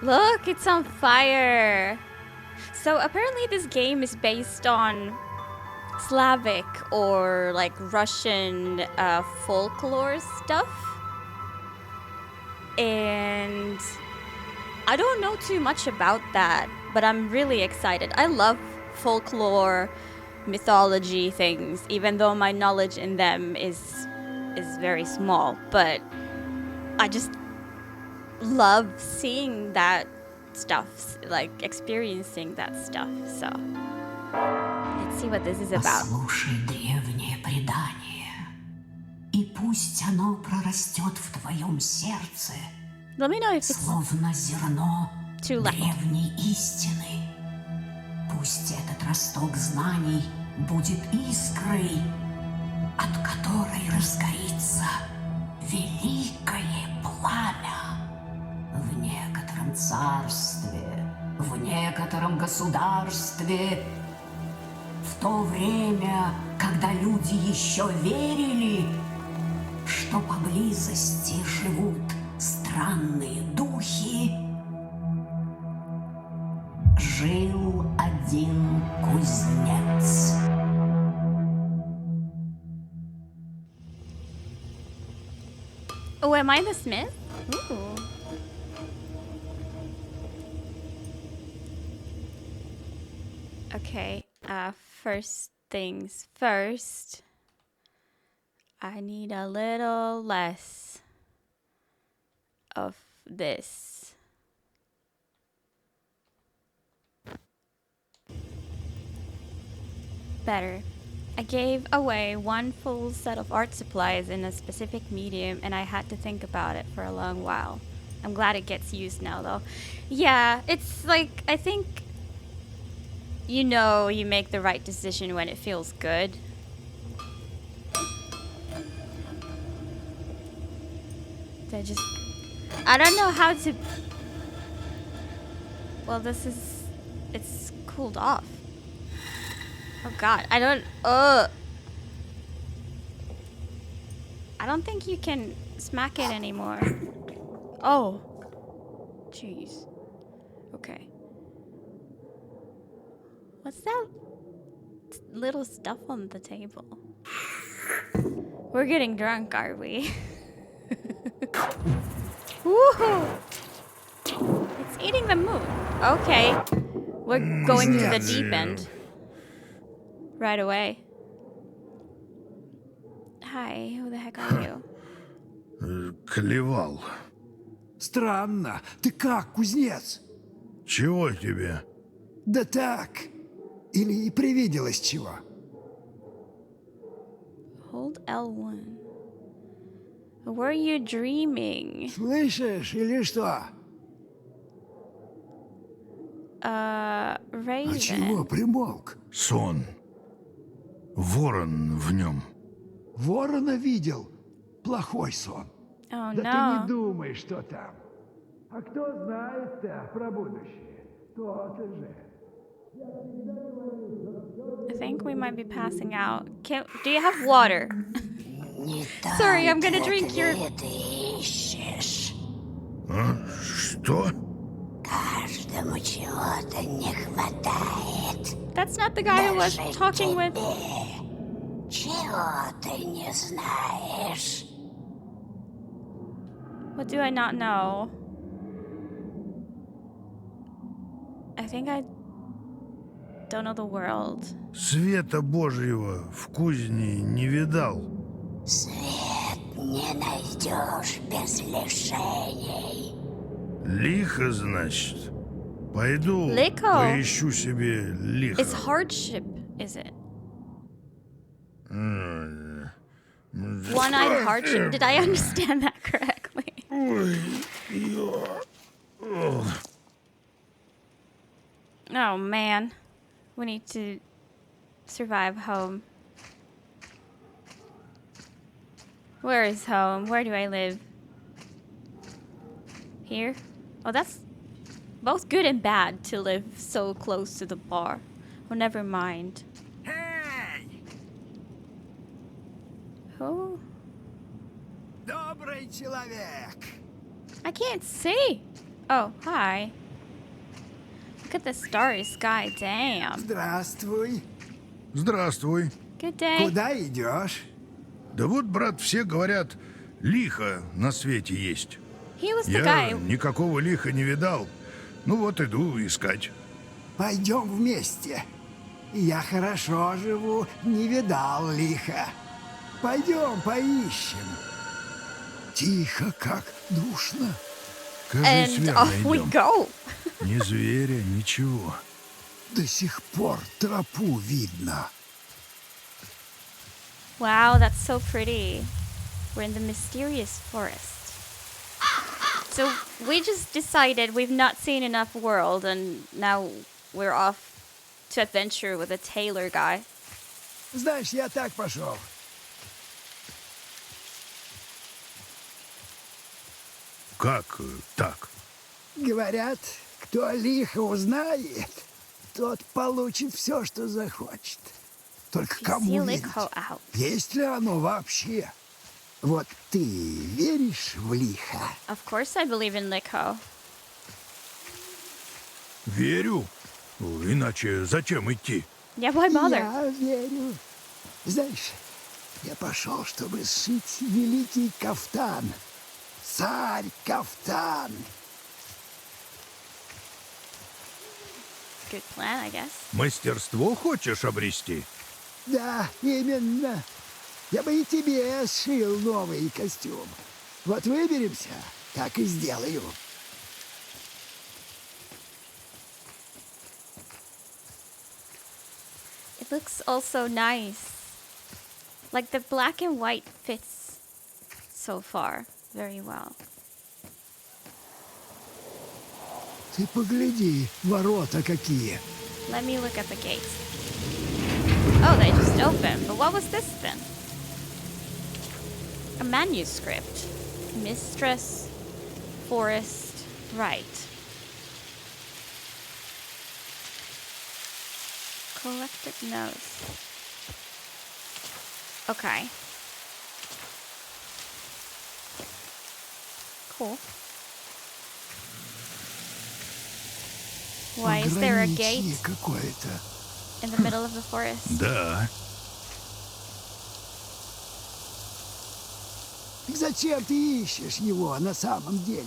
Look, it's on fire. So apparently this game is based on Slavic or like Russian folklore stuff. And I don't know too much about that, but I'm really excited. I love folklore, mythology things, even though my knowledge in them is very small. But I just love seeing that stuff, like experiencing that stuff. So let's see what this is about. Послушай древнее предание, и пусть оно прорастет в твоем сердце, Let me know if it's словно зерно too loud. древней истины. Пусть этот росток знаний будет искрой, от которой разгорится великое пламя. В некотором царстве, в некотором государстве, в то время, когда люди еще верили, что поблизости живут странные духи, жил один кузнец. Oh, am I the smith? Ooh. Okay, first things first. I need a little less of this. Better. I gave away one full set of art supplies in a specific medium and I had to think about it for a long while. I'm glad it gets used now though. Yeah, it's like, I think, you know, you make the right decision when it feels good. I don't know how to... Well, it's cooled off. Oh god, I don't think you can smack it anymore. Oh. Jeez. Okay. What's that little stuff on the table? We're getting drunk, are we? Woohoo! It's eating the moon. Okay. We're going to the deep end. Right away. Hi, who the heck are you? Клевал. Странно. Ты как, кузнец? Чего тебе? Да так. Или и привиделось чего? Hold L1. Were you dreaming? Слышишь или что? Raven. А чего примолк? Сон. Ворон в нем. Ворона видел? Плохой сон. Oh Да no. ты не думай, что там. А кто знает-то про будущее? То-то же. I think we might be passing out. Do you have water? Sorry, I'm gonna drink your... А? Что? Каждому чего-то не хватает. That's not the guy who was talking with... Чего ты не знаешь? What do I not know? I think I don't know the world. Света Божьего в кузне не видал. Свет не найдешь без лишений. Лихо, значит? Пойду LIKHO. поищу себе лихо. It's hardship, is it? One-eyed hardship? Did I understand that correctly? Ой, ё. Oh man. We need to survive home. Where is home? Where do I live? Here? Oh, that's both good and bad to live so close to the bar. Oh, never mind. Эй! Oh, Добрый человек! I can't see. Oh, hi. Look at the starry sky. Damn. Здравствуй. Здравствуй. Good day. Куда идешь? Да вот, брат, все говорят, лихо на свете есть. He was the Я guy. никакого лиха не видал. Ну вот иду искать. Пойдем вместе. Я хорошо живу, не видал лиха. Пойдем поищем. Тихо, как душно. Кажись, And верно off we идем. go. Ни зверя, ничего. До сих пор тропу видно. Wow, that's so pretty. We're in the mysterious forest. So we just decided we've not seen enough world, and now we're off to adventure with a tailor guy. Знаешь, я так пошел. Как так? Говорят, кто лихо узнает, тот получит все, что захочет. Только You see кому верить? LIKHO out. Есть ли оно вообще? Вот ты веришь в лихо? Of course I believe in LIKHO. Верю. Иначе зачем идти? Yeah, why bother? Я верю. Знаешь, я пошел, чтобы сшить великий кафтан. Царь-кафтан. Good plan, I guess. Мастерство хочешь обрести? Да, именно. Я бы и тебе сшил новый костюм. Вот выберемся, так и сделаю. It looks also nice. Like the black and white fits so far very well. Ты погляди, ворота какие. Let me look at the gates. Oh, they just opened. But what was this then? A manuscript. Mistress, Forest, Right. Collected notes. Okay. Cool. Why is there a Пограничье gate какое-то. in the middle of the forest? Да. Так зачем ты ищешь его на самом деле?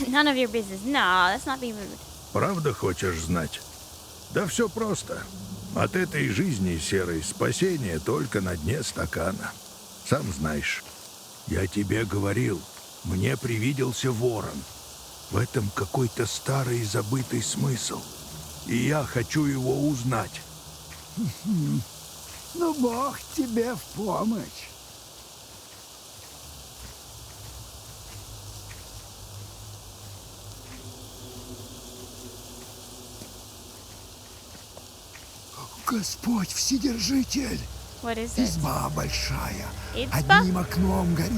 None of your business. No, let's not be rude. Правда хочешь знать? Да все просто. От этой жизни серой спасение только на дне стакана. Сам знаешь, я тебе говорил, мне привиделся ворон. В этом какой-то старый забытый смысл. И я хочу его узнать. Ну, Бог тебе в помощь. Господь Вседержитель, What is it? изба большая, Изба? одним окном горит.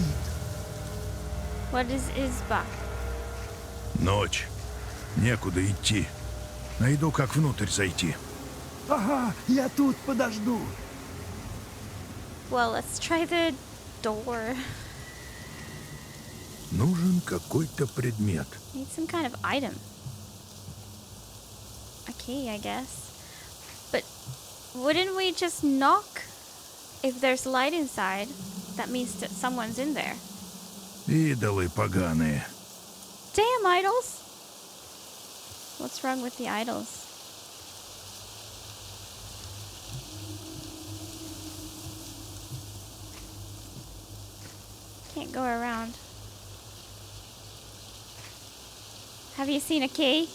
What is Isba? Ночь. Некуда идти. Найду, как внутрь зайти. Ага, я тут подожду. Well, let's try the door. Нужен какой-то предмет. Need some kind of item. A key, I guess. But wouldn't we just knock? If there's light inside, that means that someone's in there. Идолы поганые. Damn, idols! What's wrong with the idols? Can't go around. Have you seen a key?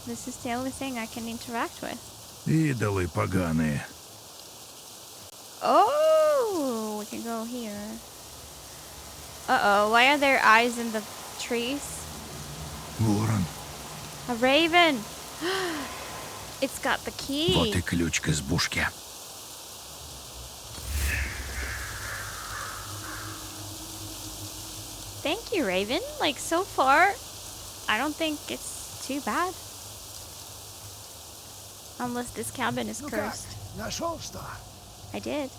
This is the only thing I can interact with. Идолы поганые. Oh, we can go here. Uh-oh, why are there eyes in the trees? Ворон. A raven! It's got the key. Вот и ключ к избушке. Thank you, Raven. Like, so far, I don't think it's too bad. Unless this cabin is Ну как, cursed. нашел что? I did.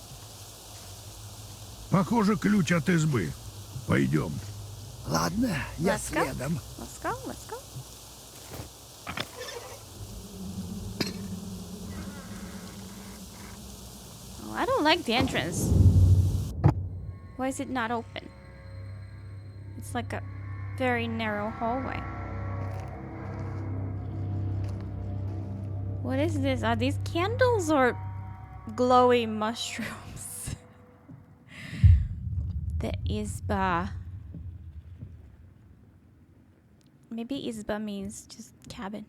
Похоже, ключ от избы. Пойдем. Ладно, я Let's go. следом. Let's go, let's go. Oh, I don't like the entrance. Why is it not open? It's like a very narrow hallway. What is this? Are these candles or glowy mushrooms? The Izba. Maybe Izba means just cabin.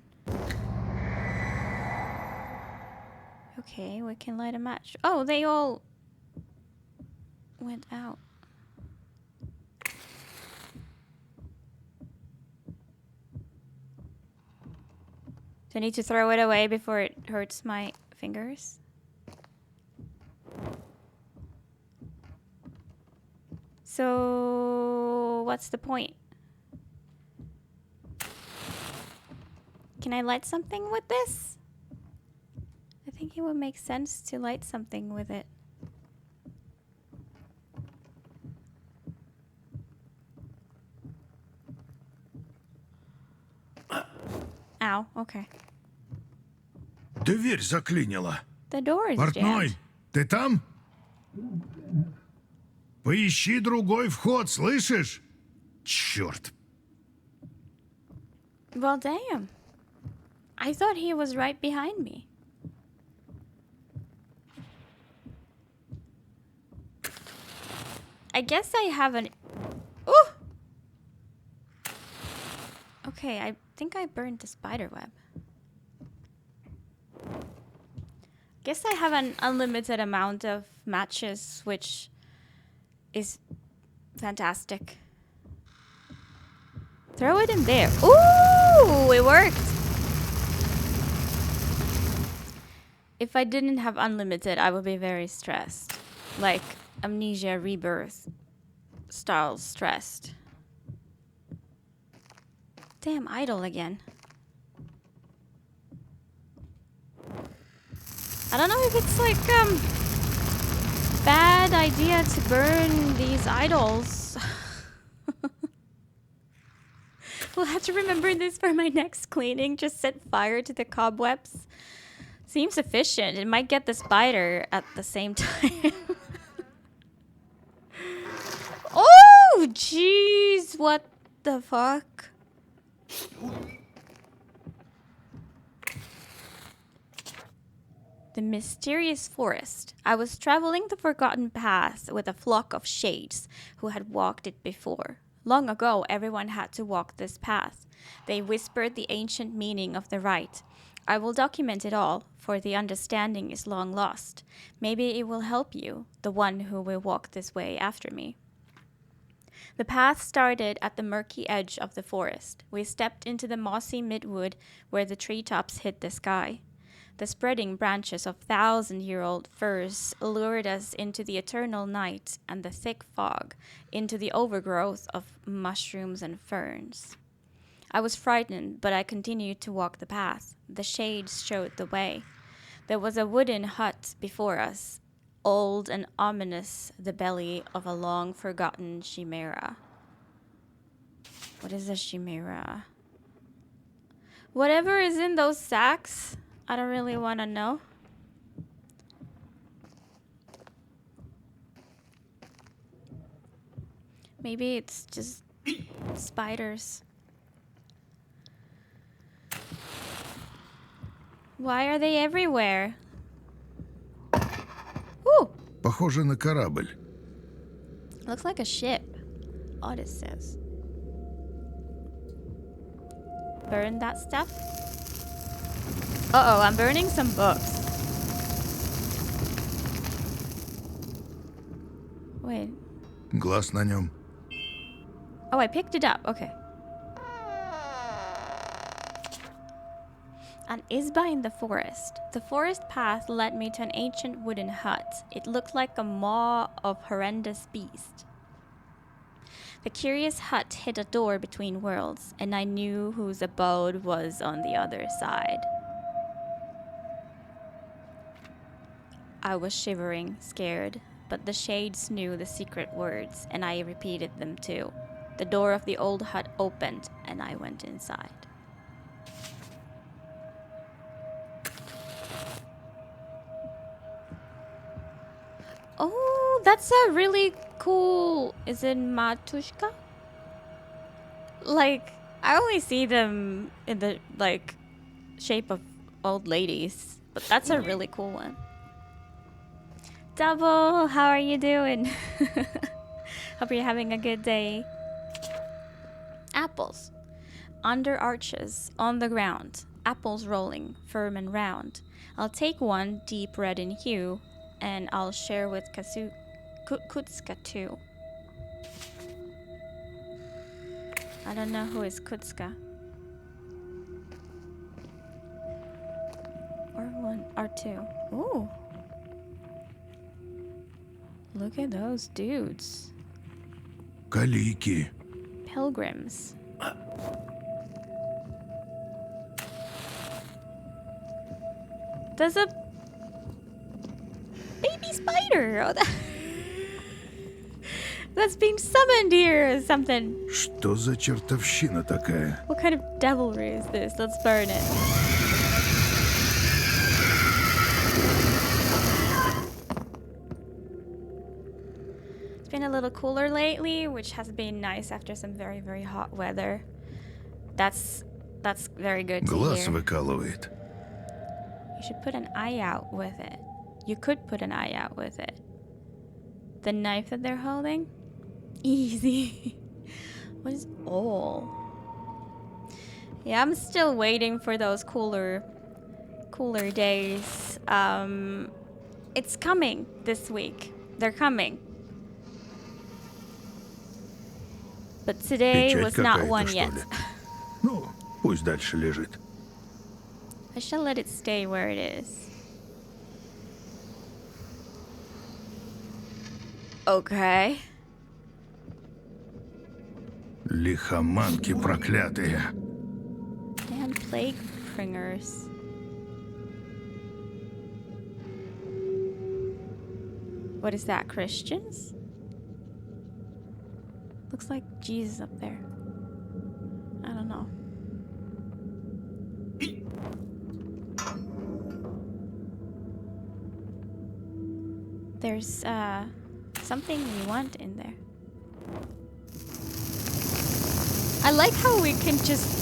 Okay, we can light a match. Oh, they all went out. Do I need to throw it away before it hurts my fingers? So, what's the point? Can I light something with this? I think it would make sense to light something with it. Ow, okay. Дверь заклинила. The door is Портной, jammed. ты там? Поищи другой вход, слышишь? Черт. Well, damn. I thought he was right behind me. I guess I haven't. Ooh! Okay, I think I burned the spider web. Guess I have an unlimited amount of matches, which is fantastic. Throw it in there. Ooh, it worked. If I didn't have unlimited, I would be very stressed. Like Amnesia Rebirth style stressed. Damn idol again. I don't know if it's like bad idea to burn these idols. We'll have to remember this for my next cleaning. Just set fire to the cobwebs. Seems efficient. It might get the spider at the same time. Oh, jeez. What the fuck? The mysterious forest. I was traveling the forgotten path with a flock of shades who had walked it before. Long ago, everyone had to walk this path. They whispered the ancient meaning of the rite. I will document it all, for the understanding is long lost. Maybe it will help you, the one who will walk this way after me. The path started at the murky edge of the forest. We stepped into the mossy midwood where the treetops hid the sky. The spreading branches of thousand-year-old firs lured us into the eternal night and the thick fog, into the overgrowth of mushrooms and ferns. I was frightened, but I continued to walk the path. The shades showed the way. There was a wooden hut before us, old and ominous, the belly of a long-forgotten chimera. What is a chimera? Whatever is in those sacks, I don't really want to know. Maybe it's just spiders. Why are they everywhere? Ooh! Похоже на корабль. Looks like a ship. Odd it says. Burn that stuff? Uh-oh, I'm burning some books. Wait. Глаз на нем. Oh, I picked it up. Okay. An Izba in the forest. The forest path led me to an ancient wooden hut. It looked like a maw of horrendous beast. The curious hut hid a door between worlds, and I knew whose abode was on the other side. I was shivering, scared, but the shades knew the secret words, and I repeated them too. The door of the old hut opened, and I went inside. Oh, that's a really cool... Is it Matushka? Like, I only see them in the, like, shape of old ladies. But that's a really cool one. Double, how are you doing? Hope you're having a good day. Apples. Under arches, on the ground. Apples rolling, firm and round. I'll take one, deep red in hue, and I'll share with Kutska too. I don't know who is Kutska. R1, R2. Ooh. Look at those dudes. Калики. Pilgrims. There's a baby spider. Oh, that's being summoned here or something. Что за чертовщина такая? What kind of devilry is this? Let's burn it. It's been a little cooler lately, which has been nice after some very, very hot weather. That's very good to Глаз hear. выкалывает. You should put an eye out with it. You could put an eye out with it. The knife that they're holding? Easy. What is all? Yeah, I'm still waiting for those cooler days. It's coming this week. They're coming. But today Печать was not какая-то, one что yet. ли? Ну, пусть дальше лежит. I shall let it stay where it is. Okay. Лихоманки проклятые. Damn plague bringers. What is that, Christians? Looks like Jesus up there. I don't know. There's something we want in there. I like how we can just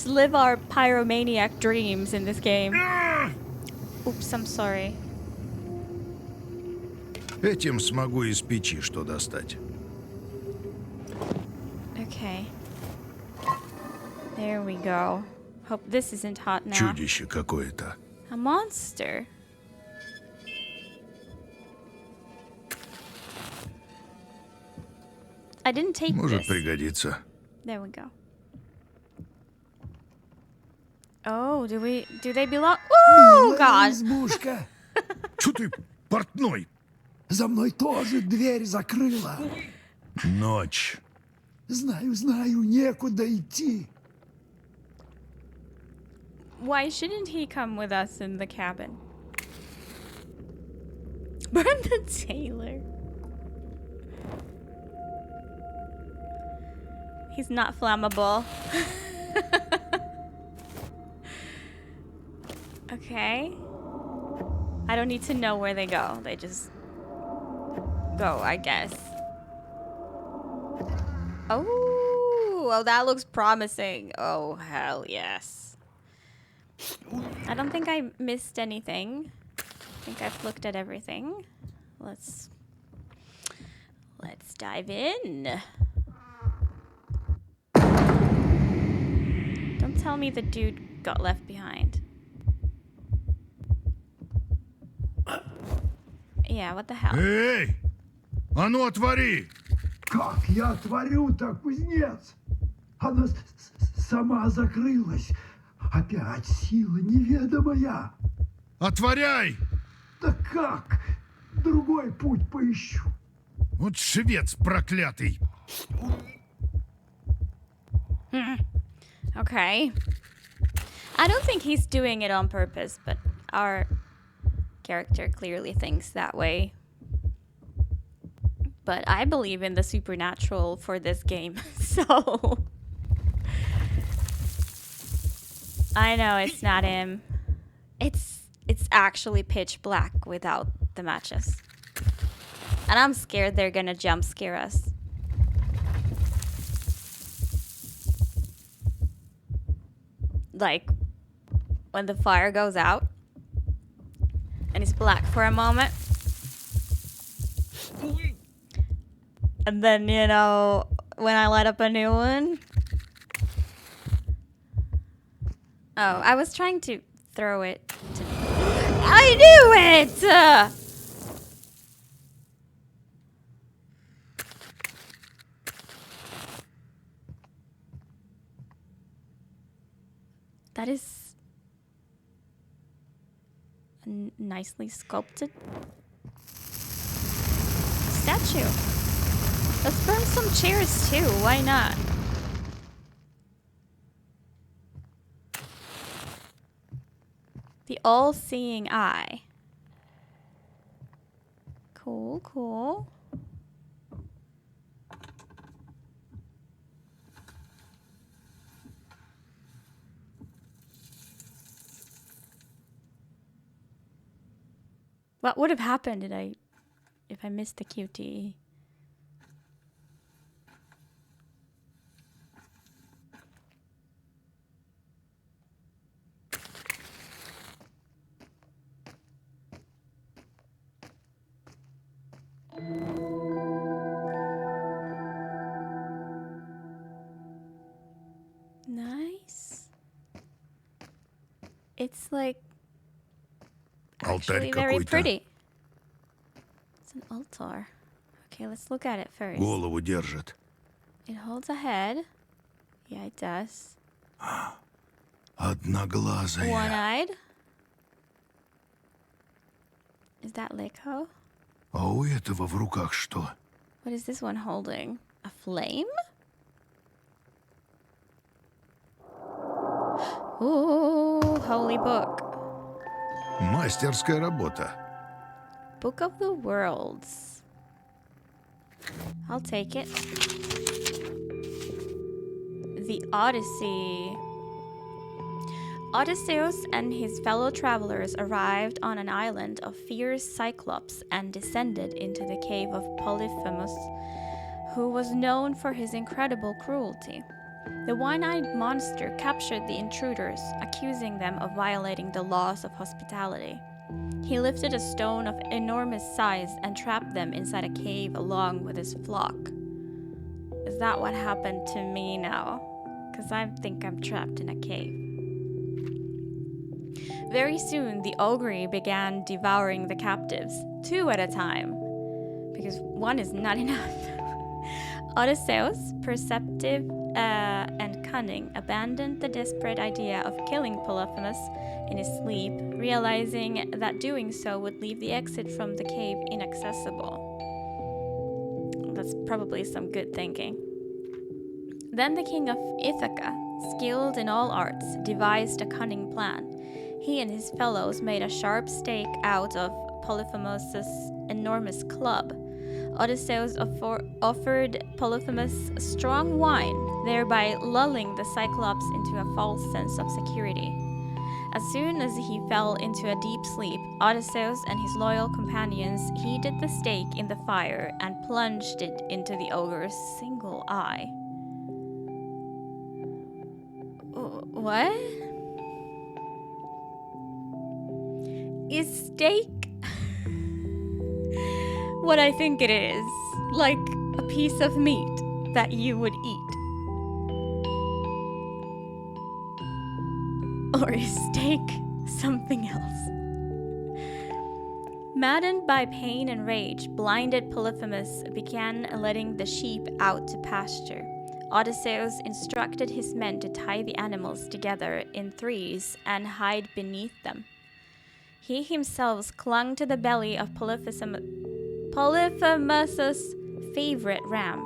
live our pyromaniac dreams in this game. Oops, I'm sorry. Этим смогу из печи что достать. Okay. There we go. Hope this isn't hot now. Чудище какое-то. A monster. I didn't take Может this. пригодиться. There we go. Oh, do they belong? Oh, Милая God. избушка. Чё ты, портной? За мной тоже дверь закрыла. Ночь. Знаю, некуда идти. Why shouldn't he come with us in the cabin? Burn the tailor. He's not flammable. Okay. I don't need to know where they go. They just go, I guess. Oh, that looks promising. Oh, hell yes. I don't think I missed anything. I think I've looked at everything. Let's dive in. Don't tell me the dude got left behind. Yeah, what the hell? Эй! А ну отвори! Как я отворю-то, кузнец? Она сама закрылась. Опять сила неведомая. Отворяй! Да как? Другой путь поищу. Вот швец проклятый! Okay. I don't think he's doing it on purpose, but our character clearly thinks that way. But I believe in the supernatural for this game, so... I know it's not him. It's actually pitch black without the matches. And I'm scared they're gonna jump scare us. Like, when the fire goes out and it's black for a moment. And then, you know, when I light up a new one. Oh, I was trying to throw it to... I knew it! That is a nicely sculpted statue. Let's burn some chairs too, why not? The all-seeing eye. Cool, cool. What would have happened if I missed the QTE? Nice. It's like actually very pretty. It's an altar. Okay, let's look at it first. Голову держит. It holds a head. Yeah, it does. Одноглазая. One-eyed. Is that LIKHO? А у этого в руках что? What is this one holding? A flame? Ooh, holy book. Мастерская работа. Book of the Worlds. I'll take it. The Odyssey. Odysseus and his fellow travelers arrived on an island of fierce Cyclops and descended into the cave of Polyphemus, who was known for his incredible cruelty. The one-eyed monster captured the intruders, accusing them of violating the laws of hospitality. He lifted a stone of enormous size and trapped them inside a cave along with his flock. Is that what happened to me now? Because I think I'm trapped in a cave. Very soon, the ogre began devouring the captives, 2 at a time, because 1 is not enough. Odysseus, perceptive and cunning, abandoned the desperate idea of killing Polyphemus in his sleep, realizing that doing so would leave the exit from the cave inaccessible. That's probably some good thinking. Then the king of Ithaca, skilled in all arts, devised a cunning plan. He and his fellows made a sharp stake out of Polyphemus's enormous club. Odysseus offered Polyphemus strong wine, thereby lulling the Cyclops into a false sense of security. As soon as he fell into a deep sleep, Odysseus and his loyal companions heated the stake in the fire and plunged it into the ogre's single eye. What? Is steak what I think it is? Like a piece of meat that you would eat? Or is steak something else? Maddened by pain and rage, blinded Polyphemus began letting the sheep out to pasture. Odysseus instructed his men to tie the animals together in threes and hide beneath them. He himself clung to the belly of Polyphemus's favorite ram.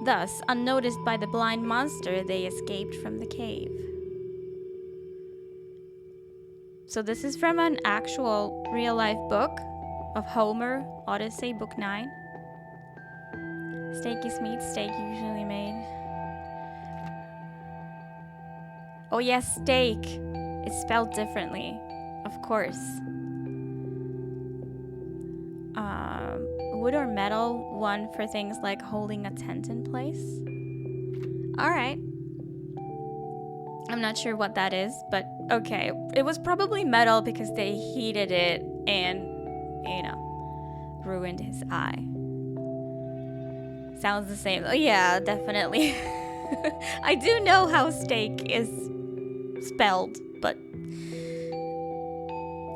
Thus, unnoticed by the blind monster, they escaped from the cave. So this is from an actual real-life book of Homer, Odyssey, Book 9. Steak is meat, steak usually made. Oh yes, steak. It's spelled differently, of course. Wood or metal, one for things like holding a tent in place. Alright. I'm not sure what that is, but okay. It was probably metal because they heated it and, you know, ruined his eye. Sounds the same. Oh yeah, definitely. I do know how steak is spelled, but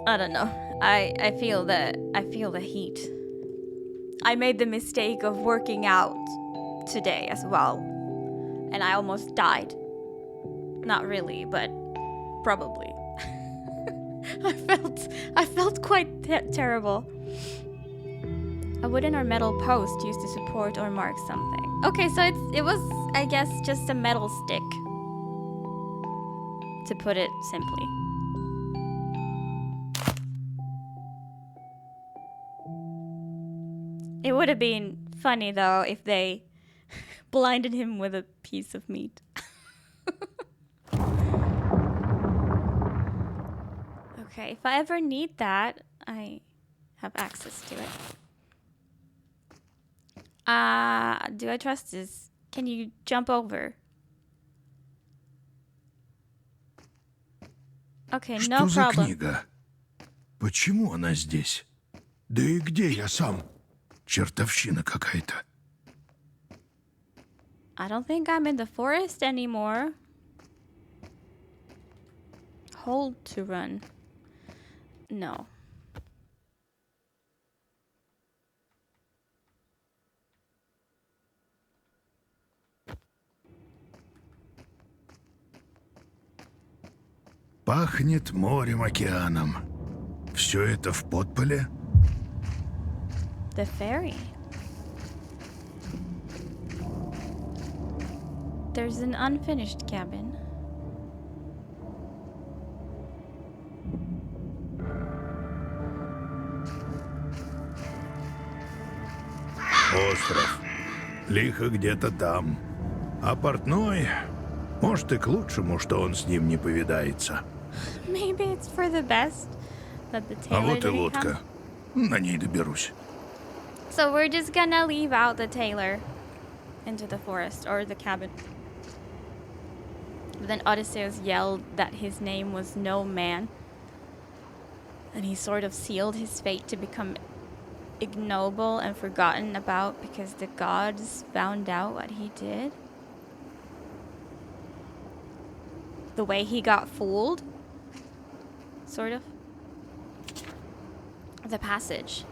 I don't know. I feel the heat. I made the mistake of working out today as well, and I almost died. Not really, but probably. I felt quite terrible. A wooden or metal post used to support or mark something. Okay, so it was, I guess, just a metal stick, to put it simply. It would have been funny though if they blinded him with a piece of meat. Okay, if I ever need that, I have access to it. Do I trust this? Can you jump over? Okay, no Что за problem. книга? Почему она здесь? Да и где я сам? Чертовщина какая-то. I don't think I'm in the forest anymore. Hold to run. No. Пахнет морем, океаном. Все это в подполе? The ferry. There's an unfinished cabin. Остров. Лихо где-то там. А портной, может, и к лучшему, что он с ним не повидается. Maybe it's for the best that the А tailor вот и didn't лодка. come. На ней доберусь. So we're just gonna leave out the tailor into the forest or the cabin. But then Odysseus yelled that his name was No Man, and he sort of sealed his fate to become ignoble and forgotten about because the gods found out what he did. The way he got fooled, sort of. The passage.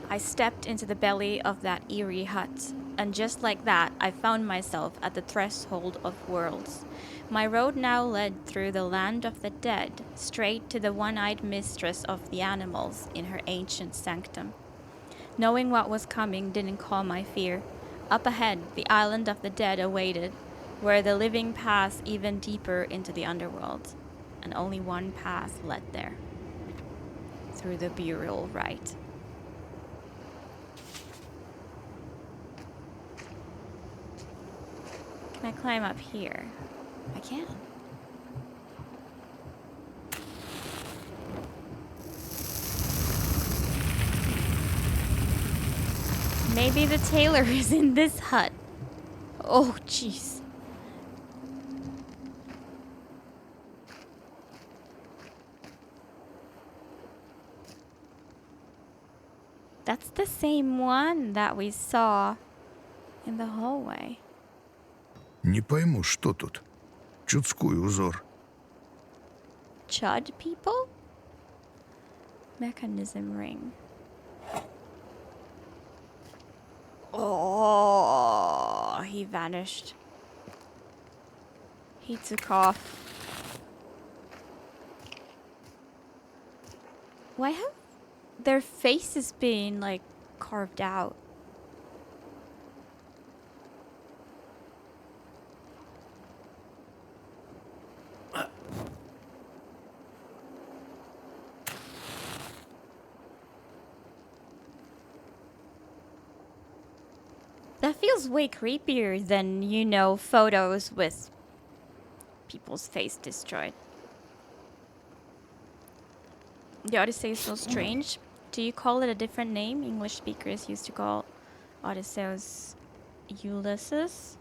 I stepped into the belly of that eerie hut, and just like that, I found myself at the threshold of worlds. My road now led through the land of the dead, straight to the one-eyed mistress of the animals in her ancient sanctum. Knowing what was coming didn't calm my fear. Up ahead, the island of the dead awaited, where the living pass even deeper into the underworld, and only one path led there. Through the burial rite. Can I climb up here? I can. Maybe the tailor is in this hut. Oh, jeez. That's the same one that we saw in the hallway. Не пойму, что тут. Чудской узор. Chud people? Mechanism ring. Oh, he vanished. He took off. Why have their faces been like carved out? That feels way creepier than, you know, photos with people's face destroyed. The Odyssey is so strange. Do you call it a different name? English speakers used to call Odysseus Ulysses.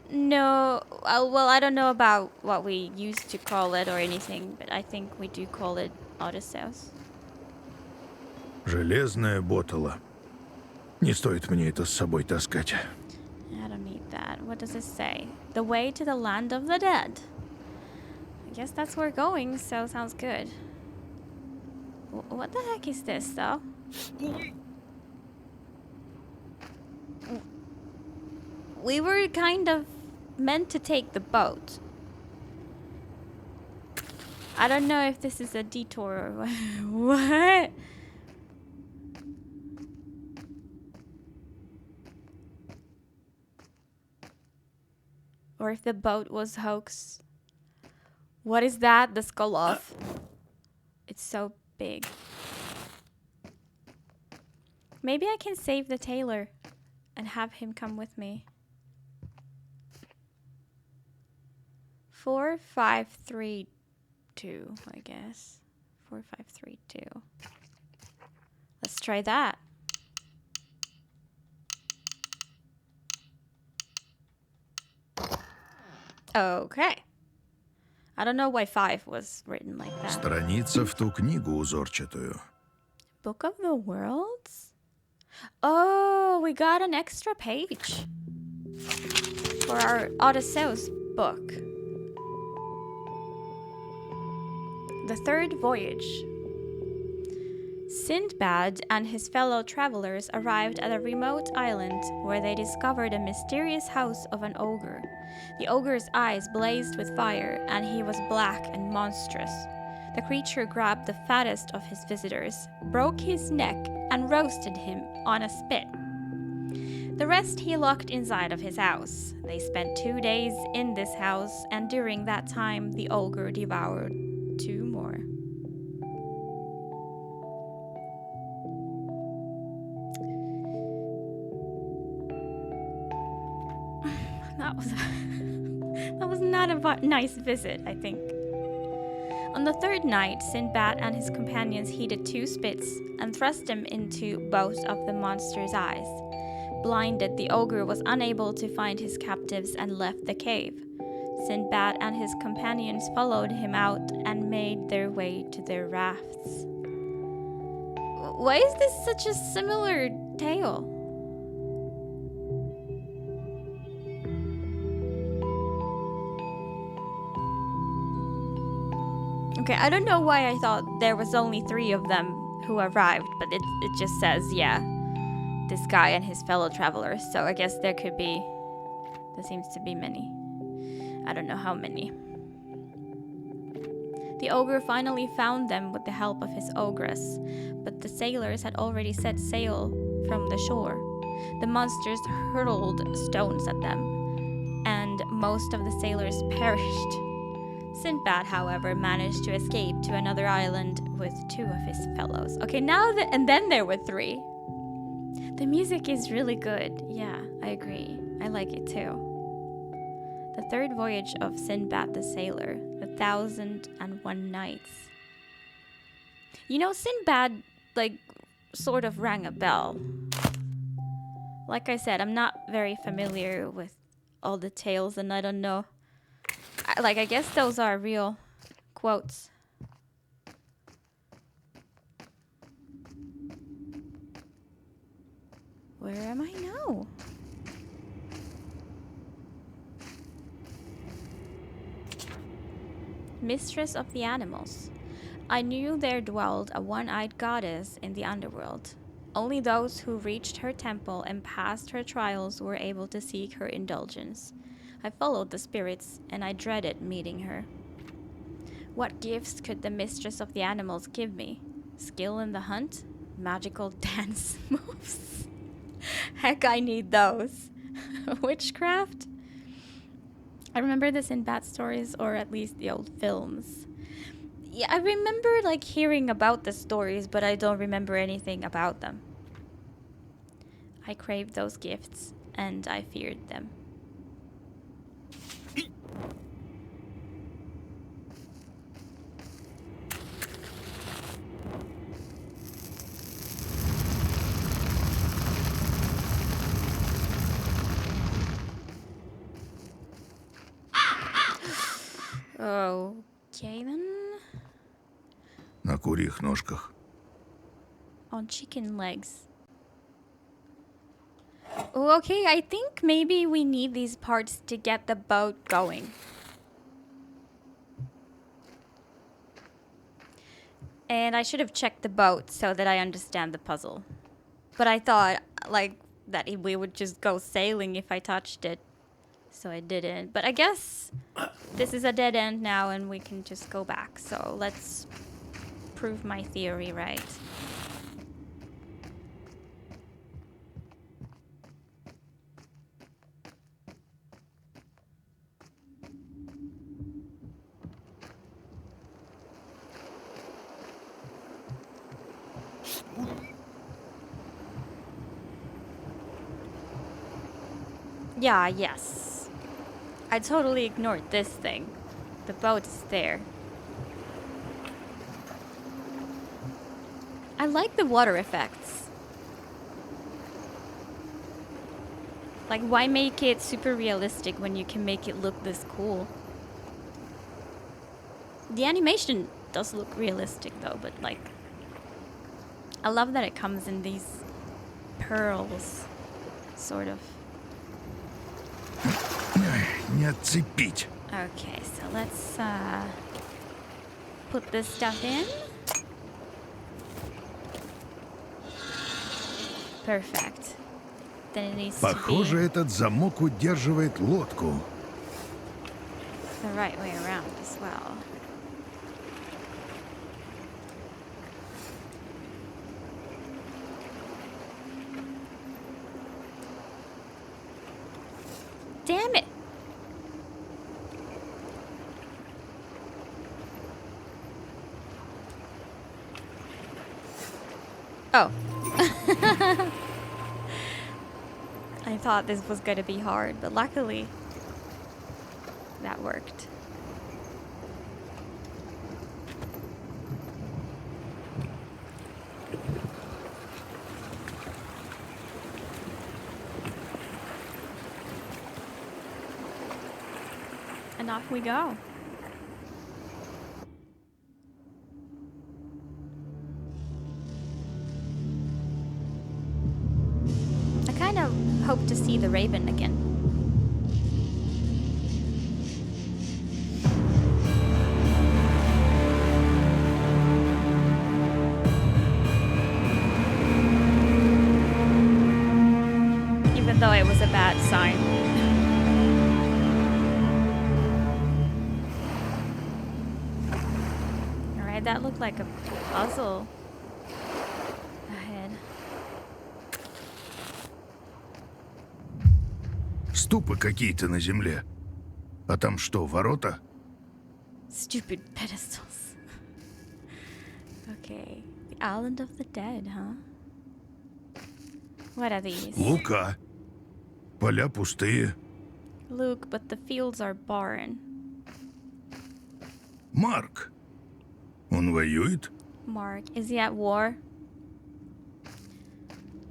No, well, I don't know about what we used to call it or anything, but I think we do call it Odysseus. Железная ботала. Не стоит мне это с собой таскать. I don't need that. What does it say? The way to the land of the dead. I guess that's where we're going, so sounds good. What the heck is this, though? We were kind of meant to take the boat. I don't know if this is a detour or what. Or if the boat was hoax. What is that? The skull off. It's so big. Maybe I can save the tailor and have him come with me. 4, 5, 3, 2, I guess. 4, 5, 3, 2. Let's try that. Okay. I don't know why 5 was written like that. Страница в ту книгу узорчатую. Book of the Worlds? Oh, we got an extra page for our Odysseus book. The Third Voyage. Sindbad and his fellow travelers arrived at a remote island where they discovered a mysterious house of an ogre. The ogre's eyes blazed with fire, and he was black and monstrous. The creature grabbed the fattest of his visitors, broke his neck, and roasted him on a spit. The rest he locked inside of his house. They spent 2 days in this house, and during that time the ogre devoured 2 more. That was not a nice visit, I think. On the third night, Sinbad and his companions heated 2 spits and thrust them into both of the monster's eyes. Blinded, the ogre was unable to find his captives and left the cave. Sinbad and his companions followed him out and made their way to their rafts. Why is this such a similar tale? Okay, I don't know why I thought there was only 3 of them who arrived, but it just says, yeah, this guy and his fellow travelers. So I guess there seems to be many. I don't know how many. The ogre finally found them with the help of his ogress, but the sailors had already set sail from the shore. The monsters hurled stones at them, and most of the sailors perished. Sinbad, however, managed to escape to another island with 2 of his fellows. Okay, and then there were 3. The music is really good. Yeah, I agree. I like it too. The Third Voyage of Sinbad the Sailor, 1,001 Nights. You know, Sinbad, sort of rang a bell. Like I said, I'm not very familiar with all the tales, and I don't know. I guess those are real quotes. Where am I now? Mistress of the Animals. I knew there dwelled a one-eyed goddess in the underworld. Only those who reached her temple and passed her trials were able to seek her indulgence. I followed the spirits, and I dreaded meeting her. What gifts could the Mistress of the Animals give me? Skill in the hunt? Magical dance moves? Heck, I need those. Witchcraft? I remember this in bad stories, or at least the old films. Yeah, I remember hearing about the stories, but I don't remember anything about them. I craved those gifts, and I feared them. Okay then. На курьих ножках. On chicken legs. Oh, okay, I think maybe we need these parts to get the boat going. And I should have checked the boat so that I understand the puzzle. But I thought, like, that we would just go sailing if I touched it. So I didn't. But I guess this is a dead end now and we can just go back. So let's prove my theory right. Yeah, yes. I totally ignored this thing. The boat is there. I like the water effects. Like, why make it super realistic when you can make it look this cool? The animation does look realistic though, but like, I love that it comes in these pearls, sort of. Не отцепить. Okay, so let's put this stuff in. Perfect. Then it needs Похоже, to be этот замок удерживает лодку. the right way around as well. Damn it! Oh. I thought this was gonna be hard, but luckily that worked. And off we go. I kind of hope to see the raven again. Even though it was a bad sign. Alright, that looked like a puzzle ahead. Ступы какие-то на земле. А там что, ворота? Stupid pedestals. Okay. The island of the dead, huh? What are these? Лука. Поля пустые. Luke, but the fields are barren. Марк. Он воюет? Mark, is he at war?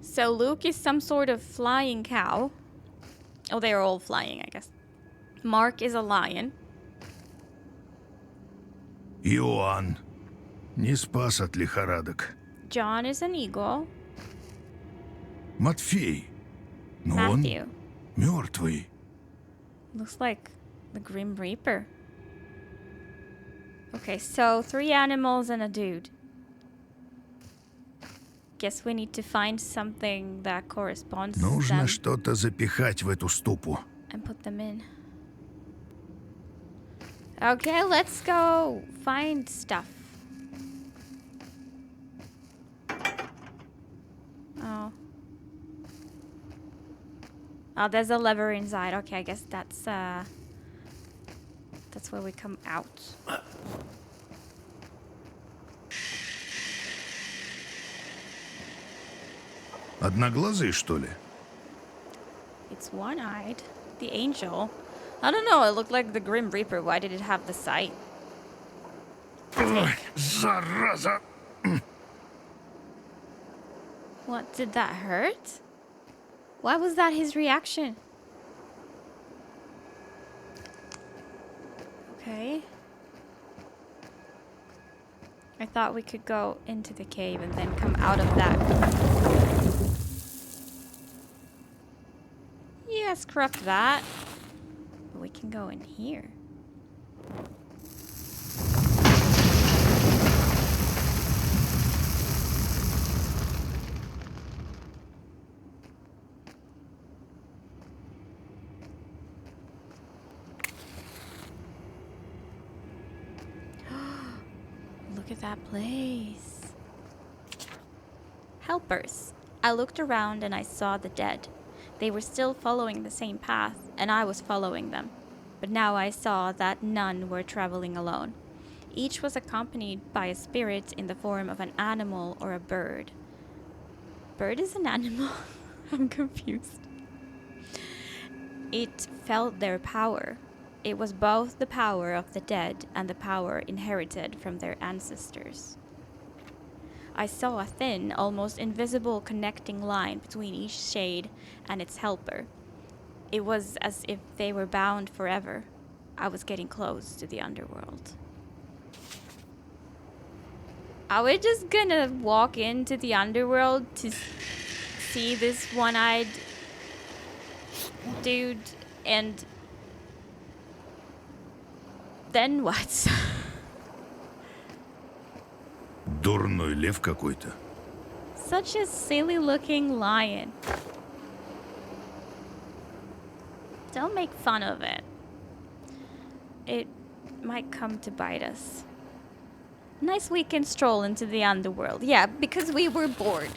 So Luke is some sort of flying cow. Oh, they're all flying, I guess. Mark is a lion. Иоанн. Не спас от лихорадок. John is an eagle. Матфей. Но он Matthew. мертвый. Looks like the Grim Reaper. Okay, so 3 animals and a dude. Guess we need to find something that corresponds to Нужно them что-то запихать в эту ступу. and put them in. Okay, let's go find stuff. Oh. Oh, there's a lever inside. Okay, I guess that's where we come out. Одноглазый, что ли? It's one-eyed. The angel. I don't know, it looked like the Grim Reaper. Why did it have the sight? Ой, зараза! What, did that hurt? Why was that his reaction? Okay. I thought we could go into the cave and then come out of that. Yeah, scrap that. But we can go in here. Look at that place. Helpers. I looked around and I saw the dead. They were still following the same path, and I was following them. But now I saw that none were traveling alone. Each was accompanied by a spirit in the form of an animal or a bird. Bird is an animal? I'm confused. It felt their power. It was both the power of the dead and the power inherited from their ancestors. I saw a thin, almost invisible connecting line between each shade and its helper. It was as if they were bound forever. I was getting close to the underworld. Are we just gonna walk into the underworld to see this one-eyed dude and then what? Дурной лев какой-то. Such a silly looking lion. Don't make fun of it. It might come to bite us. Nice weekend stroll into the underworld. Yeah, because we were bored.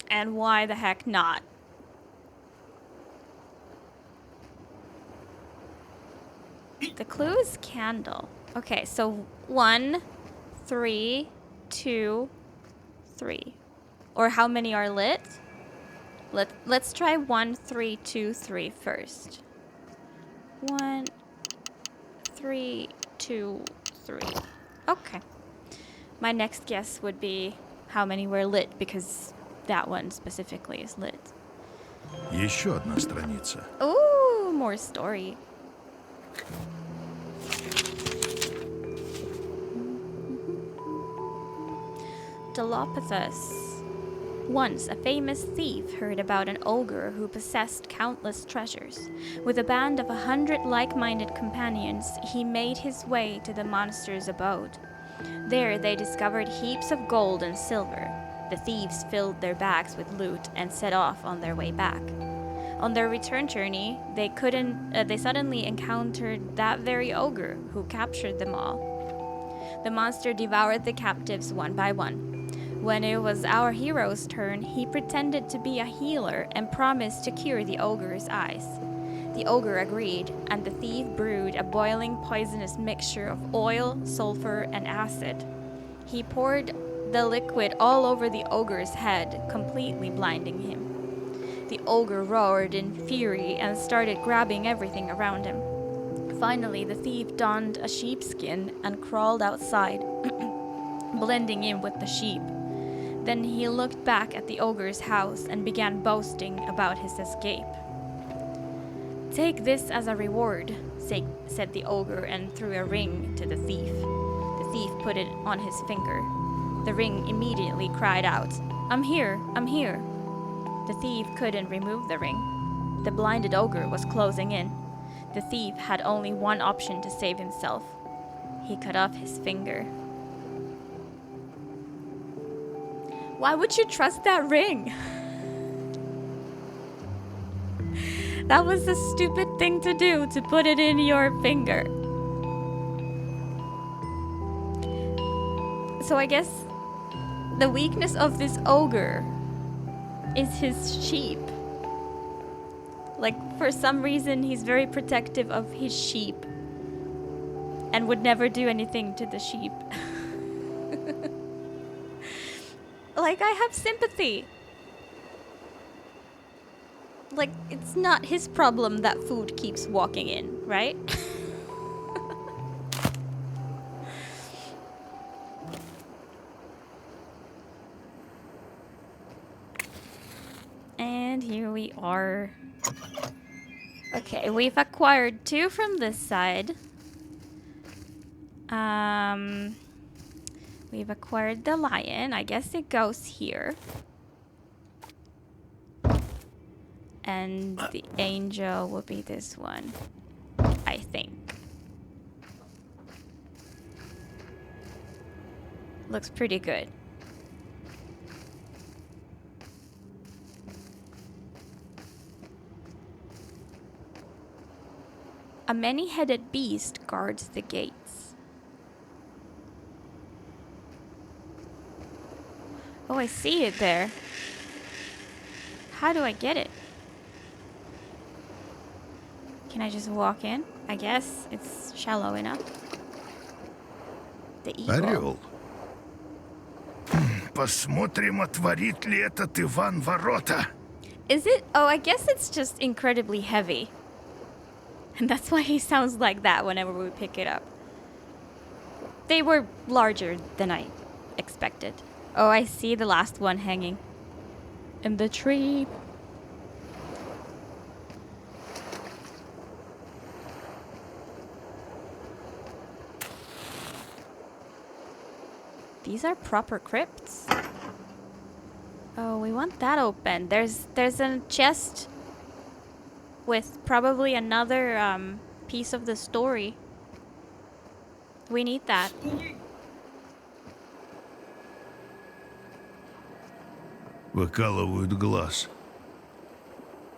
And why the heck not? The clue is candle. Okay, so 1, 3, 2, 3. Or how many are lit? Let's try 1, 3, 2, 3 first. 1, 3, 2, 3. Okay. My next guess would be how many were lit, because that one specifically is lit. Еще одна страница. Ooh, more story. Dilopithus. Once a famous thief heard about an ogre who possessed countless treasures. With a band of 100 like-minded companions, he made his way to the monster's abode. There they discovered heaps of gold and silver. The thieves filled their bags with loot and set off on their way back. On their return journey, they suddenly encountered that very ogre who captured them all. The monster devoured the captives one by one. When it was our hero's turn, he pretended to be a healer and promised to cure the ogre's eyes. The ogre agreed, and the thief brewed a boiling poisonous mixture of oil, sulfur, and acid. He poured the liquid all over the ogre's head, completely blinding him. The ogre roared in fury and started grabbing everything around him. Finally, the thief donned a sheepskin and crawled outside, blending in with the sheep. Then he looked back at the ogre's house and began boasting about his escape. "Take this as a reward," said the ogre, and threw a ring to the thief. The thief put it on his finger. The ring immediately cried out, I'm here, I'm here." The thief couldn't remove the ring. The blinded ogre was closing in. The thief had only one option to save himself. He cut off his finger. Why would you trust that ring? That was a stupid thing to do, to put it in your finger. So I guess the weakness of this ogre is his sheep. Like, for some reason, he's very protective of his sheep and would never do anything to the sheep. Like, I have sympathy. Like, it's not his problem that food keeps walking in, right? And here we are. Okay, we've acquired 2 from this side. We've acquired the lion. I guess it goes here. And the angel will be this one, I think. Looks pretty good. A many-headed beast guards the gates. Oh, I see it there. How do I get it? Can I just walk in? I guess it's shallow enough. The eagle. Орел. Посмотрим, отворит ли этот Иван ворота. Is it? Oh, I guess it's just incredibly heavy. And that's why he sounds like that whenever we pick it up. They were larger than I expected. Oh, I see the last one hanging in the tree. These are proper crypts. Oh, we want that open. There's a chest with probably another piece of the story. We need that. Выкалывают глаз.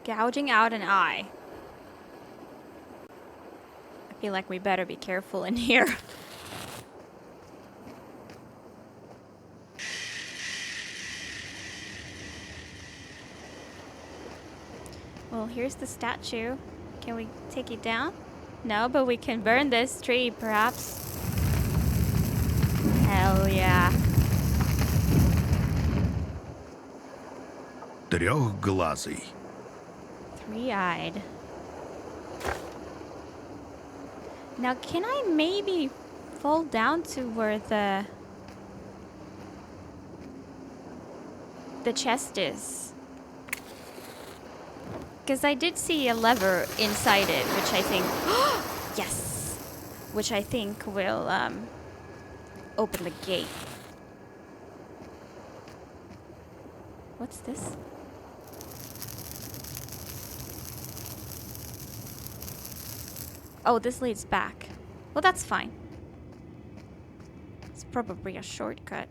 Gouging out an eye. I feel like we better be careful in here. Well, here's the statue. Can we take it down? No, but we can burn this tree, perhaps. Hell yeah. Трехглазый. 3-eyed. Now, can I maybe fall down to where the chest is? Because I did see a lever inside it, which I think... yes! Which I think will open the gate. What's this? Oh, this leads back. Well, that's fine. It's probably a shortcut.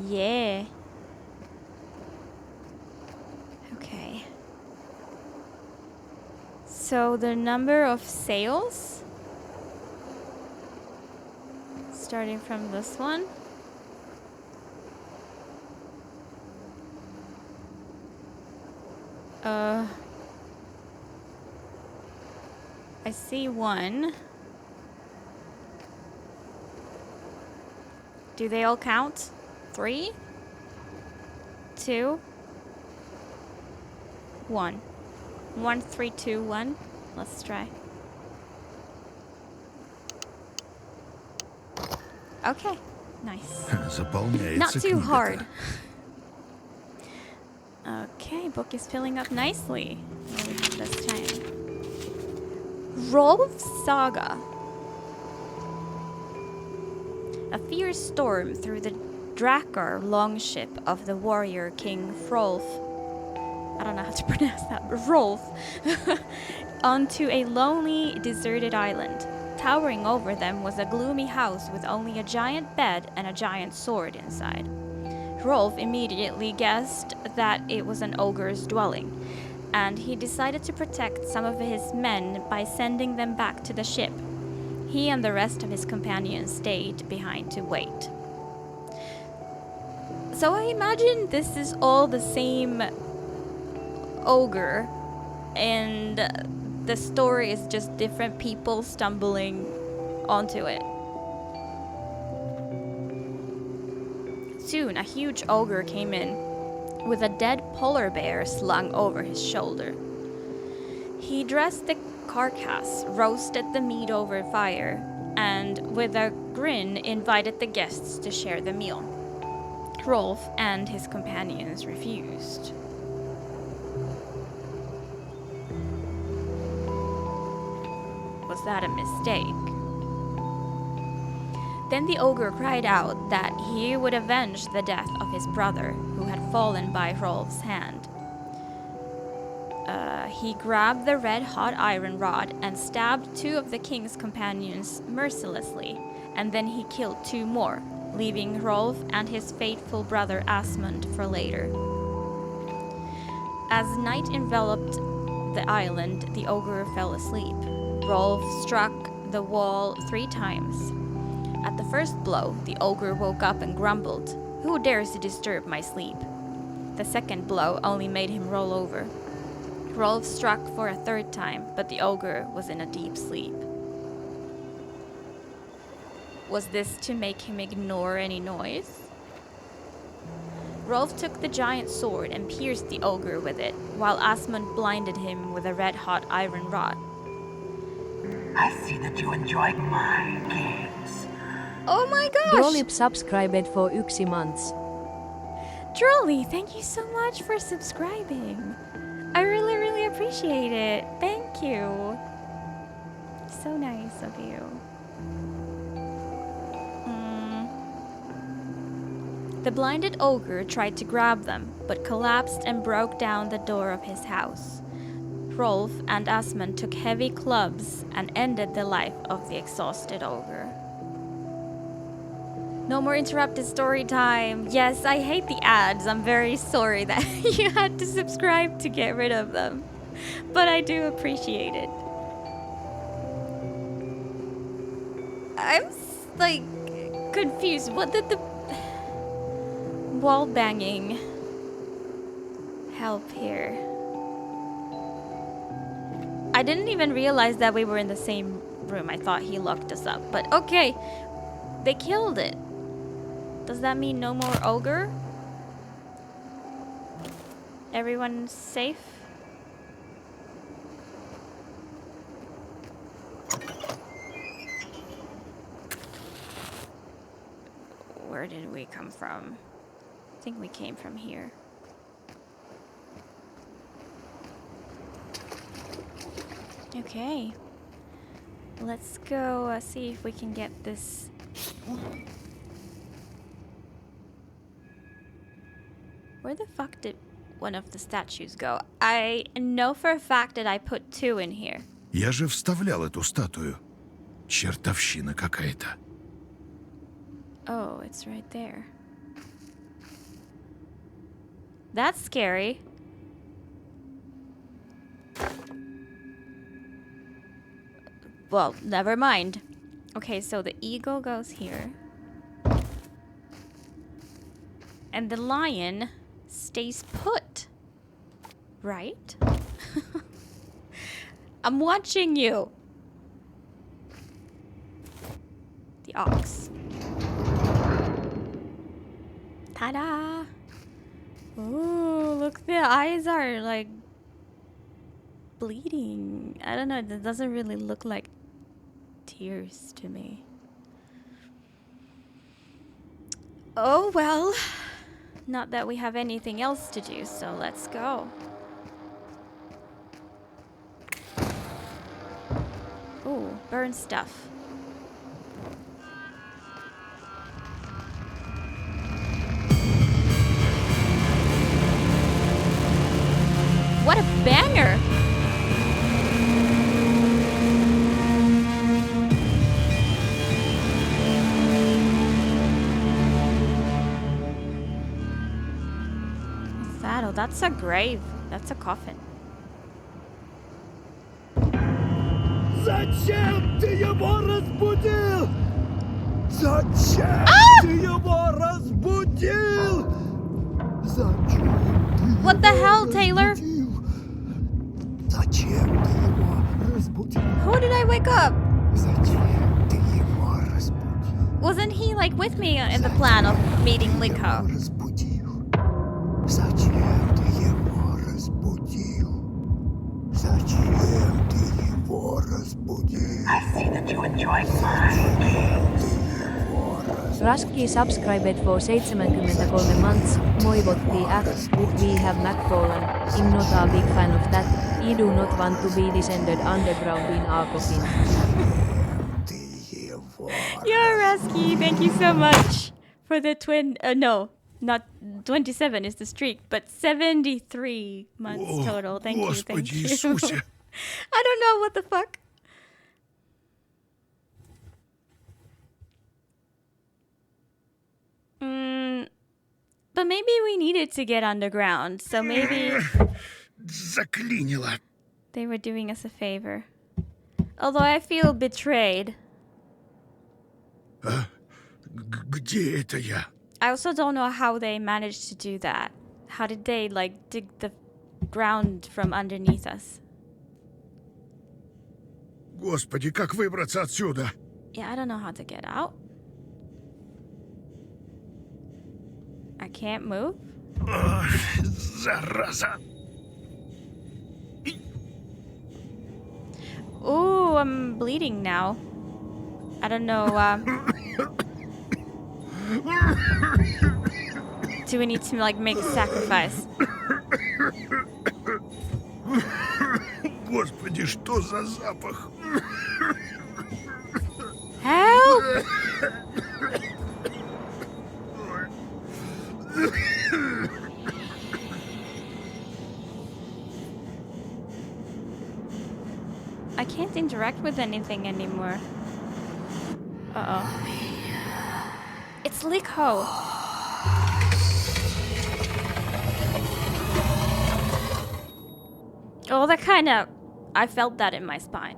Yeah. Okay. So the number of sails, starting from this one. I see one. Do they all count? 3, 2, 1. 1, 3, 2, 1. Let's try. Okay, nice. Заполняется Not too книга-то. hard. Okay, book is filling up nicely. What do we have this time? Rolf's Saga. A fierce storm through the Drakkar longship of the warrior king Hrolf. I don't know how to pronounce that, but Hrolf. Onto a lonely, deserted island. Towering over them was a gloomy house with only a giant bed and a giant sword inside. Hrolf immediately guessed that it was an ogre's dwelling, and he decided to protect some of his men by sending them back to the ship. He and the rest of his companions stayed behind to wait. So I imagine this is all the same ogre, and the story is just different people stumbling onto it. Soon, a huge ogre came in with a dead polar bear slung over his shoulder. He dressed the carcass, roasted the meat over fire, and with a grin invited the guests to share the meal. Rolf and his companions refused. Was that a mistake? Then the ogre cried out that he would avenge the death of his brother, who had fallen by Rolf's hand. He grabbed the red-hot iron rod and stabbed 2 of the king's companions mercilessly, and then he killed 2 more, leaving Rolf and his faithful brother Asmund for later. As night enveloped the island, the ogre fell asleep. Rolf struck the wall 3 times. At the first blow, the ogre woke up and grumbled, "Who dares to disturb my sleep?" The second blow only made him roll over. Rolf struck for a 3rd time, but the ogre was in a deep sleep. Was this to make him ignore any noise? Rolf took the giant sword and pierced the ogre with it, while Asmund blinded him with a red-hot iron rod. I see that you enjoy my games. Oh my gosh! Drolip subscribed for 1 month. Drolly, thank you so much for subscribing. I really appreciate it. Thank you. So nice of you. The blinded ogre tried to grab them, but collapsed and broke down the door of his house. Rolf and Asmund took heavy clubs and ended the life of the exhausted ogre. No more interrupted story time. Yes, I hate the ads. I'm very sorry that you had to subscribe to get rid of them. But I do appreciate it. I'm like confused. What did the wall banging help here? I didn't even realize that we were in the same room. I thought he locked us up. But okay, they killed it. Does that mean no more ogre? Everyone's safe? Where did we come from? I think we came from here. Okay. Let's go see if we can get this. Where the fuck did one of the statues go? I know for a fact that I put 2 in here. Я же вставлял эту статую. Чертовщина какая-то. Oh, it's right there. That's scary. Well, never mind. Okay, so the eagle goes here. And the lion stays put. Right? I'm watching you. The ox. Ta-da! Ooh, look, the eyes are like bleeding. I don't know, it doesn't really look like tears to me. Oh well, not that we have anything else to do, so let's go. Ooh, burn stuff. What a banger! What's that? Oh, that's a grave. That's a coffin. Зачем ты его разбудил? Зачем ты его разбудил? Зачем ты What the его hell, Taylor? разбудил? Зачем ты его разбудил? Who did I wake up? Зачем ты его разбудил? Wasn't he like with me in the plan of meeting Его LIKHO? разбудил. Зачем ты его разбудил? Зачем ты его разбудил? I see that you enjoyed mine. Raski subscribed for 73 months. Moivotti F. Would we have McFallen? I'm not a big fan of that. I do not want to be descended underground in a coffin. You're Rusky. Thank you so much for the no, not 27 is the streak, but 73 months total. Thank you. Thank Господи you. Иисусе! I don't know what the fuck. But maybe we needed to get underground, so maybe Заклинило. they were doing us a favor. Although I feel betrayed. Где это я? I also don't know how they managed to do that. How did they, like, dig the ground from underneath us? Господи, как выбраться отсюда? Yeah, I don't know how to get out. I can't move. Ах, зараза! Ooh, I'm bleeding now. I don't know. Do we need to, like, make a sacrifice? Господи, что за запах? Help! I can't interact with anything anymore. Uh-oh. It's LIKHO! Oh, that kind of... I felt that in my spine.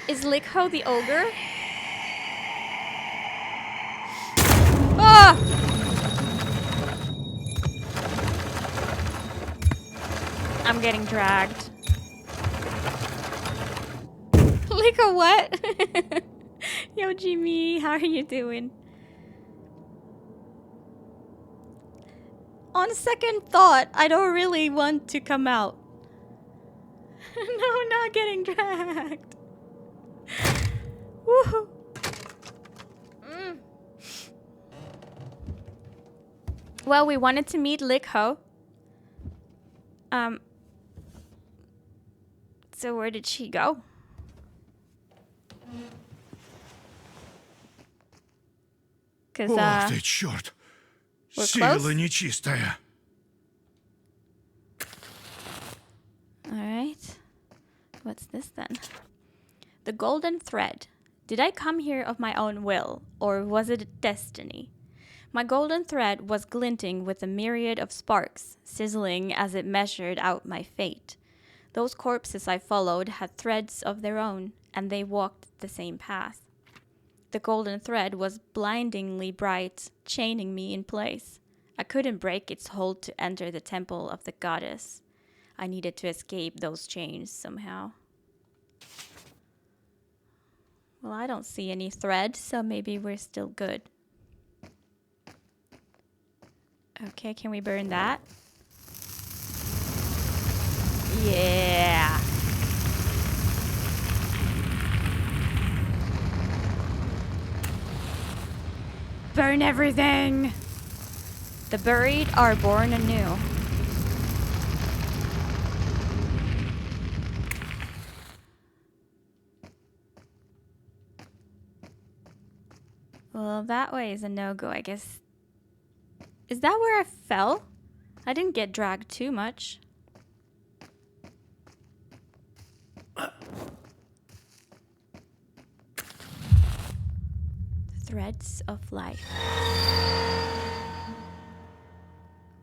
Is LIKHO the ogre? Ah! I'm getting dragged. LIKHO, what? Yo, Jimmy, how are you doing? On second thought, I don't really want to come out. No, not getting dragged. Woohoo. Well, we wanted to meet LIKHO. So where did she go? Cause Ох ты, черт! we're Сила close? нечистая. Alright. What's this then? The golden thread. Did I come here of my own will, or was it destiny? My golden thread was glinting with a myriad of sparks, sizzling as it measured out my fate. Those corpses I followed had threads of their own, and they walked the same path. The golden thread was blindingly bright, chaining me in place. I couldn't break its hold to enter the temple of the goddess. I needed to escape those chains somehow. Well, I don't see any thread, so maybe we're still good. Okay, can we burn that? Yeah. Burn everything! The buried are born anew. Well, that way is a no-go, I guess. Is that where I fell? I didn't get dragged too much. Threads of life.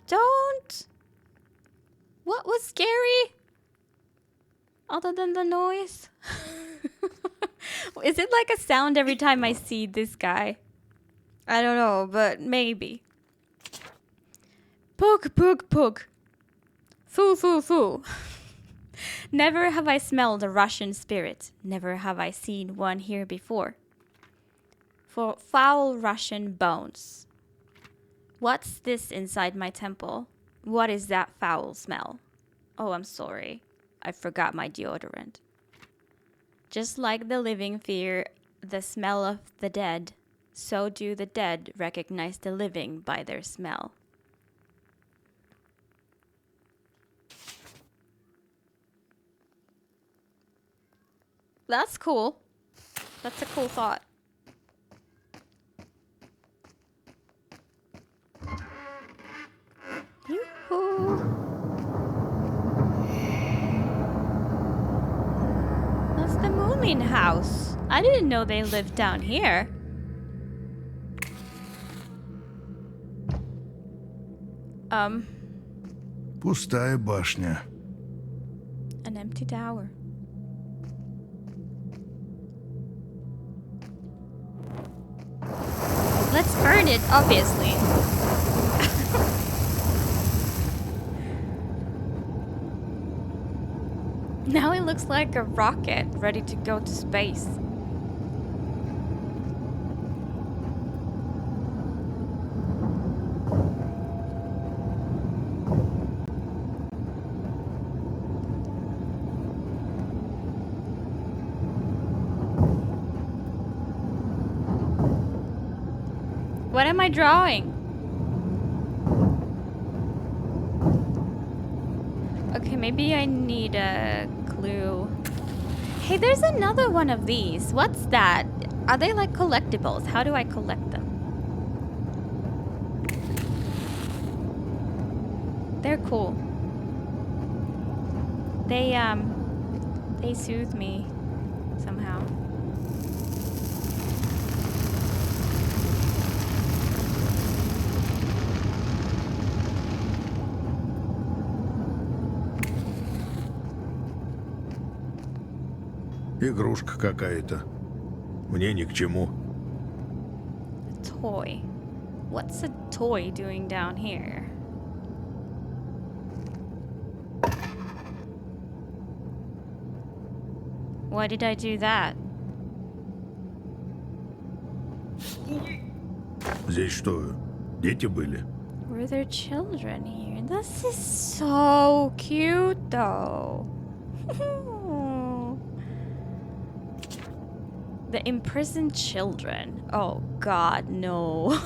Don't! What was scary? Other than the noise? Is it like a sound every time I see this guy? I don't know, but maybe. Pug, pug, pug. Foo, foo, foo. Never have I smelled a Russian spirit. Never have I seen one here before. For foul Russian bones. What's this inside my temple? What is that foul smell? Oh, I'm sorry. I forgot my deodorant. Just like the living fear the smell of the dead, so do the dead recognize the living by their smell. That's cool. That's a cool thought. Yoo-hoo. That's the Moomin house. I didn't know they lived down here. Пустая башня. An empty tower. Let's burn it, obviously. Now it looks like a rocket ready to go to space. What am I drawing? Okay, maybe I need a clue. Hey, there's another one of these. What's that? Are they like collectibles? How do I collect them? They're cool. They soothe me somehow. Игрушка какая-то. Мне ни к чему. Toy. What's a toy doing down here? Why did I do that? Здесь что, дети были? Were there children here? This is so cute though. The imprisoned children. Oh god, no.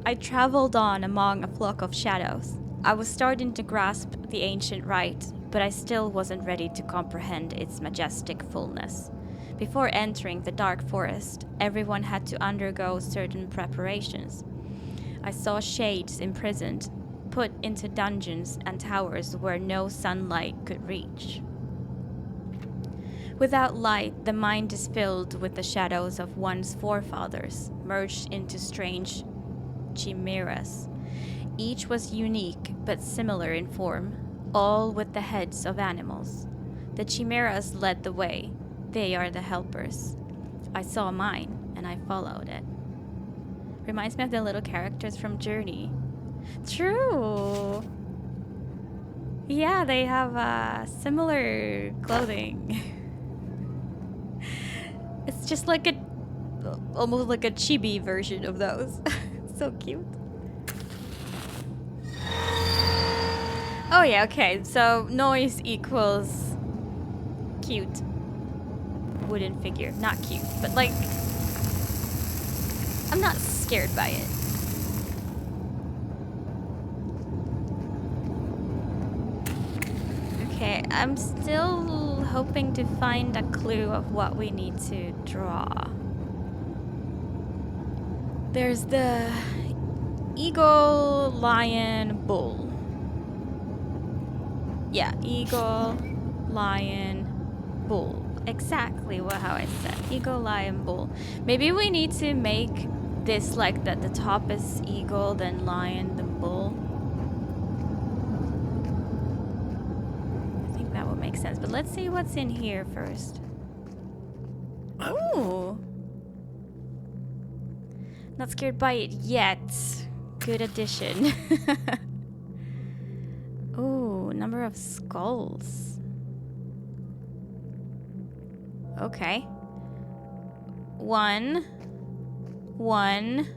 I traveled on among a flock of shadows. I was starting to grasp the ancient rite, but I still wasn't ready to comprehend its majestic fullness. Before entering the dark forest, everyone had to undergo certain preparations. I saw shades imprisoned, put into dungeons and towers where no sunlight could reach. Without light, the mind is filled with the shadows of one's forefathers, merged into strange chimeras. Each was unique but similar in form, all with the heads of animals. The chimeras led the way. They are the helpers. I saw mine, and I followed it. Reminds me of the little characters from Journey. True! Yeah, they have similar clothing. It's just like almost like a chibi version of those. So cute. Oh yeah, okay, so noise equals cute wooden figure. Not cute, but like, I'm not scared by it. Okay, I'm still hoping to find a clue of what we need to draw. There's the eagle, lion, bull. Yeah, eagle, lion, bull. Exactly how I said. Eagle, lion, bull. Maybe we need to make this like that the top is eagle, then lion, then bull. I think that would make sense. But let's see what's in here first. Ooh. Not scared by it yet. good addition. Ooh, number of skulls. Okay. 1, 1,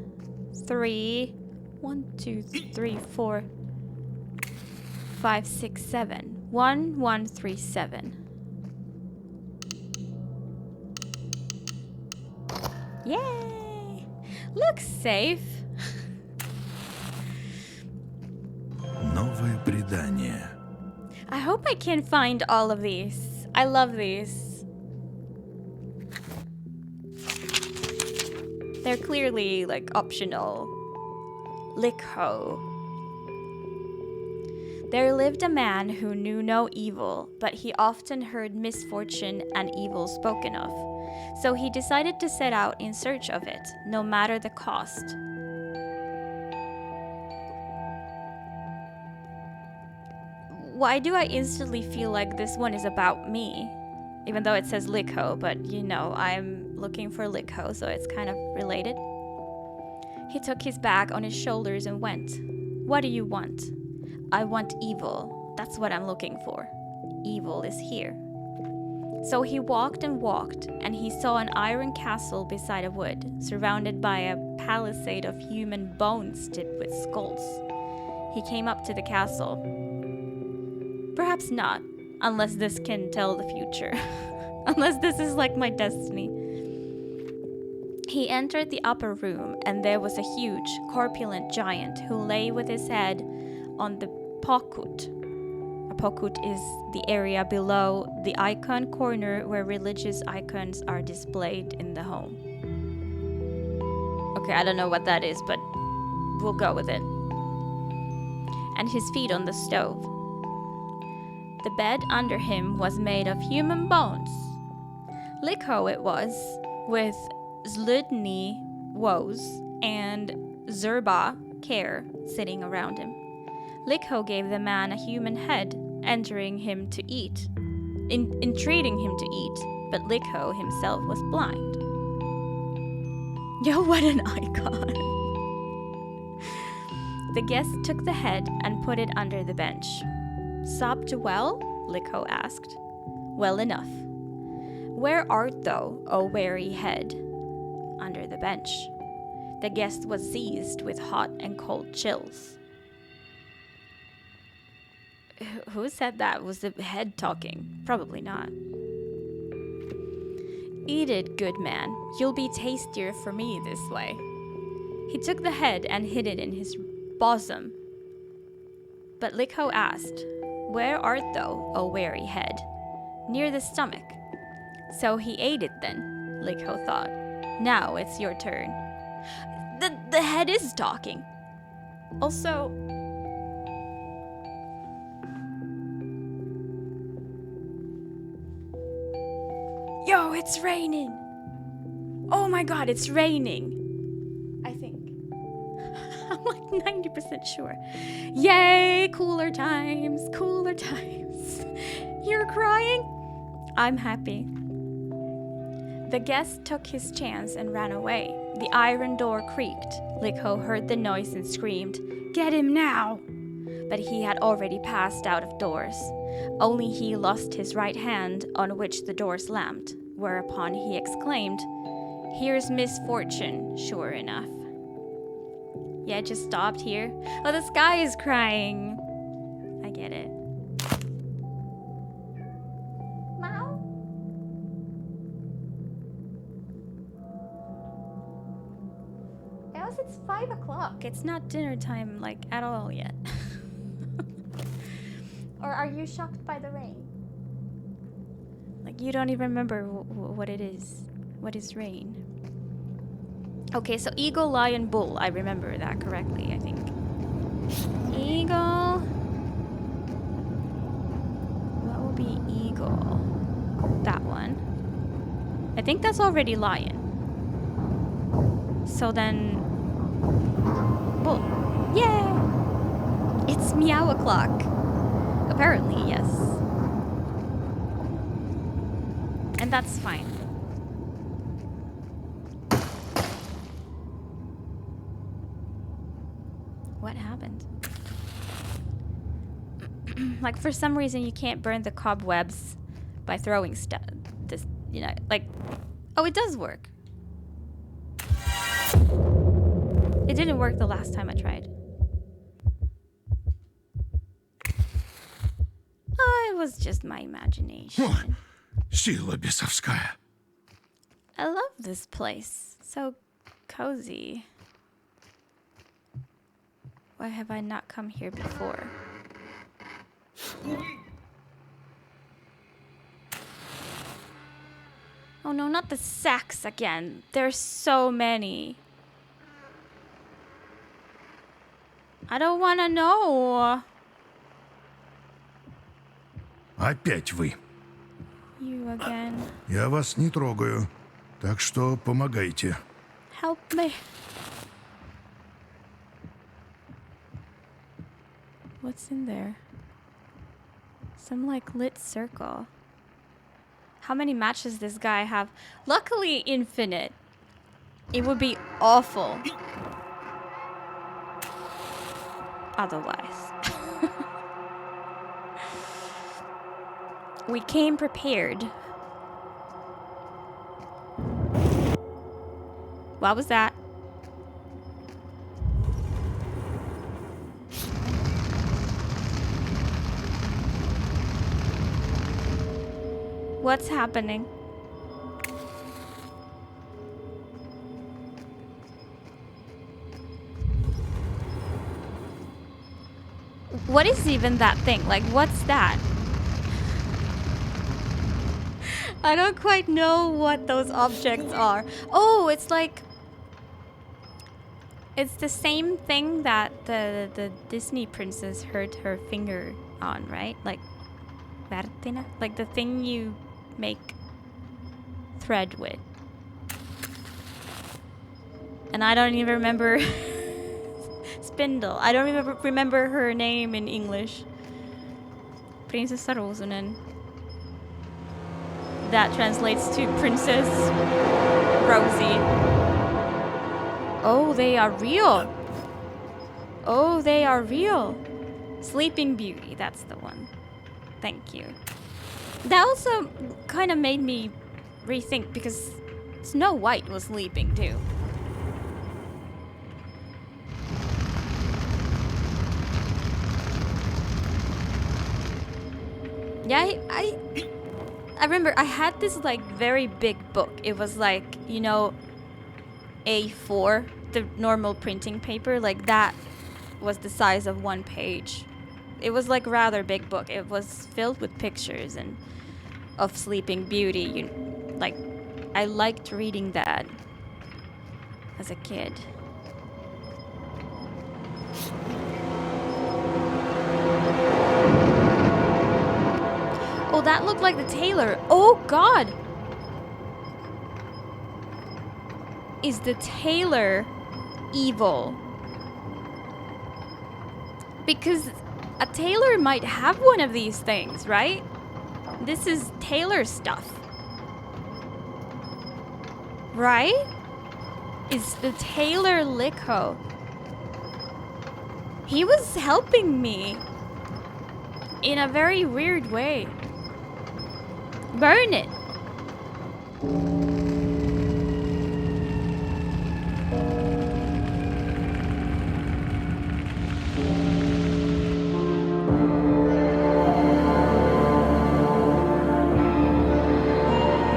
3, 1, 2, 3, 4, 5, 6, 7. 1, 1, 3, 7. Yay! Looks safe. Новое предание. I hope I can find all of these. I love these. They're clearly like optional. LIKHO. There lived a man who knew no evil, but he often heard misfortune and evil spoken of. So he decided to set out in search of it, no matter the cost. Why do I instantly feel like this one is about me? Even though it says LIKHO, but you know, I'm looking for LIKHO, so it's kind of related. He took his bag on his shoulders and went. What do you want? I want evil. That's what I'm looking for. Evil is here. So he walked and walked, and he saw an iron castle beside a wood, surrounded by a palisade of human bones tipped with skulls. He came up to the castle. Perhaps not, unless this can tell the future. Unless this is like my destiny. He entered the upper room, and there was a huge, corpulent giant who lay with his head on the pokut. A pokut is the area below the icon corner where religious icons are displayed in the home. Okay, I don't know what that is, but we'll go with it. And his feet on the stove. The bed under him was made of human bones. LIKHO it was, with Zludny woes and Zerba care sitting around him. LIKHO gave the man a human head, entreating him to eat, but LIKHO himself was blind. Yo, what an icon! The guest took the head and put it under the bench. Supped well? LIKHO asked. Well enough. Where art thou, O weary head? Under the bench. The guest was seized with hot and cold chills. Who said that? Was the head talking? Probably not. Eat it, good man. You'll be tastier for me this way. He took the head and hid it in his bosom. But LIKHO asked, Where art thou, O weary head? Near the stomach. So he ate it then, LIKHO thought. Now it's your turn. The head is talking. Also, yo, it's raining. Oh my god, it's raining. I think. I'm like 90% sure. Yay, cooler times, cooler times. You're crying? I'm happy. The guest took his chance and ran away. The iron door creaked. LIKHO heard the noise and screamed, Get him now! But he had already passed out of doors. Only he lost his right hand, on which the door slammed, whereupon he exclaimed, Here's misfortune, sure enough. Yeah, it just stopped here. Oh, the sky is crying. I get it. Meow. It's 5 o'clock. It's not dinner time, like, at all yet. Or are you shocked by the rain? Like, you don't even remember what it is. What is rain? Okay, so eagle, lion, bull. I remember that correctly, I think. Eagle. What will be eagle? That one. I think that's already lion. So then... bull. Yay! It's meow o'clock. Apparently, yes. And that's fine. like for some reason you can't burn the cobwebs by throwing stuff. This, you know, like, oh, it does work. It didn't work the last time I tried. Oh, it was just my imagination. Сила бесовская. I love this place. So cozy. Why have I not come here before? Oh no, not the sacks again. There's so many. I don't wanna know. Опять вы. You again. Я вас не трогаю, так что помогайте. Help me. What's in there? Some like lit circle. How many matches this guy have? Luckily infinite. It would be awful otherwise. We came prepared. What was that? What's happening? What is even that thing? Like, what's that? I don't quite know what those objects are. Oh, it's like... It's the same thing that the Disney princess hurt her finger on, right? Like, Vertina? Like the thing you make thread with. And I don't even remember... Spindle. I don't remember her name in English. Prinsessa Rosunen. That translates to Princess Rosie. Oh, they are real. Oh, they are real. Sleeping Beauty, that's the one. Thank you. That also kind of made me rethink because Snow White was sleeping too. Yeah, I remember I had this like very big book. It was like, you know, A4, the normal printing paper, like that was the size of one page. It was like rather big book. It was filled with pictures and of Sleeping Beauty. Like I liked reading that as a kid. Oh, that looked like the tailor. Oh, God. Is the tailor evil? Because a tailor might have one of these things, right? This is tailor stuff. Right? Is the tailor LIKHO? He was helping me in a very weird way. Burn it.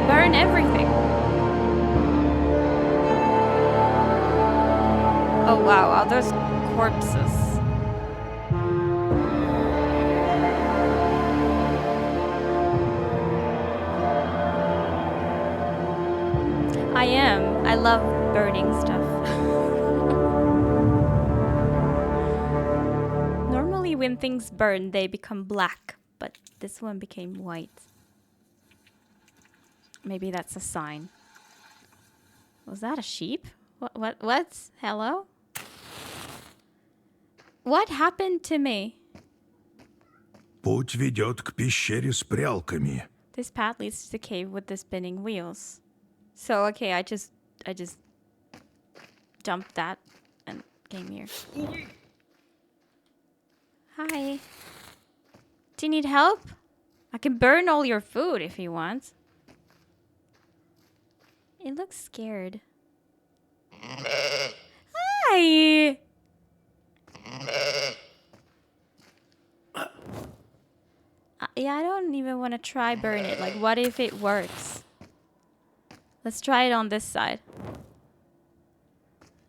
Burn everything. Oh wow, are those corpses? I am. I love burning stuff. Normally when things burn, they become black, but this one became white. Maybe that's a sign. Was that a sheep? What? Hello? What happened to me? Путь ведет к пещере с прялками. This path leads to the cave with the spinning wheels. So, okay, I just dumped that and came here. Hi. Do you need help? I can burn all your food if you want. It looks scared. Hi! Yeah, I don't even want to try burn it. Like, what if it works? Let's try it on this side.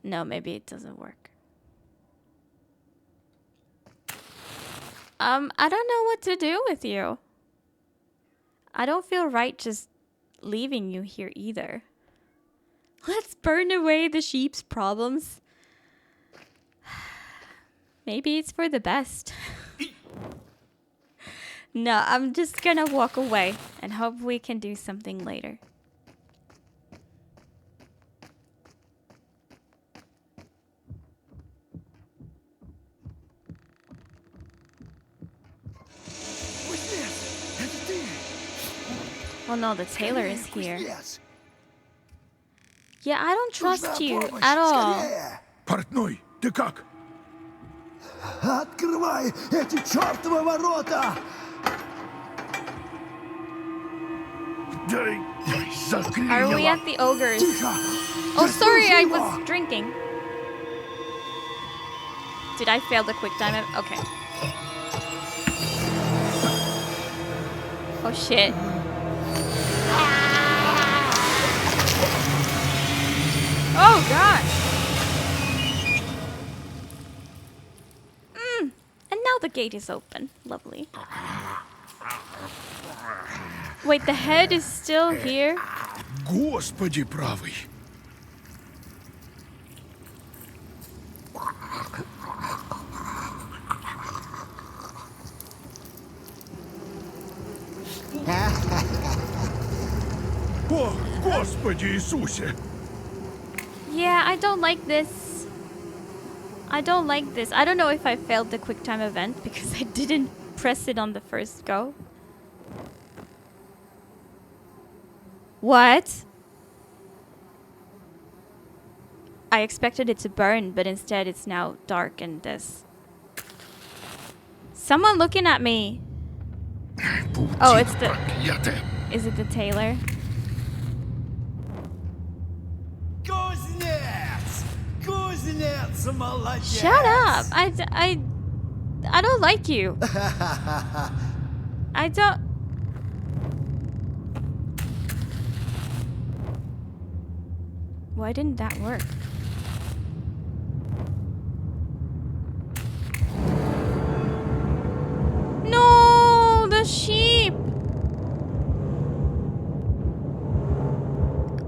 No, maybe it doesn't work. I don't know what to do with you. I don't feel right just leaving you here either. Let's burn away the sheep's problems. Maybe it's for the best. No, I'm just gonna walk away and hope we can do something later. Кузнец, это ты? Oh no, the tailor is here. Кузнец, Yeah, I don't нужна trust you помощь, at all. скорее! Портной, ты как? Открывай эти чертовы ворота! Дай, закрой Are we его. at the ogres? Тихо! Oh, sorry, I Его! was drinking. Did I fail the quick time? Okay. Oh shit. Oh god. And now the gate is open. Lovely. Wait, the head is still here? Господи правый. О, Господи Иисусе! Yeah, I don't like this. I don't like this. I don't know if I failed the quick time event because I didn't press it on the first go. What? I expected it to burn, but instead it's now dark and this. Someone looking at me. Oh, it's the... Проклятая. Is it the tailor? Кузнец! Кузнец, молодец! Shut up! I don't like you. I don't... Why didn't that work? No, the sheep.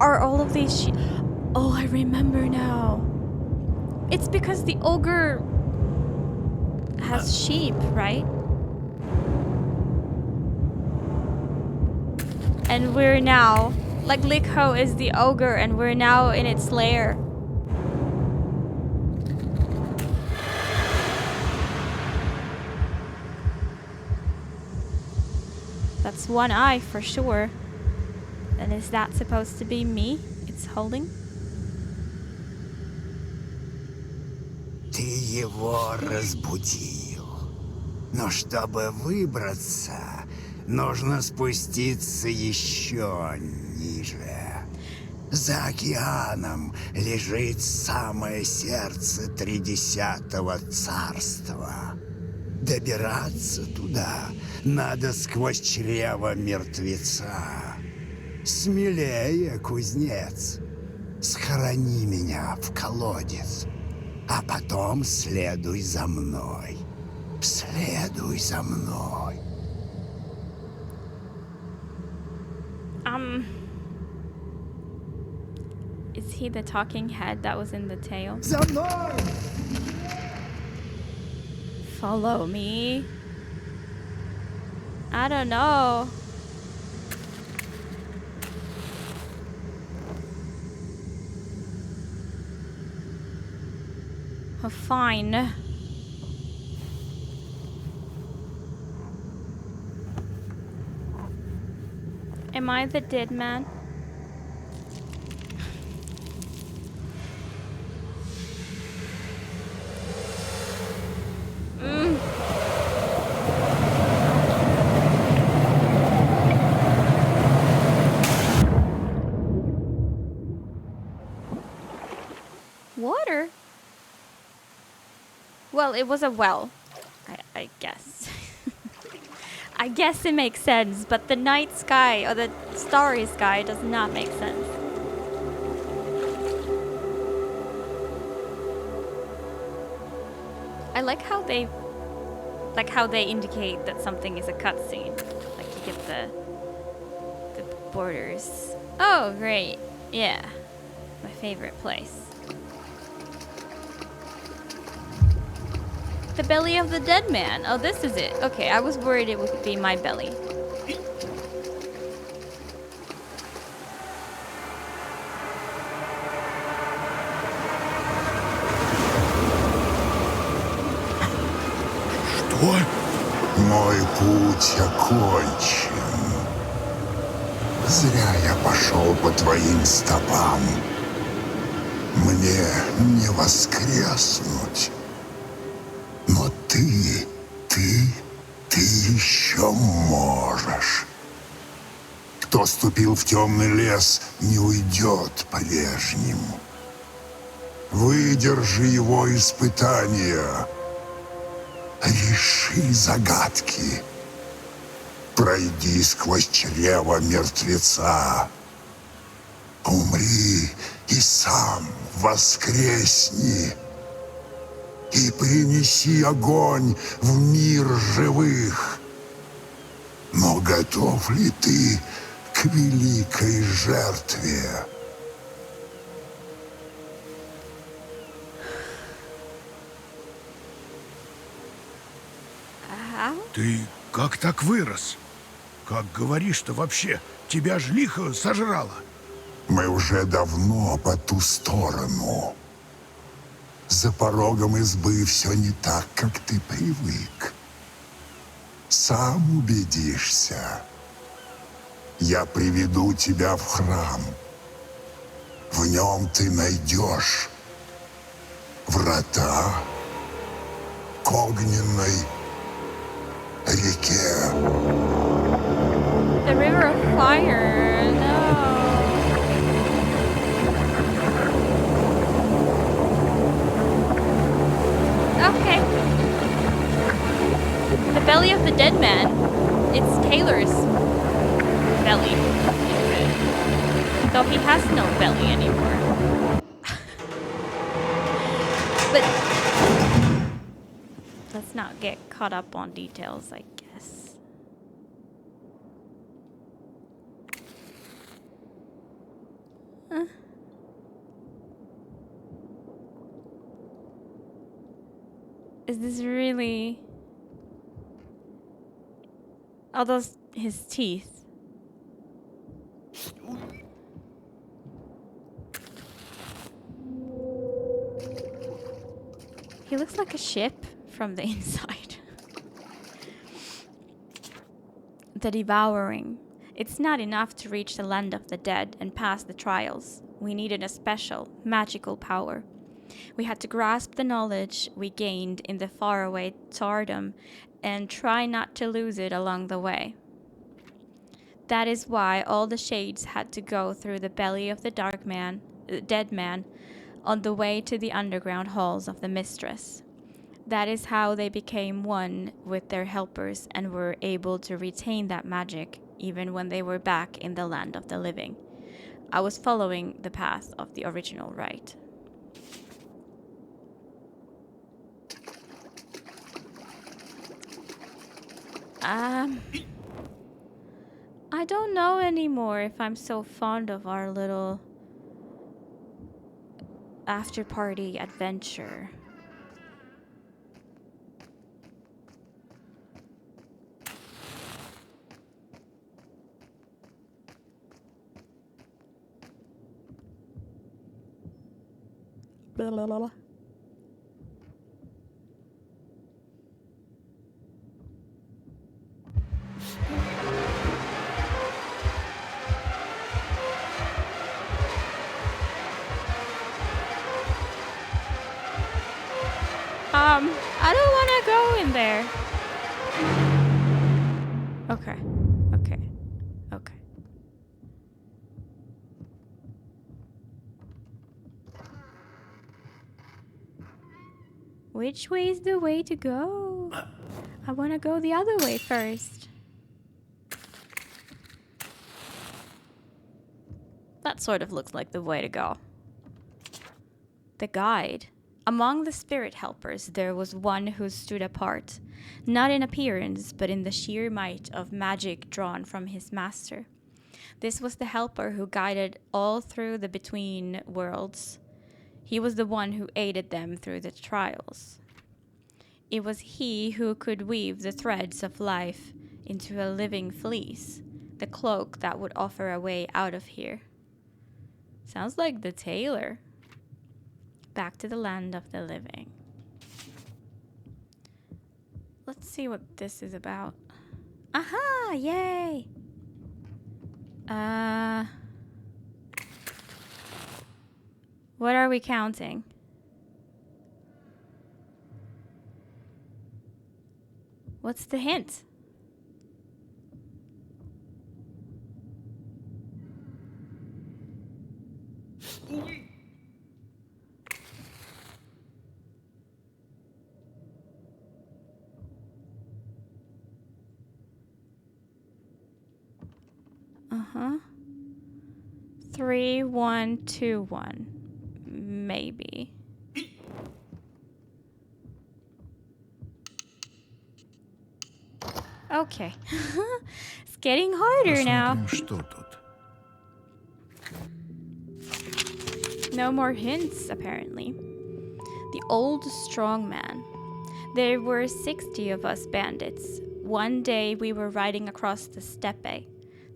Are all of these sheep? Oh, I remember now. It's because the ogre has sheep, right? And we're now, like LIKHO is the ogre and we're now in its lair. That's one eye for sure. And is that supposed to be me it's holding? Ты его разбудил. Но чтобы выбраться, нужно спуститься еще ниже. За океаном лежит самое сердце Тридесятого царства. Добираться туда надо сквозь чрево мертвеца. Смелее, кузнец. Схорони меня в колодец, а потом следуй за мной. Следуй за мной. Is he the talking head that was in the tail? За мной! Follow me. I don't know. Oh, fine. Am I the dead man? Well, it was a well. I guess. I guess it makes sense, but the night sky or the starry sky does not make sense. I like how they indicate that something is a cutscene. Like you get the borders. Oh, great. Yeah. My favorite place. The belly of the dead man. Oh, this is it. Okay, I was worried it would be my belly. Что? Мой путь окончен. Зря я пошел по твоим стопам. Мне не воскреснуть. Но ты еще можешь. Кто ступил в темный лес, не уйдет прежним. Выдержи его испытания. Реши загадки. Пройди сквозь чрево мертвеца. Умри и сам воскресни. И принеси огонь в мир живых. Но готов ли ты к великой жертве? Ты как так вырос? Как говоришь-то вообще? Тебя ж лихо сожрало. Мы уже давно по ту сторону. За порогом избы все не так, как ты привык. Сам убедишься. Я приведу тебя в храм. В нем ты найдешь врата к огненной реке. The river of fire. No. Okay. The belly of the dead man. It's Taylor's belly. Though he has no belly anymore. But let's not get caught up on details, I guess. Is this really... Are those his teeth? He looks like a ship from the inside. The devouring. It's not enough to reach the land of the dead and pass the trials. We needed a special, magical power. We had to grasp the knowledge we gained in the faraway tsardom and try not to lose it along the way. That is why all the shades had to go through the belly of the dead man, on the way to the underground halls of the mistress. That is how they became one with their helpers and were able to retain that magic even when they were back in the land of the living. I was following the path of the original rite. I don't know anymore if I'm so fond of our little after party adventure. Blah, blah, blah, blah. I don't want to go in there. Okay. Which way is the way to go? I want to go the other way first. That sort of looks like the way to go. The guide. Among the spirit helpers, there was one who stood apart, not in appearance, but in the sheer might of magic drawn from his master. This was the helper who guided all through the between worlds. He was the one who aided them through the trials. It was he who could weave the threads of life into a living fleece, the cloak that would offer a way out of here. Sounds like the tailor. Back to the land of the living. Let's see what this is about. Aha! Yay! What are we counting? What's the hint? Uh-huh. 3, 1, 2, 1. Maybe. Okay. It's getting harder now. Посмотрим, что тут. No more hints, apparently. The old strong man. There were 60 of us bandits. One day we were riding across the steppe.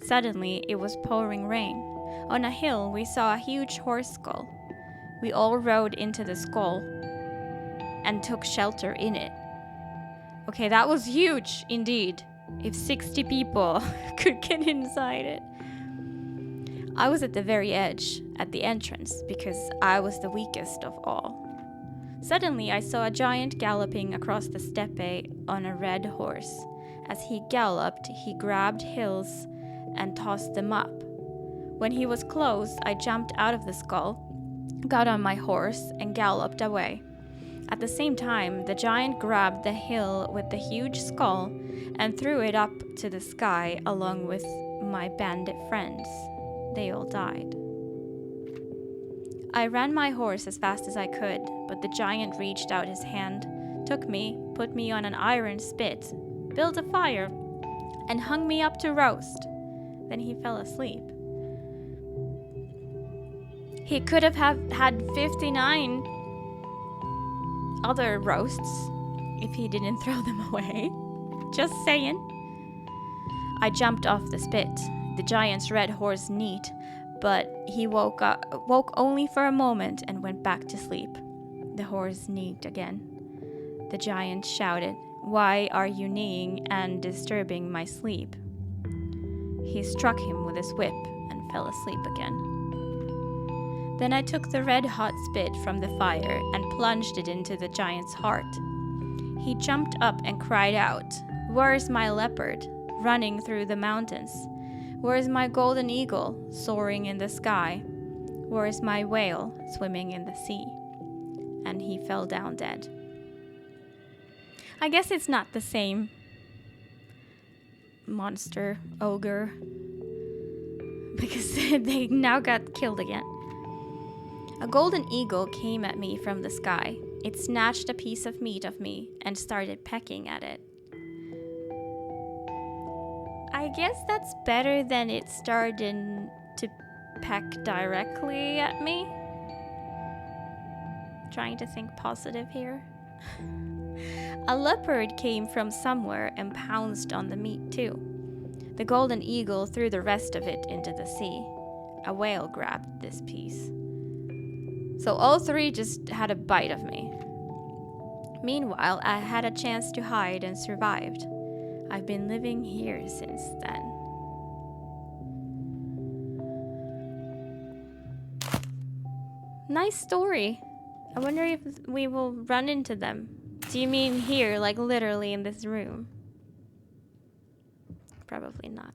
Suddenly it was pouring rain. On a hill we saw a huge horse skull. We all rode into the skull and took shelter in it. Okay, that was huge indeed. If 60 people could get inside it. I was at the very edge, at the entrance, because I was the weakest of all. Suddenly I saw a giant galloping across the steppe on a red horse. As he galloped, he grabbed hills and tossed them up. When he was close, I jumped out of the skull, got on my horse, and galloped away. At the same time, the giant grabbed the hill with the huge skull and threw it up to the sky along with my bandit friends. They all died. I ran my horse as fast as I could, but the giant reached out his hand, took me, put me on an iron spit, built a fire, and hung me up to roast. Then he fell asleep. He could have had 59 other roasts if he didn't throw them away. Just saying. I jumped off the spit. The giant's red horse neat, but he woke only for a moment and went back to sleep. The horse neighed again. The giant shouted, "Why are you neighing and disturbing my sleep?" He struck him with his whip and fell asleep again. Then I took the red-hot spit from the fire and plunged it into the giant's heart. He jumped up and cried out, "Where's my leopard, running through the mountains? Where's my golden eagle, soaring in the sky? Where's my whale, swimming in the sea?" And he fell down dead. I guess it's not the same monster, ogre, because they now got killed again. A golden eagle came at me from the sky. It snatched a piece of meat of me and started pecking at it. I guess that's better than it starting to peck directly at me. Trying to think positive here. A leopard came from somewhere and pounced on the meat too. The golden eagle threw the rest of it into the sea. A whale grabbed this piece. So all three just had a bite of me. Meanwhile, I had a chance to hide and survived. I've been living here since then. Nice story. I wonder if we will run into them. Do you mean here, like literally in this room? Probably not.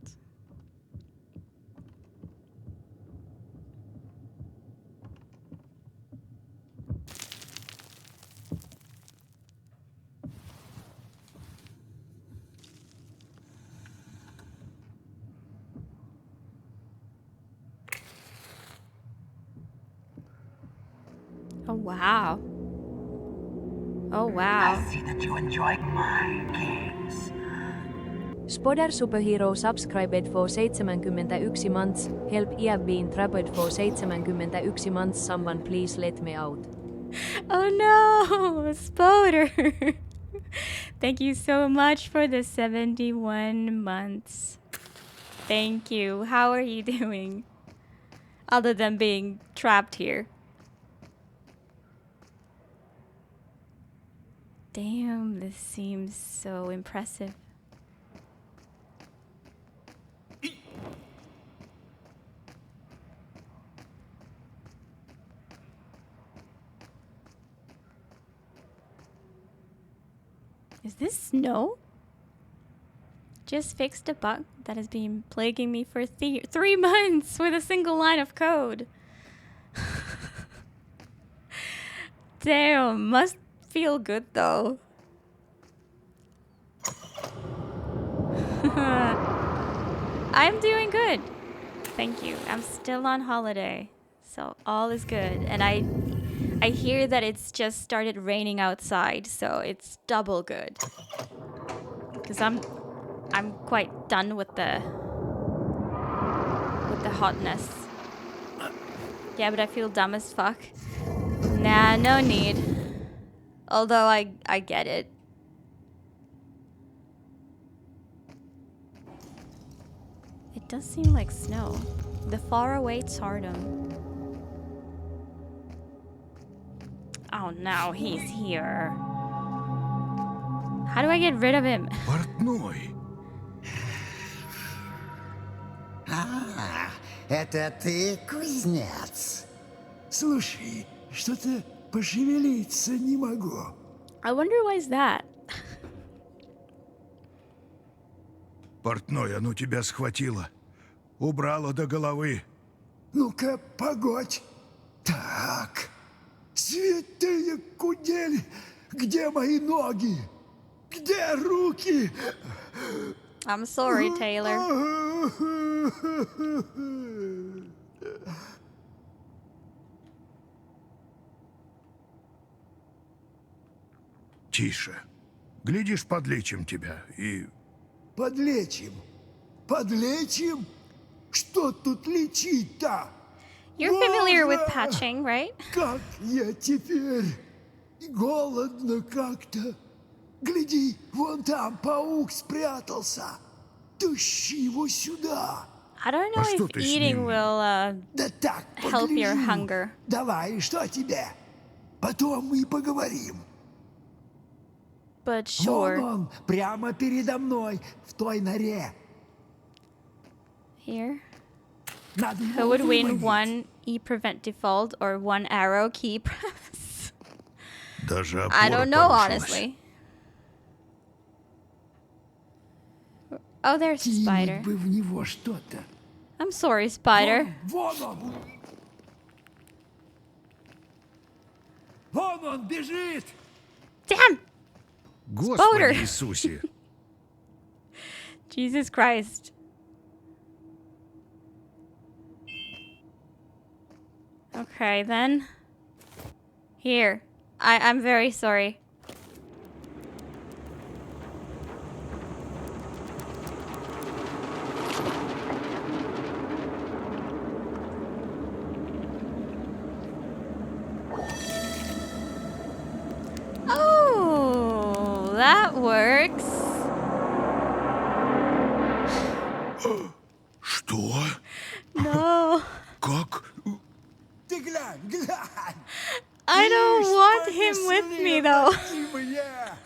Oh, wow. Oh, I wow. see that you enjoy my games. Spodder Superhero subscribed for 71 months. Help, I have been trapped for 71 months. Someone please let me out. Oh no, Spoder. Thank you so much for the 71 months. Thank you. How are you doing? Other than being trapped here. Damn, this seems so impressive. Is this snow? Just fixed a bug that has been plaguing me for 3 months with a single line of code. Damn, must feel good though. I'm doing good. Thank you. I'm still on holiday, so all is good. And I hear that it's just started raining outside, so it's double good. Cuz I'm quite done with the hotness. Yeah, but I feel dumb as fuck. Nah, no need. Although I get it. It does seem like snow. The faraway Tsardom. Oh no, he's here. How do I get rid of him? Портной. А, это ты, кузнец? Слушай, что-то пошевелиться не могу. I wonder why is that? Портной, оно тебя схватило. Убрало до головы. Ну-ка, погодь. Так, святые кудели, где мои ноги? Где руки? I'm sorry, Taylor. Тише. Глядишь, подлечим тебя и... Подлечим? Подлечим? Что тут лечить-то? You're familiar with Боже! patching, right? Как я теперь? Голодно как-то. Гляди, вон там паук спрятался. Тащи его сюда. I don't know А что if ты с eating ним? will Да так, help your погляжу. hunger. Давай, что тебе? Потом мы поговорим. But Вон sure. он, прямо передо мной, в той норе. Here. Надо Who его would win выманить. one E prevent default or one arrow key press? Даже опора I don't know, порушилась. honestly. Oh, there's Кинуть Spider. бы в него что-то. I'm sorry, Spider. Вон он! Вон он бежит! Damn! Господи Споутер. Иисусе! Jesus Christ. Okay, then. Here. I'm very sorry. Oh, that works. Что? No. Как? Ты глянь, глянь! I don't Ишь, want him with me though. понесли меня!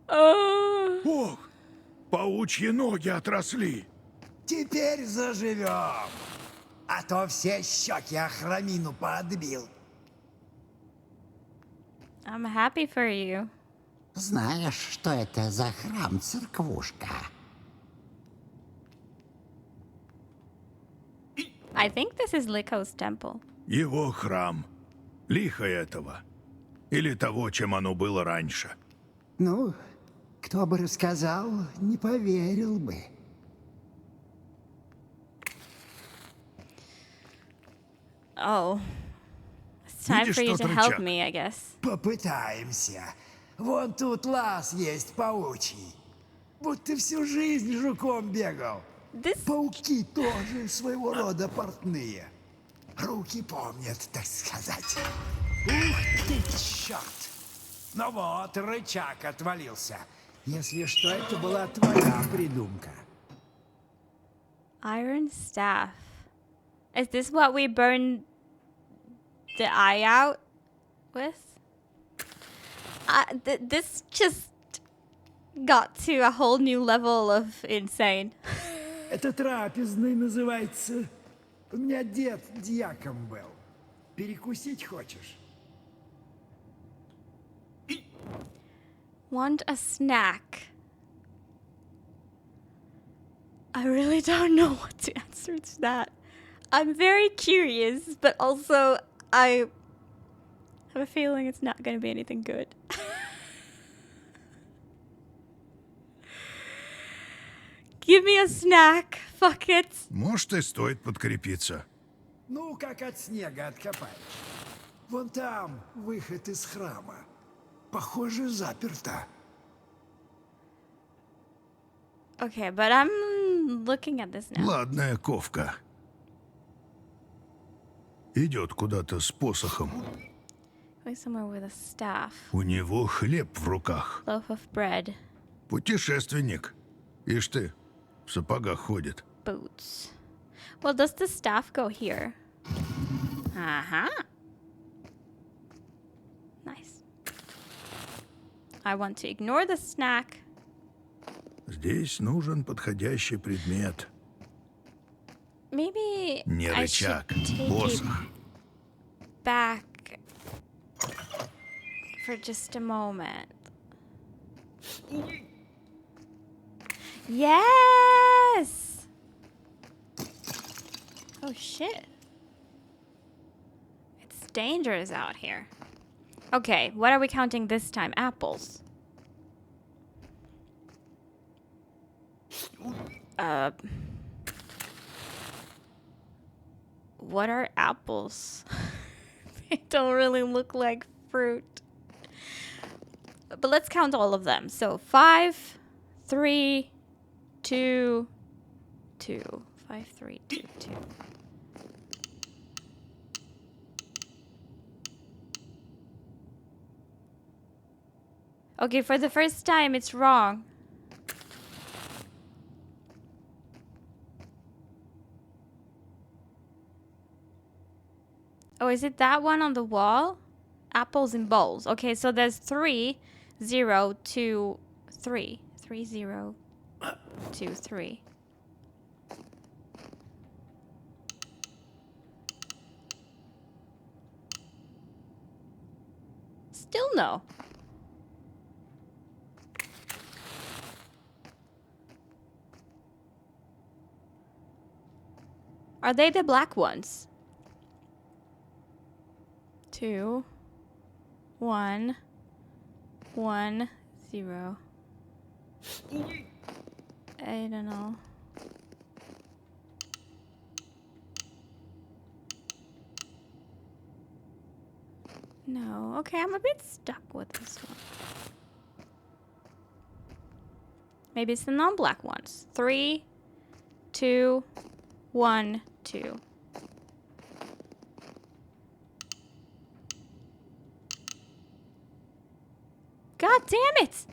Oh. Ох! Паучьи ноги отросли! Теперь заживем! А то все щеки охромину поотбил. I'm happy for you. Знаешь, что это за храм-церквушка? I think this is LIKHO's temple. Его храм. Лихо этого. Или того, чем оно было раньше. Ну, кто бы рассказал, не поверил бы. Oh. It's time Видишь for you тот to help рычаг? me, I guess. Попытаемся. Вон тут лаз есть паучий. Будто всю жизнь жуком бегал. This Пауки тоже своего рода портные. Руки помнят, так сказать. Ух ты, черт! Ну вот, рычаг отвалился. Если что, это была твоя придумка. iron staff. Is this what we burn the eye out with? This just got to a whole new level of insane. Это трапезный называется. У меня дед дьяком был. Перекусить хочешь? Want a snack? I really don't know what to answer to that. I'm very curious, but also I have a feeling it's not going to be anything good. Give me a snack. Fuck it. Может, и стоит подкрепиться. Ну, как от снега откопаешь. Вон там выход из храма. Похоже, заперто. Okay, but I'm looking at this now. Ладная ковка. Идет куда-то с посохом. Going somewhere with a staff. У него хлеб в руках. Loaf of bread. Путешественник. Ишь ты, в сапогах ходит. Boots. Well, does the staff go here? Uh-huh. Nice. I want to ignore the snack. Здесь нужен подходящий предмет. Maybe Не I рычаг, should take посох. it back for just a moment. Yes! Oh shit. It's dangerous out here. Okay, what are we counting this time? Apples. What are apples? They don't really look like fruit. But let's count all of them. So 5, 3, 2, 2. 5, 3, 2, 2. Okay, for the first time, it's wrong. Oh, is it that one on the wall? Apples in bowls. Okay, so there's 3, 0, 2, 3. 3, 0, 2, 3. Still no. Are they the black ones? 2, 1, 1, 0. I don't know. No. Okay, I'm a bit stuck with this one. Maybe it's the non-black ones. 3, 2, 1, 2. God damn it!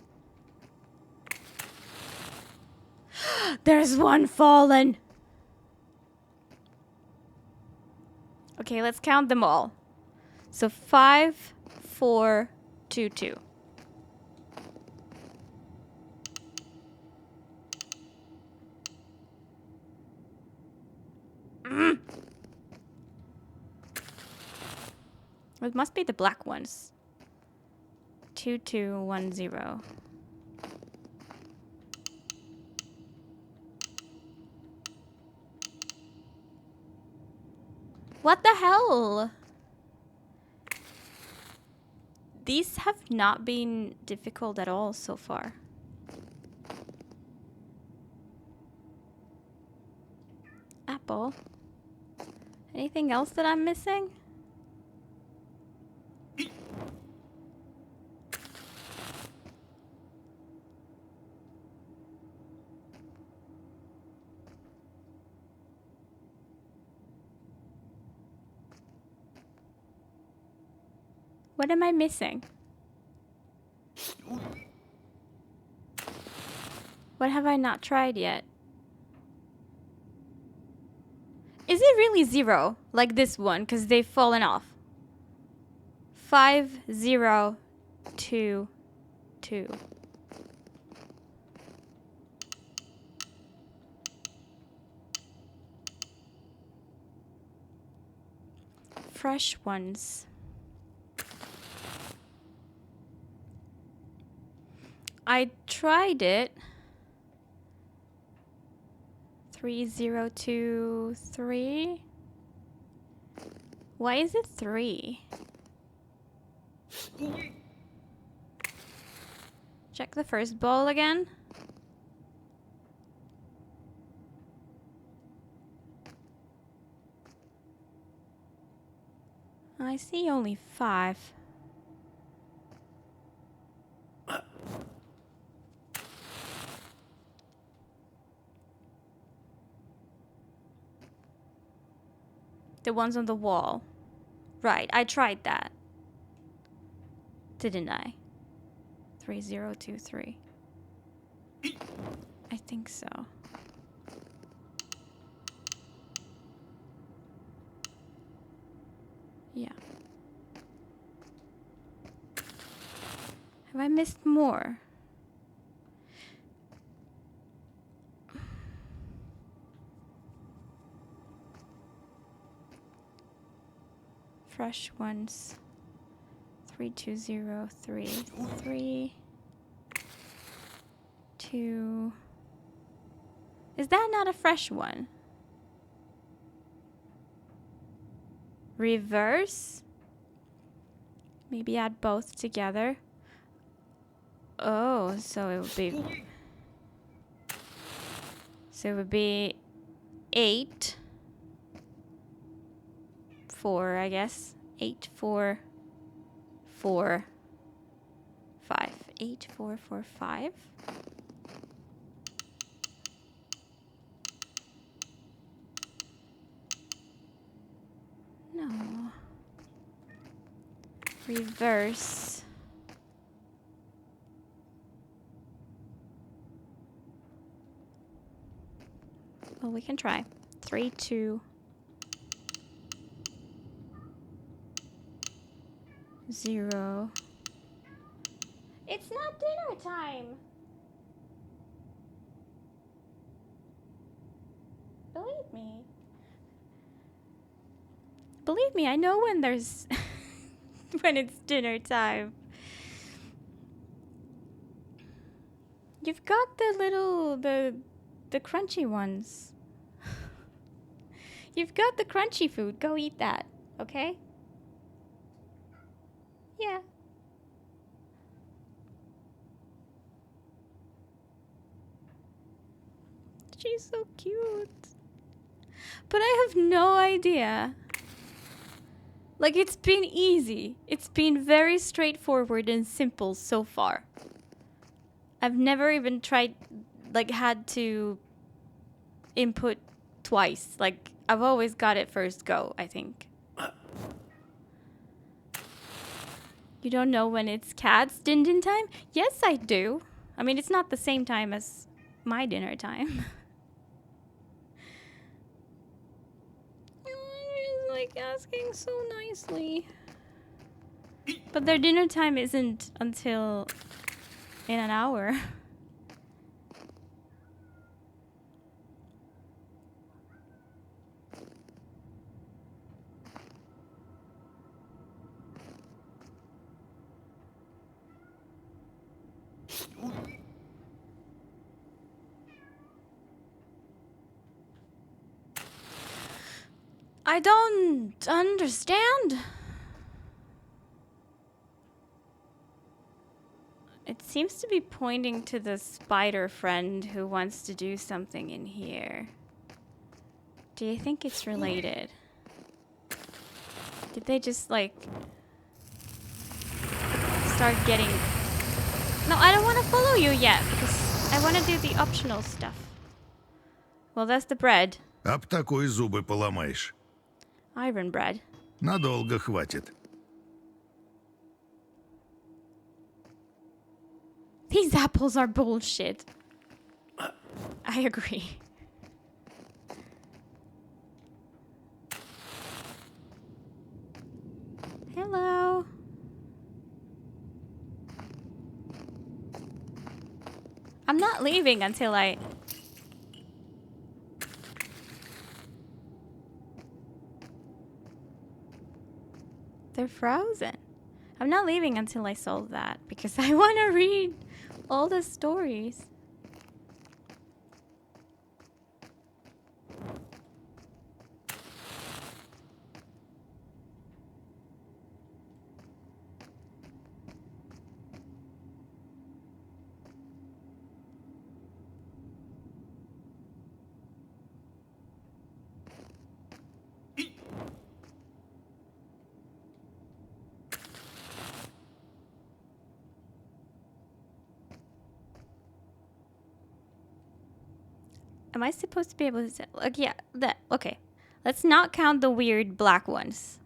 There's one fallen. Okay, let's count them all. So 5, 4, 2, 2. It must be the black ones. 2, 2, 1, 0. What the hell? These have not been difficult at all so far. Apple. Anything else that I'm missing? What am I missing? What have I not tried yet? Is it really 0? Like this one, because they've fallen off. 5, 0, 2, 2. Fresh ones. I tried it. 3, 0, 2, 3. Why is it 3? Check the first ball again. I see only 5. The ones on the wall. Right, I tried that. Didn't I? 3, 0, 2, 3. I think so. Yeah. Have I missed more? Fresh ones. 3, 2, 0, 3, 3, 2. Is that not a fresh one? Reverse? Maybe add both together. Oh, so it would be... So it would be 8. 4, I guess. 8, 4, 4, 5. 8, 4, 4, 5. No. Reverse. Well, we can try. 3, 2, 0. It's not dinner time. Believe me. Believe me, I know when there's when it's dinner time. You've got the little the crunchy ones. You've got the crunchy food. Go eat that, okay? Yeah. She's so cute. But I have no idea. Like, it's been easy. It's been very straightforward and simple so far. I've never even tried, like, had to input twice. Like, I've always got it first go, I think. You don't know when it's Cat's din time? Yes, I do. I mean, it's not the same time as my dinner time. She's like asking so nicely. But their dinner time isn't until in an hour. I don't understand. It seems to be pointing to the spider friend who wants to do something in here. Do you think it's related? Did they just like start getting... No, I don't want to follow you yet because I want to do the optional stuff. Well, that's the bread. Об такой зубы поломаешь. Iron bread. Надолго хватит. These apples are bullshit. I agree. Hello. I'm not leaving until I... They're frozen. I'm not leaving until I solve that because I want to read all the stories. Am I supposed to be able to say, like, yeah, that, okay. Let's not count the weird black ones.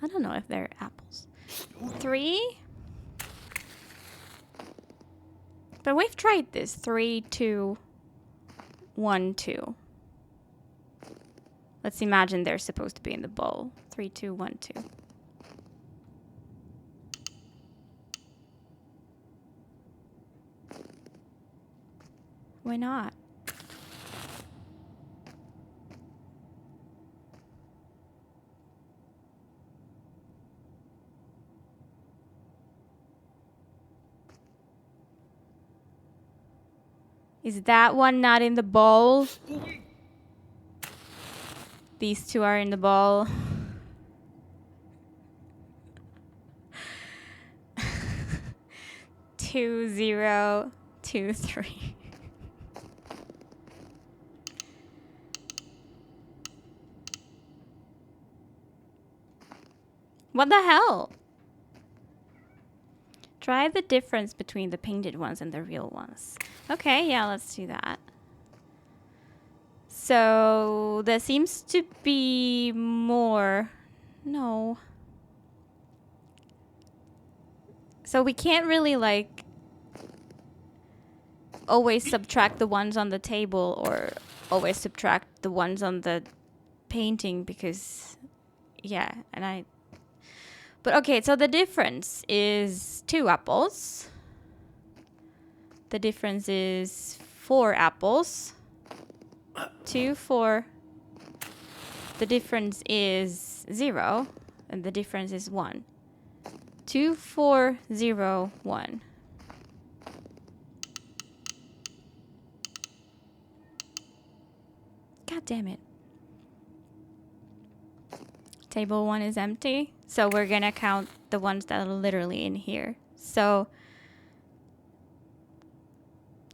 I don't know if they're apples. 3? But we've tried this. 3, 2, 1, 2. Let's imagine they're supposed to be in the bowl. 3, 2, 1, 2. Why not? Is that one not in the bowl? These two are in the bowl. Two, 0, 2, 3. What the hell? Try the difference between the painted ones and the real ones. Okay, yeah, let's do that. So there seems to be more. No. So we can't really like always subtract the ones on the table or always subtract the ones on the painting because, yeah, and I... But okay, so the difference is 2 apples. The difference is 4 apples. 2, 4. The difference is 0. And the difference is 1. 2, 4, 0, 1. God damn it. Table 1 is empty. So we're gonna count the ones that are literally in here. So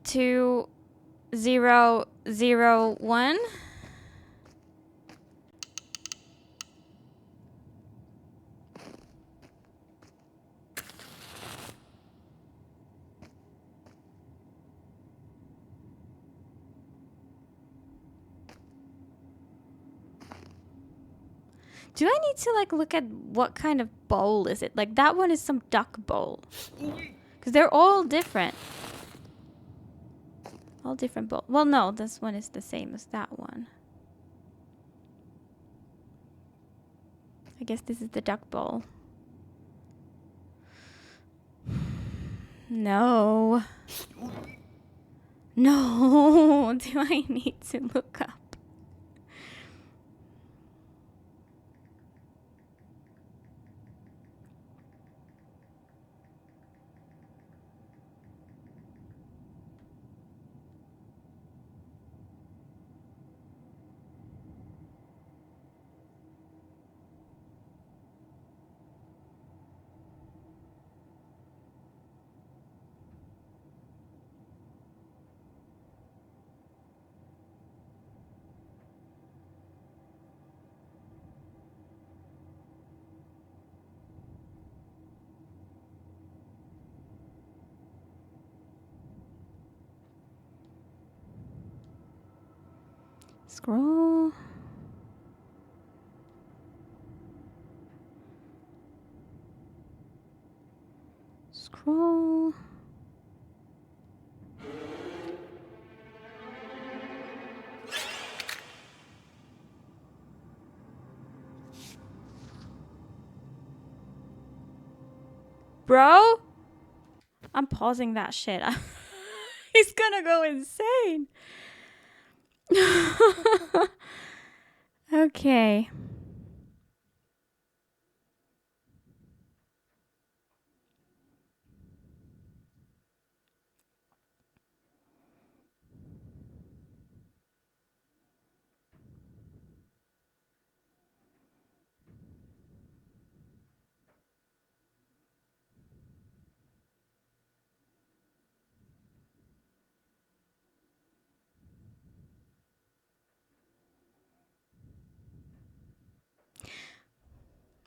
2, 0, 0, 1. Do I need to like look at what kind of bowl is it? Like that one is some duck bowl. Because they're all different. All different bowl. Well, no, this one is the same as that one. I guess this is the duck bowl. No. No. Do I need to look up? Scroll. Scroll. Bro? I'm pausing that shit. He's gonna go insane. Okay.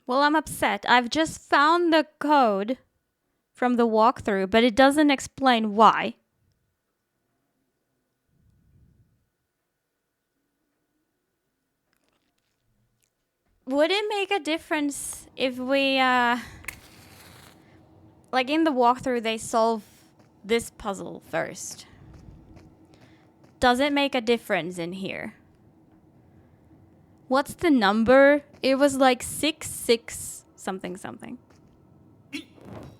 Well, I'm upset. I've just found the code from the walkthrough, but it doesn't explain why. Would it make a difference if we, like in the walkthrough, they solve this puzzle first? Does it make a difference in here? What's the number? It was like 6 something something.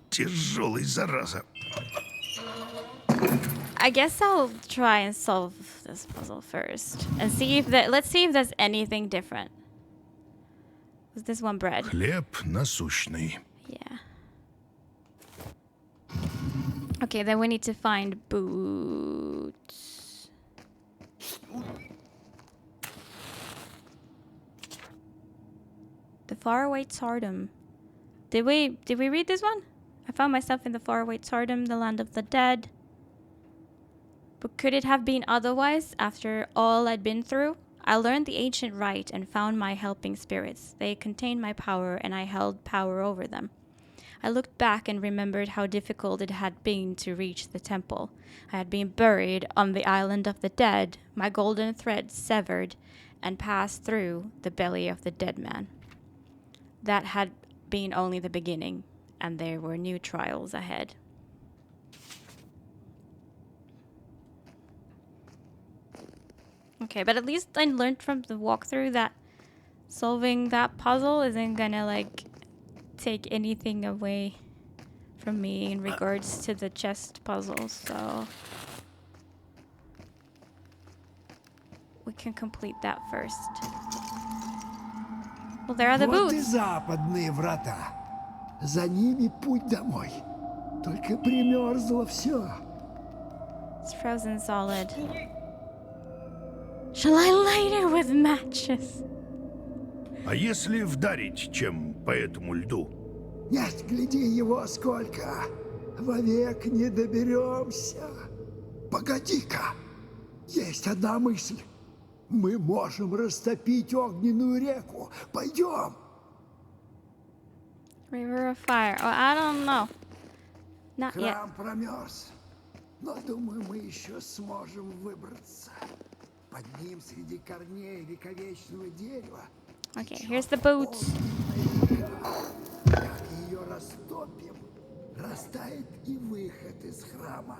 Тяжелый, зараза. I guess I'll try and solve this puzzle first and see if let's see if there's anything different. Was this one bread? Хлеб насущный. Yeah. Okay, then we need to find boots. The faraway Tsardom. Did we read this one? I found myself in the faraway Tsardom, the land of the dead. But could it have been otherwise after all I'd been through? I learned the ancient rite and found my helping spirits. They contained my power and I held power over them. I looked back and remembered how difficult it had been to reach the temple. I had been buried on the island of the dead, my golden thread severed, and passed through the belly of the dead man. That had been only the beginning, and there were new trials ahead. Okay, but at least I learned from the walkthrough that solving that puzzle isn't gonna, like, take anything away from me in regards to the chest puzzle, so we can complete that first. Well, there are the Вот и boots. западные врата. За ними путь домой. Только примерзло все. It's frozen solid. Shall I light it with matches? А если вдарить чем по этому льду? Нет, гляди его сколько. Вовек не доберемся. Погоди-ка. Есть одна мысль. Мы можем растопить огненную реку. Пойдем. River of fire. Oh, I don't know. Not yet. Храм промерз. Но, думаю, мы еще сможем выбраться. Под ним среди корней вековечного дерева. Okay, here's the boots. Как ее растопим, растает и выход из храма.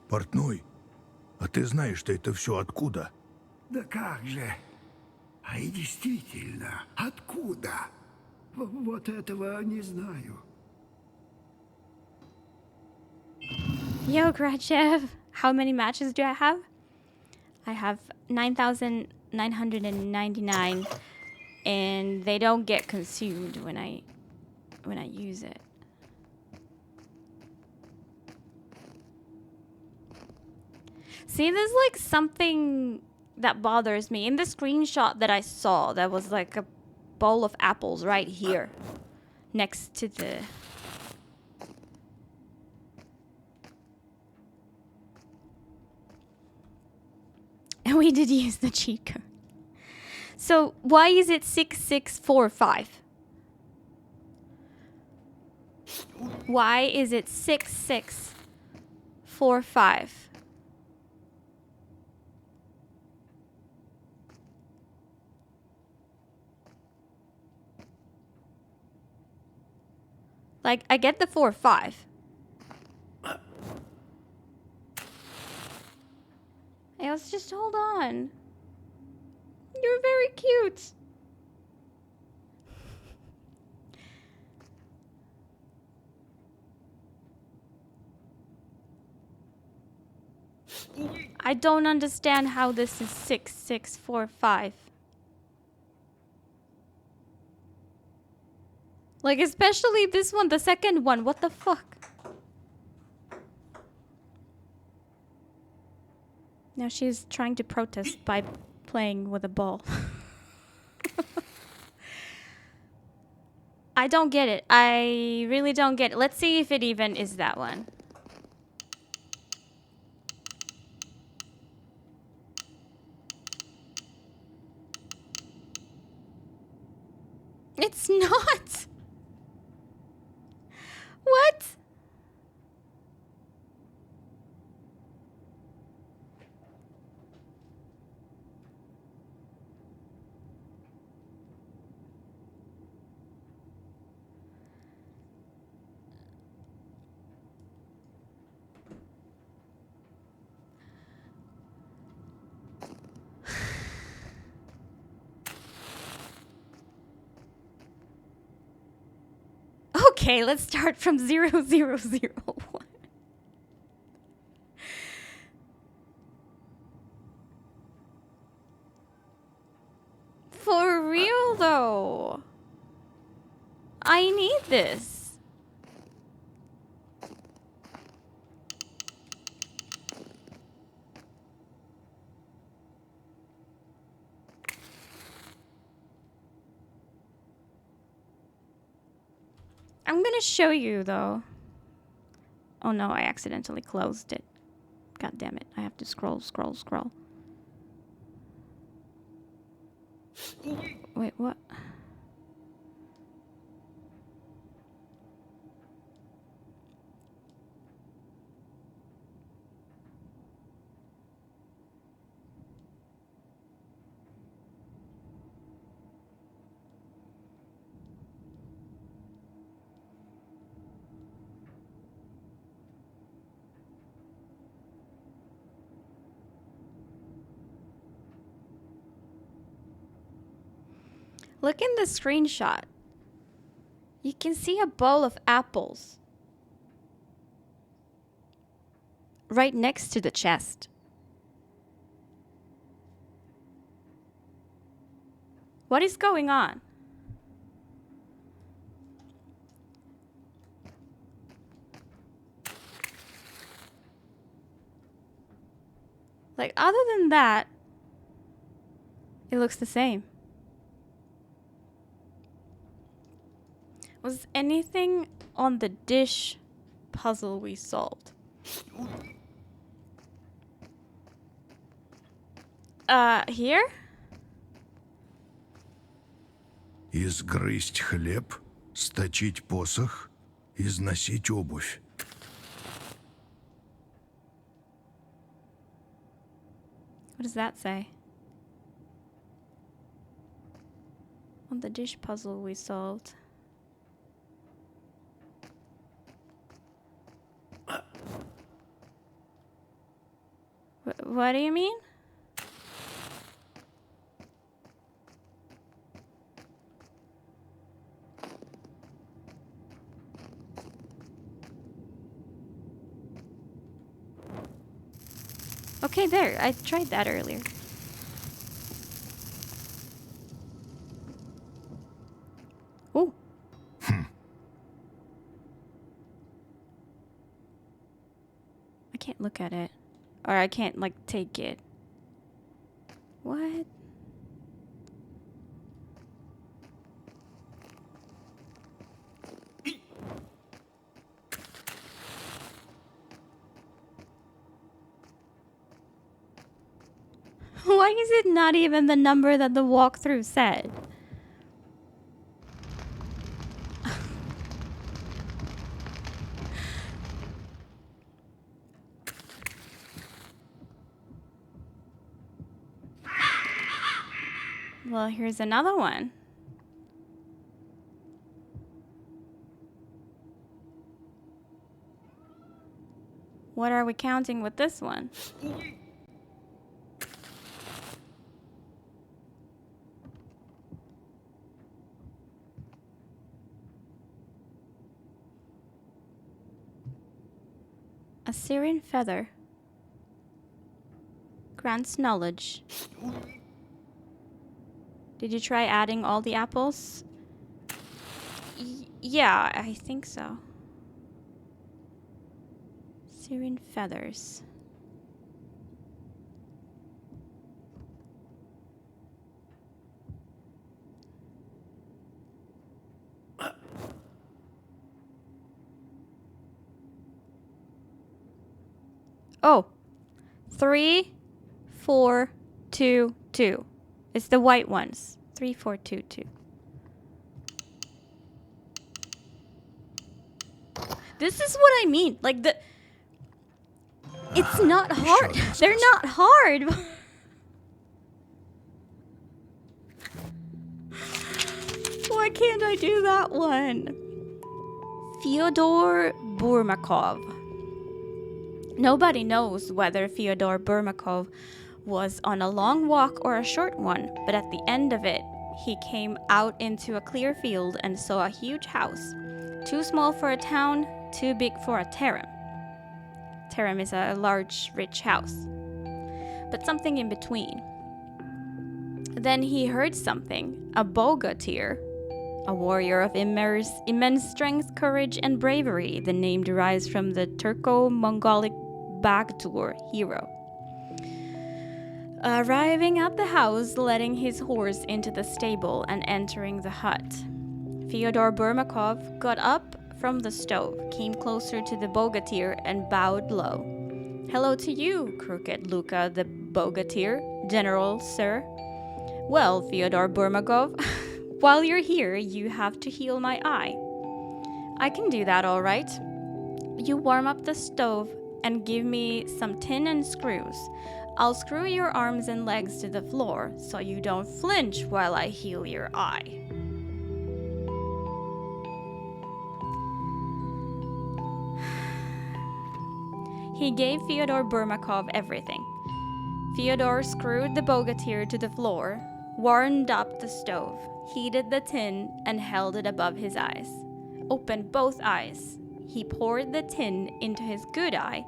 Портной, а ты знаешь, что это все откуда? Да как же? А и действительно, откуда? Вот этого не знаю. Yo, Grachev. How many matches do I have? I have 9,999, and they don't get consumed when I use it. See, there's like something that bothers me. In the screenshot that I saw, there was like a bowl of apples right here next to the... And we did use the cheat code. So why is it 6645? Why is it 6645? Like, I get the 4-5. Hey, let's just hold on. You're very cute. I don't understand how this is 6645. Like, especially this one, the second one. What the fuck? Now she's trying to protest by playing with a ball. I don't get it. I really don't get it. Let's see if it even is that one. It's not. What? Okay, let's start from 0001. For real though. I need this. I'm gonna show you though. Oh no, I accidentally closed it. God damn it. I have to scroll. Wait, what? Look in the screenshot. You can see a bowl of apples right next to the chest. What is going on? Like, other than that, it looks the same. Was anything on the dish puzzle we solved? Here? Изгрызть хлеб, сточить посох, износить обувь. What does that say? On the dish puzzle we solved. What do you mean? Okay, there. I tried that earlier. Oh. I can't look at it. Or I can't, like, take it. What? Why is it not even the number that the walkthrough said? Well, here's another one. What are we counting with this one? A Syrian feather grants knowledge. Did you try adding all the apples? Yeah, I think so. Syrian feathers. Oh, 3, 4, 2, 2. It's the white ones. 3, 4, 2, 2. This is what I mean. Like it's not hard. They're not hard. Why can't I do that one? Fyodor Burmakov. Nobody knows whether Fyodor Burmakov was on a long walk or a short one, but at the end of it, he came out into a clear field and saw a huge house. Too small for a town, too big for a terem. Terem is a large, rich house. But something in between. Then he heard something, a bogatyr, a warrior of immense strength, courage, and bravery. The name derives from the Turco-Mongolic Bagtur hero. Arriving at the house, letting his horse into the stable, and entering the hut. Fyodor Burmakov got up from the stove, came closer to the bogatyr, and bowed low. Hello to you, Crooked Luka the bogatyr, General, sir. Well, Fyodor Burmakov, while you're here, you have to heal my eye. I can do that all right. You warm up the stove and give me some tin and screws. I'll screw your arms and legs to the floor so you don't flinch while I heal your eye. He gave Fyodor Burmakov everything. Fyodor screwed the bogatyr to the floor, warmed up the stove, heated the tin, and held it above his eyes. Opened both eyes. He poured the tin into his good eye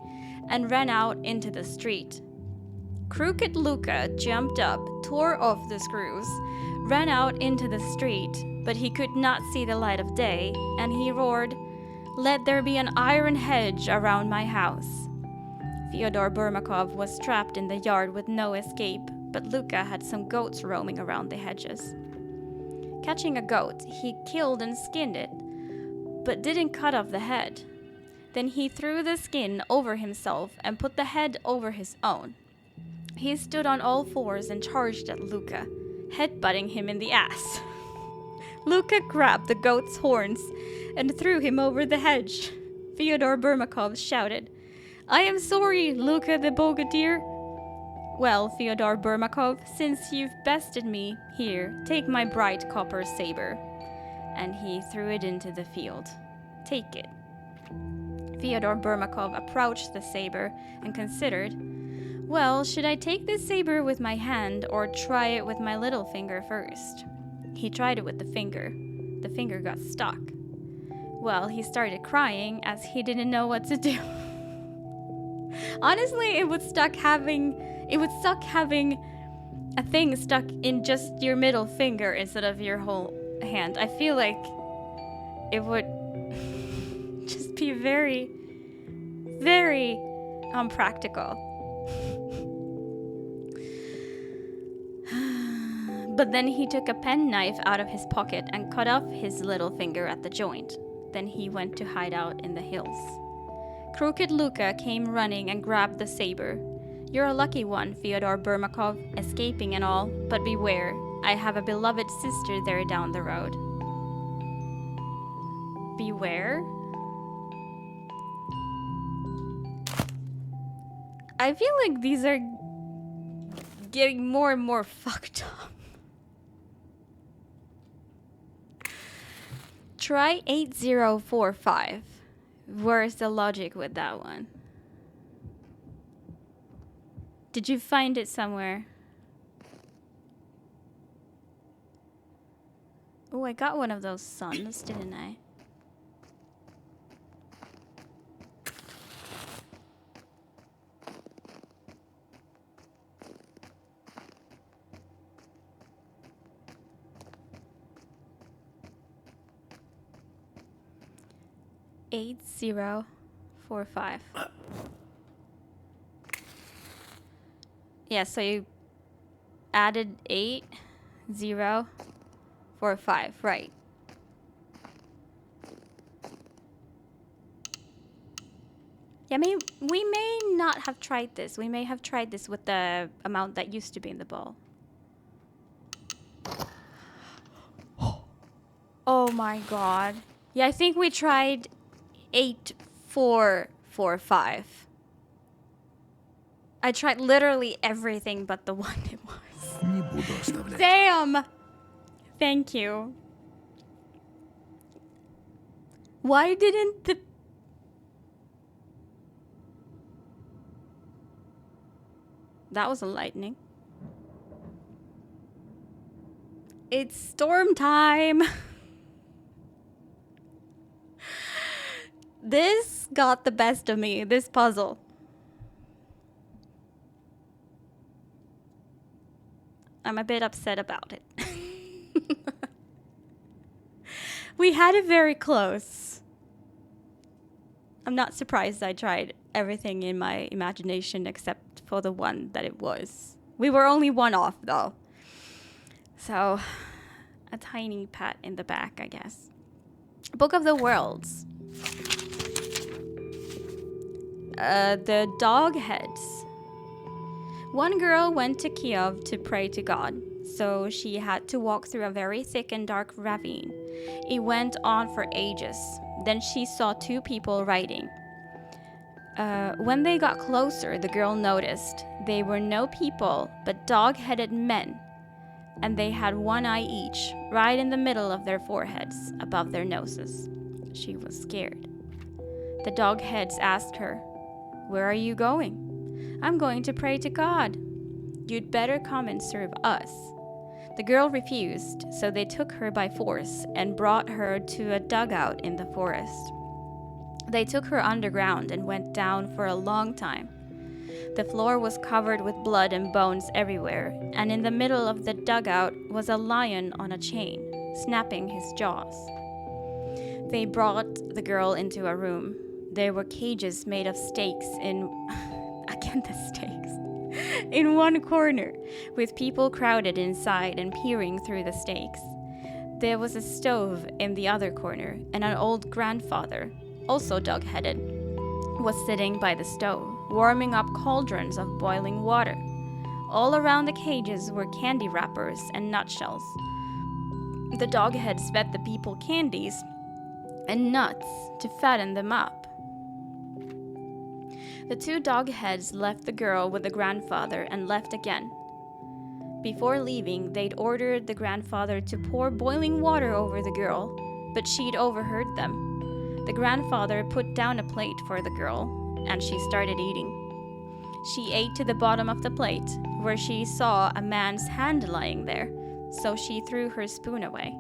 and ran out into the street. Crooked Luka jumped up, tore off the screws, ran out into the street, but he could not see the light of day, and he roared, "Let there be an iron hedge around my house." Fyodor Burmakov was trapped in the yard with no escape, but Luka had some goats roaming around the hedges. Catching a goat, he killed and skinned it, but didn't cut off the head. Then he threw the skin over himself and put the head over his own. He stood on all fours and charged at Luka, headbutting him in the ass. Luka grabbed the goat's horns and threw him over the hedge. Fyodor Burmakov shouted, "I am sorry, Luka the bogatyr." "Well, Fyodor Burmakov, since you've bested me, here, take my bright copper saber." And he threw it into the field. "Take it." Fyodor Burmakov approached the saber and considered, "Well, should I take this saber with my hand or try it with my little finger first?" He tried it with the finger. The finger got stuck. Well, he started crying as he didn't know what to do. Honestly, it would suck having a thing stuck in just your middle finger instead of your whole hand. I feel like it would just be very, very unpractical. But then he took a penknife out of his pocket and cut off his little finger at the joint. Then he went to hide out in the hills. Crooked Luka came running and grabbed the saber. "You're a lucky one, Fyodor Burmakov, escaping and all, but beware, I have a beloved sister there down the road." Beware? I feel like these are getting more and more fucked up. Try 8045. Where's the logic with that one? Did you find it somewhere? Oh, I got one of those suns, didn't I? Eight 045. Yeah, so you added 8045, right? Yeah, we may not have tried this. We may have tried this with the amount that used to be in the bowl. Oh my god. Yeah, I think we tried 8445. I tried literally everything but the one it was. Не буду оставлять. Damn! Thank you. Why didn't the... That was a lightning. It's storm time! This got the best of me, this puzzle. I'm a bit upset about it. We had it very close. I'm not surprised I tried everything in my imagination except for the one that it was. We were only one off though. So, a tiny pat in the back, I guess. Book of the Worlds. The dog heads. One girl went to Kiev to pray to God, so she had to walk through a very thick and dark ravine. It went on for ages. Then she saw two people riding. When they got closer, the girl noticed they were no people, but dog-headed men, and they had one eye each, right in the middle of their foreheads, above their noses. She was scared. The dog heads asked her, "Where are you going?" "I'm going to pray to God." "You'd better come and serve us." The girl refused, so they took her by force and brought her to a dugout in the forest. They took her underground and went down for a long time. The floor was covered with blood and bones everywhere, and in the middle of the dugout was a lion on a chain, snapping his jaws. They brought the girl into a room. There were cages made of stakes in in one corner, with people crowded inside and peering through the stakes. There was a stove in the other corner, and an old grandfather, also dog-headed, was sitting by the stove, warming up cauldrons of boiling water. All around the cages were candy wrappers and nutshells. The dog-heads fed the people candies and nuts to fatten them up. The two dog-heads left the girl with the grandfather and left again. Before leaving, they'd ordered the grandfather to pour boiling water over the girl, but she'd overheard them. The grandfather put down a plate for the girl, and she started eating. She ate to the bottom of the plate, where she saw a man's hand lying there, so she threw her spoon away.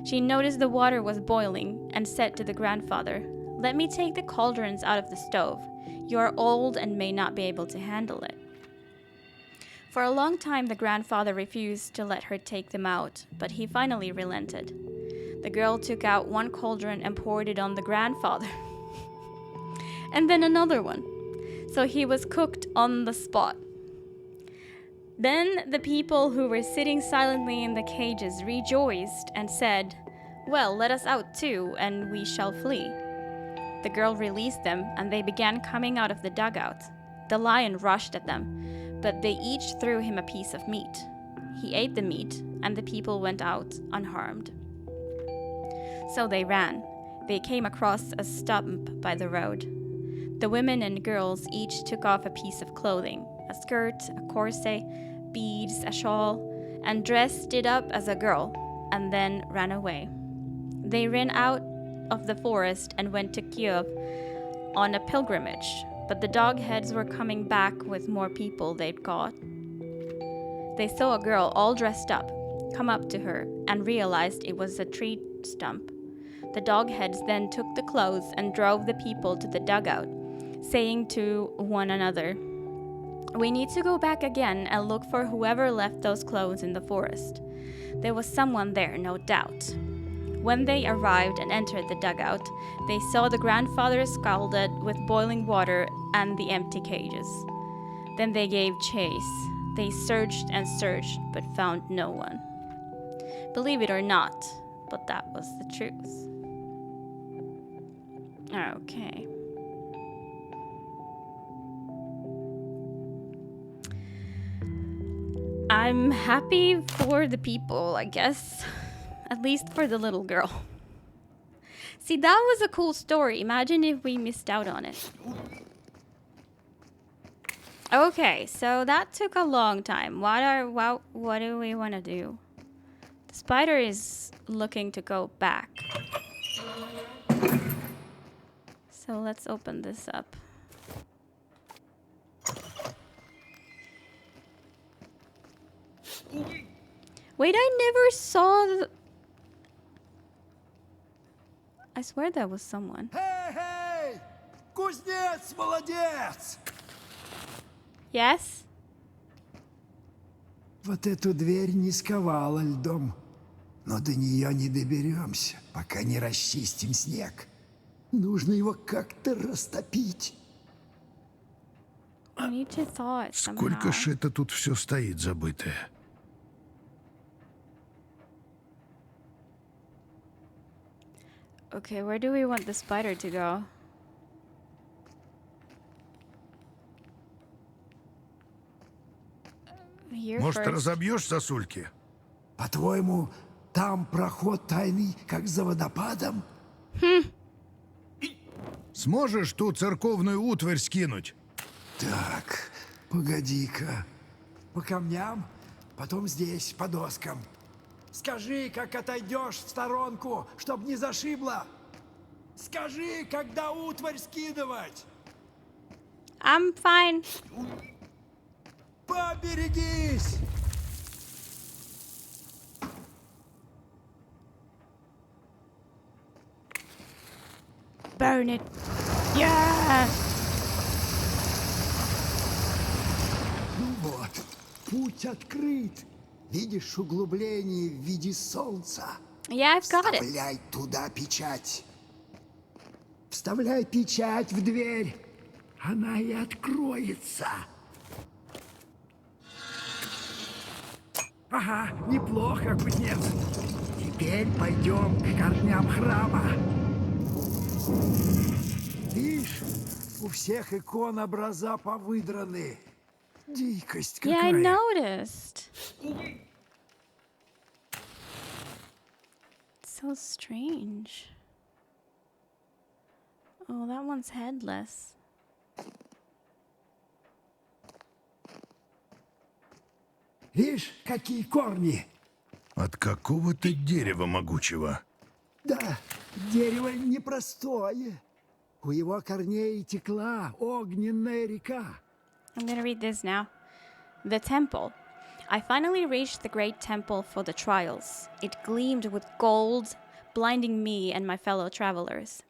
She noticed the water was boiling and said to the grandfather, "Let me take the cauldrons out of the stove. You are old and may not be able to handle it." For a long time, the grandfather refused to let her take them out, but he finally relented. The girl took out one cauldron and poured it on the grandfather, and then another one, so he was cooked on the spot. Then the people who were sitting silently in the cages rejoiced and said, "Well, let us out too, and we shall flee." The girl released them, and they began coming out of the dugout. The lion rushed at them, but they each threw him a piece of meat. He ate the meat, and the people went out unharmed. So they ran. They came across a stump by the road. The women and girls each took off a piece of clothing, a skirt, a corset, beads, a shawl, and dressed it up as a girl, and then ran away. They ran out of the forest and went to Kiev on a pilgrimage, but the dogheads were coming back with more people they'd caught. They saw a girl all dressed up come up to her and realized it was a tree stump. The dogheads then took the clothes and drove the people to the dugout, saying to one another, "We need to go back again and look for whoever left those clothes in the forest. There was someone there, no doubt." When they arrived and entered the dugout, they saw the grandfather scalded with boiling water and the empty cages. Then they gave chase. They searched and searched, but found no one. Believe it or not, but that was the truth. Okay. I'm happy for the people, I guess. At least for the little girl. See, that was a cool story. Imagine if we missed out on it. Okay, so that took a long time. What do we want to do? The spider is looking to go back. So let's open this up. Wait, I never saw the... I swear there was someone. Hey! Кузнец, молодец! Yes? Вот эту дверь не сковала льдом, но до нее не доберемся, пока не расчистим снег. Нужно его как-то растопить. I need to thaw it somehow. Сколько ж это тут все стоит забытое? Okay, where do we want the spider to go? Here Может, first. разобьешь сосульки? По-твоему, там проход тайный, как за водопадом? Сможешь ту церковную утварь скинуть? Так, погоди-ка. По камням, потом здесь, по доскам. Скажи, как отойдешь в сторонку, чтоб не зашибло. Скажи, когда утварь скидывать. I'm fine. Поберегись! Burn it. Yeah! Ну вот, путь открыт. Видишь углубление в виде солнца? Yeah, I've got it. Вставляй туда печать. Вставляй печать в дверь. Она и откроется. Ага, неплохо, кузнец. Теперь пойдем к корням храма. Видишь, у всех икон образа повыдраны. Дикость Yeah, I какая. noticed. It's so strange. Oh, that one's headless. Видишь, какие корни? От какого-то дерева могучего. Да, дерево непростое. У его корней текла огненная река. I'm gonna read this now. The temple. I finally reached the great temple for the trials. It gleamed with gold, blinding me and my fellow travelers.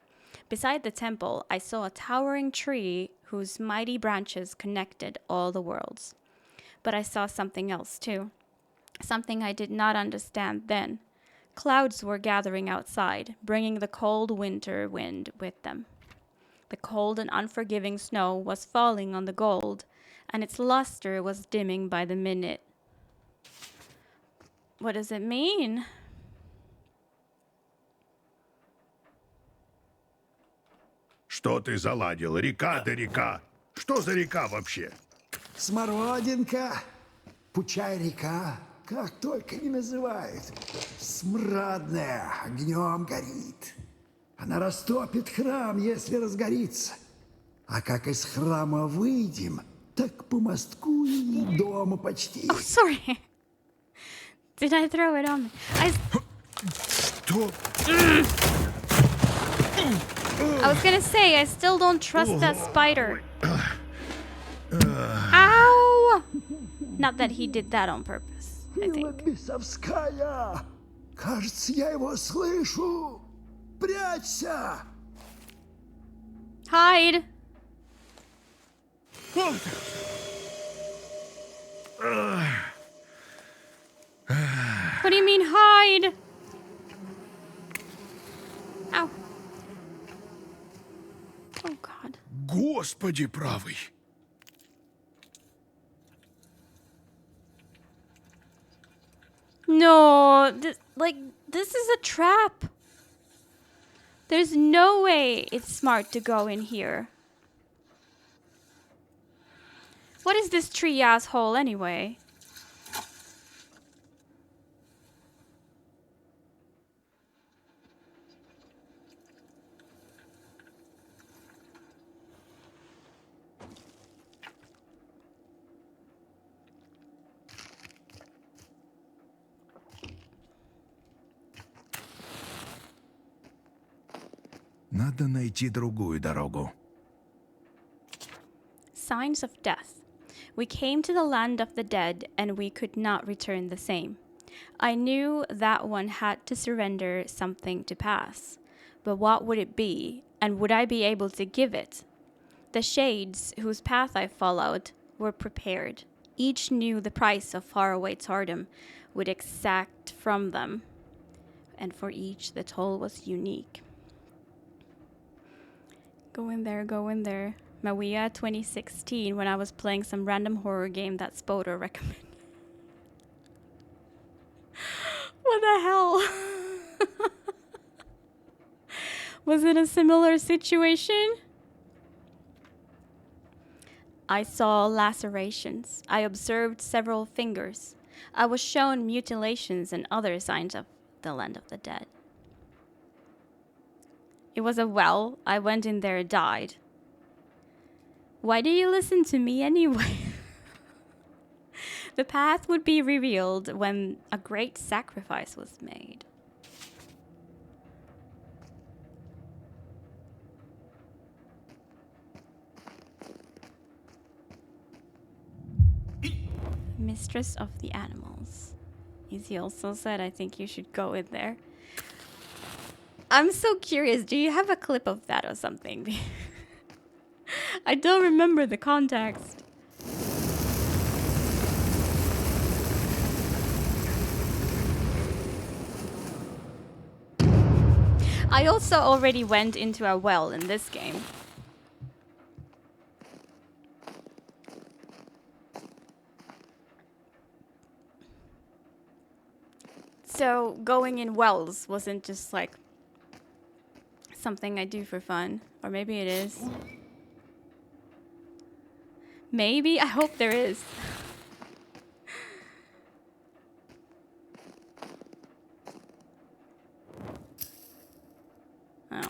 Beside the temple, I saw a towering tree whose mighty branches connected all the worlds. But I saw something else too. Something I did not understand then. Clouds were gathering outside, bringing the cold winter wind with them. The cold and unforgiving snow was falling on the gold, and its luster was dimming by the minute. What does it mean? Что ты заладил? Река да река. Что за река вообще? Смородинка, пучая река, как только не называют. Смрадная, огнем горит. Она растопит храм, если разгорится. А как из храма выйдем, так по мостку и дома почти. Oh, sorry. Did I throw it on me? Что? I was gonna say, I still don't trust that spider. Ow! Not that he did that on purpose, I Сила think. бесовская! Кажется, я его слышу! Прячься! Hide! What do you mean hide? Ow. Oh god. Господи правый. No, this is a trap. There's no way it's smart to go in here. What is this tree asshole anyway? Надо найти другую дорогу. Signs of death. We came to the land of the dead, and we could not return the same. I knew that one had to surrender something to pass. But what would it be, and would I be able to give it? The shades, whose path I followed, were prepared. Each knew the price of faraway tsardom would exact from them, and for each the toll was unique. Go in there, go in there. Maria 2016, when I was playing some random horror game that Spoder recommended. What the hell? Was it a similar situation? I saw lacerations. I observed several fingers. I was shown mutilations and other signs of the land of the dead. It was a well. I went in there and died. Why do you listen to me anyway? The path would be revealed when a great sacrifice was made. Mistress of the animals. Izzy also said, I think you should go in there. I'm so curious. Do you have a clip of that or something? I don't remember the context. I also already went into a well in this game. So going in wells wasn't just like something I do for fun. Or maybe it is. Maybe? I hope there is. Oh.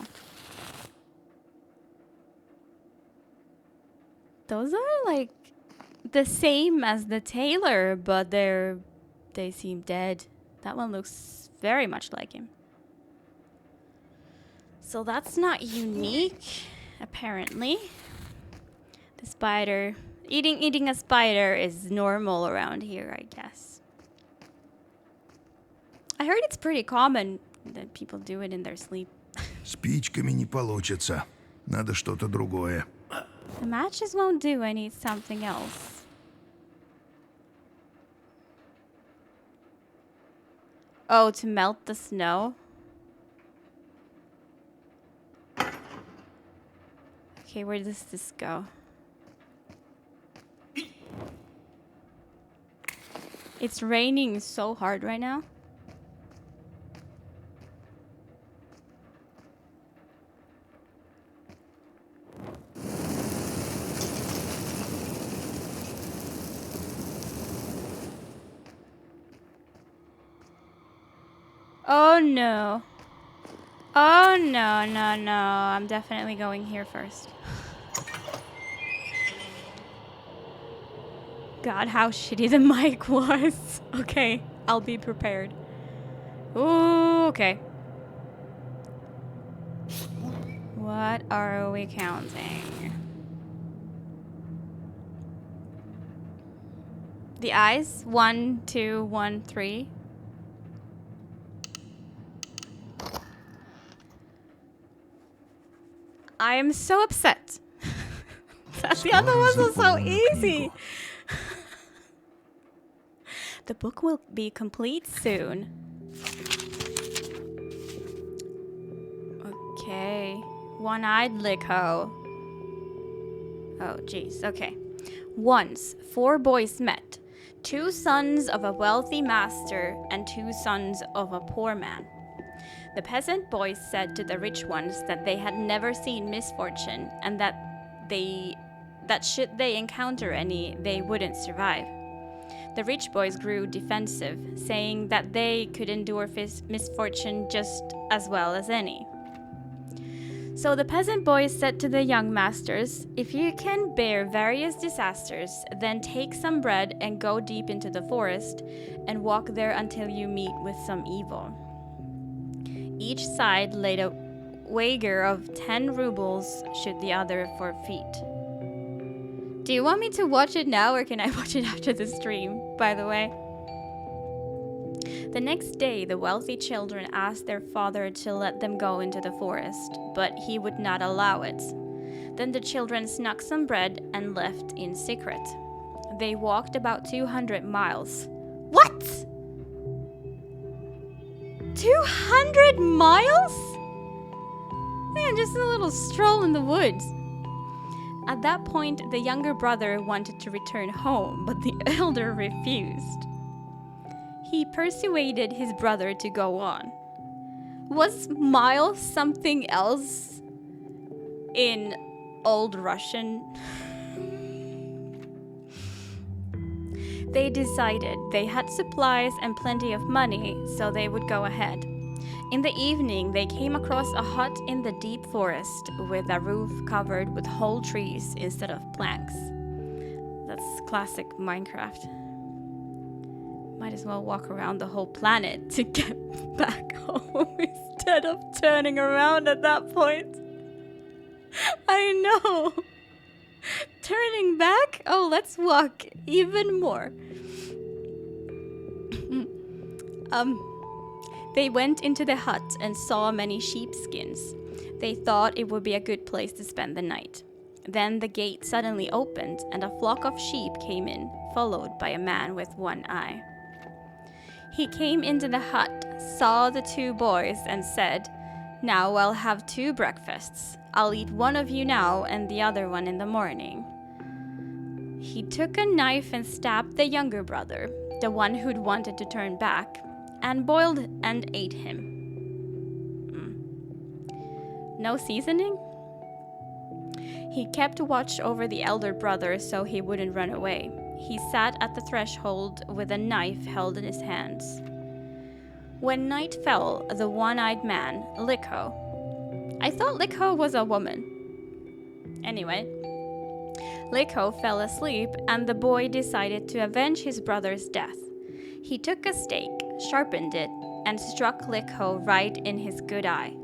Those are like the same as the tailor, but they seem dead. That one looks very much like him. So that's not unique, apparently. The spider. Eating a spider is normal around here, I guess. I heard it's pretty common that people do it in their sleep. Спичками не получится. Надо что-то другое. The matches won't do. I need something else. Oh, to melt the snow? Okay, where does this go? It's raining so hard right now. Oh no. Oh no, no, no. I'm definitely going here first. God, how shitty the mic was. Okay, I'll be prepared. Ooh, okay. What are we counting? The eyes? 1, 2, 1, 3. I am so upset. The other ones are so easy. The book will be complete soon. Okay. One-eyed LIKHO. Oh, jeez. Okay. Once, 4 boys met. 2 sons of a wealthy master and 2 sons of a poor man. The peasant boys said to the rich ones that they had never seen misfortune and that should they encounter any, they wouldn't survive. The rich boys grew defensive, saying that they could endure misfortune just as well as any. So the peasant boys said to the young masters, "If you can bear various disasters, then take some bread and go deep into the forest and walk there until you meet with some evil." Each side laid a wager of 10 rubles should the other forfeit. Do you want me to watch it now or can I watch it after the stream, by the way? The next day, the wealthy children asked their father to let them go into the forest, but he would not allow it. Then the children snuck some bread and left in secret. They walked about 200 miles. What? 200 miles? Man, just a little stroll in the woods. At that point, the younger brother wanted to return home, but the elder refused. He persuaded his brother to go on. Was mile something else in Old Russian? They decided they had supplies and plenty of money, so they would go ahead. In the evening, they came across a hut in the deep forest with a roof covered with whole trees instead of planks. That's classic Minecraft. Might as well walk around the whole planet to get back home instead of turning around at that point. I know. Turning back? Oh, let's walk even more. They went into the hut and saw many sheepskins. They thought it would be a good place to spend the night. Then the gate suddenly opened and a flock of sheep came in, followed by a man with one eye. He came into the hut, saw the 2 boys, and said, "Now I'll have 2 breakfasts. I'll eat one of you now and the other one in the morning." He took a knife and stabbed the younger brother, the one who'd wanted to turn back, and boiled and ate him. No seasoning? He kept watch over the elder brother so he wouldn't run away. He sat at the threshold with a knife held in his hands. When night fell, the one-eyed man, LIKHO. I thought LIKHO was a woman. Anyway, LIKHO fell asleep and the boy decided to avenge his brother's death. He took a stake, sharpened it, and struck LIKHO right in his good eye.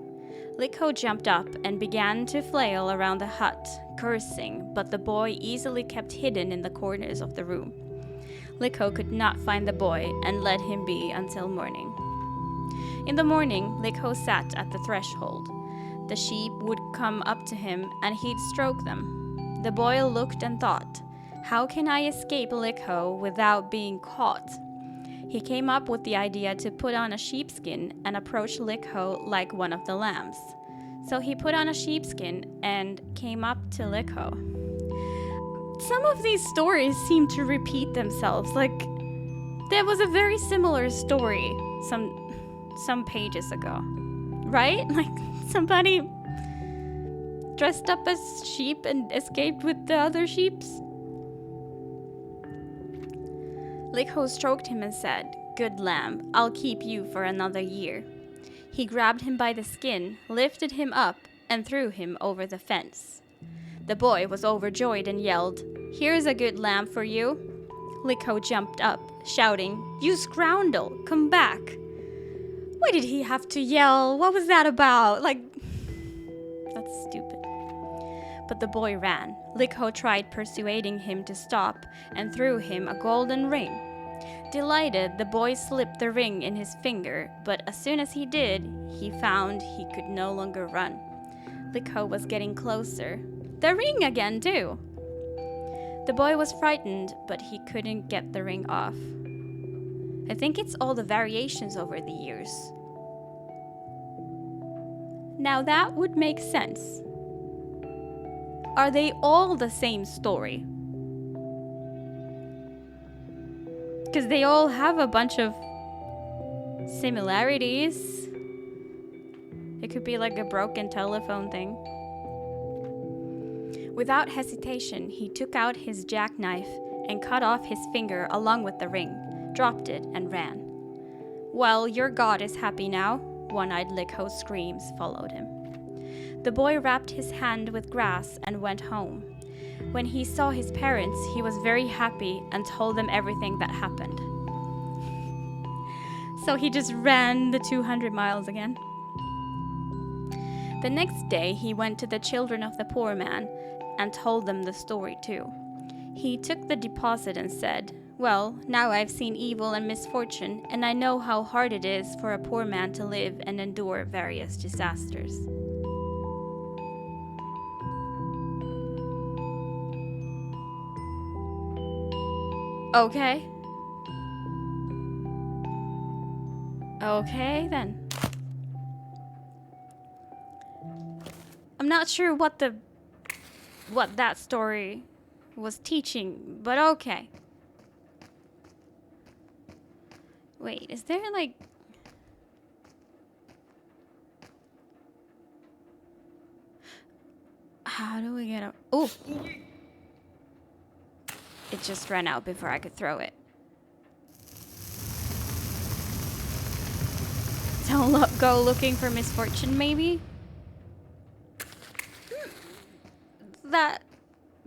LIKHO jumped up and began to flail around the hut, cursing, but the boy easily kept hidden in the corners of the room. LIKHO could not find the boy and let him be until morning. In the morning, LIKHO sat at the threshold. The sheep would come up to him and he'd stroke them. The boy looked and thought, "How can I escape LIKHO without being caught?" He came up with the idea to put on a sheepskin and approach LIKHO like one of the lambs. So he put on a sheepskin and came up to LIKHO. Some of these stories seem to repeat themselves. Like, there was a very similar story some pages ago, right? Like, somebody dressed up as sheep and escaped with the other sheeps. LIKHO stroked him and said, "Good lamb, I'll keep you for another year." He grabbed him by the skin, lifted him up, and threw him over the fence. The boy was overjoyed and yelled, "Here's a good lamb for you." LIKHO jumped up, shouting, "You scoundrel, come back." Why did he have to yell? What was that about? Like, That's stupid. But the boy ran. LIKHO tried persuading him to stop and threw him a golden ring. Delighted, the boy slipped the ring in his finger, but as soon as he did, he found he could no longer run. LIKHO was getting closer. The ring again, too! The boy was frightened, but he couldn't get the ring off. I think it's all the variations over the years. Now that would make sense. Are they all the same story? Because they all have a bunch of similarities. It could be like a broken telephone thing. Without hesitation, he took out his jackknife and cut off his finger along with the ring, dropped it, and ran. Well, your god is happy now, one-eyed LIKHO's screams followed him. The boy wrapped his hand with grass and went home. When he saw his parents, he was very happy and told them everything that happened. So he just ran the 200 miles again. The next day, he went to the children of the poor man and told them the story too. He took the deposit and said, "Well, now I've seen evil and misfortune, and I know how hard it is for a poor man to live and endure various disasters." Okay. Okay, then. I'm not sure what that story was teaching, but okay. Wait, is there like... How do we get up? Oh! It just ran out before I could throw it. Don't go looking for misfortune, maybe?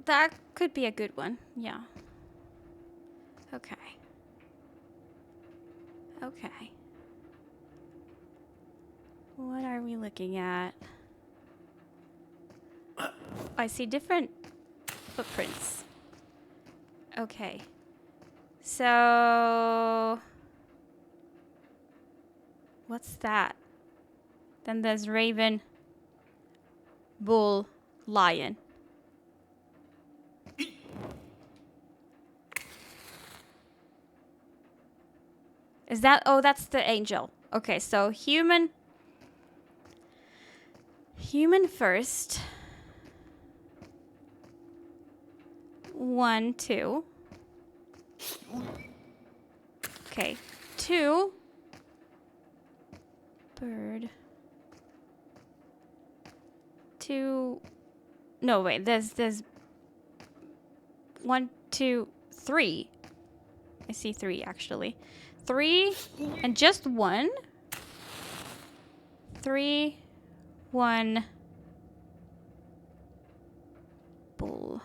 That could be a good one, yeah. Okay. Okay. What are we looking at? I see different footprints. Okay. So... what's that? Then there's raven, bull, lion. Is that... oh, that's the angel. Okay, so human first. 1, 2. Okay, 2. Bird. 2. No, wait, there's 1, 2, 3. I see 3 actually. 3 and just 1. 3, 1. Bull.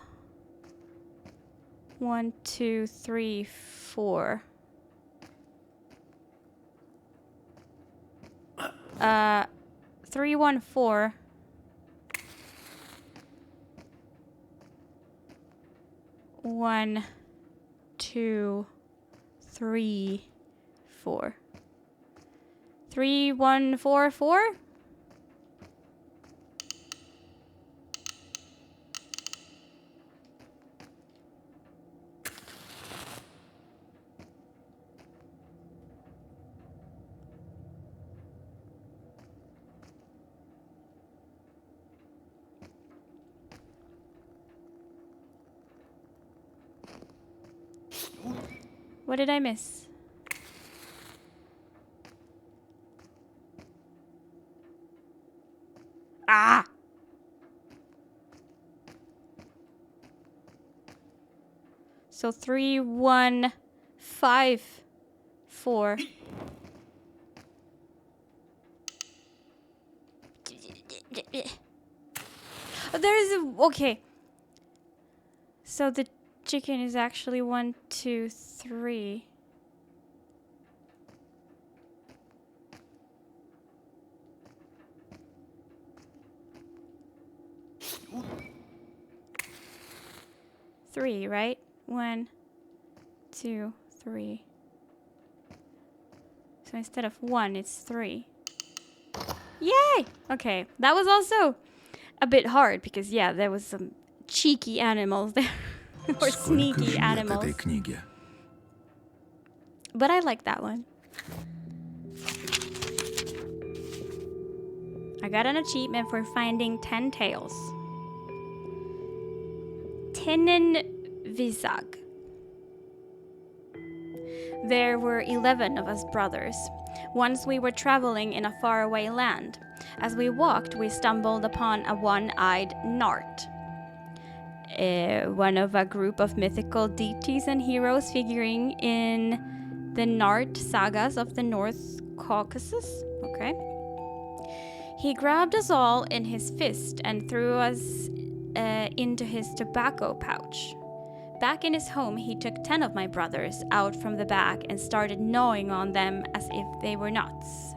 1, 2, 3, 4. 3, 1, 4. 1, 2, 3, 4. 3, 1, 4, 4. What did I miss? Ah! So 3, 1, 5, 4. There is a... okay. So the chicken is actually 1, 2, 3. 3, right? 1, 2, 3. So instead of 1, it's 3. Yay! Okay, that was also a bit hard because, yeah, there was some cheeky animals there. Or Сколько sneaky же лет animals. этой книге? But I like that one. I got an achievement for finding 10 tails. Tenen Visag. There were 11 of us brothers. Once we were traveling in a faraway land. As we walked, we stumbled upon a one-eyed Nart. One of a group of mythical deities and heroes figuring in the Nart sagas of the North Caucasus. Okay. He grabbed us all in his fist and threw us into his tobacco pouch. Back in his home, he took 10 of my brothers out from the back and started gnawing on them as if they were nuts.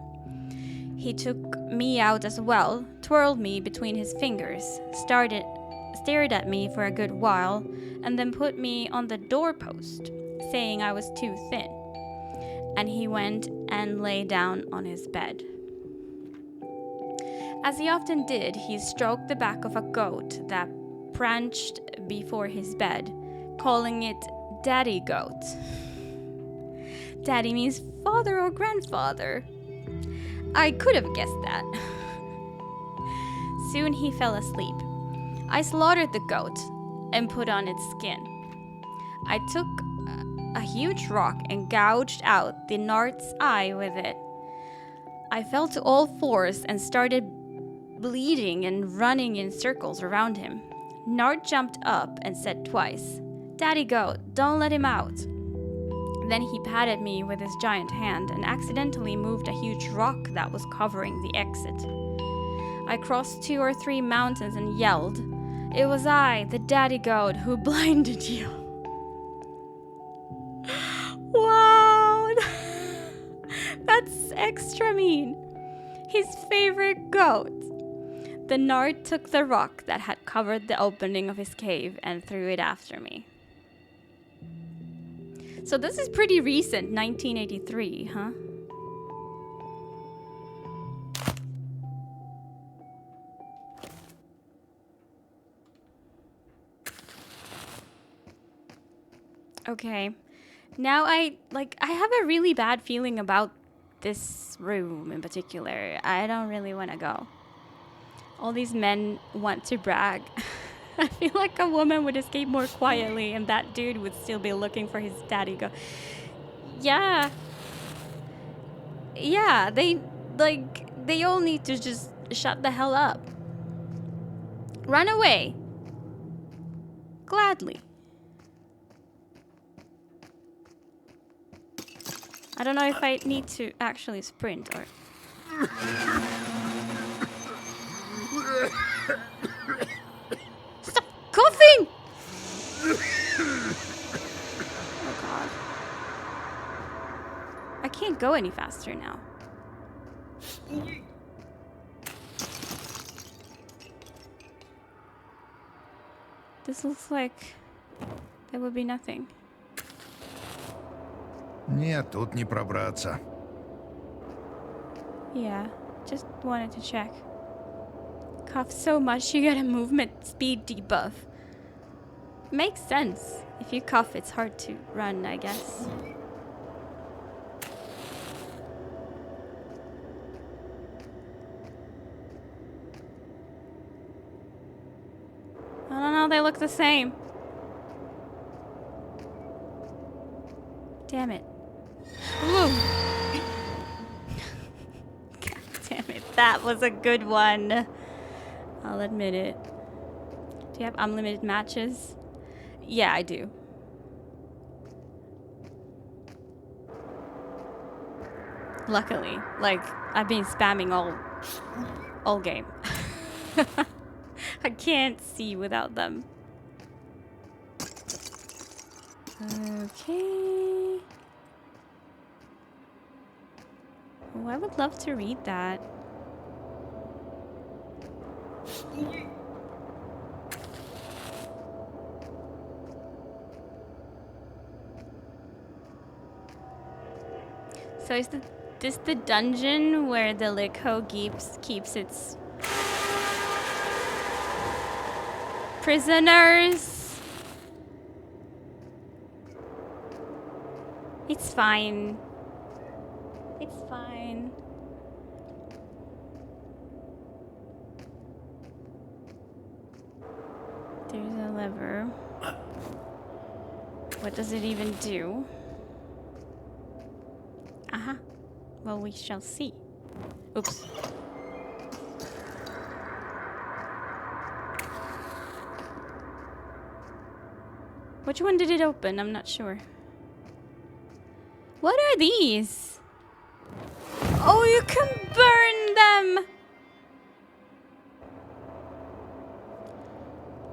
He took me out as well, twirled me between his fingers, stared at me for a good while, and then put me on the doorpost, saying I was too thin. And he went and lay down on his bed. As he often did, he stroked the back of a goat that pranced before his bed, calling it Daddy Goat. Daddy means father or grandfather. I could have guessed that. Soon he fell asleep. I slaughtered the goat and put on its skin. I took a huge rock and gouged out the Nart's eye with it. I fell to all fours and started bleeding and running in circles around him. Nart jumped up and said twice, "Daddy Goat, don't let him out." Then he patted me with his giant hand and accidentally moved a huge rock that was covering the exit. I crossed 2 or 3 mountains and yelled, "It was I, the Daddy Goat, who blinded you." Wow! That's extra mean. His favorite goat. The Nart took the rock that had covered the opening of his cave and threw it after me. So this is pretty recent, 1983, huh? Okay. Now I have a really bad feeling about this room in particular. I don't really want to go. All these men want to brag. I feel like a woman would escape more quietly and that dude would still be looking for his daddy go. Yeah. Yeah, they all need to just shut the hell up. Run away. Gladly. I don't know if I need to actually sprint or... Stop coughing! Oh god. I can't go any faster now. This looks like there would be nothing. Нет, тут не пробраться. Yeah, just wanted to check. Cough so much you get a movement speed debuff. Makes sense. If you cough, it's hard to run, I guess. I don't know, they look the same. Damn it. Ooh. God damn it, that was a good one. I'll admit it. Do you have unlimited matches? Yeah, I do. Luckily, like, I've been spamming all game. I can't see without them. Okay. Oh, I would love to read that. So is this the dungeon where the LIKHO keeps its prisoners? It's fine. It's fine. There's a lever. What does it even do? Aha. Well, we shall see. Oops. Which one did it open? I'm not sure. What are these? Oh, you can burn them!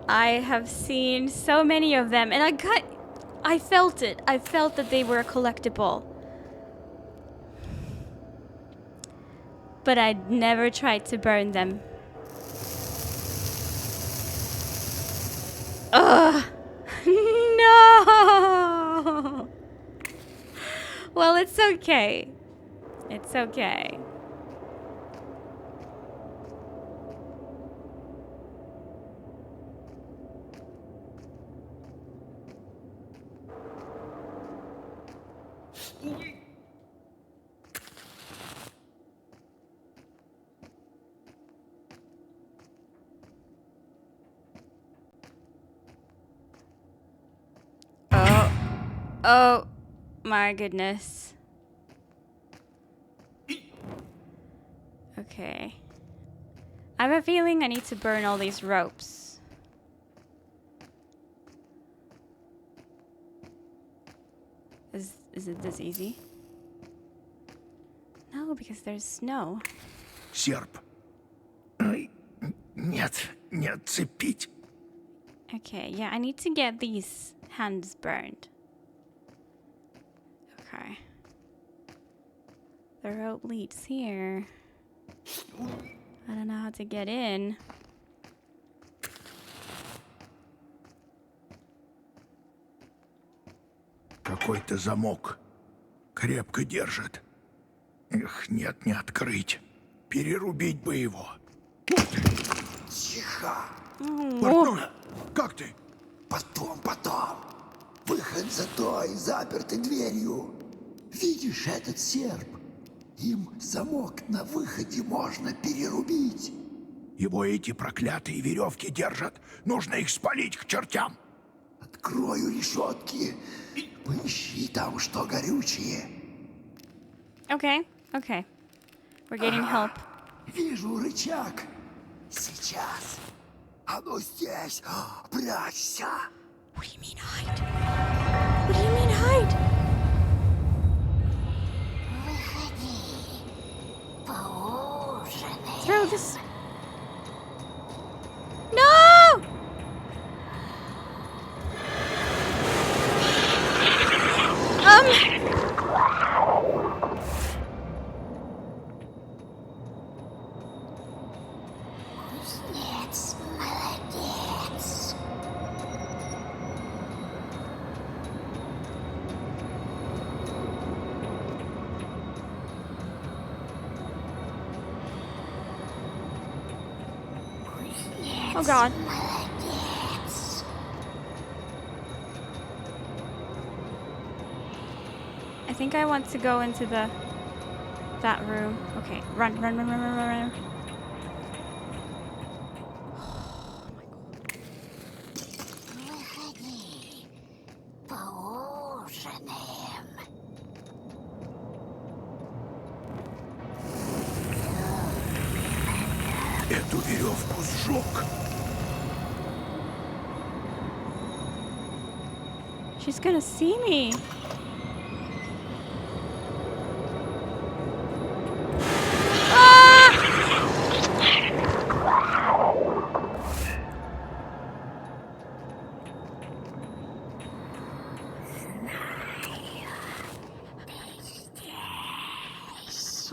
I have seen so many of them, and I felt it. I felt that they were a collectible. But I'd never tried to burn them. Ugh! No! Well, it's okay. It's okay. Oh my goodness. Okay. I have a feeling I need to burn all these ropes. Is it this easy? No, because there's snow. Серп. Ай, нет, не отцепить. Okay, yeah, I need to get these hands burned. Okay. The rope leads here. I don't know how to get in. Какой-то замок. Крепко держит. Эх, нет, не открыть. Перерубить бы его. Тихо. Портной, как ты? Потом. Выход за той запертой дверью. Видишь этот серп? Им замок на выходе можно перерубить. Его эти проклятые веревки держат. Нужно их спалить к чертям. Открою решетки. Поищи там, что горючее. Okay, okay. We're getting help. Вижу рычаг. Сейчас. Оно здесь. Прячься. What do you mean hide? What do you mean hide? Throw this. No! Oh God. I think I want to go into that room. Okay, run. Эту веревку сжег. She's gonna see me.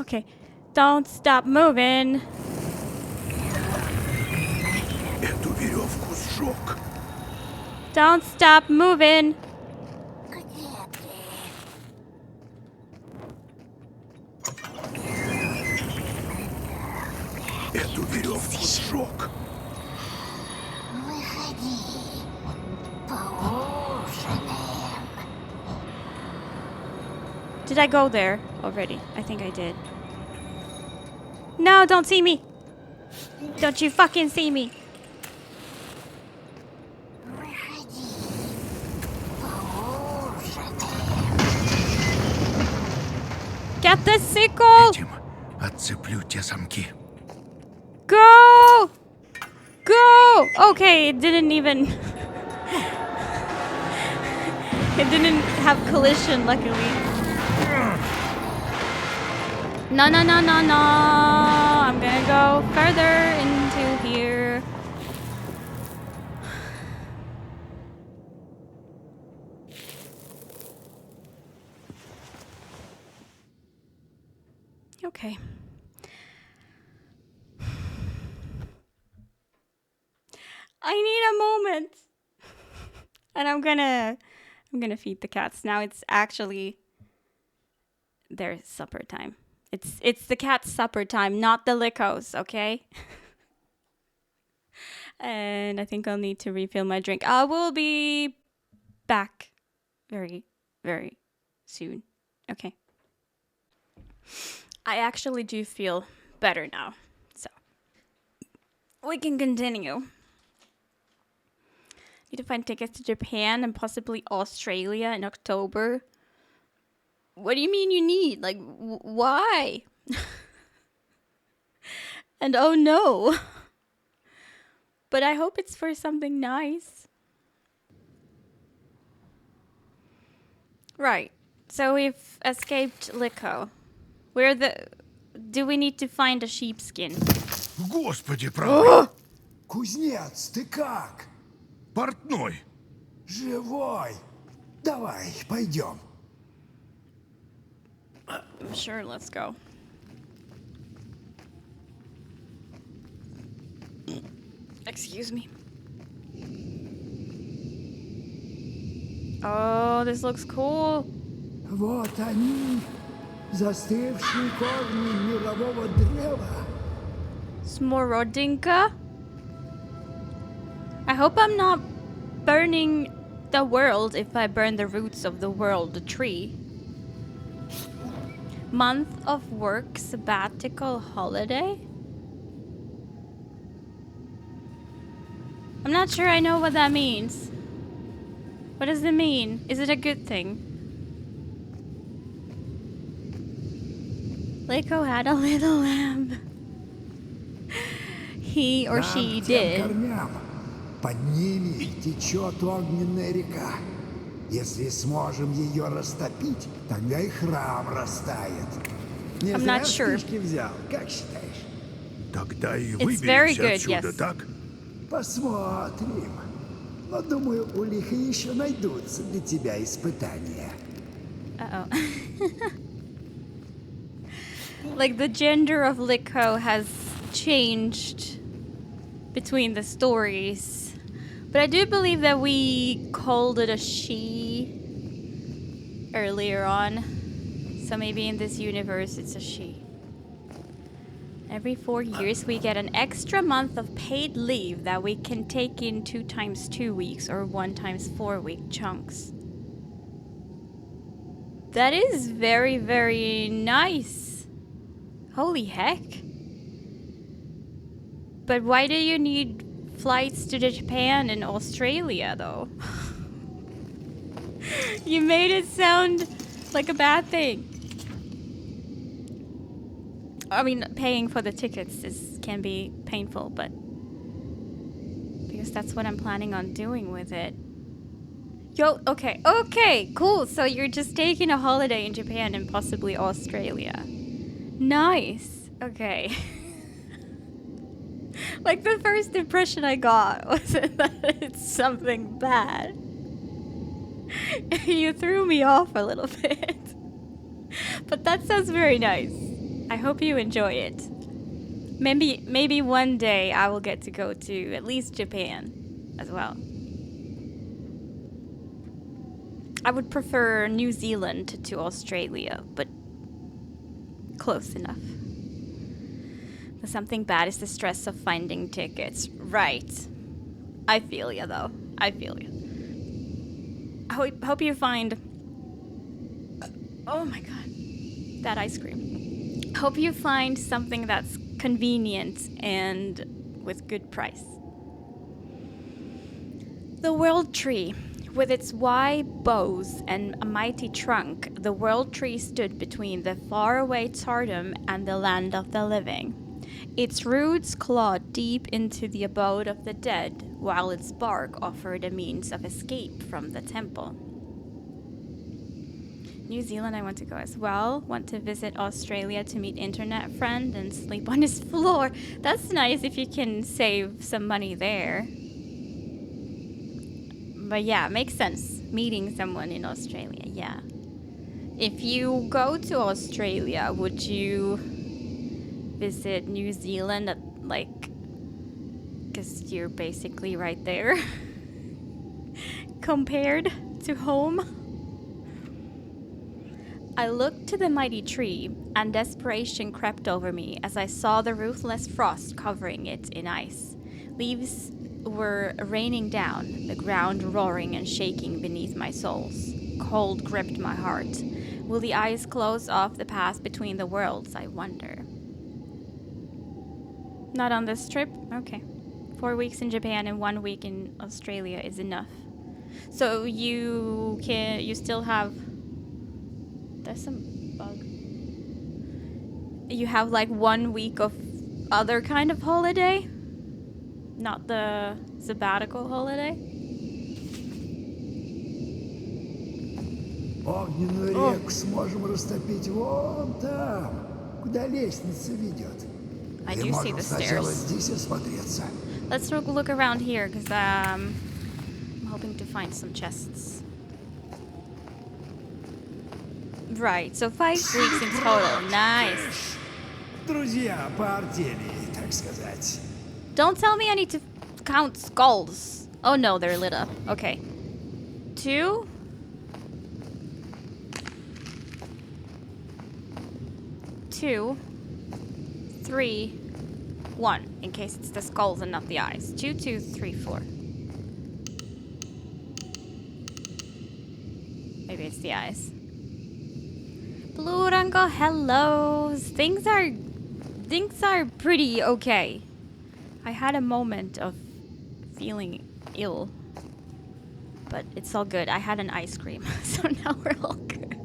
Okay, don't stop moving. Эту веревку сжег. Don't stop moving. эту веревку сжег. Выходи, поужинаем. Did I go there already? I think I did. No, don't see me! Don't you fucking see me! Выходи, поужинаем. Get the sickle! Этим отцеплю те замки. Go! Go! Okay, it didn't even... it didn't have collision, luckily. No, no, no, no, no! I'm gonna go further into here. Okay. I need a moment. And I'm gonna feed the cats. Now it's actually their supper time. It's the cat's supper time, not the LIKHO's, okay? And I think I'll need to refill my drink. I will be back very, very soon. Okay. I actually do feel better now. So we can continue. Need to find tickets to Japan and possibly Australia in October. What do you mean you need? Like, why? And oh no. But I hope it's for something nice. Right. So we've escaped LIKHO. Do we need to find a sheepskin? Господи, правый! Кузнец, ты как? Портной! Живой. Давай, пойдем. Sure, let's go. Excuse me. Oh, this looks cool. Вот они, застывшие корни мирового древа. Smorodinka? I hope I'm not burning the world if I burn the roots of the world tree. Month of work, sabbatical, holiday? I'm not sure I know what that means. What does it mean? Is it a good thing? LIKHO had a little lamb. He or she К тем did. корням. Под ними течет огненная река. Если сможем ее растопить, тогда и храм растает. Не I'm зря not sure. спички взял, как считаешь? Тогда и It's very выберемся good, отсюда, yes. так? Посмотрим. Но думаю, у Лиха еще найдутся для тебя испытания. Uh-oh. Like the gender of LIKHO has changed between the stories. But I do believe that we called it a she earlier on. So maybe in this universe it's a she. Every 4 years we get an extra month of paid leave that we can take in 2 times 2 weeks or 1 times 4 week chunks. That is very, very nice. Holy heck. But why do you need flights to Japan and Australia though? You made it sound like a bad thing. I mean, paying for the tickets can be painful, but because that's what I'm planning on doing with it. Okay, cool. So you're just taking a holiday in Japan and possibly Australia. Nice. Okay. Like the first impression I got was that it's something bad. You threw me off a little bit. But that sounds very nice. I hope you enjoy it. Maybe one day I will get to go to at least Japan as well. I would prefer New Zealand to Australia, but close enough. Something bad is the stress of finding tickets. Right. I feel you, though. I feel you. I hope you find... Oh my god. That ice cream. Hope you find something that's convenient and with good price. The World Tree. With its wide boughs and a mighty trunk, the World Tree stood between the faraway Tsardom and the land of the living. Its roots clawed deep into the abode of the dead, while its bark offered a means of escape from the temple. New Zealand I want to go as well. Want to visit Australia to meet internet friend and sleep on his floor. That's nice if you can save some money there. But yeah, makes sense. Meeting someone in Australia, yeah. If you go to Australia, would you visit New Zealand at, like, because you're basically right there compared to home? I looked to the mighty tree, and desperation crept over me as I saw the ruthless frost covering it in ice. Leaves were raining down, the ground roaring and shaking beneath my soles. Cold gripped my heart. Will the ice close off the path between the worlds, I wonder? Not on this trip? Okay. 4 weeks in Japan and 1 week in Australia is enough. So you still have... There's some bug. You have like 1 week of other kind of holiday? Not the sabbatical holiday? Огненную реку сможем растопить вон там, куда лестница ведет. I И do see можем the сначала stairs. здесь осмотреться. Let's look around here, because I'm hoping to find some chests. Right, so 5 weeks in total. Nice. Друзья по артели, так сказать. Don't tell me I need to count skulls. Oh no, they're lit up. Okay. 2. 2. 3. 1. In case it's the skulls and not the eyes. 2, 2, 3, 4. Maybe it's the eyes. Blue Rango, hello. Things are pretty okay. I had a moment of feeling ill, but it's all good. I had an ice cream, so now we're all good.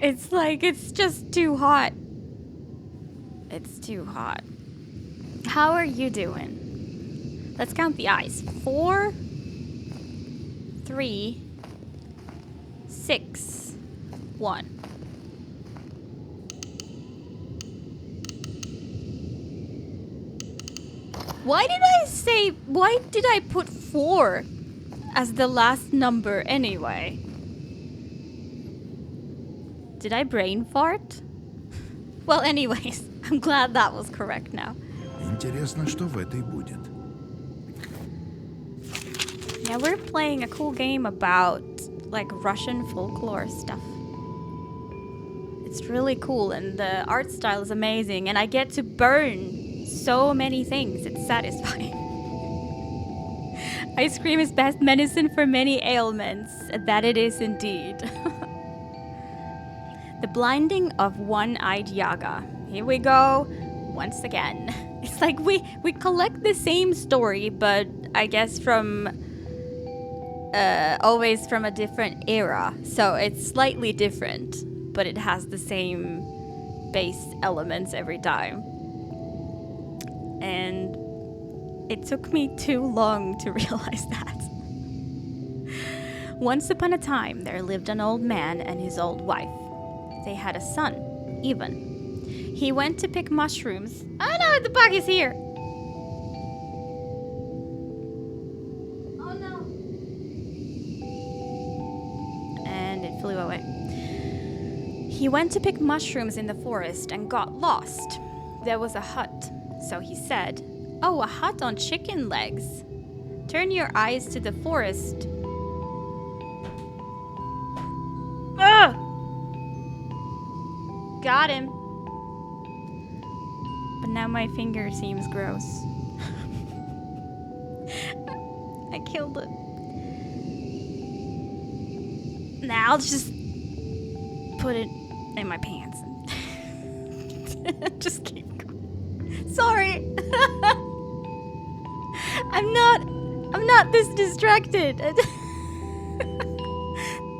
It's like, it's just too hot. It's too hot. How are you doing? Let's count the eyes. 4, 3, 6, 1. Why did I put 4 as the last number anyway? Did I brain fart? Well, anyways, I'm glad that was correct now. Интересно, что в этой будет. Yeah, we're playing a cool game about, like, Russian folklore stuff. It's really cool, and the art style is amazing, and I get to burn so many things. It's satisfying. Ice cream is best medicine for many ailments. That it is indeed. The blinding of one-eyed Yaga. Here we go, once again. It's like we collect the same story, but I guess from always from a different era. So it's slightly different, but it has the same base elements every time. And it took me too long to realize that. Once upon a time, there lived an old man and his old wife. They had a son, Ivan. He went to pick mushrooms. Oh no, the bug is here! Oh no. And it flew away. He went to pick mushrooms in the forest and got lost. There was a hut, so he said, "Oh, a hut on chicken legs. Turn your eyes to the forest." Ah! Got him. my finger seems gross. I killed it. Now I'll just put it in my pants. Just keep going. Sorry. I'm not this distracted.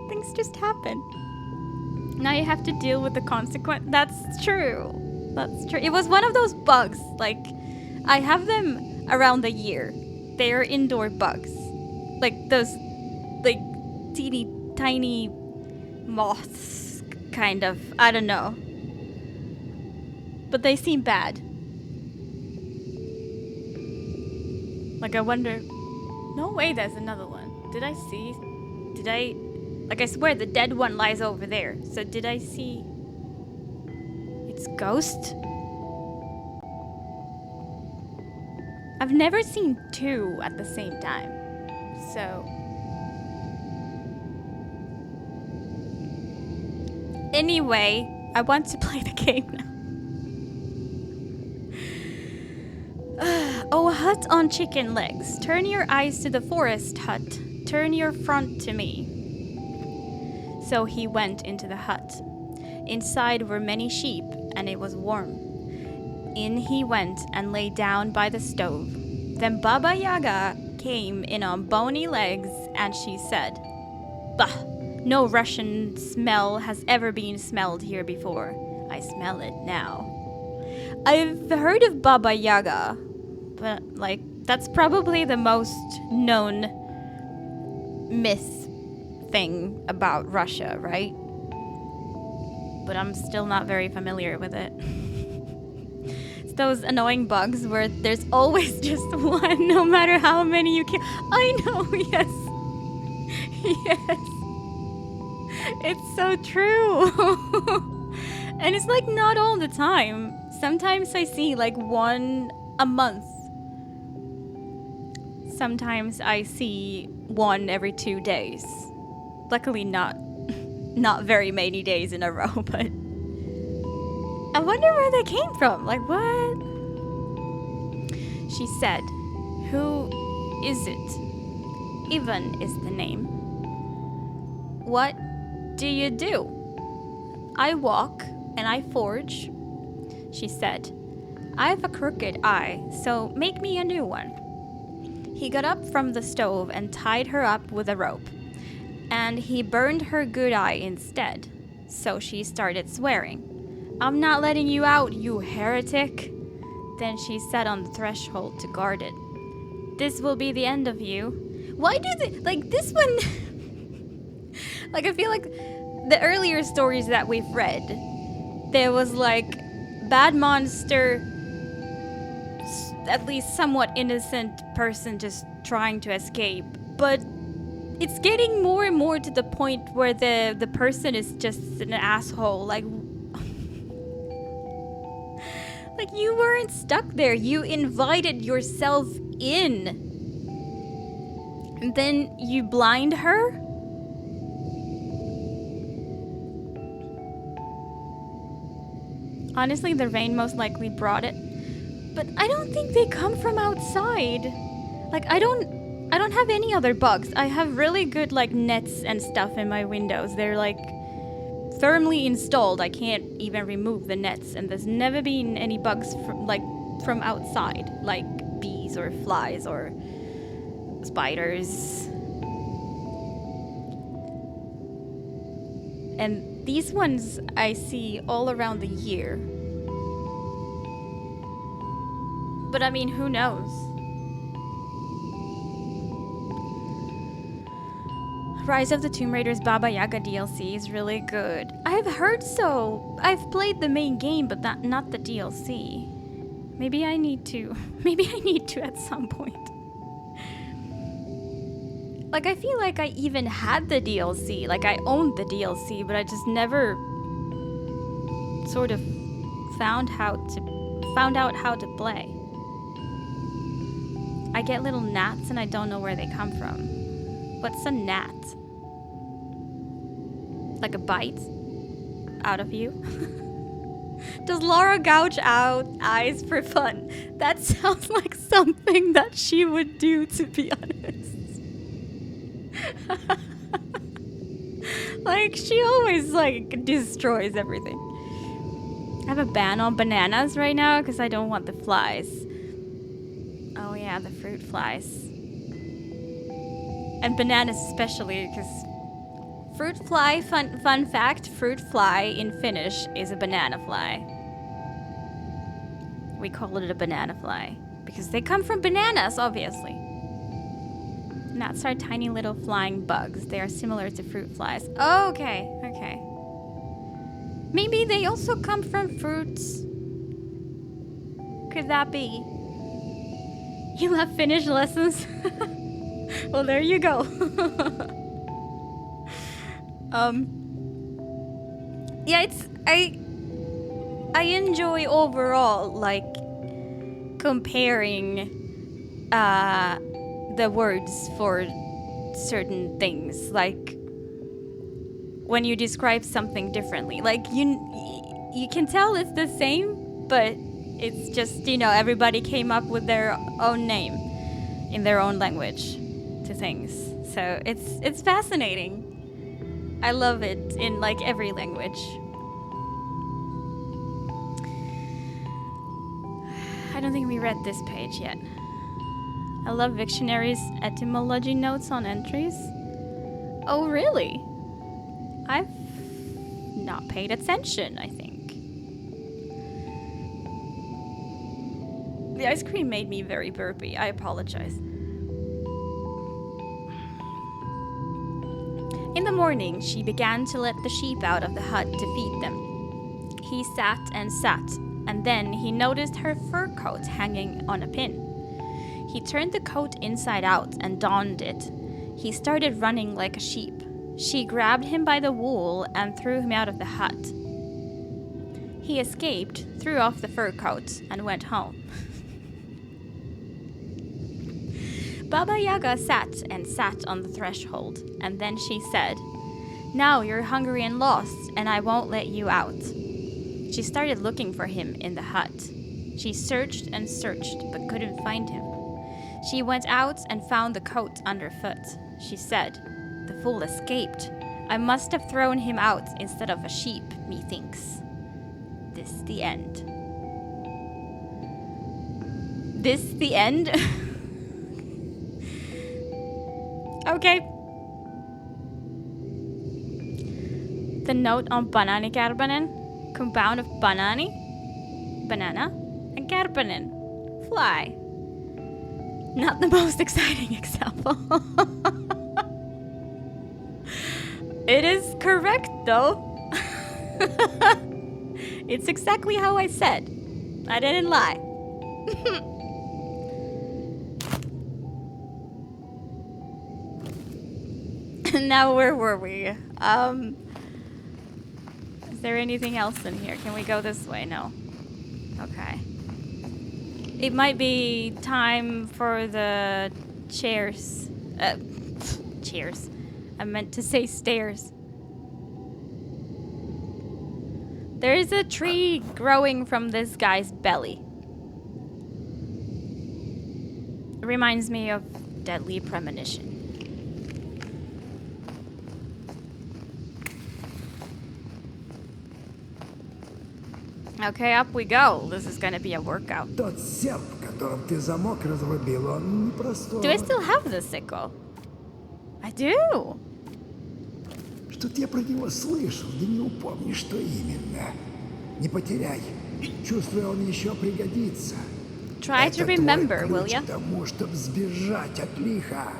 Things just happen. Now you have to deal with the consequence. That's true. That's true. It was one of those bugs. Like, I have them around the year. They are indoor bugs. Like those, like, teeny tiny moths, kind of. I don't know. But they seem bad. Like, I wonder... No way there's another one. Did I see... Did I... Like, I swear the dead one lies over there. So did I see... Its ghost? I've never seen two at the same time. So... Anyway, I want to play the game now. Oh, a hut on chicken legs. Turn your eyes to the forest hut. Turn your front to me. So he went into the hut. Inside were many sheep, and it was warm. In he went and lay down by the stove. Then Baba Yaga came in on bony legs, and she said, "Bah, no Russian smell has ever been smelled here before. I smell it now." I've heard of Baba Yaga, but, like, that's probably the most known myth thing about Russia, right? But I'm still not very familiar with it. It's those annoying bugs where there's always just one, no matter how many you kill. I know, yes. Yes. It's so true. And it's like not all the time. Sometimes I see like one a month. Sometimes I see one every 2 days. Luckily not very many days in a row, but I wonder where they came from. Like, what? She said, "Who is it?" Ivan is the name. "What do you do?" "I walk and I forge," she said. "I have a crooked eye, so make me a new one." He got up from the stove and tied her up with a rope. And he burned her good eye instead. So she started swearing. "I'm not letting you out, you heretic." Then she sat on the threshold to guard it. "This will be the end of you." Why do they... Like, this one... Like, I feel like the earlier stories that we've read, there was, like, bad monster, at least somewhat innocent person just trying to escape. But it's getting more and more to the point where the person is just an asshole. Like you weren't stuck there. You invited yourself in. And then you blind her? Honestly, the rain most likely brought it. But I don't think they come from outside. Like, I don't have any other bugs. I have really good, like, nets and stuff in my windows. They're, like, firmly installed. I can't even remove the nets. And there's never been any bugs from outside. Like bees or flies or spiders. And these ones I see all around the year. But I mean, who knows? Rise of the Tomb Raider's Baba Yaga DLC is really good. I've heard so. I've played the main game, but not the DLC. Maybe I need to at some point. Like, I feel like I even had the DLC. Like, I owned the DLC, but I just never sort of found out how to play. I get little gnats and I don't know where they come from. What's a gnat? Like a bite out of you? Does Laura gouge out eyes for fun? That sounds like something that she would do, to be honest. Like, she always, like, destroys everything. I have a ban on bananas right now because I don't want the flies. Oh yeah, the fruit flies. And bananas especially, because fruit fly, fun fact, fruit fly in Finnish is a banana fly. We call it a banana fly because they come from bananas, obviously. Gnats are tiny little flying bugs. They are similar to fruit flies. Oh, okay, okay. Maybe they also come from fruits. Could that be? You have Finnish lessons? Well, there you go. Yeah, I enjoy overall, like, comparing the words for certain things, like when you describe something differently, like you can tell it's the same, but it's just, you know, everybody came up with their own name in their own language to things. So it's fascinating. I love it in like every language. I don't think we read this page yet. I love Wiktionary's etymology notes on entries. Oh, really? I've not paid attention, I think. The ice cream made me very burpy. I apologize. In the morning, she began to let the sheep out of the hut to feed them. He sat, and then he noticed her fur coat hanging on a pin. He turned the coat inside out and donned it. He started running like a sheep. She grabbed him by the wool and threw him out of the hut. He escaped, threw off the fur coat, and went home. Baba Yaga sat on the threshold, and then she said, "Now you're hungry and lost, and I won't let you out." She started looking for him in the hut. She searched and searched, but couldn't find him. She went out and found the coat underfoot. She said, "The fool escaped. I must have thrown him out instead of a sheep, methinks." This the end. This the end? Okay. The note on banani kärpänen, compound of banana, and kärpänen, fly. Not the most exciting example. It is correct, though. It's exactly how I said. I didn't lie. Now, where were we? Is there anything else in here? Can we go this way? No. Okay. It might be time for the chairs. Chairs. I meant to say stairs. There is a tree growing from this guy's belly. It reminds me of Deadly Premonition. Okay, up we go. This is gonna be a workout. Тот серп, которым ты замок разрубил, он непростой. Do I still have the sickle? I do. Что-то я про него слышал, да не упомню, что именно. Не потеряй. Чувствую, он еще пригодится. Try to remember, will ya? Это твой ключ к тому, чтобы сбежать от лиха.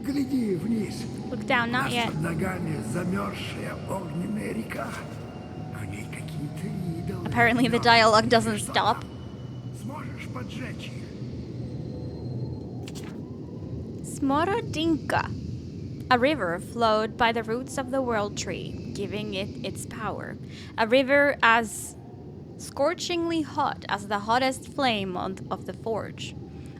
Гляди вниз. Look down, not Нас yet. под ногами замерзшая огненная река. В ней какие-то идолы. Apparently the dialogue doesn't stop. Сможешь поджечь их? Smorodinka. A river flowed by the roots of the world tree, giving it its power. A river as scorchingly hot as the hottest flame of the forge.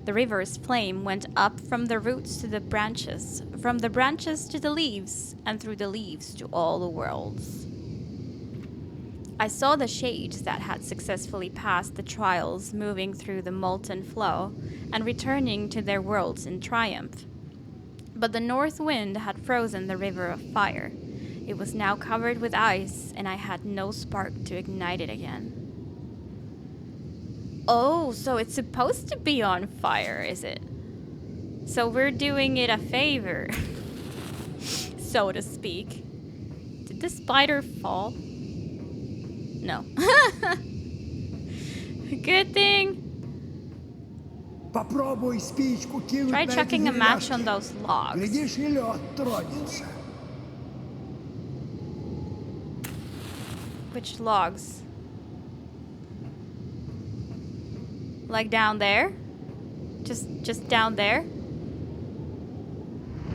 The river's flame went up from the roots to the branches, from the branches to the leaves, and through the leaves to all the worlds. I saw the shades that had successfully passed the trials moving through the molten flow and returning to their worlds in triumph. But the north wind had frozen the river of fire. It was now covered with ice, and I had no spark to ignite it again. Oh, so it's supposed to be on fire, is it? So we're doing it a favor, so to speak. Did the spider fall? No. Good thing. Попробуй спичку кинуть Try на эти chucking a match деревяшки. on those logs. Глядишь, и лед тронется. Which logs? Like down there? Just down there?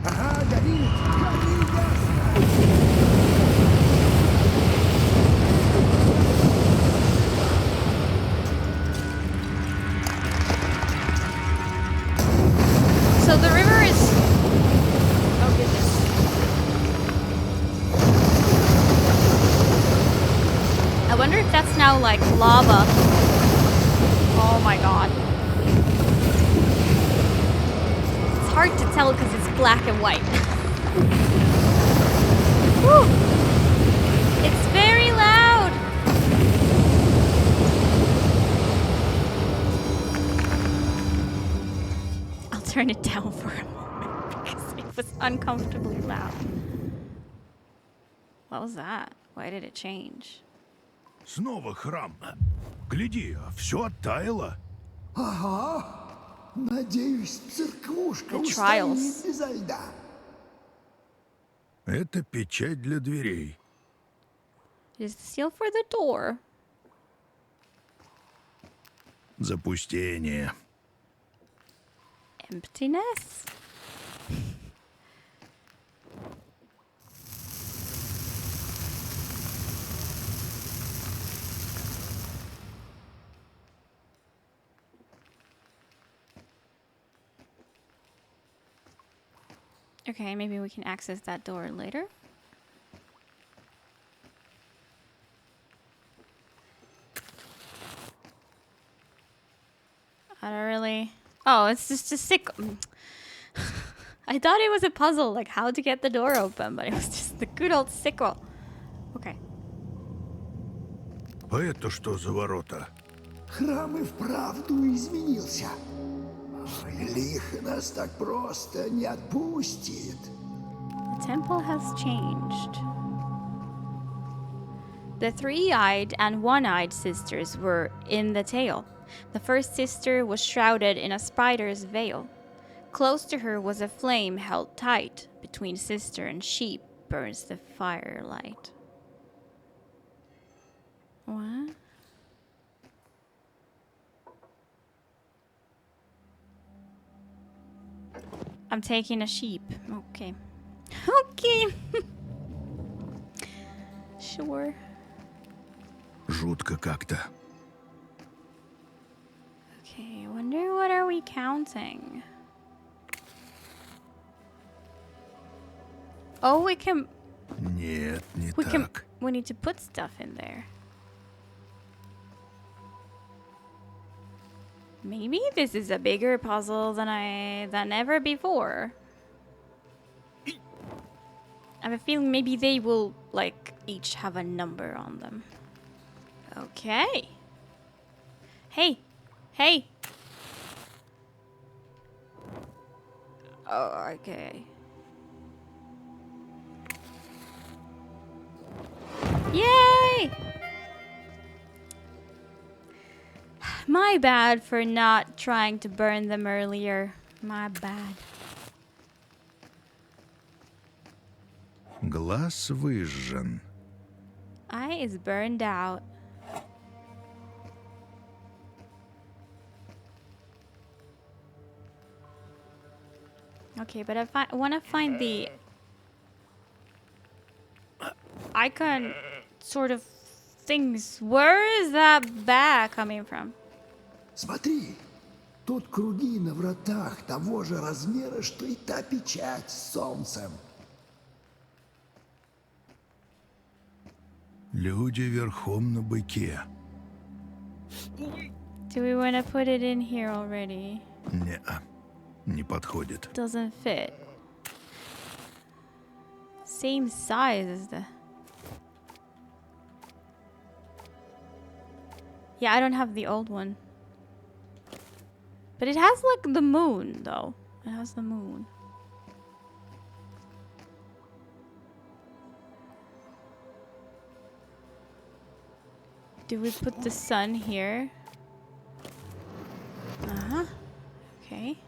Ага, горит, горит, ясно. So the river is... Oh goodness. I wonder if that's now like lava. Oh my god. It's hard to tell because it's black and white. Whew. It's very loud. I'll turn it down for a moment because it was uncomfortably loud. What was that? Why did it change? Снова храм. Гляди, все оттаяло. Ага. Надеюсь, церквушка The устоит trials. безо льда. Это печать для дверей. It is the seal for the door. Запустение. Emptiness? Okay, maybe we can access that door later. I don't really... Oh, it's just a sickle. I thought it was a puzzle, like how to get the door open, but it was just the good old sickle. Okay. А это что за ворота? Храм и вправду изменился. Ой, лихо нас так просто не отпустит. The temple has changed. The three-eyed and one-eyed sisters were in the tale. The first sister was shrouded in a spider's veil. Close to her was a flame held tight. Between sister and sheep burns the firelight. What? I'm taking a sheep. Okay. Okay. Sure. Жутко как-то. Okay, I wonder what are we counting? Oh, we can... Нет, не We can... так. We need to put stuff in there. Maybe this is a bigger puzzle than ever before. I have a feeling maybe they will, like, each have a number on them. Okay. Hey. Hey. Oh, okay. Yay! My bad for not trying to burn them earlier. My bad. Глаз выжжен. Eye is burned out. Okay, but I want to find the icon sort of things. Where is that bag coming from? Смотри, Тут круги на вратах того же размера, что и та печать с солнцем. Люди верхом на быке. Do we want to put it in here already? Не-а, не подходит. Doesn't fit. Same size as the... Yeah, I don't have the old one. But it has like the moon though. It has the moon. Do we put the sun here? Uh-huh. Okay.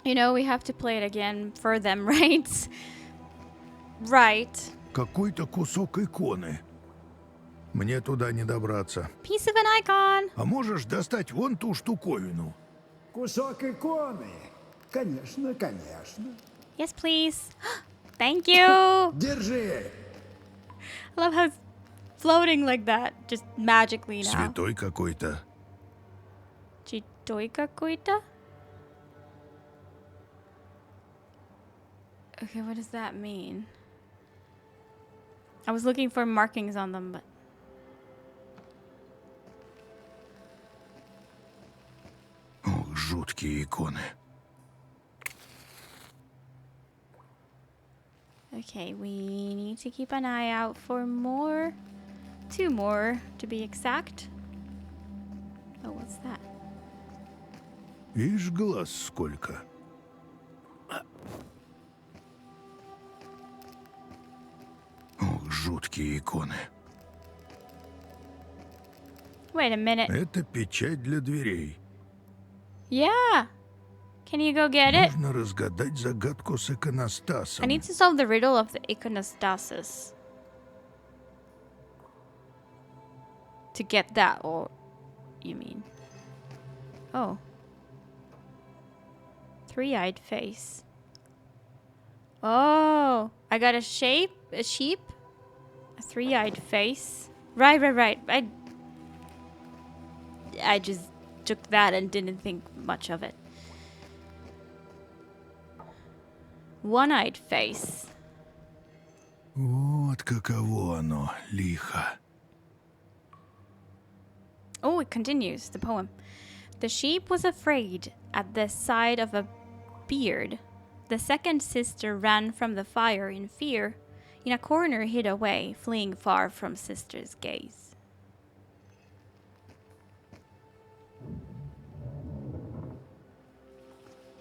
You know, we have to play it again for them, right? Right. Какой-то кусок иконы. Мне туда не добраться. Piece of an icon. А можешь достать вон ту штуковину? Кусок иконы. Конечно, конечно. Yes, please. Thank you. Держи. I love how it's floating like that, just magically now. Святой какой-то. Читой какой-то? Okay, what does that mean? I was looking for markings on them, but... Ох, жуткие иконы. Okay, we need to keep an eye out for more. 2 more, to be exact. Oh, what's that? Ишь, глаз сколько. Ох, жуткие иконы. Wait a minute. Это печать для дверей. Yeah! Can you go get it? Нужно разгадать загадку с I иконостасом. need to solve the riddle of the iconostasis. To get that, or... You mean... Oh. 3-eyed face. Oh! I got a shape? A sheep? A 3-eyed face? Right. I just took that and didn't think much of it. 1-eyed face. Вот каково оно, лихо. Oh, it continues, the poem. The sheep was afraid at the sight of a beard. The second sister ran from the fire in fear. In a corner hid away, fleeing far from sister's gaze.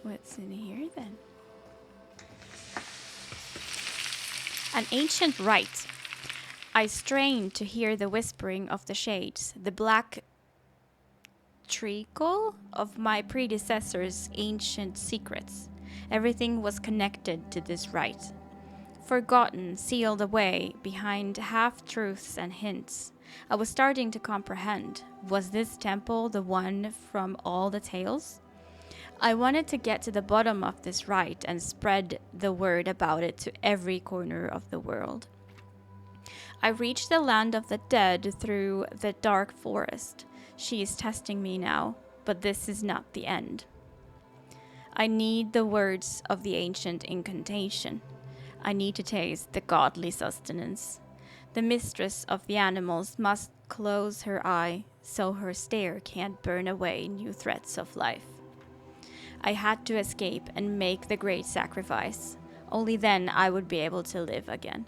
What's in here then? An ancient rite. I strained to hear the whispering of the shades, the black treacle of my predecessors' ancient secrets. Everything was connected to this rite. Forgotten, sealed away behind half-truths and hints. I was starting to comprehend. Was this temple the one from all the tales? I wanted to get to the bottom of this rite and spread the word about it to every corner of the world. I reached the land of the dead through the dark forest. She is testing me now, but this is not the end. I need the words of the ancient incantation. I need to taste the godly sustenance. The mistress of the animals must close her eye so her stare can't burn away new threads of life. I had to escape and make the great sacrifice. Only then I would be able to live again.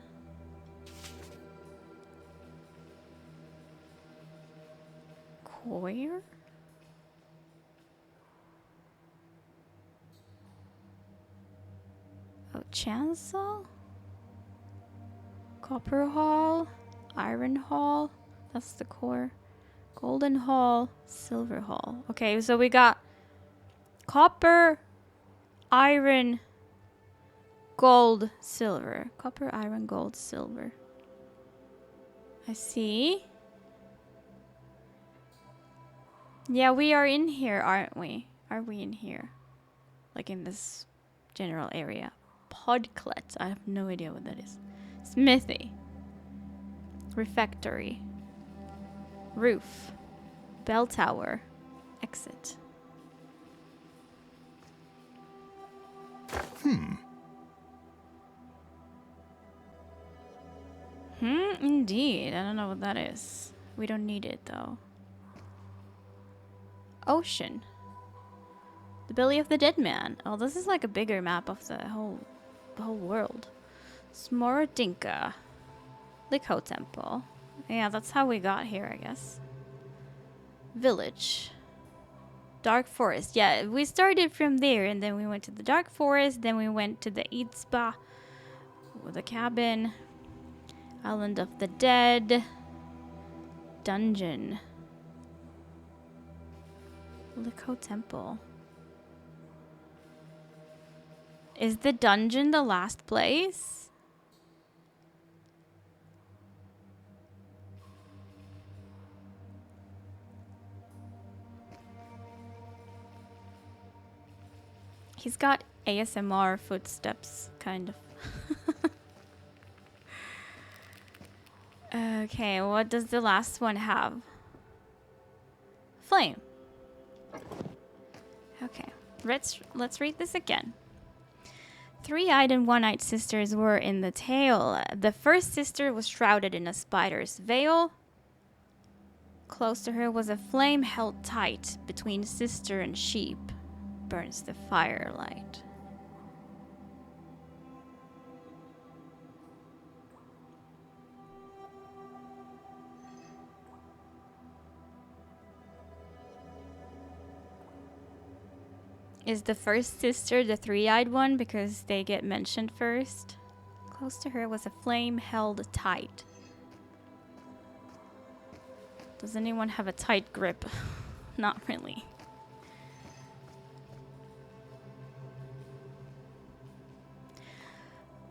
Choir? Oh, chancel? Copper Hall? Iron Hall? That's the core. Golden Hall, Silver Hall. Okay, so we got copper, iron, gold, silver. Copper, iron, gold, silver. I see. Yeah, we are in here, aren't we? Are we in here? Like in this general area. Podclet. I have no idea what that is. Smithy. Refectory. Roof. Bell tower. Exit. Indeed. I don't know what that is. We don't need it though. Ocean. The belly of the dead man. Oh, this is like a bigger map of the whole world. Smorodinka. LIKHO temple. Yeah, that's how we got here, I guess. Village. Dark forest. Yeah, we started from there and then we went to the dark forest, then we went to the Idzba with a cabin. Island of the Dead. Dungeon. LIKHO temple. Is the dungeon the last place? He's got ASMR footsteps, kind of. Okay, what does the last one have? Flame. Okay, let's read this again. Three-eyed and one-eyed sisters were in the tale. The first sister was shrouded in a spider's veil. Close to her was a flame held tight between sister and sheep. Burns the firelight. Is the first sister the three-eyed one because they get mentioned first? Close to her was a flame held tight. Does anyone have a tight grip? Not really.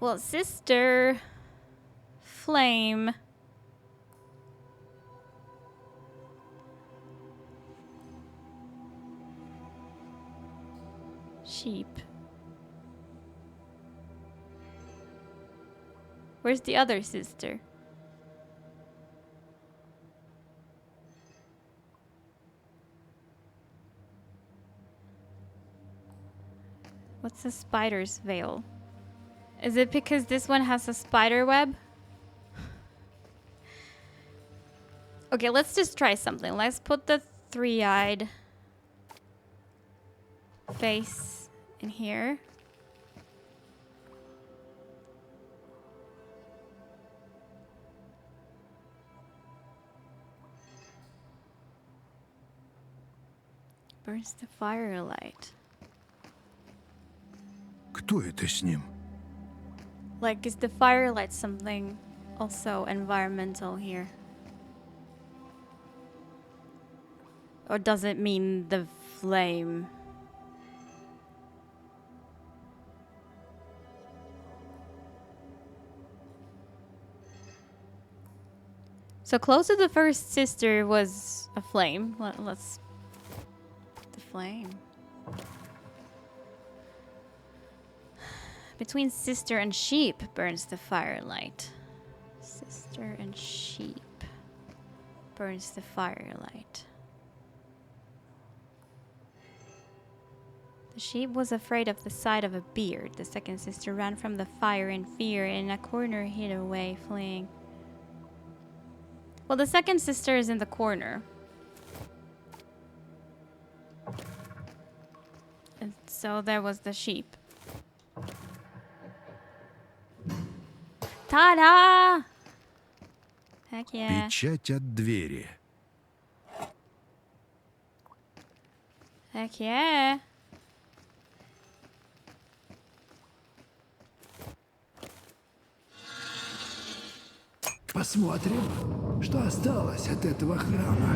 Well, sister, flame, sheep. Where's the other sister? What's a spider's veil? Is it because this one has a spider web? Okay, let's just try something. Let's put the three-eyed face in here. Burns the firelight. Кто это с ним? Like, is the firelight something also environmental here? Or does it mean the flame? So close to the first sister was a flame. Let's... The flame. Between sister and sheep burns the firelight. Sister and sheep burns the firelight. The sheep was afraid of the sight of a beard. The second sister ran from the fire in fear and in a corner hid away, fleeing. Well, the second sister is in the corner. And so there was the sheep. Ta-da! Heck yeah. Печать от двери. Heck yeah. Посмотрим, что осталось от этого храма.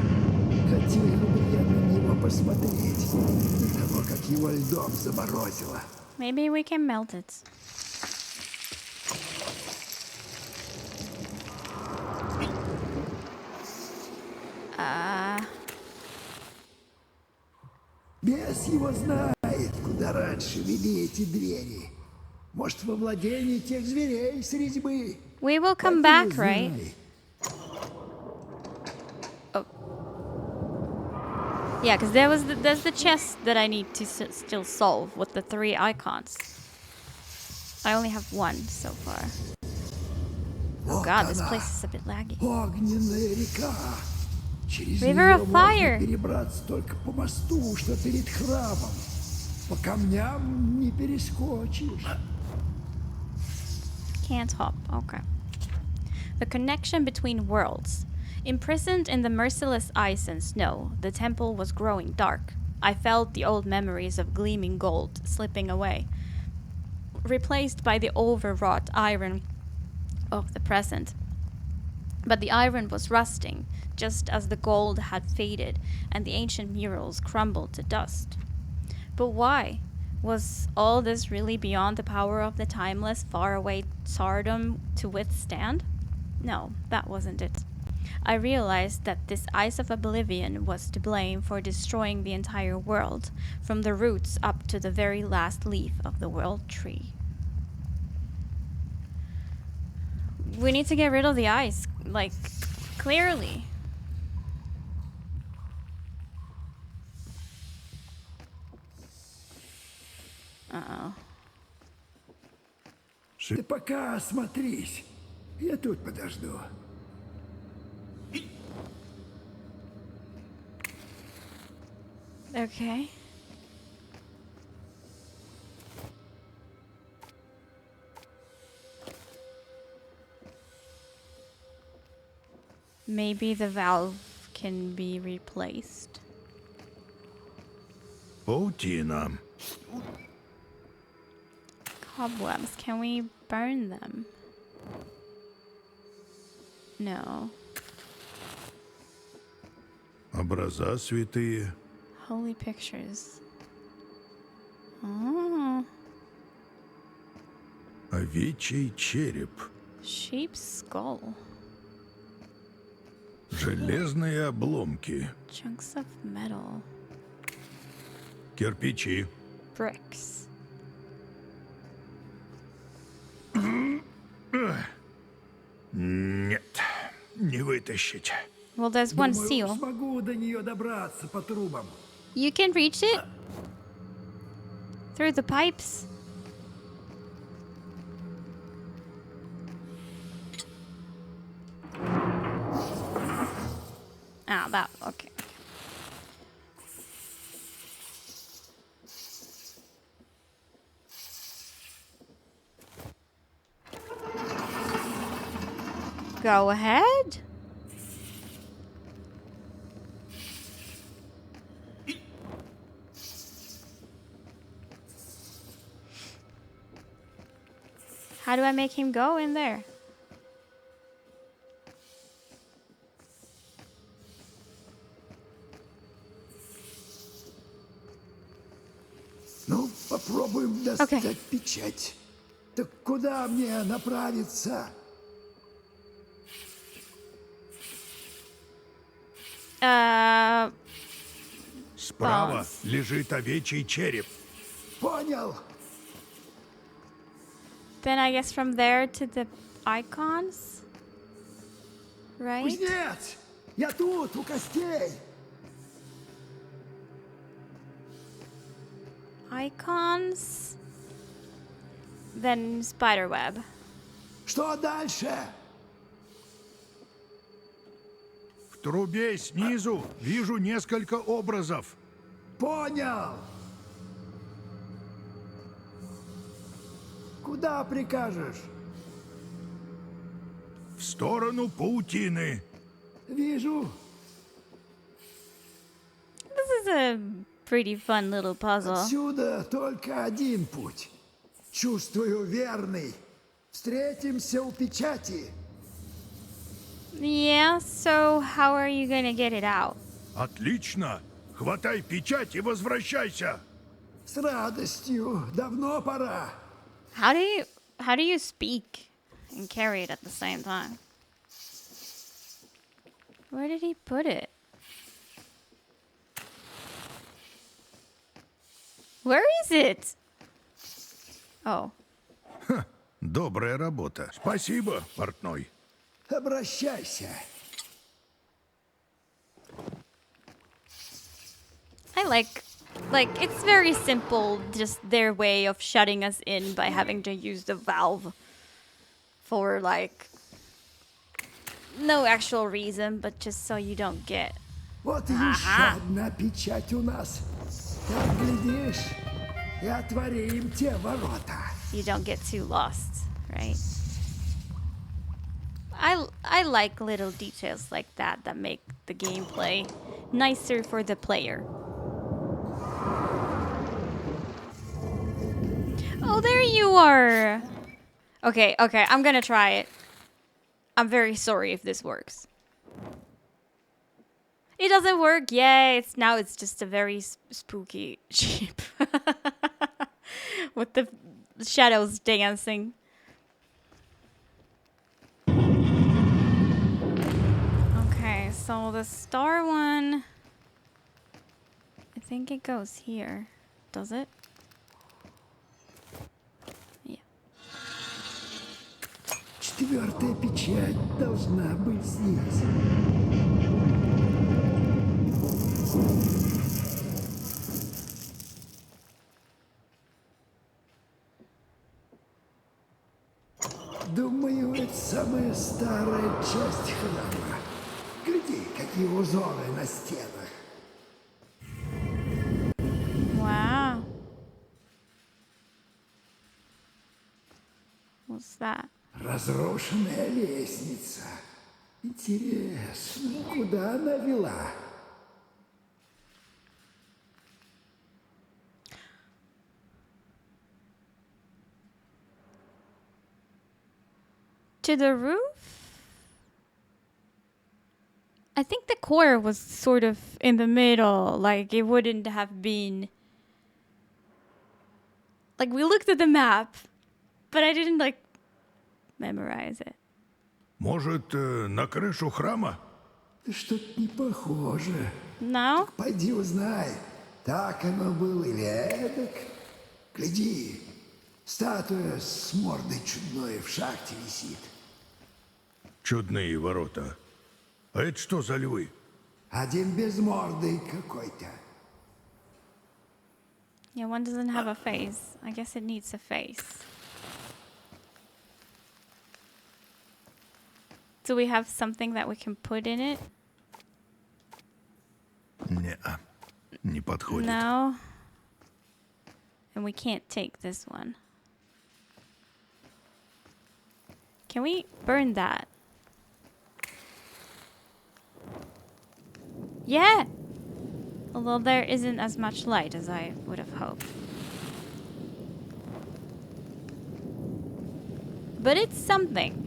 Хотел бы я на него посмотреть, до того, как его льдом заморозило. Maybe we can melt it. Бес его знает, куда раньше вели эти двери. Может, во владении тех зверей с резьбы. We will come Поди back, right? знай. Yeah, because there's the chest that I need to still solve with the 3 icons. I only have 1 so far. Oh Вот god, this она, place is a bit laggy. огненная река. Через River нее of можно fire. перебраться только по мосту, что перед храмом. По камням не перескочишь. Can't hop. Okay. The connection between worlds. Imprisoned in the merciless ice and snow, the temple was growing dark. I felt the old memories of gleaming gold slipping away, replaced by the overwrought iron of the present. But the iron was rusting, just as the gold had faded and the ancient murals crumbled to dust. But why? Was all this really beyond the power of the timeless, faraway tsardom to withstand? No, that wasn't it. I realized that this ice of oblivion was to blame for destroying the entire world, from the roots up to the very last leaf of the world tree. We need to get rid of the ice, like, clearly. Uh-oh. Ты пока осмотрись. Я тут подожду. Okay. Maybe the valve can be replaced. Паутина. Cobwebs, can we burn them? No. Образа святые. Holy pictures. Oh. Овечий череп. Sheep's skull. Железные обломки. Chunks of metal. Кирпичи. Bricks. Нет, не вытащить. Well, there's one Думаю, seal. смогу до нее добраться по трубам. You can reach it? Through the pipes? Ah, that, okay. Go ahead. How do I make him go in there? Ну, попробуем достать печать. Так куда мне направиться? Справа Bones. лежит овечий череп. Понял. Then I guess from there to the icons? Right? Кузнец! Я тут, у костей. Icons? Then spiderweb. Что дальше? В трубе снизу вижу несколько образов. Понял. Куда прикажешь? В сторону паутины. Вижу. This is a pretty fun little puzzle. Отсюда только один путь. Чувствую верный. Встретимся у печати. Yeah, so how are you gonna get it out? Отлично. Хватай печать и возвращайся. С радостью. Давно пора. How do you speak and carry it at the same time? Where did he put it? Where is it? Oh. Добрая работа. Спасибо, портной. Обращайся. I like it's very simple, just their way of shutting us in by having to use the valve for like no actual reason, but just so you don't get. Вот и еще одна печать у нас. Так, глядишь, и отворим те ворота. You don't get too lost, right? I like little details like that that make the gameplay nicer for the player. Oh, there you are. Okay, I'm gonna try it. I'm very sorry if this works. It doesn't work. Yay! It's just a very spooky sheep with the shadows dancing. Okay, so the star one, I think it goes here. Does it? Yeah. Четвертая печать должна быть здесь. Думаю, это самая старая часть храма. Гляди, какие узоры на стенах. Wow. What's that? Разрушенная лестница. Интересно, куда она вела? To the roof? I think the core was sort of in the middle, like it wouldn't have been. Like we looked at the map, but I didn't like memorize it. Может, на крышу храма? Да что-то не похоже. No? Пойди узнай, так оно было или эдак. Гляди, статуя с мордой чудной в шахте висит. Чудные ворота. А это что за львы? Один безмордый какой-то. Yeah, one doesn't have a face. I guess it needs a face. Do we have something that we can put in it? Не-а, не подходит. No. And we can't take this one. Can we burn that? Yeah! Although there isn't as much light as I would have hoped. But it's something.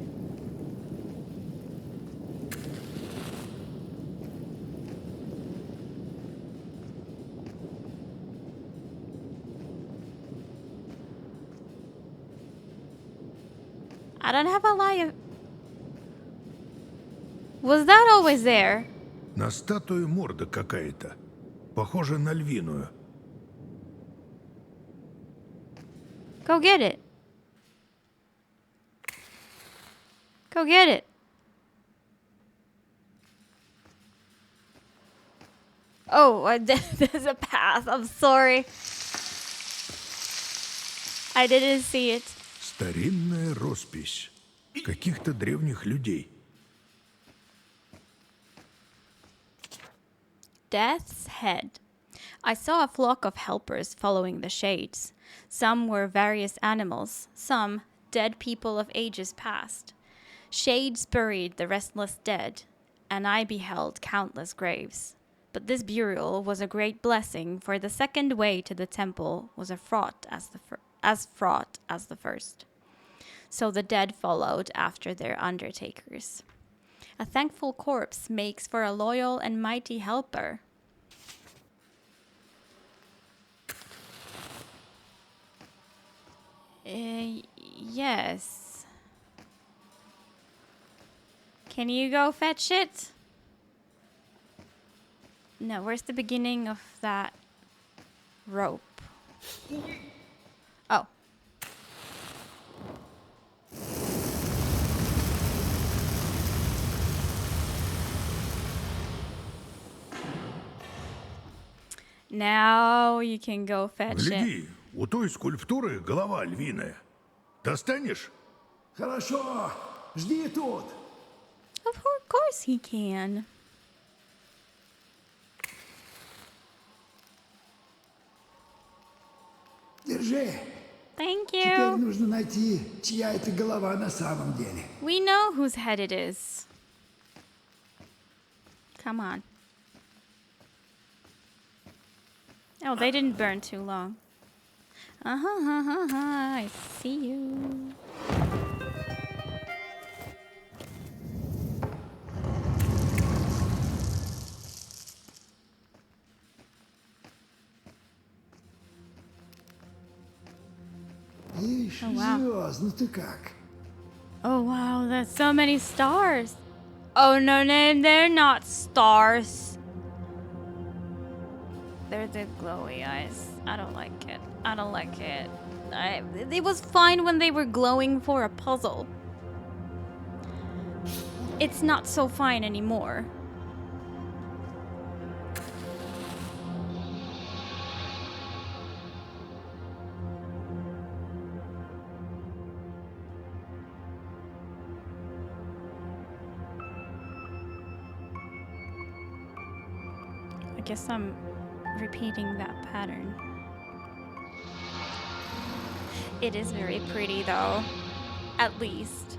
I don't have a lion. Was that always there? На статую морда какая-то. Похожа на львиную. Go get it. Go get it. Oh, there's a path. I'm sorry. I didn't see it. Старинная роспись. Каких-то древних людей. Death's head. I saw a flock of helpers following the shades. Some were various animals, some dead people of ages past. Shades buried the restless dead, and I beheld countless graves. But this burial was a great blessing, for the second way to the temple was as fraught as the first. So the dead followed after their undertakers. A thankful corpse makes for a loyal and mighty helper. Yes. Can you go fetch it? No, where's the beginning of that rope? Oh. Now you can go fetch it. Гляди, у той скульптуры голова львиная. Достанешь? Хорошо, жди тут. Of course he can. Держи. Thank Теперь you. нужно найти, чья это голова на самом деле. We know whose head it is. Come on. Oh, they didn't burn too long. I see you. Ишь, Oh, wow. звезд, ты как? Oh wow, there's so many stars. Oh no, they're not stars. They're the glowy eyes. I don't like it. I don't like it. It was fine when they were glowing for a puzzle. It's not so fine anymore. I guess I'm repeating that pattern. It is very pretty though. At least.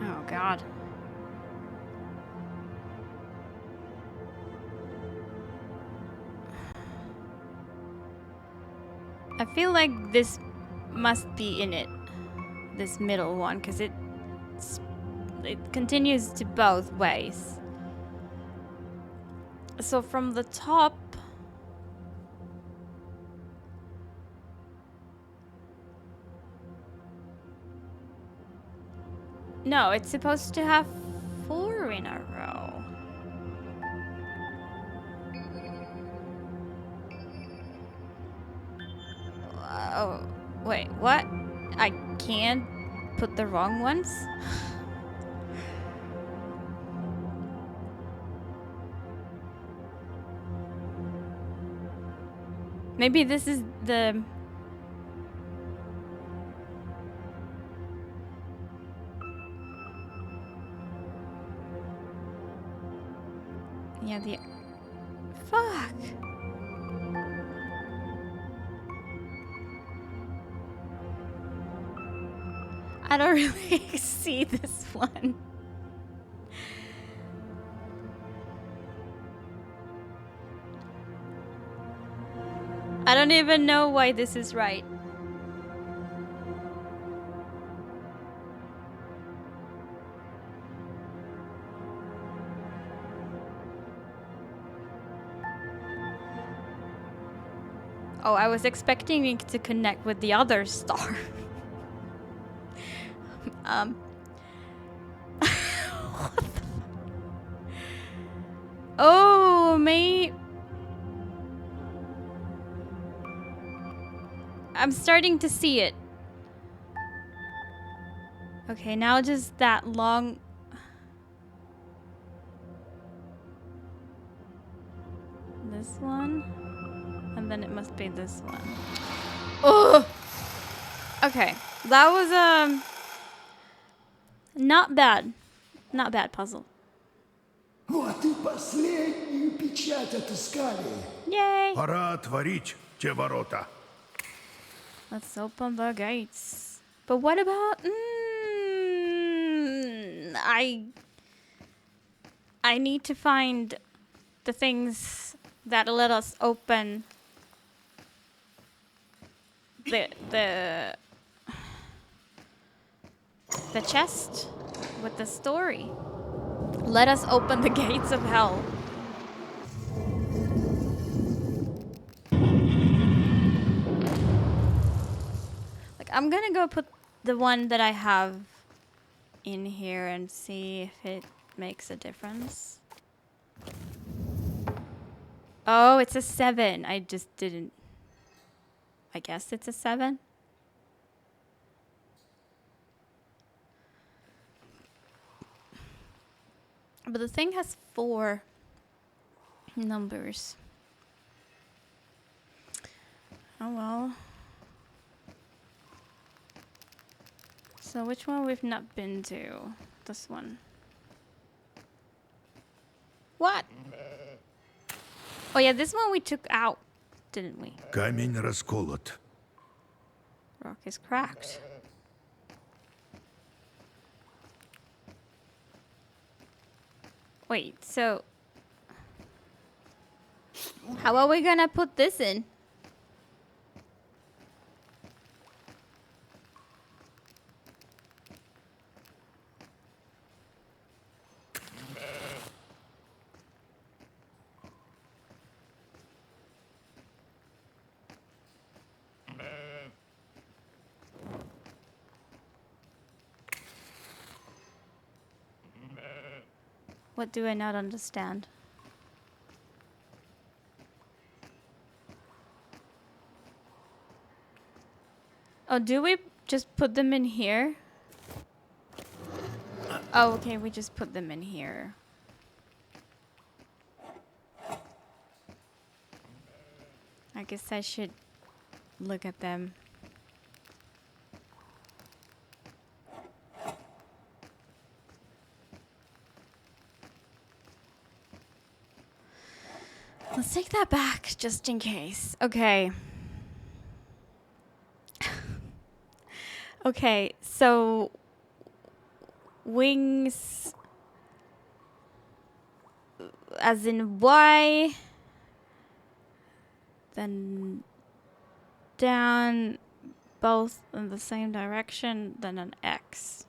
Oh god. I feel like this must be in it. This middle one, because it continues to both ways. So from the top, no, it's supposed to have 4 in a row. Oh, wait, what? I can't put the wrong ones? Maybe this is the... Yeah, the... Fuck! I don't really see this one. I don't even know why this is right. Oh, I was expecting it to connect with the other star. What the oh, me. I'm starting to see it. Okay, now just that long. This one. And then it must be this one. Oh! Okay, that was not bad. Not bad puzzle. Вот и последнюю печать отыскали. Yay! Пора отворить те ворота. Let's open the gates. But what about... I need to find the things that let us open the chest with the story. Let us open the gates of hell. Like I'm gonna go put the one that I have in here and see if it makes a difference. Oh, it's a 7. I just didn't... I guess it's a 7. But the thing has 4 numbers. Oh well. So which one we've not been to? This one. What? Oh yeah, this one we took out, didn't we? Камень расколот. Rock is cracked. Wait, so... how are we gonna put this in? What do I not understand? Oh, do we just put them in here? Oh, okay, we just put them in here. I guess I should look at them. Let's take that back, just in case. Okay. Okay, so... wings... as in Y... then... down... both in the same direction, then an X.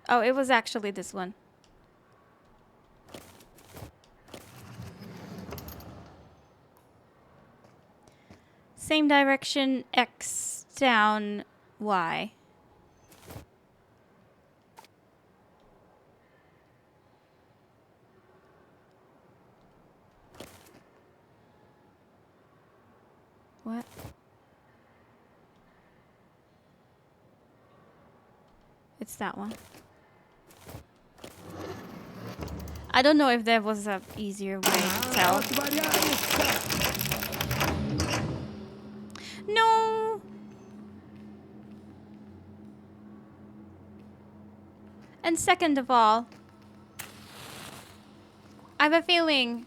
Oh, it was actually this one. Same direction, X, down, Y. What? It's that one. I don't know if there was a easier way to tell. No! And second of all, I have a feeling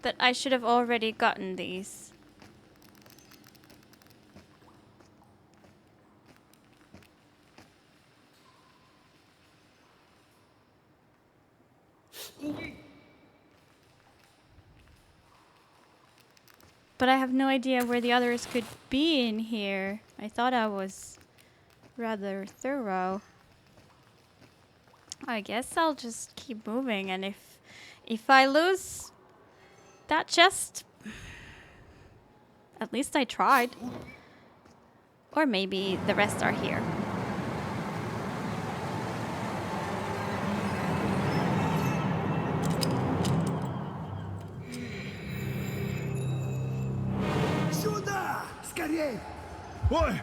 that I should have already gotten these. But I have no idea where the others could be in here. I thought I was rather thorough. I guess I'll just keep moving, and if I lose that chest, at least I tried. Or maybe the rest are here. Сюда! Скорей! Ой,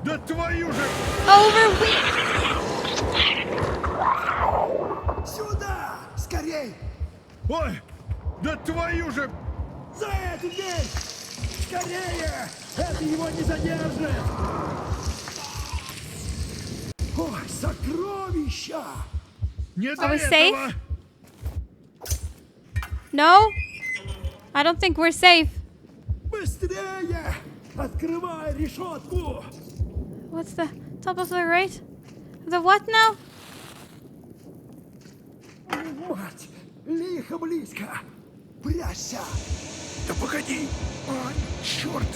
да твою же... Over Сюда! Скорей! Ой, да твою же... За эту дверь! Скорее! Это его не задержит! Ой, сокровища! Не до Are we этого! safe? No? I don't think we're safe. Быстрее! Открывай решетку! What's the top of the right? The what now? Мать! Лихо близко! Прячься! Да погоди! Ай, черт!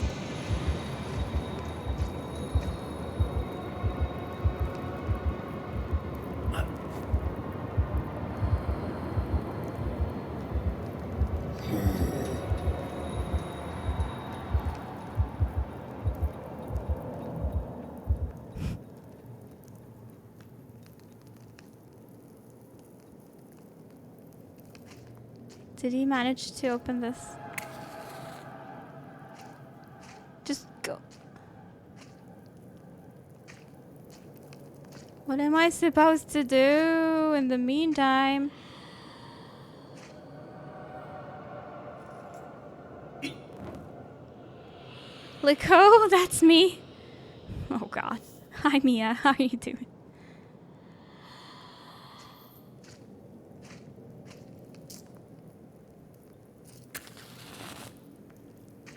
Did he manage to open this? Just go. What am I supposed to do in the meantime? LIKHO, that's me. Oh god. Hi Mia, how are you doing?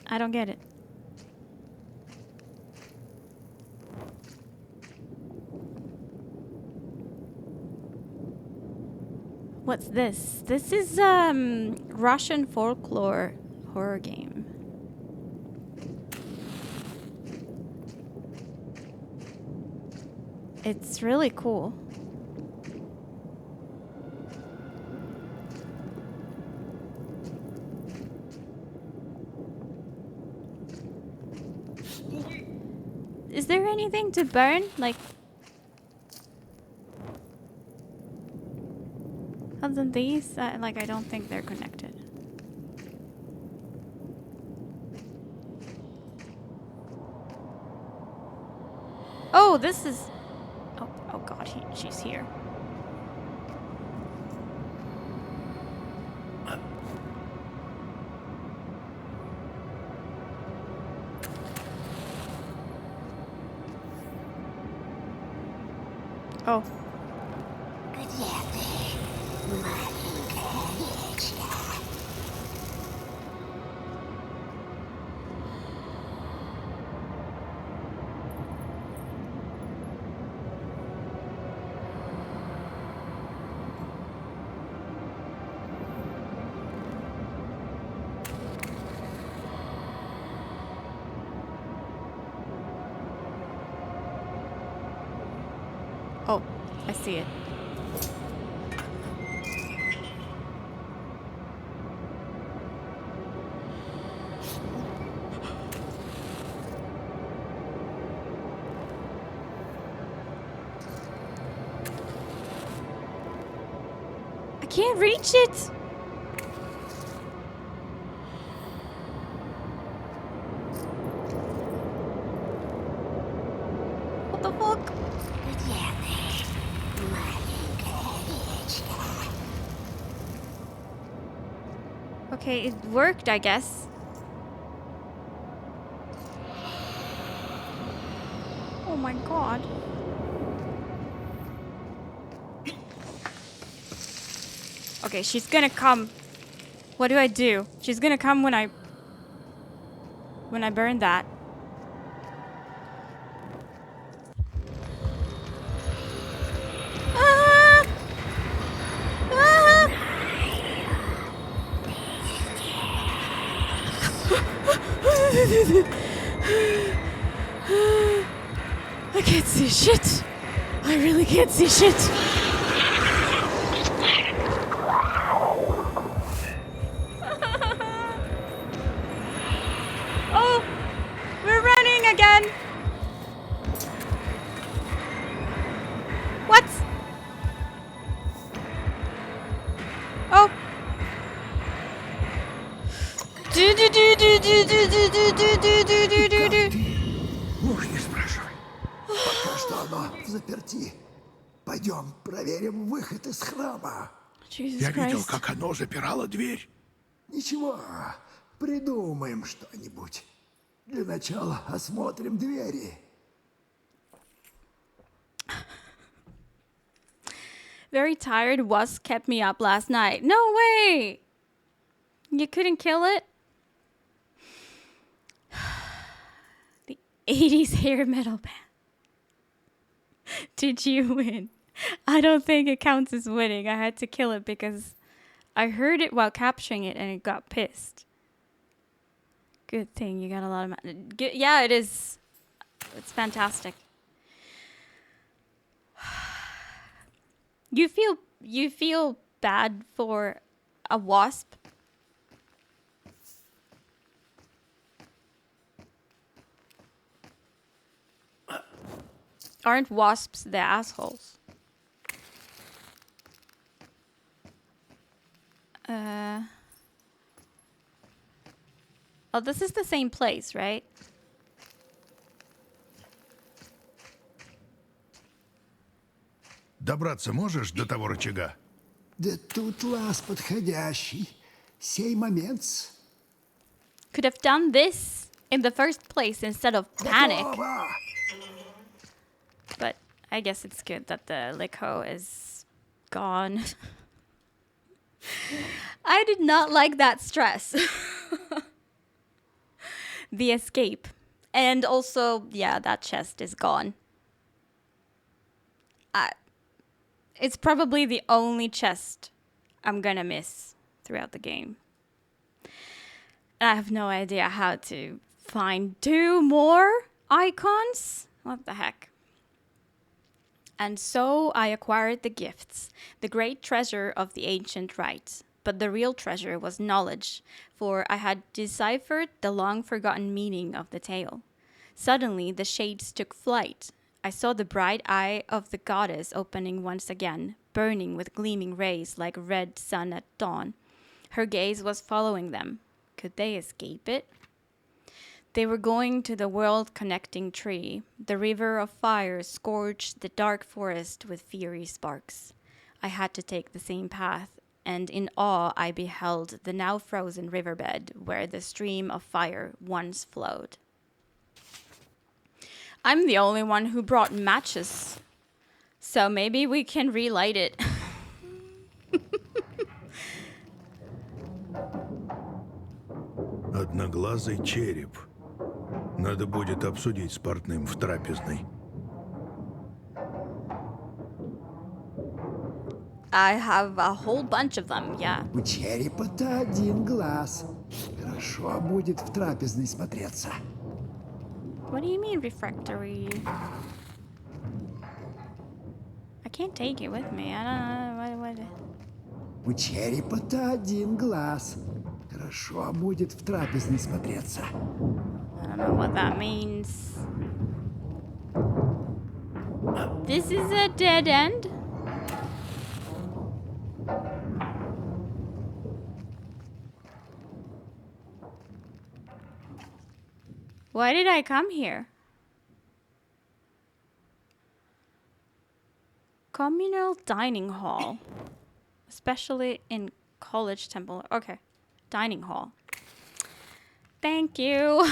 I don't get it. What's this? This is Russian folklore horror game. It's really cool. Is there anything to burn? Like, other than these, like, I don't think they're connected. Oh, this is. Oh God, she's here. Oh. Где ты, маленькая овечка? Oh, I see it. I can't reach it. What the fuck? Где ты, маленькая овечка? Okay, it worked, I guess. Oh my god. Okay, she's gonna come. What do I do? She's gonna come when I burn that. Ah! Ah! I can't see shit. I really can't see shit. Oh, we're running again. What? Oh. Уж не спрашивай. Пока что оно в заперти. Пойдем, проверим выход из храма. Jesus Я видел, Christ. как оно запирало дверь. Ничего, придумаем что-нибудь. Для начала осмотрим двери. Very tired wasp kept me up last night. No way! You couldn't kill it? The 80s hair metal band. Did you win? I don't think it counts as winning. I had to kill it because I heard it while capturing it and it got pissed. Good thing you got a lot of... Yeah, it is. It's fantastic. You feel bad for a wasp? Aren't wasps the assholes? Oh, this is the same place, right? Добраться можешь до того рычага? Да тут лаз подходящий. Сей момент. Could have done this in the first place instead of panic. Готово! But I guess it's good that the LIKHO is gone. I did not like that stress. The escape. And also, yeah, that chest is gone. It's probably the only chest I'm gonna miss throughout the game. I have no idea how to find 2 more icons. What the heck? And so I acquired the gifts, the great treasure of the ancient rites. But the real treasure was knowledge, for I had deciphered the long-forgotten meaning of the tale. Suddenly, the shades took flight. I saw the bright eye of the goddess opening once again, burning with gleaming rays like red sun at dawn. Her gaze was following them. Could they escape it? They were going to the world-connecting tree. The river of fire scorched the dark forest with fiery sparks. I had to take the same path, and in awe I beheld the now frozen riverbed where the stream of fire once flowed. I'm the only one who brought matches, so maybe we can relight it. Одноглазый череп. Надо будет обсудить с портным в трапезной. I have a whole bunch of them, yeah. У черепа-то один глаз. Хорошо будет в трапезной смотреться. What do you mean refractory? I can't take it with me. I don't know what. У черепа-то один глаз. Хорошо будет в трапезной смотреться. I don't know what that means. This is a dead end. Why did I come here? Communal dining hall. Especially in college temple. Okay. Dining hall. Thank you.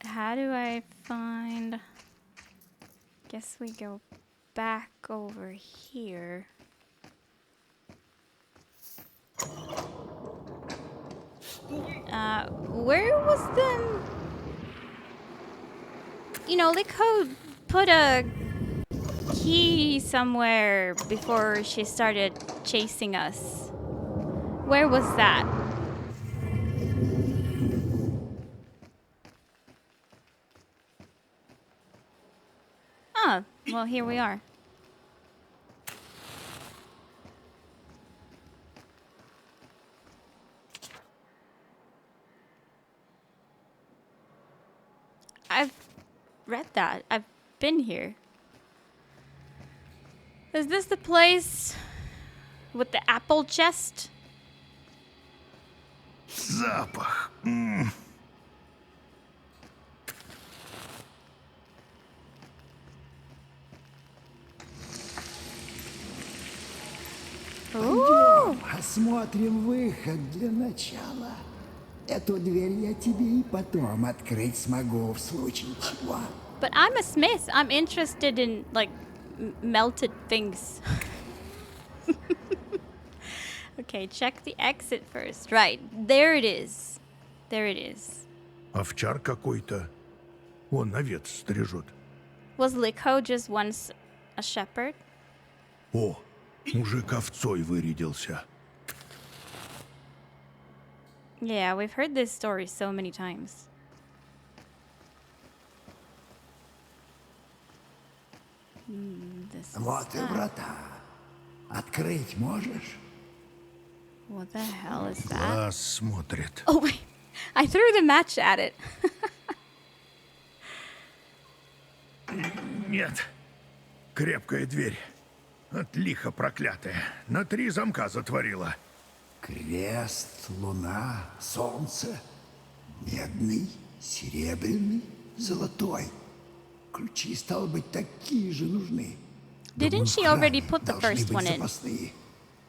How do I find... Guess we go back over here. Where was the... You know, LIKHO put a key somewhere before she started chasing us. Where was that? Oh, well, here we are. I've read that. I've been here. Is this the place with the apple chest? Запах. Ooh. Осмотрим выход для начала. Эту дверь я тебе и потом открыть смогу в случае чего. But I'm a smith. I'm interested in, like, melted things. Okay, check the exit first. Right, there it is. There it is. Овчар какой-то. Вон овец стрижет. Was LIKHO just once a shepherd? О, мужик овцой вырядился. Yeah, we've heard this story so many times. This is Вот и that. врата. Открыть можешь? What the hell is that? Глаз смотрит. Oh wait, I threw the match at it. Нет. Крепкая дверь. От лиха проклятая. На 3 замка затворила. Крест, луна, солнце. Медный, серебряный, золотой. Ключи, стало быть, такие же нужны. Didn't Думаю, she в храме already put the должны first быть one in? запасные.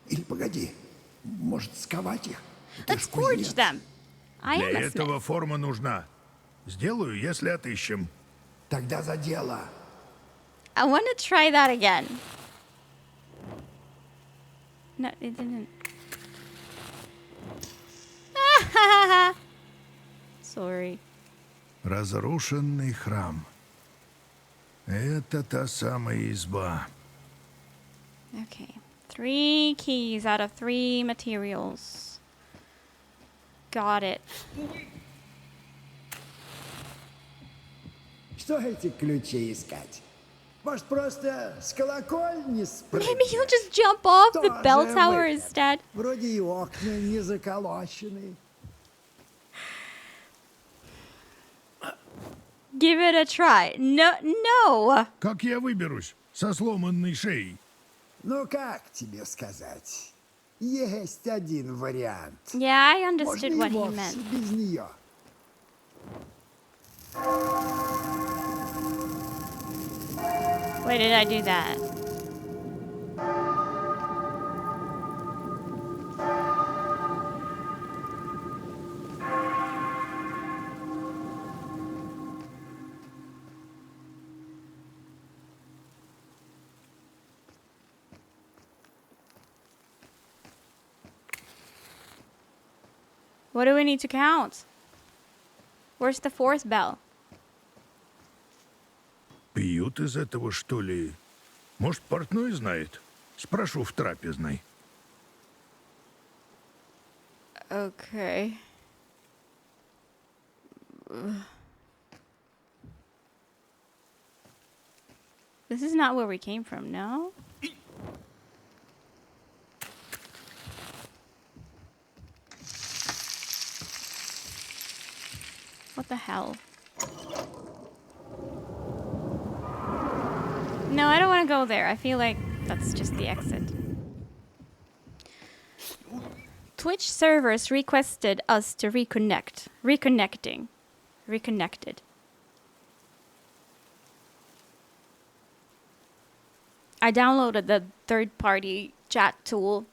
Или погоди, может сковать их? Ты Let's ж forge кузнец. them. I Для am a этого smith. форма нужна. Сделаю, если отыщем. Тогда за дело. I want to try that again. No, it didn't. Sorry. Разрушенный храм. Это та самая изба. Okay. 3 keys out of 3 materials. Got it. Что эти ключи искать? Может, просто с колокольни спрыгнешь? Maybe he'll just jump off the Тоже bell tower выход. instead. Вроде и окна не заколочены. Give it a try. No. Как я выберусь со сломанной шеей? Ну, как тебе сказать? Есть один вариант. Yeah, I Можно understood и what he вовсе meant. без нее. Why did I do that? What do we need to count? Where's the 4th bell? Пьют из этого, что ли? Может, портной знает? Спрошу в трапезной. Okay. This is not where we came from, no? What the hell? No, I don't want to go there. I feel like that's just the exit. Twitch servers requested us to reconnect. Reconnected. I downloaded the third-party chat tool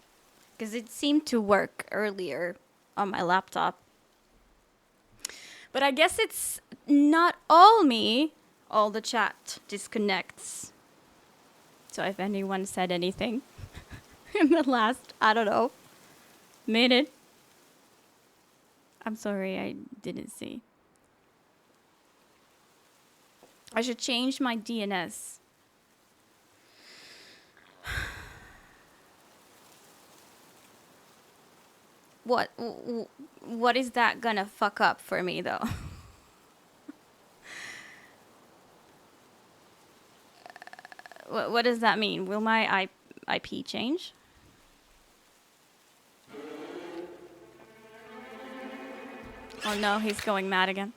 because it seemed to work earlier on my laptop. But I guess it's not all me. All the chat disconnects. So if anyone said anything in the last, I don't know, minute, I'm sorry, I didn't see. I should change my DNS. What is that gonna fuck up for me though? What does that mean? Will my IP change? Oh no, he's going mad again.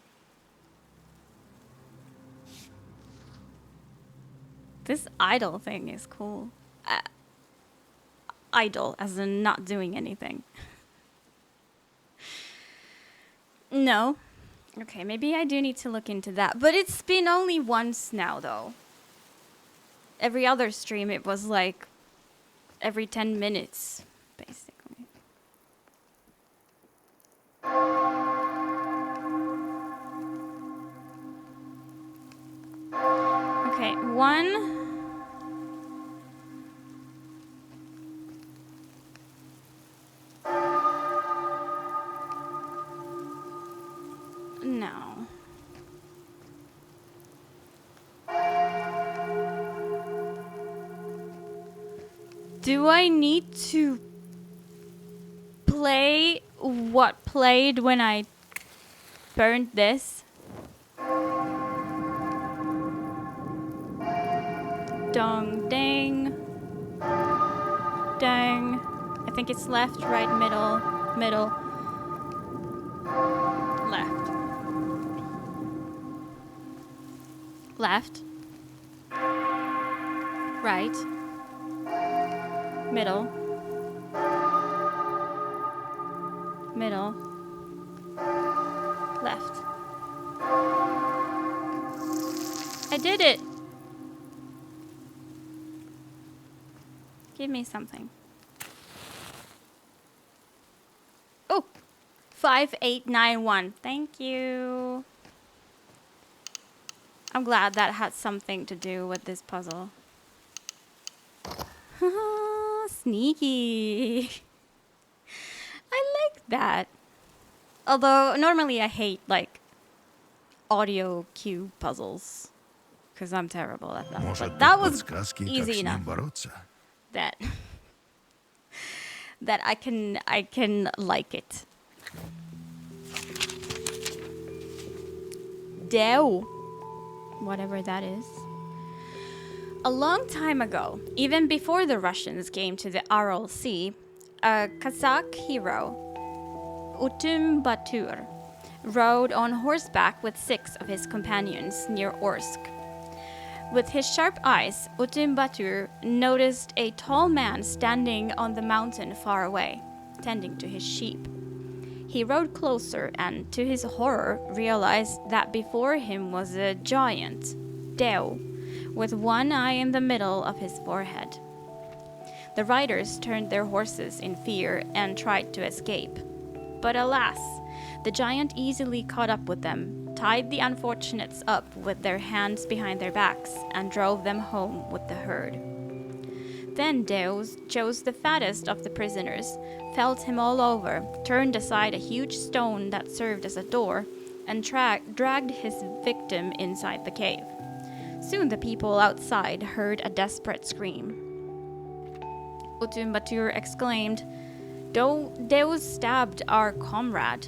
This idle thing is cool. Idle, as in not doing anything. No. Okay, maybe I do need to look into that. But it's been only once now, though. Every other stream, it was like every 10 minutes, basically. Okay, 1. No. Do I need to play what played when I burned this? Dong, dang. Dang. I think it's left, right, middle. Left. Left. Right. Middle. Middle. Left. I did it! Give me something. Oh! 5891. Thank you. I'm glad that had something to do with this puzzle. Sneaky. I like that. Although normally I hate like audio cue puzzles because I'm terrible at them. Может, But that тут was подсказки, как easy с enough. ним бороться? That I can like it. Deo. Whatever that is. A long time ago, even before the Russians came to the Aral Sea, a Kazakh hero, Utum Batur, rode on horseback with 6 of his companions near Orsk. With his sharp eyes, Utum Batur noticed a tall man standing on the mountain far away, tending to his sheep. He rode closer and, to his horror, realized that before him was a giant, Deo, with one eye in the middle of his forehead. The riders turned their horses in fear and tried to escape. But alas, the giant easily caught up with them, tied the unfortunates up with their hands behind their backs, and drove them home with the herd. Then Deo chose the fattest of the prisoners, felt him all over, turned aside a huge stone that served as a door, and dragged his victim inside the cave. Soon the people outside heard a desperate scream. Utum Batur exclaimed, Deo stabbed our comrade.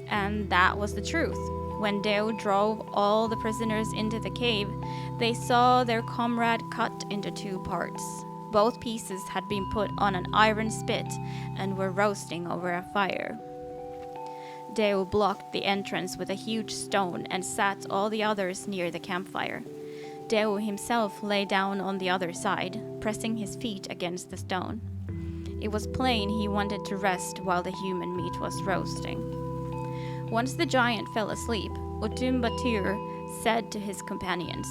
And that was the truth. When Deo drove all the prisoners into the cave, they saw their comrade cut into 2 parts. Both pieces had been put on an iron spit and were roasting over a fire. Deo blocked the entrance with a huge stone and sat all the others near the campfire. Deo himself lay down on the other side, pressing his feet against the stone. It was plain he wanted to rest while the human meat was roasting. Once the giant fell asleep, Utum Batur said to his companions,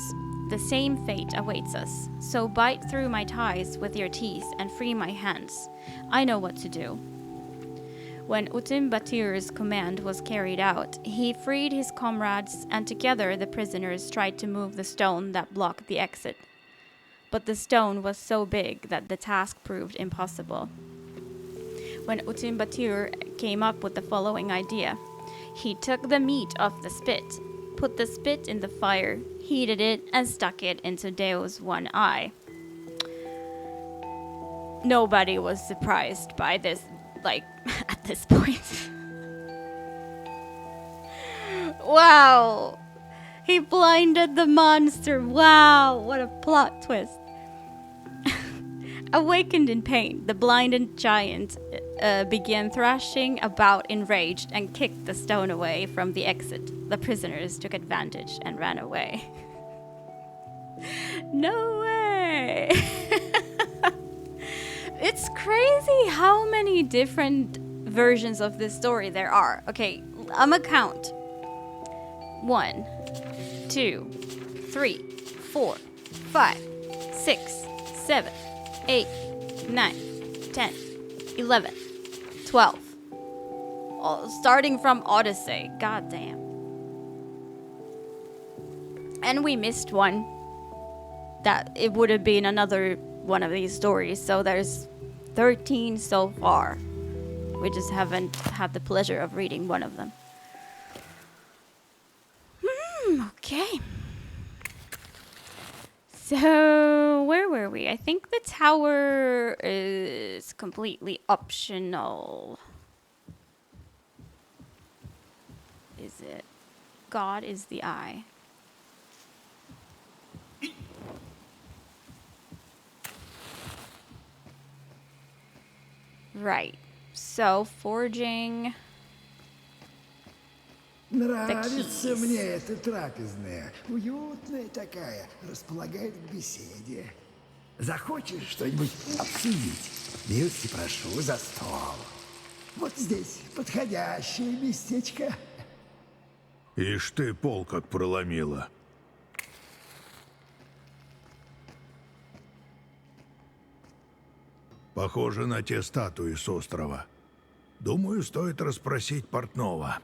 "The same fate awaits us, so bite through my ties with your teeth and free my hands. I know what to do." When Utum Batur's command was carried out, he freed his comrades, and together the prisoners tried to move the stone that blocked the exit. But the stone was so big that the task proved impossible. When Utum Batur came up with the following idea, he took the meat off the spit, put the spit in the fire, heated it, and stuck it into Deo's one eye. Nobody was surprised by this, at this point. Wow! He blinded the monster. Wow, what a plot twist. Awakened in pain, the blinded giant began thrashing about enraged and kicked the stone away from the exit. The prisoners took advantage and ran away. No way! It's crazy how many different versions of this story there are. Okay, I'm gonna count. 1, 2, 3, 4, 5, 6, 7, 8, 9, 10, 11, 12. Starting from Odyssey. God damn. And we missed one. That it would have been another one of these stories. So there's 13 so far. We just haven't had the pleasure of reading one of them. Okay. So, where were we? I think the tower is completely optional. Is it? God is the eye. Right. So, forging. Нравится мне эта трапезная. Уютная такая, располагает к беседе. Захочешь что-нибудь обсудить? Милости прошу за стол. Вот здесь подходящее местечко. Ишь ты, пол как проломила. Похоже на те статуи с острова. Думаю, стоит расспросить портного.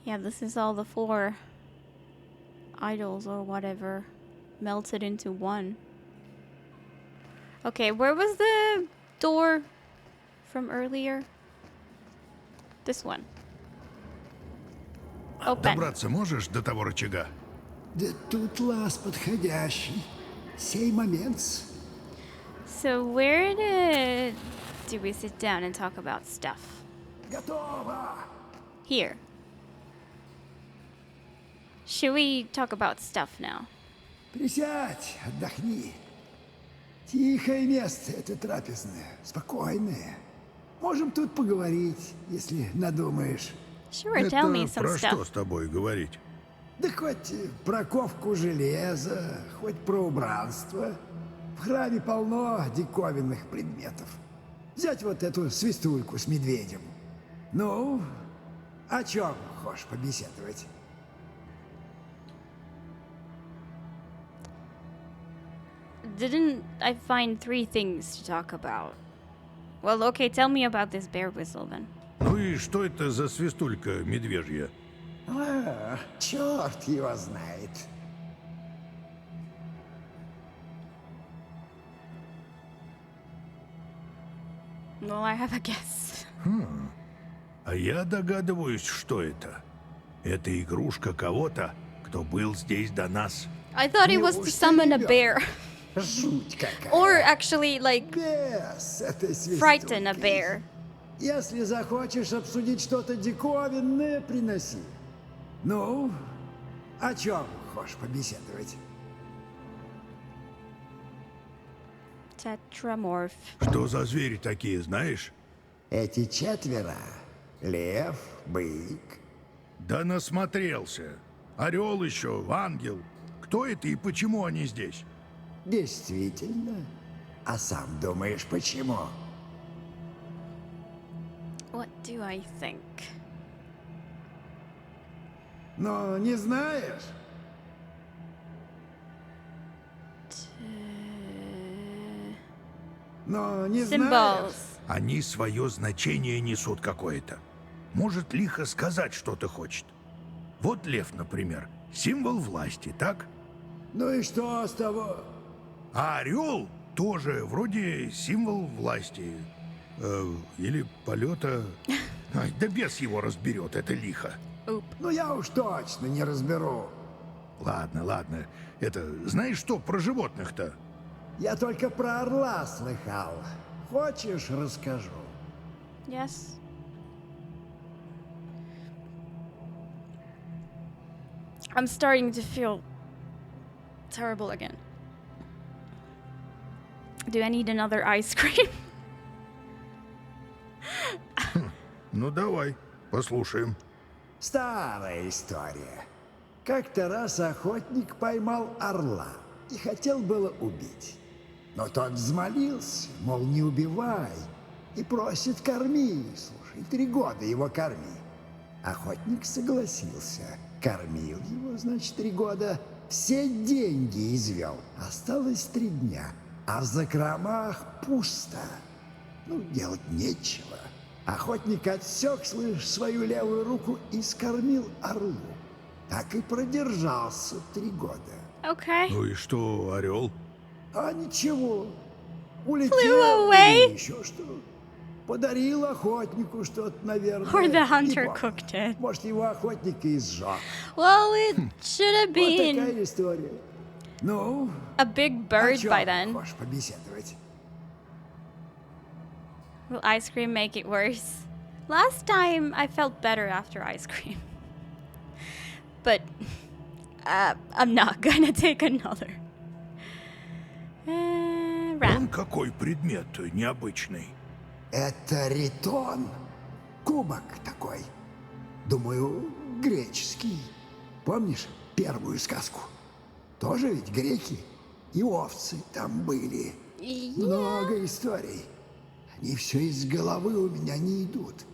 Yeah, this is all the 4 idols or whatever melted into one. Okay, where was the door from earlier? This one. Open. Добраться можешь до того рычага? Да тут лаз подходящий. Сей момент. So do we sit down and talk about stuff? Готово. Here. Should we talk about stuff now? Присядь, отдохни. Тихое место это трапезное, спокойное. Можем тут поговорить, если надумаешь. Sure, tell me Это some про что stuff. с тобой говорить? Да хоть про ковку железа, хоть про убранство. В храме полно диковинных предметов. Взять вот эту свистульку с медведем. Ну, о чем хочешь побеседовать? Didn't I find 3 things to talk about? Well, okay, tell me about this bear whistle then. Ну и что это за свистулька медвежья? А, черт его знает. Well, I have a guess. А я догадываюсь, что это. Это игрушка кого-то, кто был здесь до нас. I thought it was to summon a bear. Жуть какая. Or actually, like, Без этой frighten a свистульки. bear. Если захочешь обсудить что-то диковинное, приноси. Ну, о чем хочешь побеседовать? Tetramorph. Что за звери такие, знаешь? Эти 4 — лев, бык. Да насмотрелся. Орел еще, ангел. Кто это и почему они здесь? Действительно. А сам думаешь, почему? What do I think? Но не знаешь? Но не знаешь? Symbols. Они свое значение несут какое-то. Может лихо сказать, что-то хочет. Вот лев, например, символ власти, так? Ну и что с того? А орел тоже вроде символ власти. Или полета. Ай, да бес его разберет, это лихо. Ну я уж точно не разберу. Ладно, ладно. Это, знаешь что про животных-то? Я только про орла слыхал. Хочешь, расскажу? Yes. I'm starting to feel terrible again. Do I need another ice cream? Ну давай, послушаем. Старая история. Как-то раз охотник поймал орла и хотел было убить. Но тот взмолился, мол, не убивай, и просит корми. Слушай, 3 года его корми. Охотник согласился. Кормил его, значит, 3 года. Все деньги извел. Осталось 3 дня. А в закромах пусто. Ну, делать нечего. Охотник отсек, слышь, свою левую руку и скормил орлу. Так и продержался 3 года. Okay. Ну и что, орел? А ничего. Улетел Flew away? или еще что. Подарил охотнику что-то, наверное. Or the hunter Не помню. cooked it. Может, его охотник и сжег. Well, it should have Вот been такая история. Ну, a big о bird чем by then. хочешь побеседовать? Will ice cream make it worse? Last time I felt better after ice cream. But I'm not gonna take another. Он Ram. какой предмет необычный. Это ритон. Кубок такой. Думаю, греческий. Помнишь первую сказку? Тоже ведь греки. И овцы там были. Много историй. Они все из головы у меня не идут.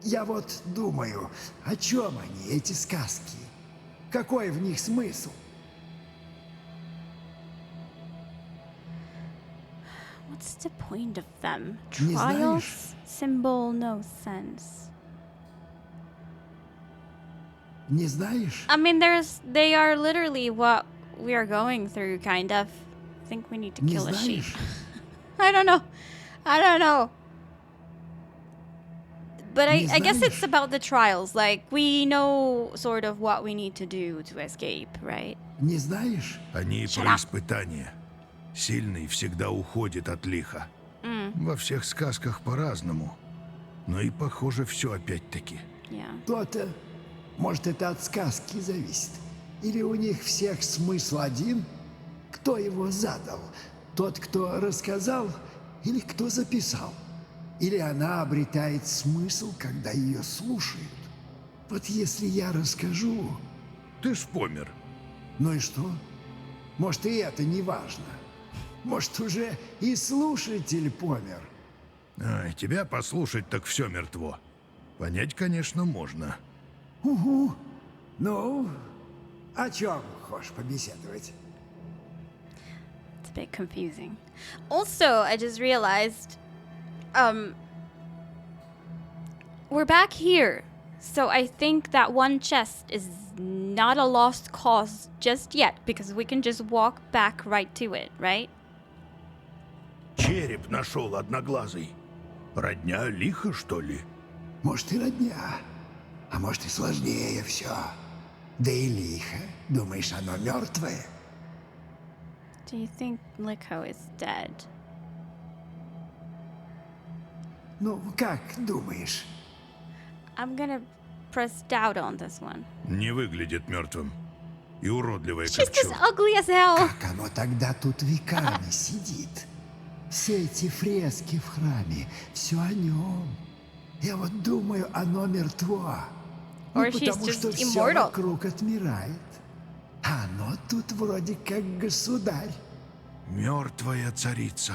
я вот думаю, о чем они, эти сказки? Какой в них смысл? What's the point of them? Не знаешь? Trials? Symbol, no sense. Не знаешь? I mean, they are literally what we are going through, kind of. I think we need to Не kill a sheep. знаешь? I don't know. I don't know. But Не I guess it's знаешь? about the trials. Like, we know sort of what we need to do to escape, right? Не знаешь? Они Shut про up. испытания. Сильный всегда уходит от лиха. Во всех сказках по-разному. Но и похоже все опять-таки. Yeah. То-то. Может, это от сказки зависит. Или у них всех смысл один? Кто его задал? Тот, кто рассказал? Или кто записал? Или она обретает смысл, когда ее слушают? Вот если я расскажу, Ты ж помер. ну и что? Может, и это не важно. Может, уже и слушатель помер. Ай, тебя послушать, так все мертво. Понять, конечно, можно. Угу. Ну, о чем хочешь побеседовать? It's a bit confusing. Also, I just realized, we're back here. So I think that one chest is not a lost cause just yet, because we can just walk back right to it, right? Череп нашел одноглазый. Родня лиха, что ли? Может, и родня, а может, и сложнее все. Да и лихо. Думаешь, оно мертвое? Do you think LIKHO is dead? Ну, как думаешь? I'm gonna press doubt on this one. Не выглядит мертвым. И уродливая, She's как just черт. ugly as hell. Как оно тогда тут веками сидит? Все эти фрески в храме, все о нем. Я вот думаю, оно мертво. Ну, Or she's потому just что все immortal. вокруг отмирает. А оно тут вроде как государь. Мертвая царица.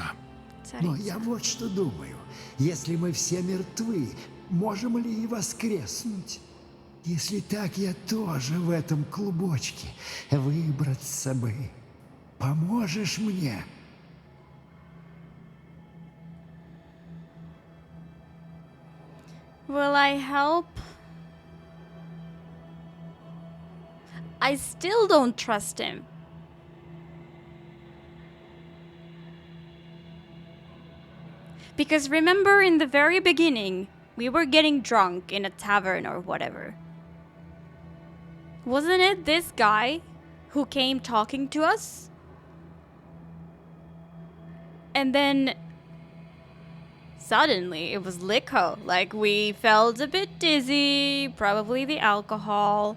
Но я вот что думаю. Если мы все мертвы, можем ли и воскреснуть? Если так, я тоже в этом клубочке. Выбраться бы. Поможешь мне? Will I help? I still don't trust him. Because remember in the very beginning, we were getting drunk in a tavern or whatever. Wasn't it this guy who came talking to us? And then suddenly it was LIKHO. Like, we felt a bit dizzy, probably the alcohol,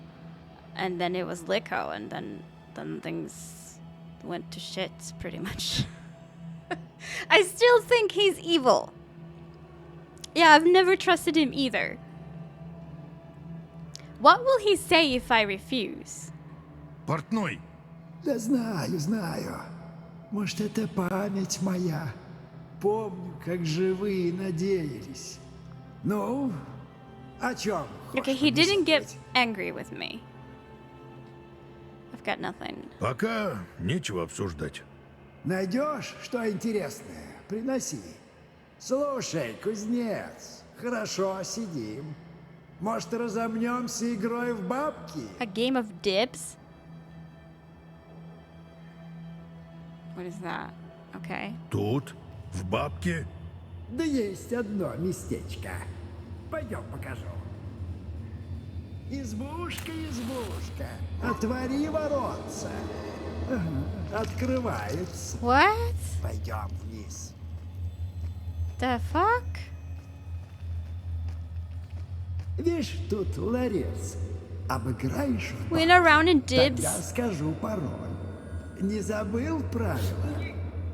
and then it was LIKHO, and then things went to shit pretty much. I still think he's evil. Yeah, I've never trusted him either. What will he say if I refuse? Портной. Да знаю, знаю. Может, это память моя. Помню, как живые надеялись. Ну, о чем Okay, хочешь he didn't get побеседовать? angry with me. I've got nothing. Пока нечего обсуждать. Найдешь, что интересное, приноси. Слушай, кузнец, хорошо сидим. Может, разомнемся игрой в бабки? A game of dibs? What is that? Okay. Тут, в бабке, Да есть одно местечко. Пойдем покажу. Избушка, избушка, отвори воротца. Ага, открывается. What? Пойдем вниз. The fuck? Видишь, тут ларец. Обыграешь в Went бабки, around in dibs? тогда скажу пароль. Не забыл правила?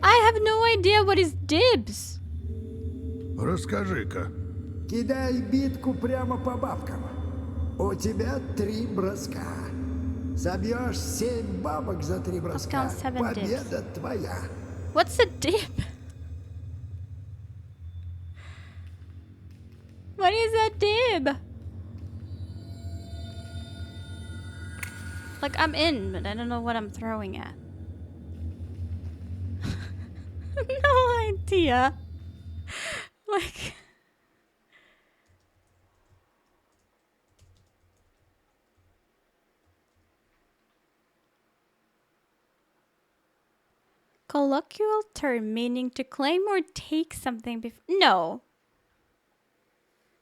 I have no idea what is dibs. расскажи-ка. Кидай битку прямо по бабкам. У тебя 3 броска. Забьешь 7 бабок за 3 броска. count 7 dips. Победа твоя. What's a dib? What is a dib? bib. Like, I'm in, but I don't know what I'm throwing at. No idea. Like... Colloquial term meaning to claim or take something before... No.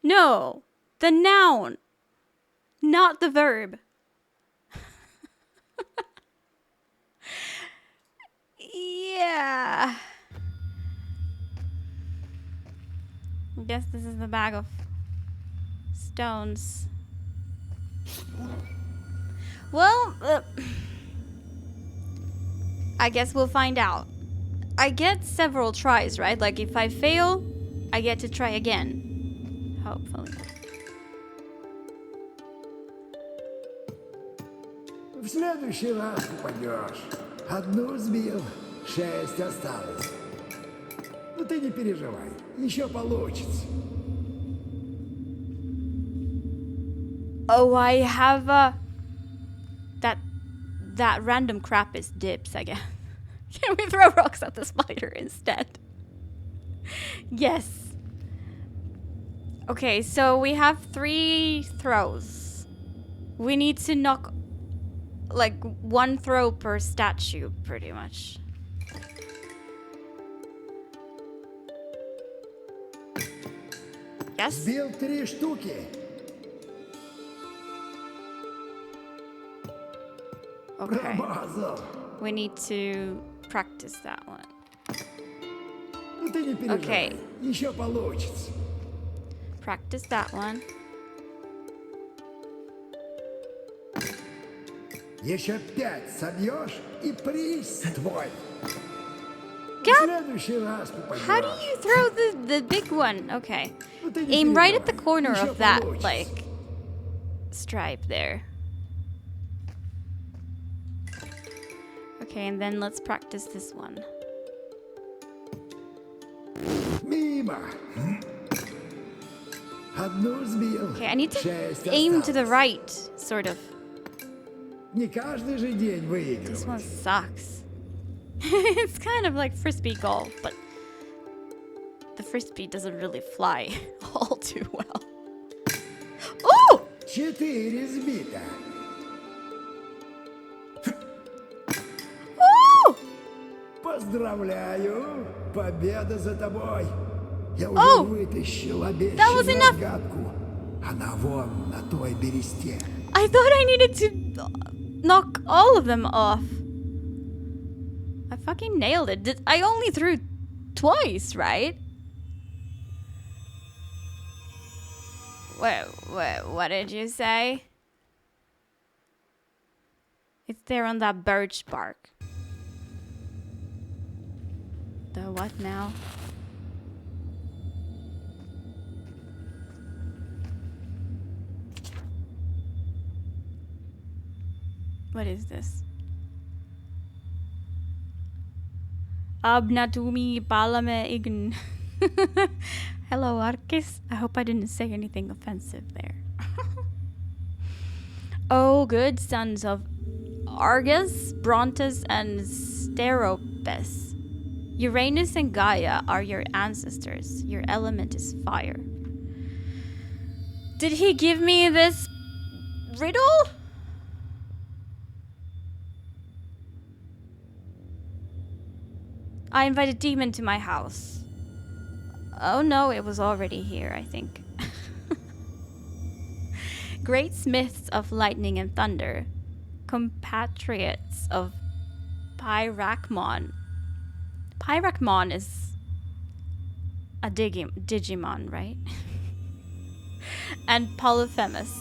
No. The noun. Not the verb. Yeah. I guess this is the bag of stones. Well, I guess we'll find out. I get several tries, right? Like if I fail, I get to try again. Hopefully. В следующий раз попадешь. Одну сбил, 6 осталось. Ну ты не переживай, еще получится. Oh, I have that random crap is dips, I guess. Can we throw rocks at the spider instead? Yes. Okay, so we have 3 throws. We need to knock like 1 throw per statue, pretty much. Yes? Сбил 3 штуки. Okay. Промазал. We need to practice that one. Ну ты не переживай, Okay. еще получится. Practice that one. Еще 5 собьешь и приз твой. В God, следующий раз попадешь. how do you throw the big one? Okay. Ну ты не Aim right at the переживай, corner еще of that, получится. like, stripe there. Okay, and then let's practice this one. Мимо. Одну сбил. Okay, I need to 6 aim to the осталось. right, sort of. Не каждый же день This one выигрываешь. sucks. It's kind of like frisbee golf, but the frisbee doesn't really fly all too well. Oh! 4 сбито. Oh! Поздравляю! Победа за тобой! Я уже Oh! вытащил was обещанную enough. отгадку. Она вон на той бересте. I thought I needed to knock all of them off. I fucking nailed it. I only threw twice, right? What did you say? It's there on that birch bark. The what now? What is this? Abnatumi palame ign. Hello, Arkis. I hope I didn't say anything offensive there. Oh, good sons of Argus, Brontes, and Steropes. Uranus and Gaia are your ancestors. Your element is fire. Did he give me this riddle? I invited Demon to my house. Oh no, it was already here, I think. Great smiths of lightning and thunder, compatriots of Pyrakmon. Pyrakmon is a Digimon, right? And Polyphemus.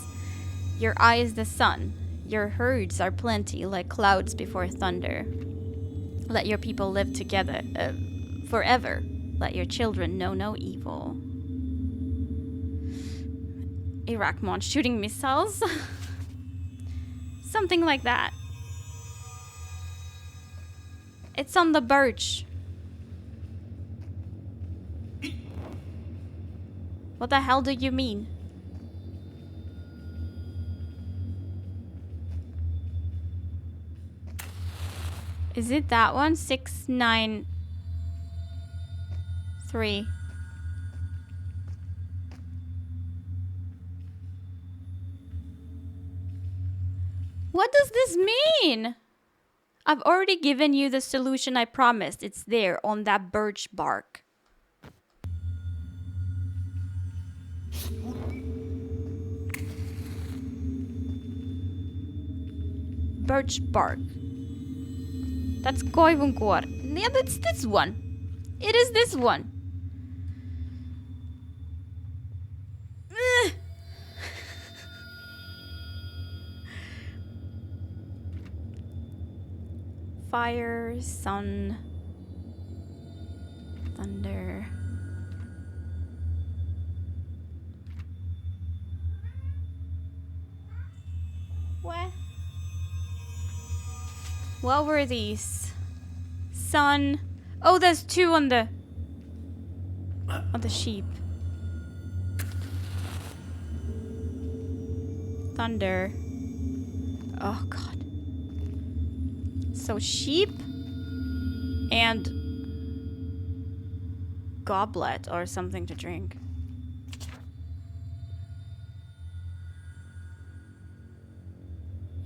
Your eye is the sun. Your herds are plenty, like clouds before thunder. Let your people live together forever. Let your children know no evil. Irakmon shooting missiles? Something like that. It's on the birch. What the hell do you mean? Is it that one? 693. What does this mean? I've already given you the solution I promised. It's there on that birch bark. Birch bark. That's koivunkuor. Yeah, that's this one. It is this one. Ugh. Fire, sun, thunder. What were these? Sun. Oh, there's two on the sheep. Thunder. Oh god. So sheep and goblet or something to drink.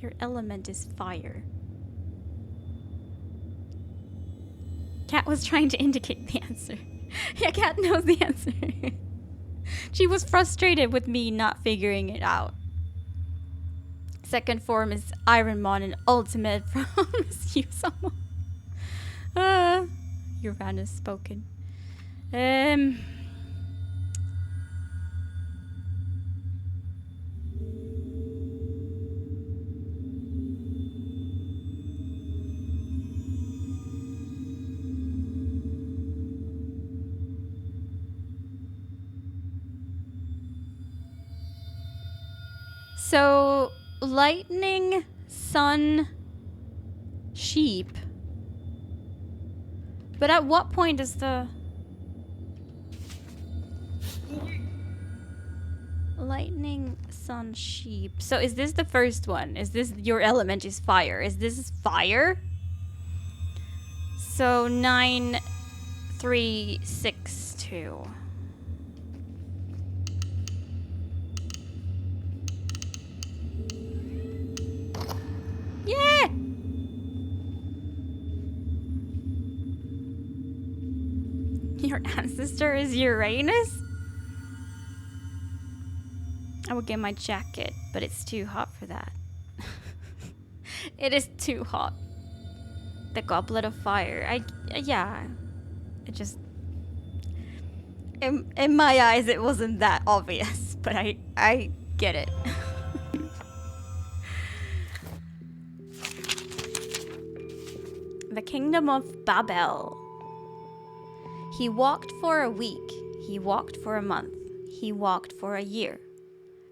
Your element is fire. Cat was trying to indicate the answer. Yeah, Cat knows the answer. She was frustrated with me not figuring it out. Second form is Ironmon and ultimate from you someone. Uranus spoken. So, lightning, sun, sheep. But at what point is the... Lightning, sun, sheep. So is this the first one? Is this your element is fire? Is this fire? So 9, 3, 6, 2. Yeah! Your ancestor is Uranus? I would get my jacket, but it's too hot for that. It is too hot. The goblet of fire. Yeah. It just... In my eyes, it wasn't that obvious, but I get it. The Kingdom of Babel. He walked for a week. He walked for a month. He walked for a year.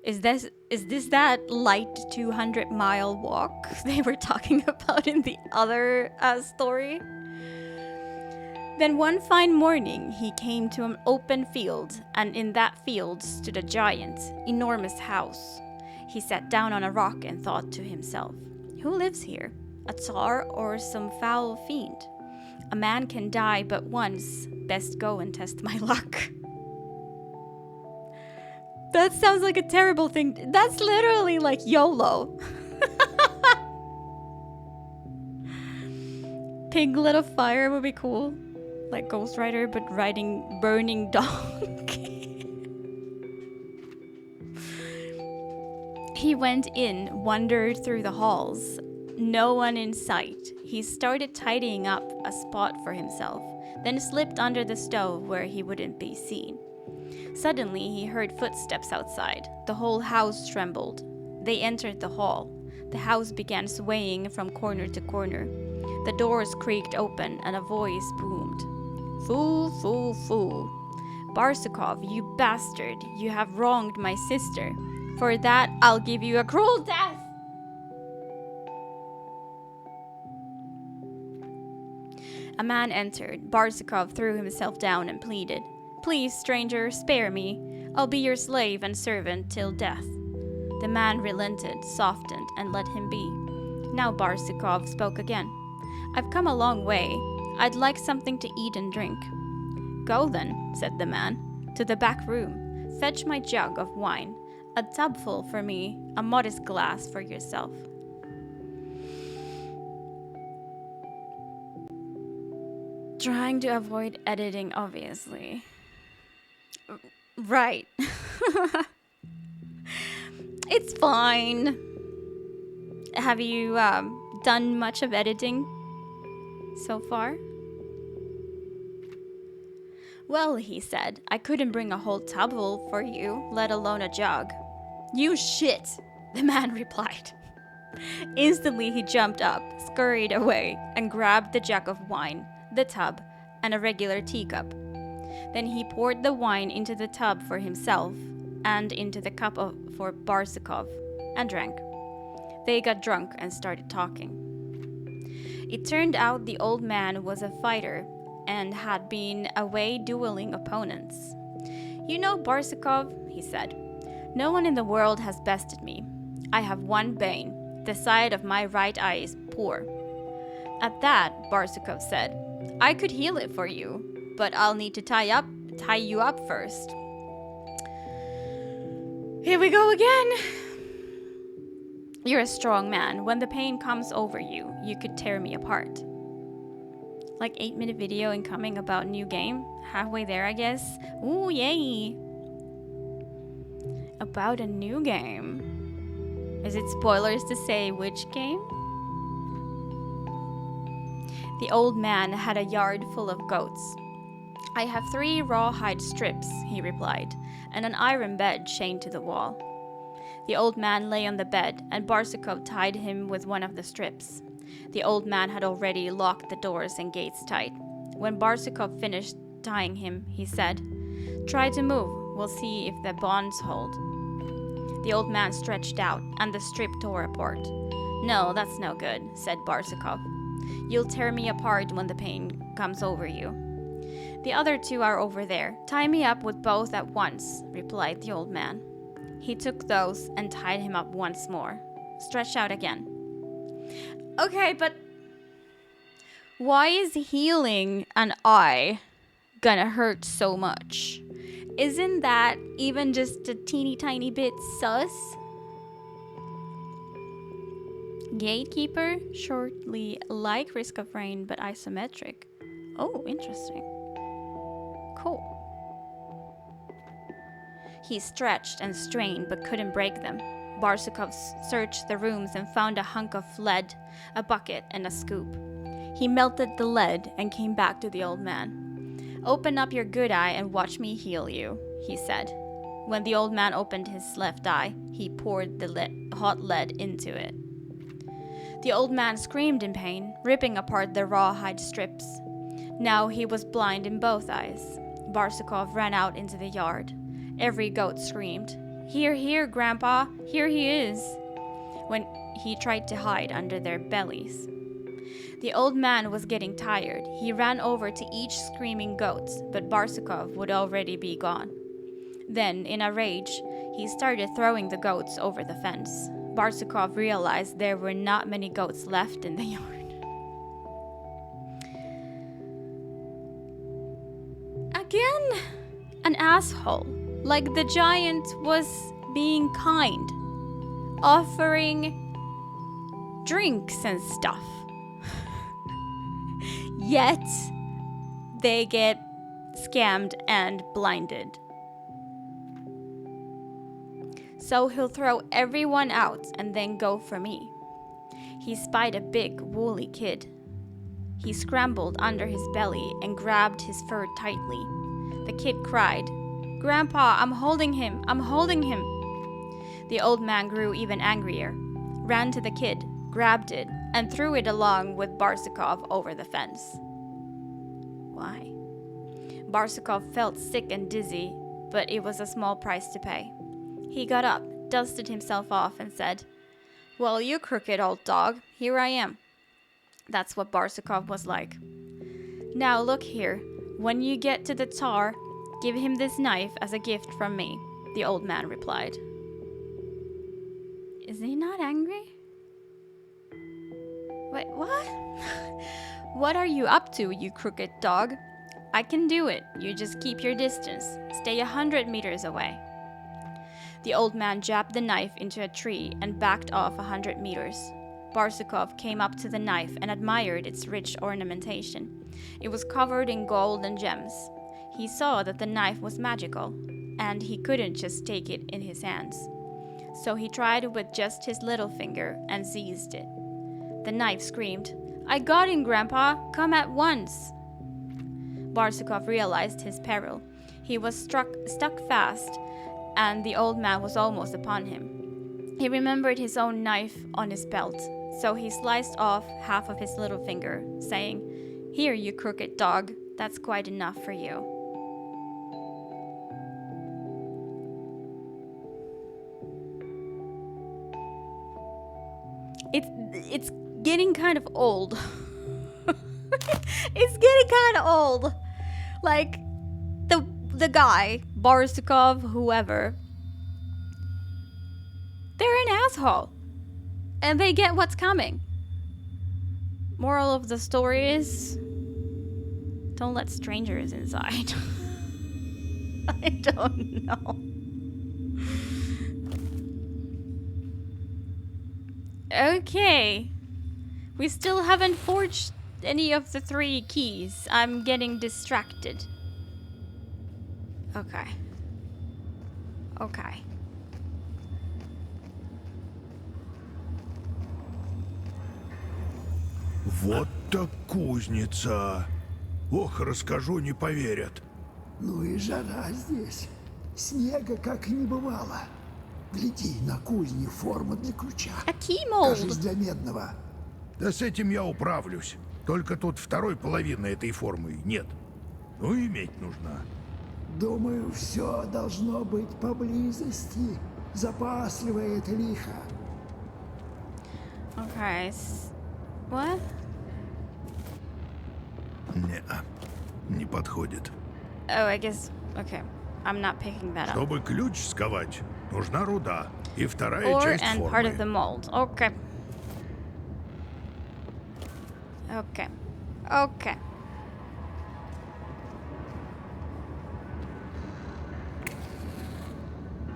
Is this that light 200-mile walk they were talking about in the other story? Then one fine morning he came to an open field, and in that field stood a giant, enormous house. He sat down on a rock and thought to himself, "Who lives here? A Tsar or some foul fiend? A man can die but once. Best go and test my luck." That sounds like a terrible thing. That's literally like YOLO. Piglet of Fire would be cool. Like Ghost Rider, but riding burning donkey. He went in, wandered through the halls. No one in sight. He started tidying up a spot for himself, then slipped under the stove where he wouldn't be seen. Suddenly, he heard footsteps outside. The whole house trembled. They entered the hall. The house began swaying from corner to corner. The doors creaked open and a voice boomed. "Fool, fool, fool. Barsukov, you bastard, you have wronged my sister. For that, I'll give you a cruel death." A man entered. Barsukov threw himself down and pleaded, "Please, stranger, spare me. I'll be your slave and servant till death." The man relented, softened, and let him be. Now Barsukov spoke again. I've come a long way. I'd like something to eat and drink. Go then, said the man, to the back room. Fetch my jug of wine, a tubful for me, a modest glass for yourself. Trying to avoid editing, obviously. Right. It's fine. Have you done much of editing so far? Well, he said, I couldn't bring a whole tubful for you, let alone a jug. You shit, the man replied. Instantly he jumped up, scurried away, and grabbed the jug of wine, the tub, and a regular teacup. Then he poured the wine into the tub for himself and into the cup for Barsukov, and drank. They got drunk and started talking. It turned out the old man was a fighter and had been away dueling opponents. You know, Barsukov, he said, no one in the world has bested me. I have one bane. The side of my right eye is poor. At that, Barsukov said, I could heal it for you, but I'll need to tie you up first. Here we go again. You're a strong man. When the pain comes over you, you could tear me apart. Like 8-minute video incoming about new game. Halfway there, I guess. Ooh, yay. About a new game. Is it spoilers to say which game? The old man had a yard full of goats. I have 3 rawhide strips, he replied, and an iron bed chained to the wall. The old man lay on the bed, and Barsukov tied him with one of the strips. The old man had already locked the doors and gates tight. When Barsukov finished tying him, he said, Try to move, we'll see if the bonds hold. The old man stretched out, and the strip tore apart. No, that's no good, said Barsukov. You'll tear me apart when the pain comes over you. The other 2 are over there. Tie me up with both at once, replied the old man. He took those and tied him up once more. Stretch out again. Okay, but why is healing an eye gonna hurt so much? Isn't that even just a teeny tiny bit sus? Gatekeeper, shortly like Risk of Rain but isometric. Oh, interesting. Cool. He stretched and strained but couldn't break them. Barsukov searched the rooms and found a hunk of lead, a bucket, and a scoop. He melted the lead and came back to the old man. Open up your good eye and watch me heal you, he said. When the old man opened his left eye, he poured the hot lead into it. The old man screamed in pain, ripping apart the rawhide strips. Now he was blind in both eyes. Barsukov ran out into the yard. Every goat screamed, Here, here, Grandpa, here he is, when he tried to hide under their bellies. The old man was getting tired. He ran over to each screaming goat, but Barsukov would already be gone. Then, in a rage, he started throwing the goats over the fence. Barsukov realized there were not many goats left in the yard. Again, an asshole. Like the giant was being kind, offering drinks and stuff. Yet, they get scammed and blinded. So he'll throw everyone out and then go for me. He spied a big, woolly kid. He scrambled under his belly and grabbed his fur tightly. The kid cried, Grandpa, I'm holding him, I'm holding him. The old man grew even angrier, ran to the kid, grabbed it, and threw it along with Barsukov over the fence. Why? Barsukov felt sick and dizzy, but it was a small price to pay. He got up, dusted himself off, and said, Well, you crooked old dog, here I am. That's what Barsukov was like. Now look here, when you get to the Tsar, give him this knife as a gift from me, the old man replied. Is he not angry? Wait, what? What are you up to, you crooked dog? I can do it. You just keep your distance. Stay 100 meters away. The old man jabbed the knife into a tree and backed off 100 meters. Barsukov came up to the knife and admired its rich ornamentation. It was covered in gold and gems. He saw that the knife was magical, and he couldn't just take it in his hands. So he tried with just his little finger and seized it. The knife screamed, "I got him, Grandpa! Come at once!" Barsukov realized his peril. He was stuck fast, and the old man was almost upon him. He remembered his own knife on his belt, so he sliced off half of his little finger, saying, "Here, you crooked dog, that's quite enough for you." It's getting kind of old. It's getting kind of old. Like, the guy, Barsukov, whoever, they're an asshole. And they get what's coming. Moral of the story is, don't let strangers inside. I don't know. Okay. We still haven't forged any of the 3 keys. I'm getting distracted. Okay. Okay. Вот так кузница. Ох, расскажу, не поверят. Ну и жара здесь. Снега как и не бывало. Гляди, на кузне форма для ключа. A key mold. Кажись, для медного. Да с этим я управлюсь. Только тут второй половины этой формы нет. Ну, иметь нужна. Думаю, все должно быть поблизости. Запасливое это лихо. Okay. What? Не подходит. Oh, I guess. Okay. I'm not picking that up. Чтобы ключ сковать, нужна руда. И вторая Ore часть and part of формы. the mold. Okay. Okay. Okay.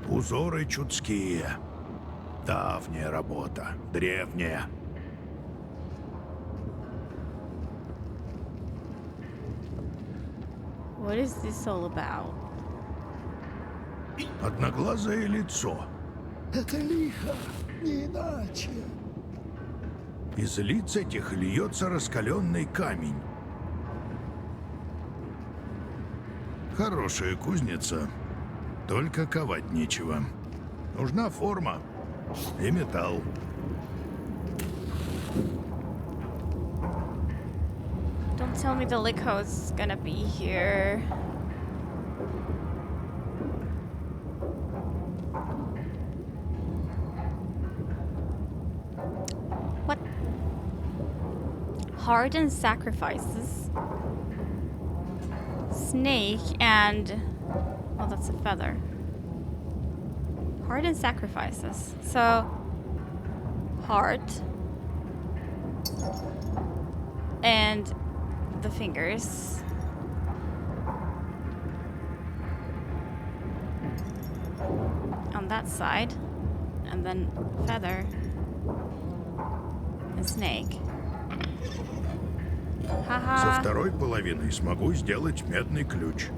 Узоры чудские. Давняя работа. Древняя. What is this all about? Одноглазое лицо. Это лихо, не иначе. Из лиц этих льется раскаленный камень. Хорошая кузница, только ковать нечего. Нужна форма и металл. Don't tell me the LIKHO's gonna be here. What? Hardened sacrifices. Snake and... Oh, that's a feather. Hardened sacrifices. So... Heart. And... the fingers. On that side. And then feather. And snake. Со Haha. второй половиной смогу сделать медный ключ.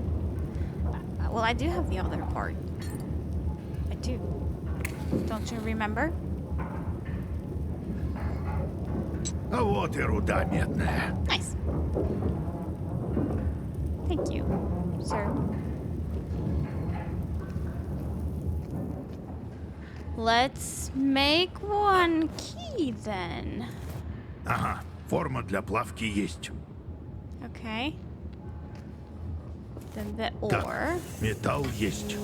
Well, I do have the other part. I do. Don't you remember? А вот и руда медная. Nice. Thank you, sir. Let's make one key then. Ага, форма для плавки есть. Okay. Then the ore. Так, металл есть.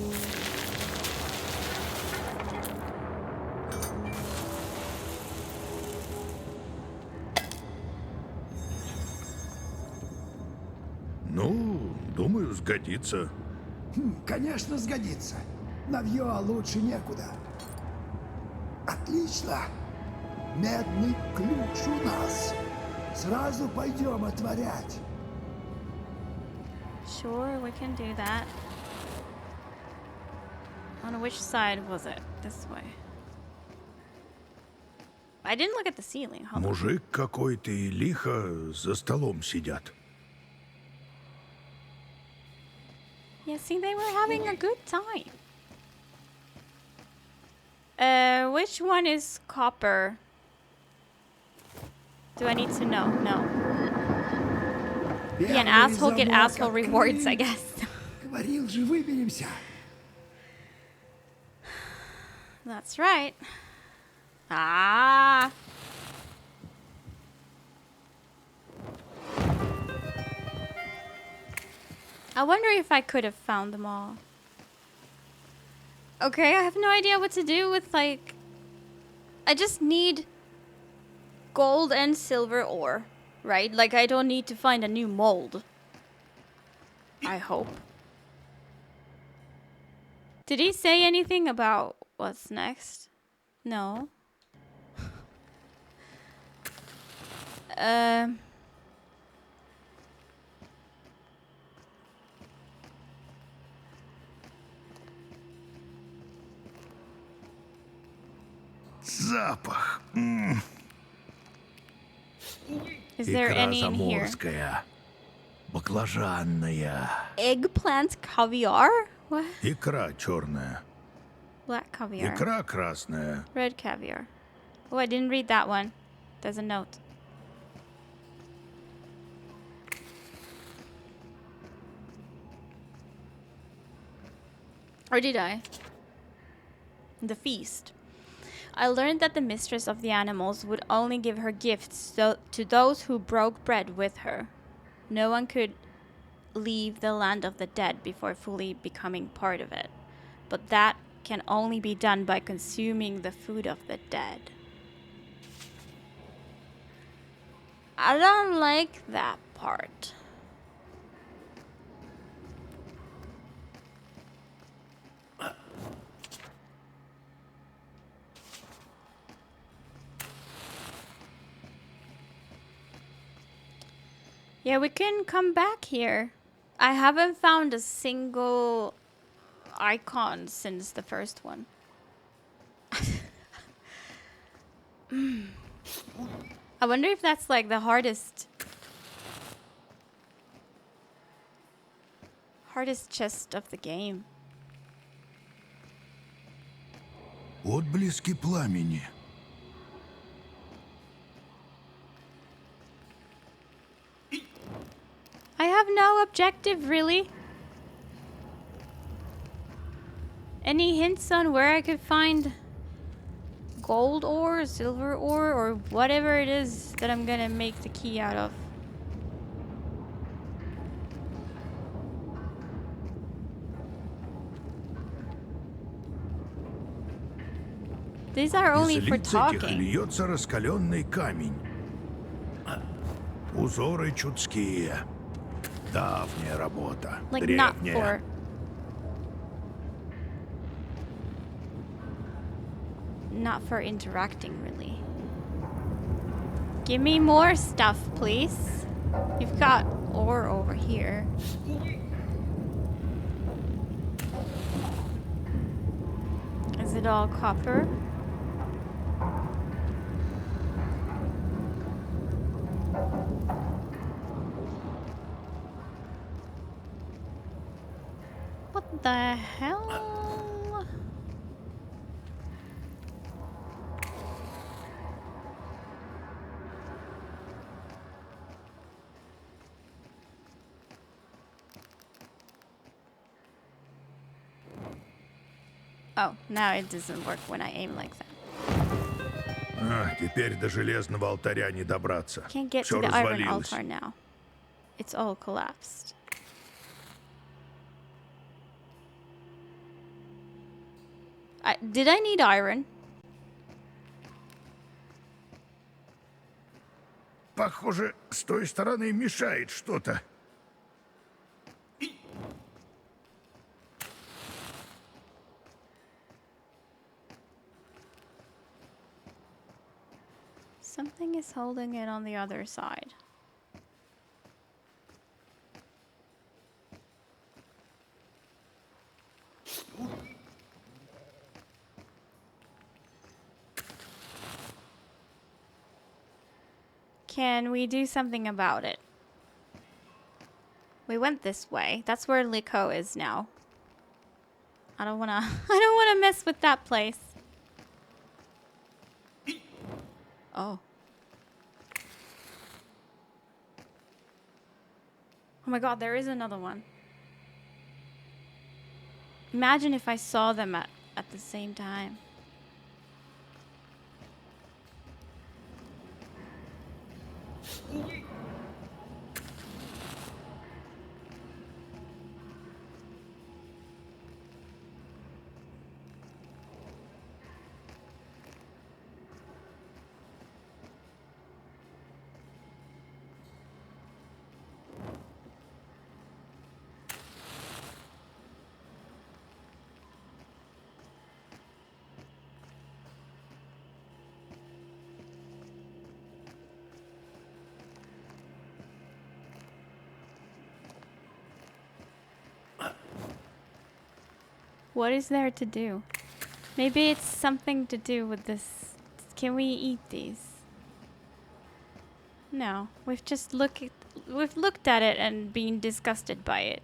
Ну, думаю, сгодится. Конечно, сгодится. Навье лучше некуда. Отлично. Медный ключ у нас. Сразу пойдем отворять. Sure, we can do that. On which side was it? This way. I didn't look at the ceiling. Hold on. Мужик какой-то и лихо за столом сидят. Yeah, see, they were having a good time. Which one is copper? Do I need to know? No. Be an asshole, get asshole rewards, I guess. Говорил же, выберемся. That's right. Ah. I wonder if I could have found them all. Okay, I have no idea what to do with, like... I just need gold and silver ore, right? Like, I don't need to find a new mold. I hope. Did he say anything about what's next? No. Запах. Is there Икра any in here? заморская, баклажанная. Eggplant caviar? What? Икра черная. Black caviar. Икра красная. Red caviar. Oh, I didn't read that one. There's a note. Or did I? The feast. I learned that the mistress of the animals would only give her gifts to those who broke bread with her. No one could leave the land of the dead before fully becoming part of it. But that can only be done by consuming the food of the dead. I don't like that part. Yeah, we can come back here. I haven't found a single icon since the first one. I wonder if that's like the hardest chest of the game. Отблески пламени. I have no objective, really. Any hints on where I could find gold ore, silver ore, or whatever it is that I'm gonna make the key out of? These are only Из for лиц этих talking. льется раскаленный камень. Узоры чудские. Давняя работа. Like not Древняя. for... Not for interacting, really. Give me more stuff, please. You've got ore over here. Is it all copper? What the hell? Oh, now it doesn't work when I aim like that. Теперь до железного алтаря не добраться. Can't get Все to the iron развалилось. altar now. It's all collapsed. Did I need iron? Похоже, с той стороны мешает что-то. is holding it on the other side? Can we do something about it? We went this way. That's where LIKHO is now. I don't wanna I don't wanna mess with that place. Oh. Oh my god, there is another one. Imagine if I saw them at the same time. What is there to do? Maybe it's something to do with this. Can we eat these? No, we've looked at it and been disgusted by it.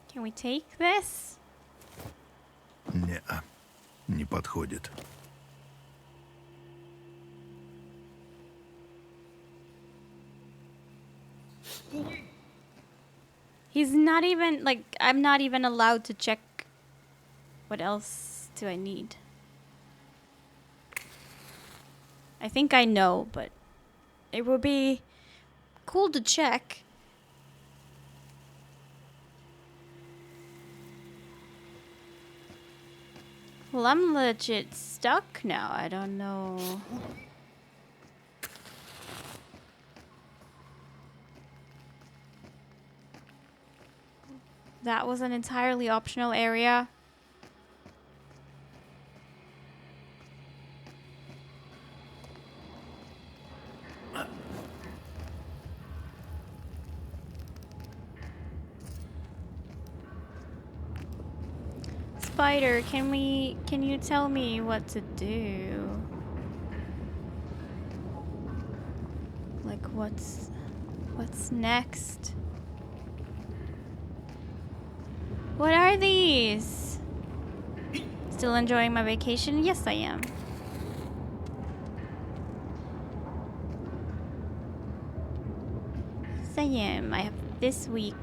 Can we take this? Не-а, не подходит. He's not even, like, I'm not even allowed to check. What else do I need? I think I know, but it would be cool to check. Well, I'm legit stuck now. I don't know. That was an entirely optional area. Spider, can you tell me what to do? Like what's next? What are these? Still enjoying my vacation? Yes, I am. Yes, I am. I have this week.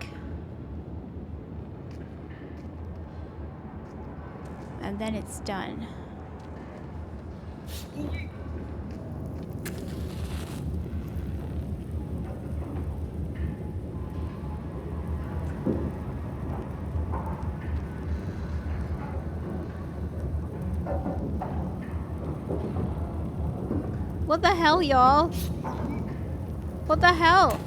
And then it's done. What the hell, y'all? What the hell?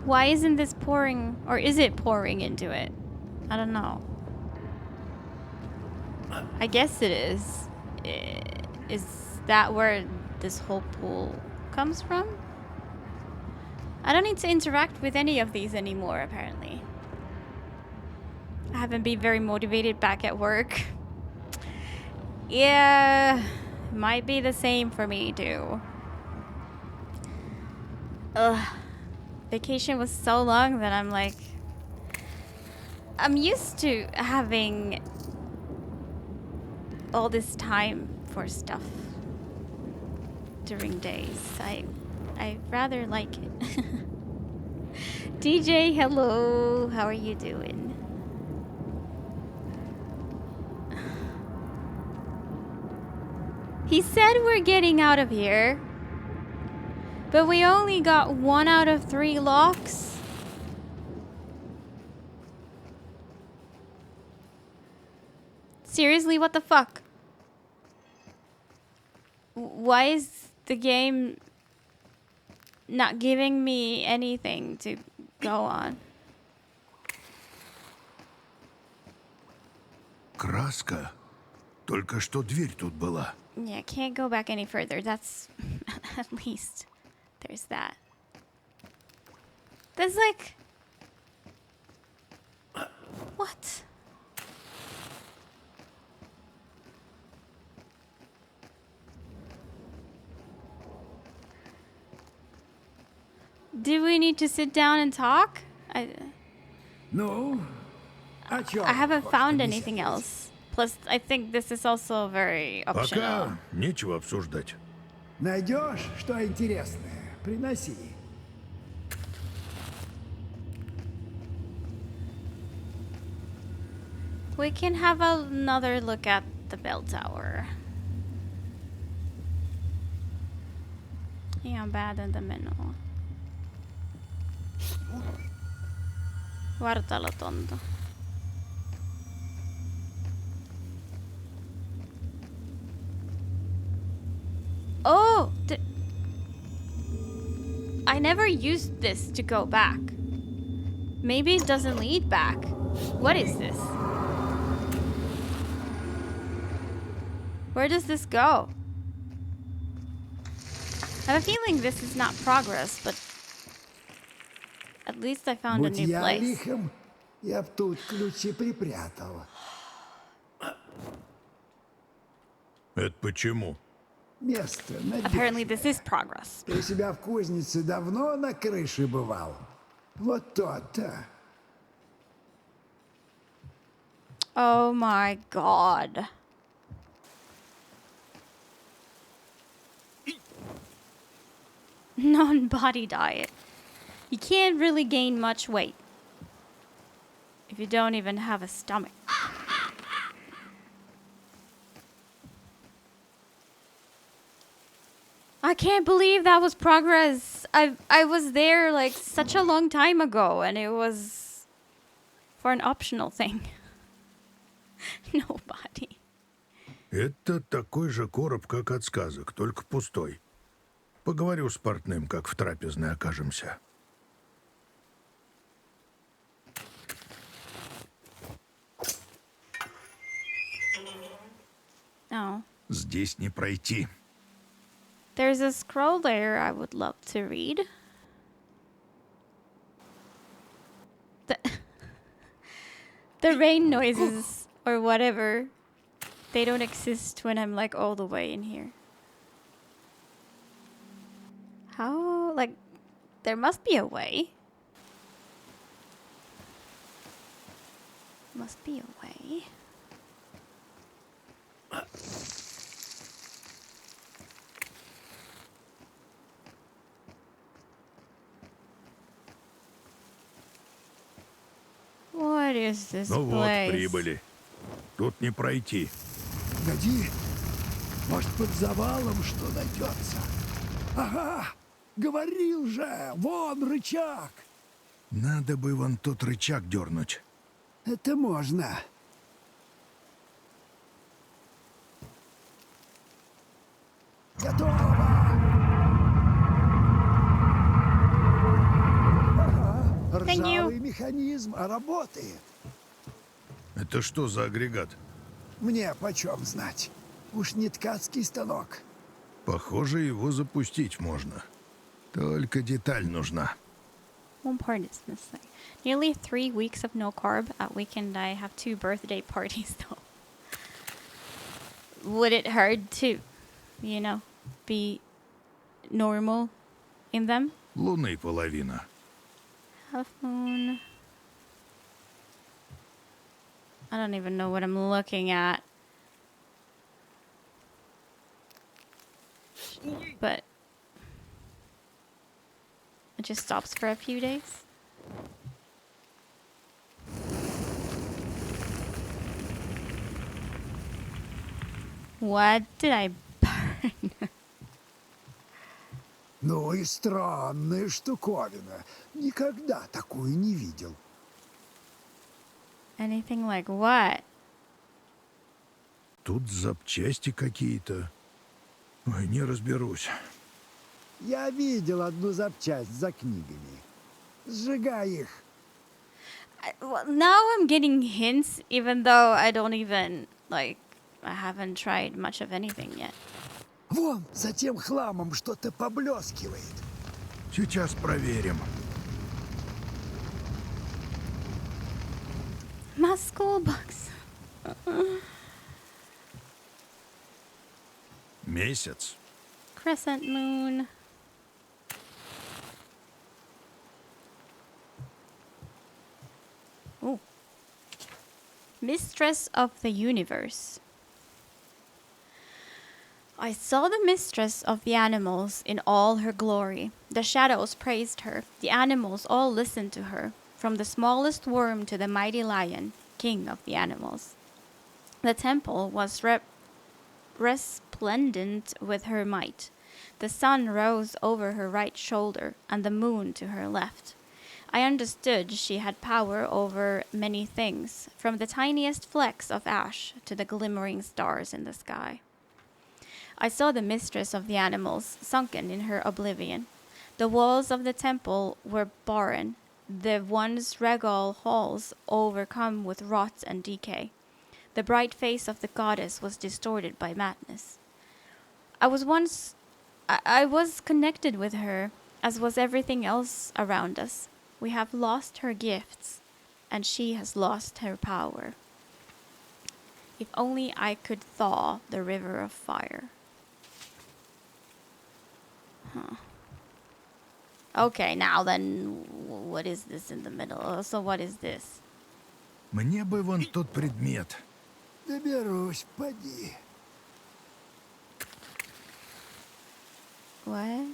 Why isn't this pouring, or is it pouring into it? I don't know. I guess it is. Is that where this whole pool comes from? I don't need to interact with any of these anymore, apparently. I haven't been very motivated back at work. Yeah, might be the same for me too. Ugh. Vacation was so long that I'm like, I'm used to having all this time for stuff during days. I rather like it. DJ, hello. How are you doing? He said we're getting out of here. But we only got 1 out of 3 locks. Seriously, what the fuck? Why is the game not giving me anything to go on? Краска. Только что дверь тут была. Yeah, can't go back any further. That's at least there's that. There's like what? Do we need to sit down and talk? Ну, о чем? I haven't found anything else. Plus, I think this is also very optional. Пока нечего обсуждать. Найдешь, что интересное, приноси. We can have another look at the bell tower. Yeah, bad in the menu. Vartalotonta. Oh! I never used this to go back. Maybe it doesn't lead back. What is this? Where does this go? I have a feeling this is not progress, but at least I found a Будь new я place. лихом, я б тут ключи припрятал. Это почему? Место надежное. Apparently this is progress. Ты у себя в кузнице давно на крыше бывал? Вот тот-то. Oh my god. Non-body diet. You can't really gain much weight if you don't even have a stomach. I can't believe that was progress. I was there like such a long time ago and it was for an optional thing. Nobody. Это такой же короб, как от сказок, только пустой. Поговорю с портным, как в трапезной окажемся. No. Здесь не пройти. There's a scroll there I would love to read. The rain noises or whatever, they don't exist when I'm like all the way in here. How? Like, there must be a way. Must be a way. What is this Ну вот, place? прибыли. Тут не пройти. Погоди, может, под завалом что найдется? Ага, говорил же, вон рычаг. Надо бы вон тот рычаг дернуть. Это можно. Готово. Ага, Thank you. ржавый механизм, а работает. Это что за агрегат? Мне почем знать? Уж не ткацкий станок. Похоже, его запустить можно. Только деталь нужна. One part is missing. Nearly 3 weeks of no carb. At weekend, I have 2 birthday parties, though. Would it hurt to, you know, be normal in them? Луны половина. Half moon. I don't even know what I'm looking at. But it just stops for a few days. What did I burn? Ну и странная штуковина. Никогда такую не видел. Anything like what? тут запчасти какие-то. Ой, не разберусь. Я видел одну запчасть за книгами. Сжигай их. Well, now I'm getting hints, even though I don't even, like, I haven't tried much of anything yet. Вон, за тем хламом что-то поблескивает. Сейчас проверим. My school books. Месяц. Crescent moon. Ooh. Mistress of the universe. I saw the mistress of the animals in all her glory. The shadows praised her. The animals all listened to her, from the smallest worm to the mighty lion, king of the animals. The temple was resplendent with her might. The sun rose over her right shoulder, and the moon to her left. I understood she had power over many things, from the tiniest flecks of ash to the glimmering stars in the sky. I saw the mistress of the animals sunken in her oblivion. The walls of the temple were barren, the once regal halls overcome with rot and decay. The bright face of the goddess was distorted by madness. I was connected with her, as was everything else around us. We have lost her gifts, and she has lost her power. If only I could thaw the river of fire. Okay, now then, what is this in the middle? So what is this? Мне бы вон тот предмет. Доберусь, поди. What?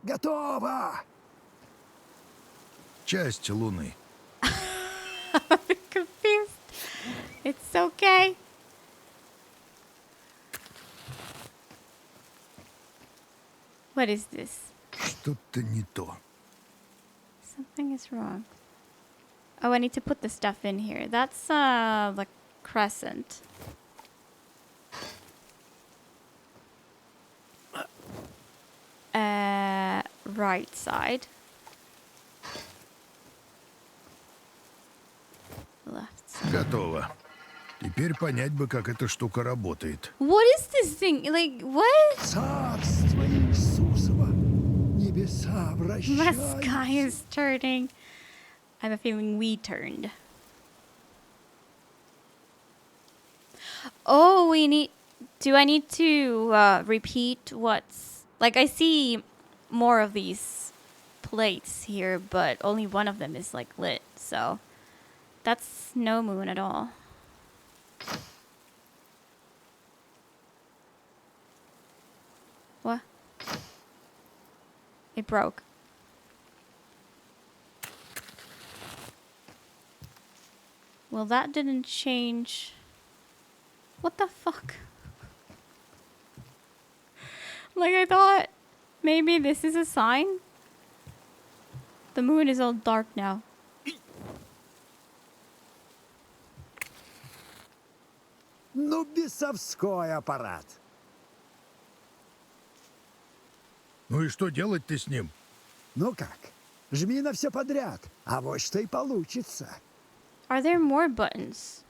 Готово! Часть Луны. I'm confused. It's okay. What is this? Что-то не то. Something is wrong. Oh, I need to put the stuff in here. That's the crescent. Right side. Left side. Готово. Теперь понять бы, как эта штука работает. What is this thing? Like, what? Царство Иисусово! Небеса The sky вращаются. is turning. I have a feeling we turned. Oh, we need... Do I need to repeat what's... Like, I see more of these plates here, but only one of them is, like, lit. So, that's no moon at all. What? It broke. Well, that didn't change. What the fuck? Like, I thought maybe this is a sign. The moon is all dark now. Ну, бесовской аппарат. Ну и что делать-то с ним? Ну как, жми на все подряд, а вот что и получится. Are there more buttons?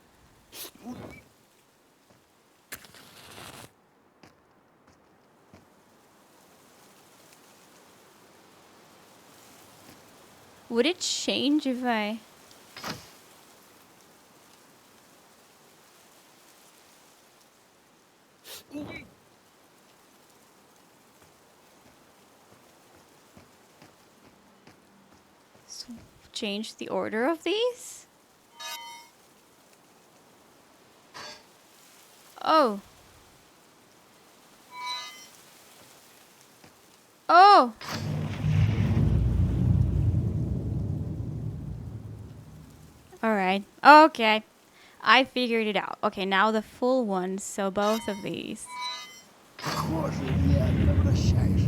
Would it change if I... change the order of these? Oh. Oh. All right. Okay. I figured it out. Okay, now the full ones, so both of these. Похоже, верно вращаешь.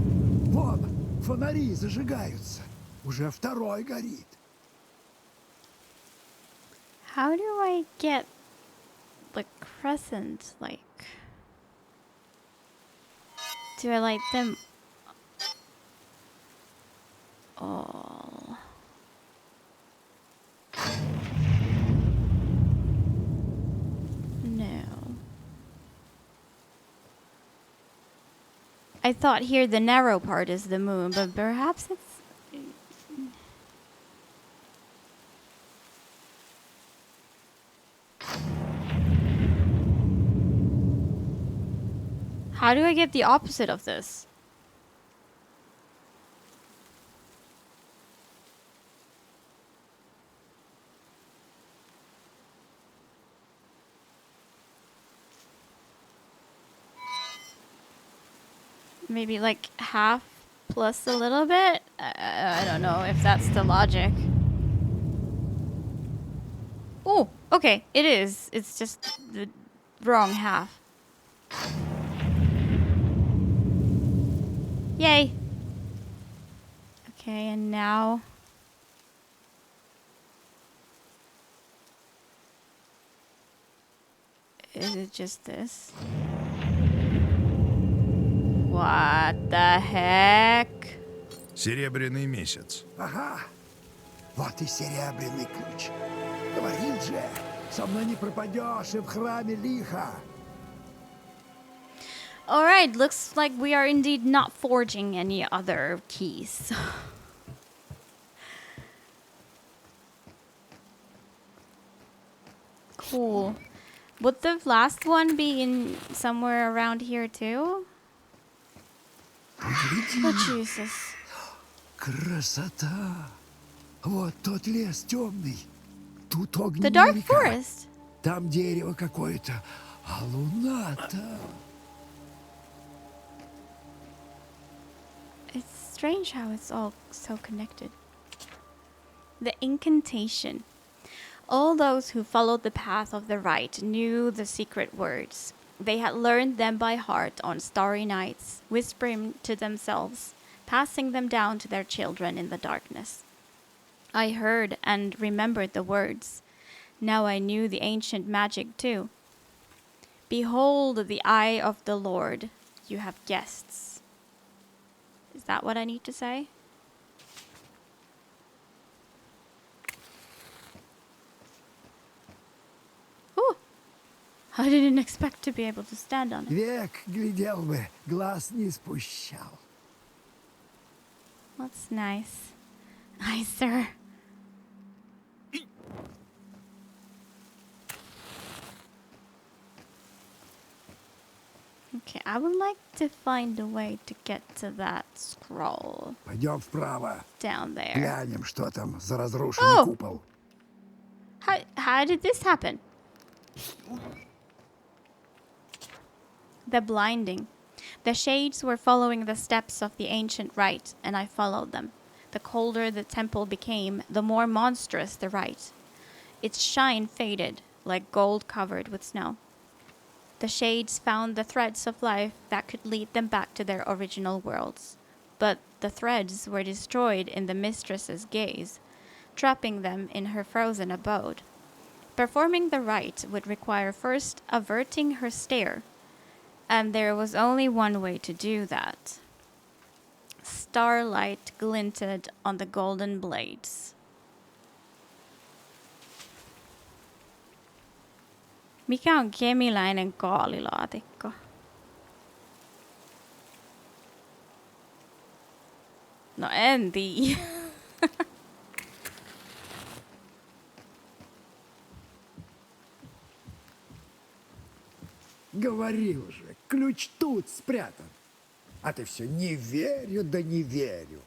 Вон, фонари зажигаются. Уже второй горит. How do I get the crescent? Like, do I light them all? No. I thought here the narrow part is the moon, but perhaps it's... How do I get the opposite of this? Maybe like half plus a little bit? I don't know if that's the logic. Oh, okay, it is. It's just the wrong half. Yay. Okay, and now... Is it just this? What the heck? Серебряный месяц. Ага, вот и серебряный ключ. Говорил же, со мной не пропадешь и в храме лиха. Alright, looks like we are indeed not forging any other keys. Cool. Would the last one be in somewhere around here too? Oh, Jesus. Красота. Вот тот лес темный. Тут огненная The Dark река. Forest. Там дерево какое-то, а луна-то... It's strange how it's all so connected. The incantation. All those who followed the path of the right knew the secret words. They had learned them by heart on starry nights, whispering to themselves, passing them down to their children in the darkness. I heard and remembered the words. Now I knew the ancient magic too. Behold the eye of the Lord. You have guests. Is that what I need to say? Ooh! I didn't expect to be able to stand on it. Век глядел бы, глаз не спущал. That's nice. Nicer. Okay, I would like to find a way to get to that scroll Пойдем вправо, down there. глянем, что там за разрушенный О! купол. How did this happen? The blinding. The shades were following the steps of the ancient rite, and I followed them. The colder the temple became, the more monstrous the rite. Its shine faded, like gold covered with snow. The shades found the threads of life that could lead them back to their original worlds. But the threads were destroyed in the mistress's gaze, trapping them in her frozen abode. Performing the rite would require first averting her stare, and there was only one way to do that. Starlight glinted on the golden blades. Mikä on kemiläinen kaalilaatikko? No en tiedä. Говорил же, ключ тут спрятан. А ты все не верю, да не верю.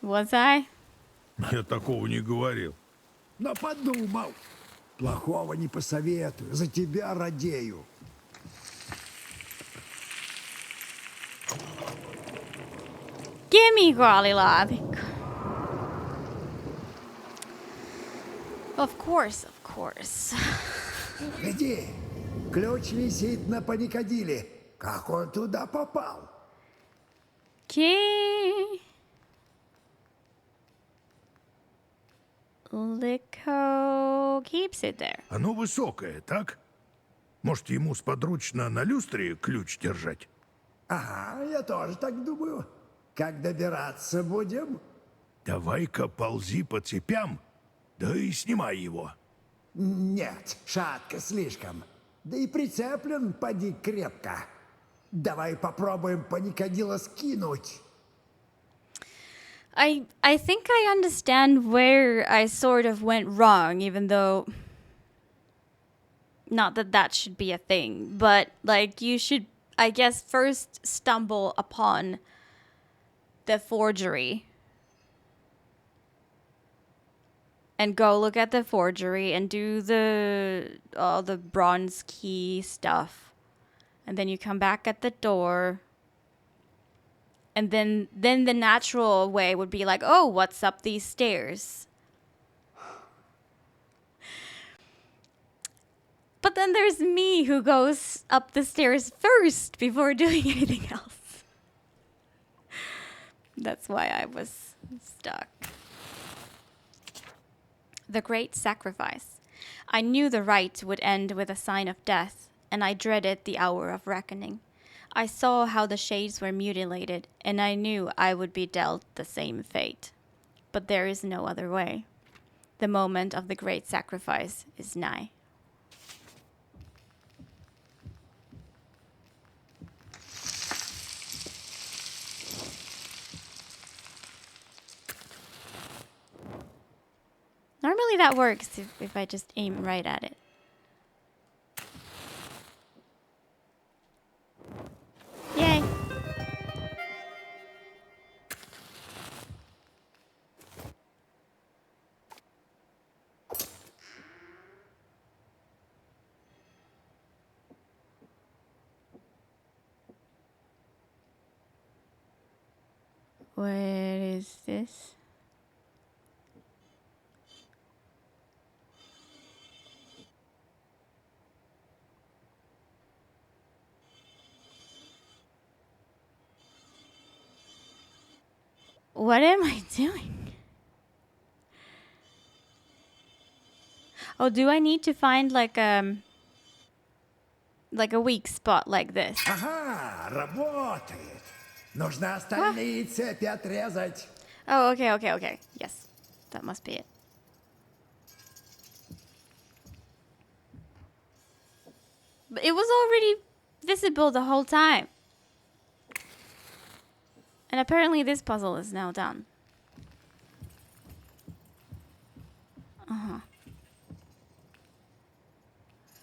Was I? Я такого не говорил. Но подумал. Плохого не посоветую, за тебя радею. Kemikaalilaatikko. Of course, of course. Где? Ключ висит на паникадиле. Как он туда попал? Okay. LIKHO keeps it there. Оно высокое, так? Может, ему сподручно на люстре ключ держать? Ага, я тоже так думаю. Как добираться будем? Давай-ка ползи по цепям, да и снимай его. Нет, шатко слишком. Да и прицеплен, поди, крепко. Давай попробуем паникодила скинуть. I think I understand where I sort of went wrong, even though not that that should be a thing, but like you should, I guess, first stumble upon the forgery and go look at the forgery and do the all the bronze key stuff, and then you come back at the door. And then the natural way would be like, oh, what's up these stairs? But then there's me who goes up the stairs first before doing anything else. That's why I was stuck. The Great Sacrifice. I knew the rite would end with a sign of death, and I dreaded the hour of reckoning. I saw how the shades were mutilated, and I knew I would be dealt the same fate. But there is no other way. The moment of the great sacrifice is nigh. Normally that works if I just aim right at it. Yay! What is this? What am I doing? Oh, do I need to find like a weak spot like this? Ага, работает. Нужно остальные цепи отрезать. Oh, okay. Yes, that must be it. But it was already visible the whole time. And apparently this puzzle is now done.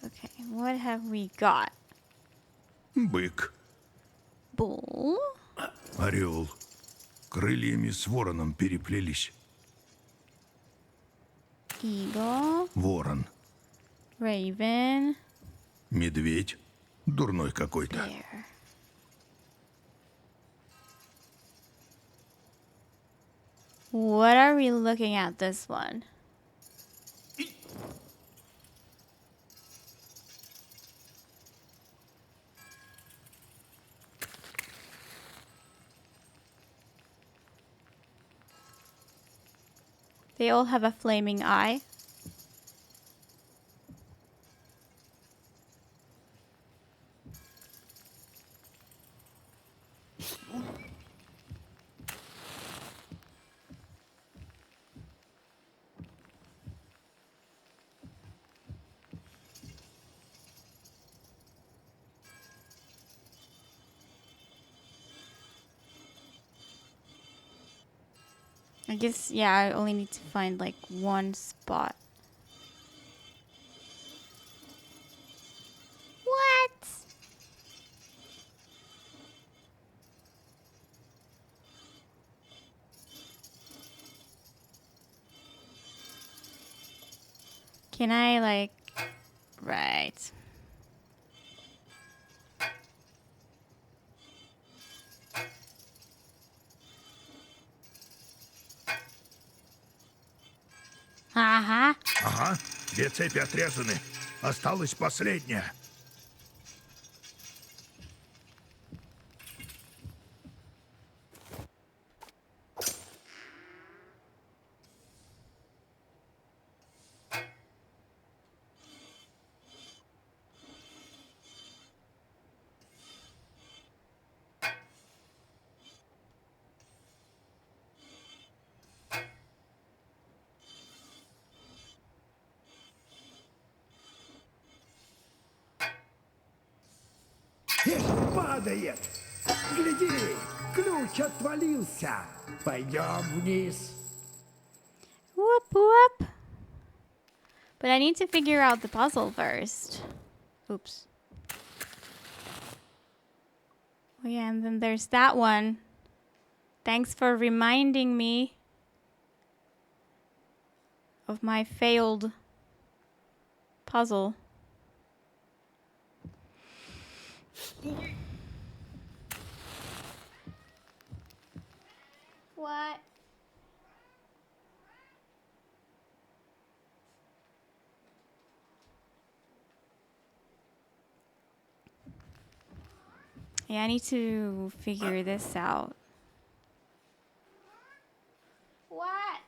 Okay, what have we got? Бык, Bull, орел, крыльями с вороном переплелись. eagle, Ворон, raven, медведь, дурной какой-то. bear. What are we looking at this one? They all have a flaming eye. I guess, yeah, I only need to find like one spot. What? Can I like... Right. Ага. Ага, 2 цепи отрезаны. Осталась последняя. падает. Гляди, ключ отвалился. Пойдем вниз. Whoop whoop. But I need to figure out the puzzle first. Oops. Oh yeah, and then there's that one. Thanks for reminding me of my failed puzzle. What? Yeah, I need to figure this out. What?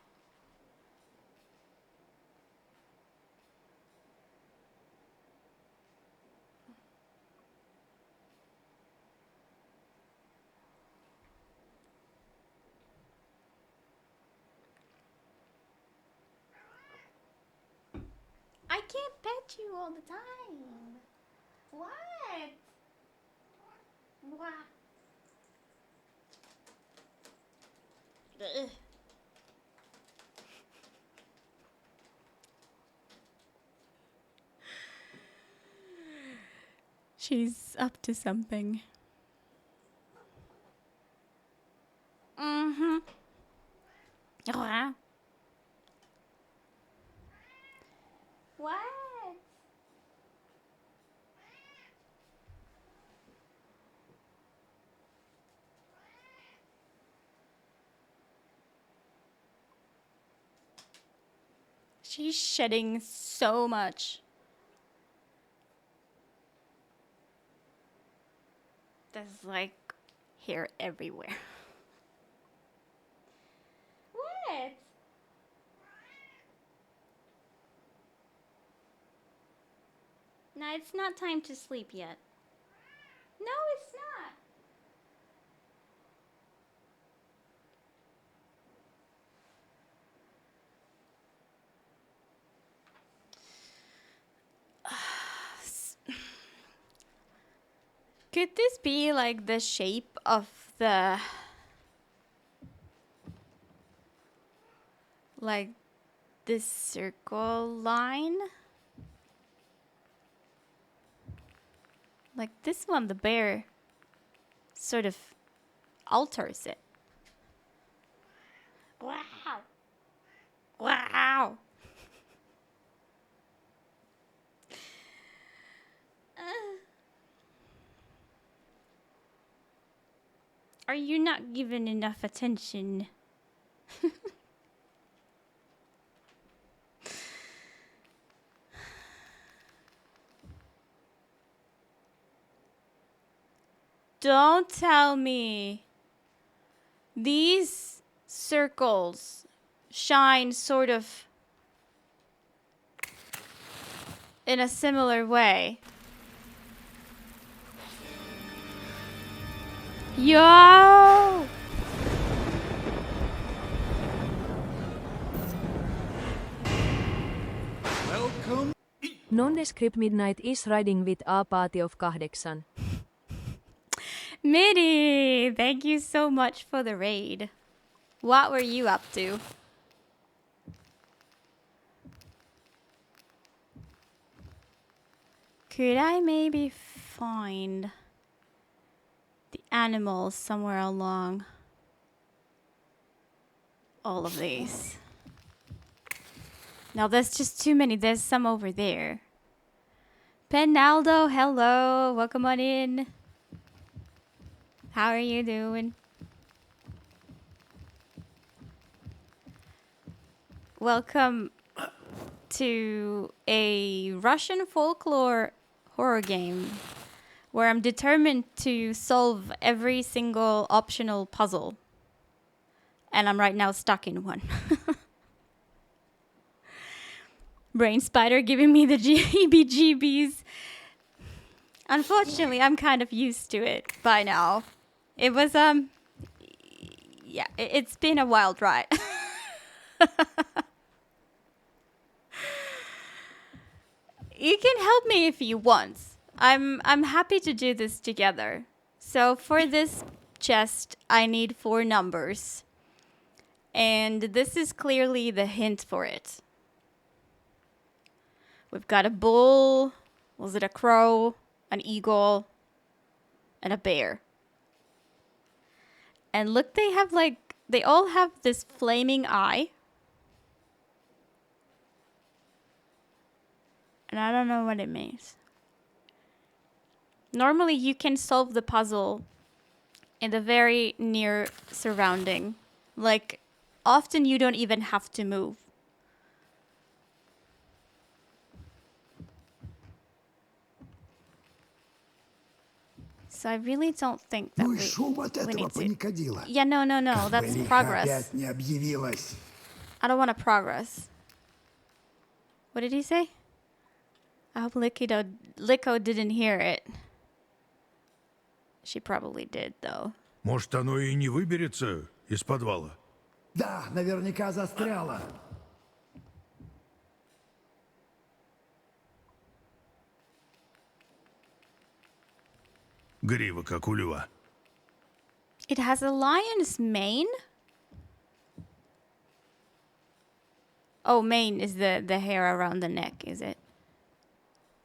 I can't pet you all the time. What? What? Ugh. She's up to something. Mm-hmm. Wow. What? She's shedding so much. There's like hair everywhere. What? No, it's not time to sleep yet. No, it's not. Could this be like the shape of the... like this circle line? Like this one, the bear sort of alters it. Wow. Wow. Are you not given enough attention? Don't tell me these circles shine sort of in a similar way. Yo! Nondescript Midnight is riding with a party of 8. Midi, thank you so much for the raid. What were you up to? Could I maybe find the animals somewhere along all of these? Now there's just too many. There's some over there. Penaldo, hello. Welcome on in. How are you doing? Welcome to a Russian folklore horror game where I'm determined to solve every single optional puzzle. And I'm right now stuck in one. Brain spider giving me the heebie-jeebies. Unfortunately, I'm kind of used to it by now. It was, yeah, it's been a wild ride. You can help me if you want. I'm happy to do this together. So for this chest, I need 4 numbers. And this is clearly the hint for it. We've got a bull, was it a crow, an eagle, and a bear. And look, they all have this flaming eye. And I don't know what it means. Normally you can solve the puzzle in the very near surrounding. Like, often you don't even have to move. So I really don't think that Ну и шум от we этого need to... паникодила. Yeah, no, Как бы that's лихо progress. опять не объявилась. I don't want to progress. What did he say? I hope LIKHO didn't hear it. She probably did, though. Может, оно и не выберется из подвала? Да, наверняка застряла. Грива, как у льва. It has a lion's mane? Oh, mane is the hair around the neck, is it?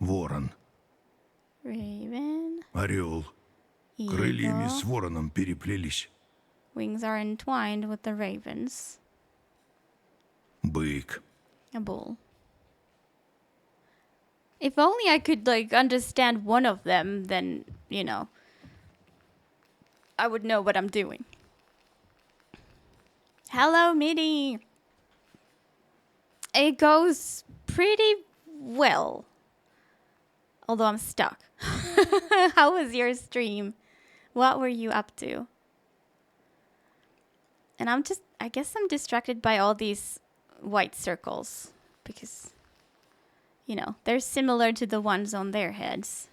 Ворон. Raven. Орел. Крыльями с Eagle. вороном переплелись. Wings are entwined with the ravens. Бык. A bull. If only I could, understand one of them, then, I would know what I'm doing. Hello, Mitty. It goes pretty well. Although I'm stuck. How was your stream? What were you up to? And I guess I'm distracted by all these white circles. Because, they're similar to the ones on their heads.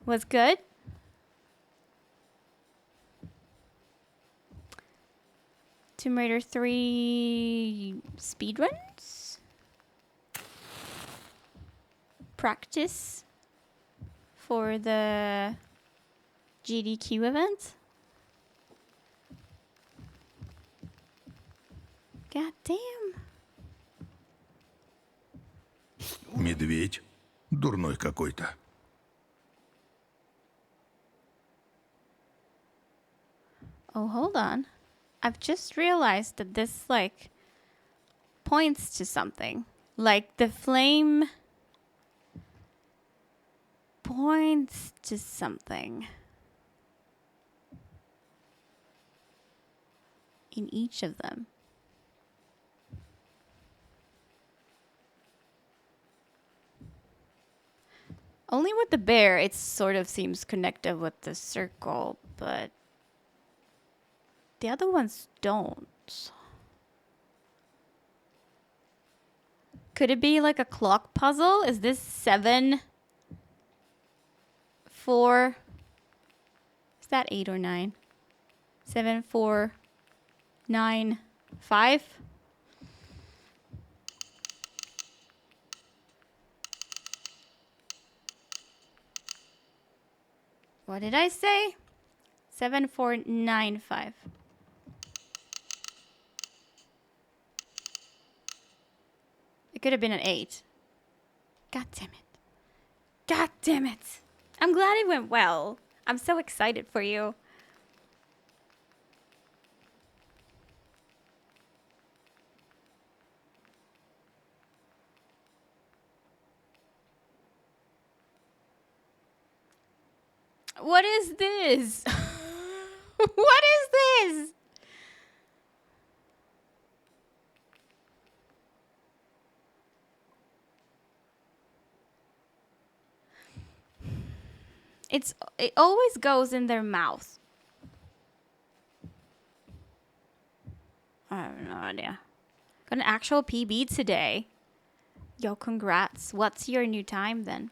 Was good? Tomb Raider 3 speedruns? Practice for the GDQ event? God damn. Медведь. Дурной какой-то. Oh, hold on. I've just realized that this, points to something. Like, the flame points to something. In each of them. Only with the bear, it sort of seems connected with the circle, but the other ones don't. Could it be like a clock puzzle? Is this 7, 4? Is that 8 or 9? 7, 4, 9, 5? What did I say? 7, 4, 9, 5. It could have been an 8. God damn it. God damn it. I'm glad it went well. I'm so excited for you. What is this? What is this? It always goes in their mouth. I have no idea. Got an actual PB today. Yo, congrats. What's your new time then?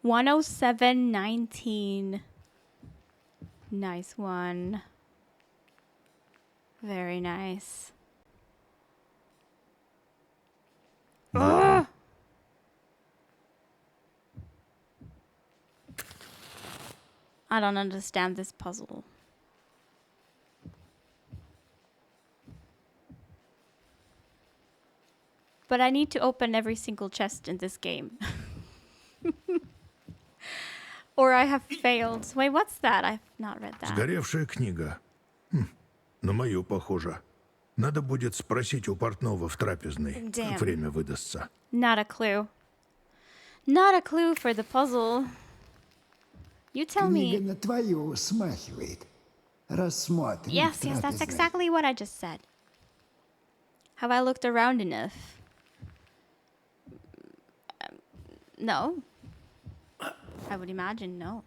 $107.19. Nice one. Very nice. Ugh! I don't understand this puzzle. But I need to open every single chest in this game. Or I have failed. Wait, what's that? I've not read that. Сгоревшая книга. На мою похоже. Надо будет спросить у портного в трапезной, как Damn. время выдастся. Not a clue. Not a clue for the puzzle. You tell Книга me. на твою смахивает. Рассмотрим. Yes, в yes, that's трапезной. exactly what I just said. Have I looked around enough? No. I would imagine no.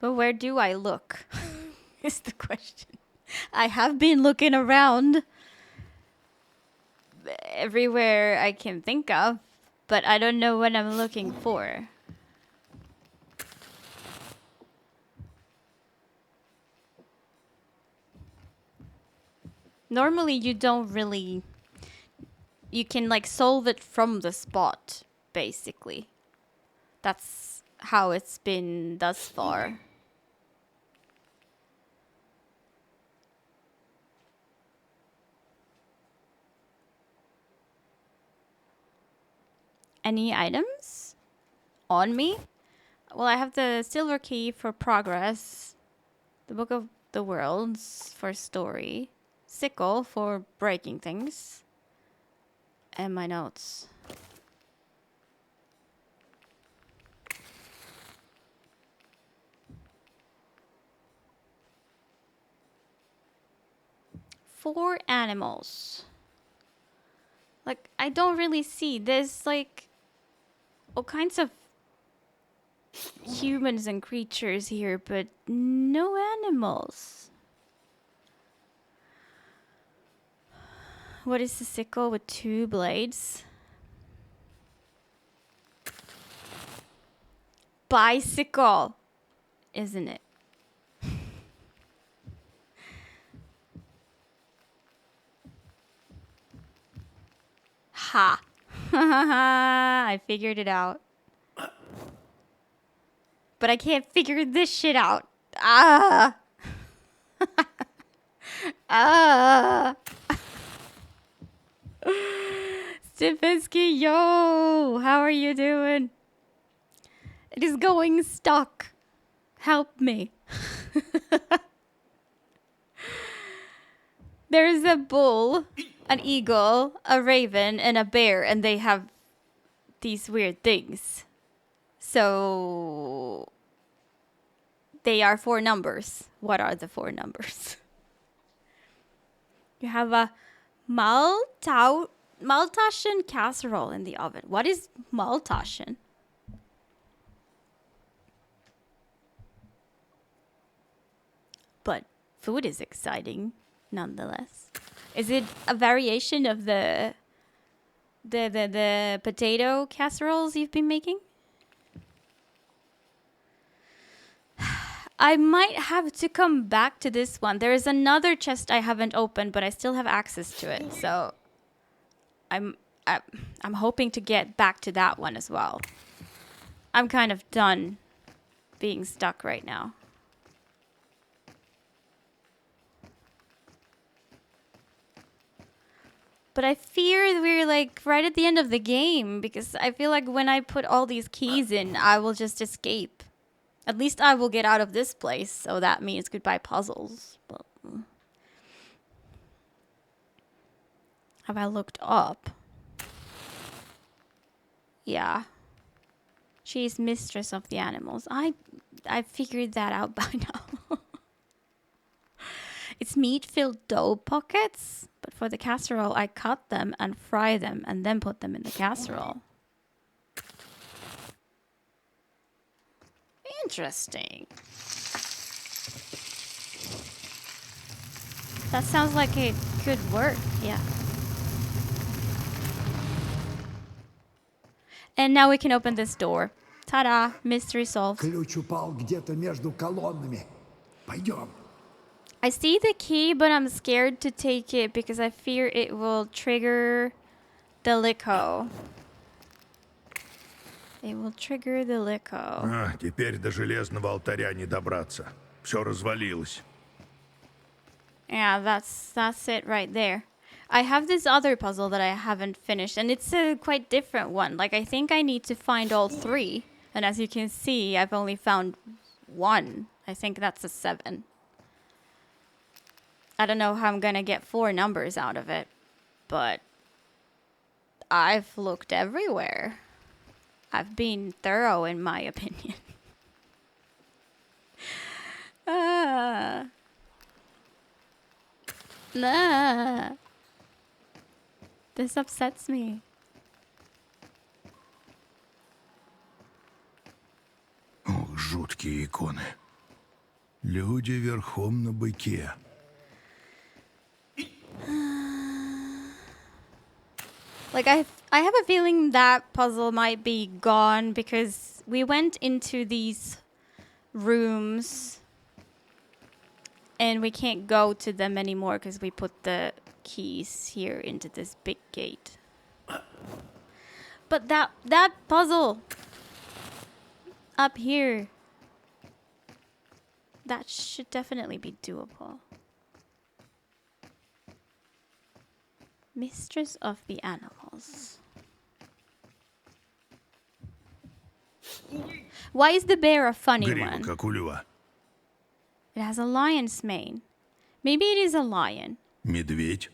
But where do I look? Is the question. I have been looking around everywhere I can think of, but I don't know what I'm looking for. Normally you don't really... You can like solve it from the spot, basically. That's how it's been thus far. Any items on me? Well, I have the silver key for progress, the book of the worlds for story, sickle for breaking things, and my notes. Four animals. Like, I don't really see. There's like all kinds of humans and creatures here, but no animals. What is the sickle with two blades? Bicycle, isn't it? Ha! I figured it out. But I can't figure this shit out. Ah! Ah! Stefanski, yo! How are you doing? It is going stuck. Help me. There is a bull, an eagle, a raven, and a bear, and they have these weird things. So they are four numbers. What are the four numbers? You have a Maltasian casserole in the oven. What is Maltasian? But food is exciting nonetheless. Is it a variation of the potato casseroles you've been making? I might have to come back to this one. There is another chest I haven't opened, but I still have access to it. So I'm hoping to get back to that one as well. I'm kind of done being stuck right now. But I fear we're like right at the end of the game, because I feel like when I put all these keys in, I will just escape. At least I will get out of this place, so that means goodbye puzzles. But have I looked up? Yeah. She's mistress of the animals. I figured that out by now. It's meat-filled dough pockets, but for the casserole, I cut them and fry them and then put them in the casserole. Interesting. That sounds like it could work, yeah. And now we can open this door. Ta-da! Mystery solved. Ключ упал где-то между колоннами. Пойдем. I see the key, but I'm scared to take it because I fear it will trigger the LIKHO. It will trigger the LIKHO. А, теперь до железного алтаря не добраться. Все развалилось. Yeah, that's it right there. I have this other puzzle that I haven't finished, and it's a quite different one. Like, I think I need to find all 3. And as you can see, I've only found 1. I think that's a 7. I don't know how I'm gonna get 4 numbers out of it, but I've looked everywhere. I've been thorough in my opinion. Nah. This upsets me. Ох, жуткие иконы. Люди верхом на быке. Like, I have a feeling that puzzle might be gone because we went into these rooms and we can't go to them anymore because we put the keys here into this big gate. But that puzzle up here, that should definitely be doable. Mistress of the Animals. Why is the bear a funny Грива, one? как у льва. It has a lion's mane. Maybe it is a lion. Медведь.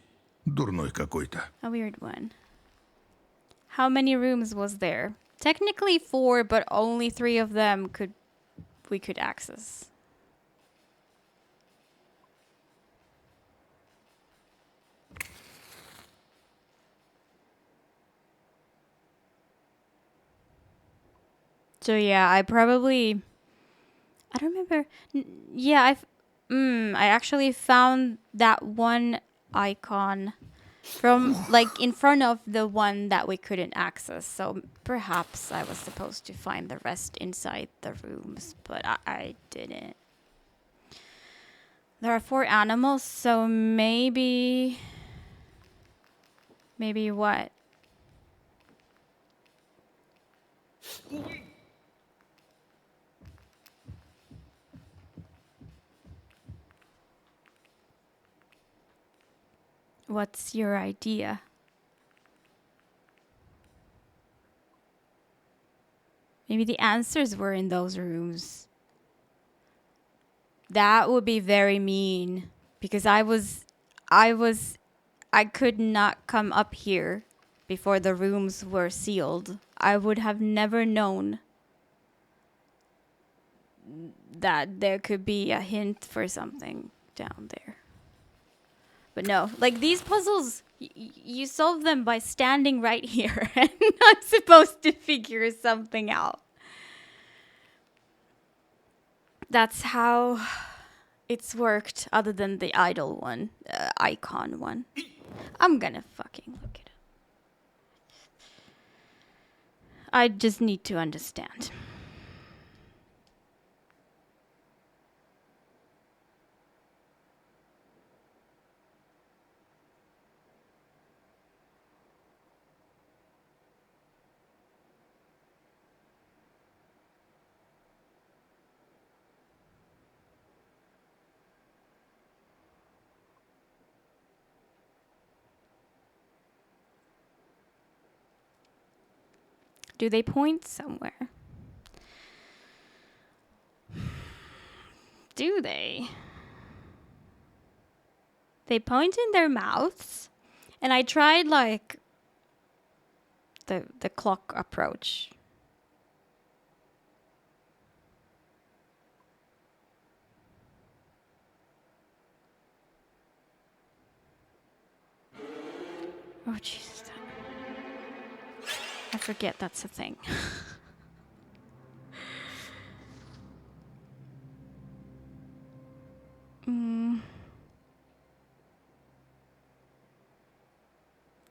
Дурной какой-то. A weird one. How many rooms was there? Technically 4, but only 3 of them we could access. So yeah, I don't remember. Yeah, I actually found that one icon from like in front of the one that we couldn't access. So perhaps I was supposed to find the rest inside the rooms, but I didn't. There are 4 animals, so maybe what? What's your idea? Maybe the answers were in those rooms. That would be very mean because I could not come up here before the rooms were sealed. I would have never known that there could be a hint for something down there. But no, like these puzzles, you solve them by standing right here and not supposed to figure something out. That's how it's worked other than the idol one, icon one. I'm gonna fucking look it up. I just need to understand. Do they point somewhere? Do they? They point in their mouths, and I tried like the clock approach. Oh Jesus. I forget that's a thing.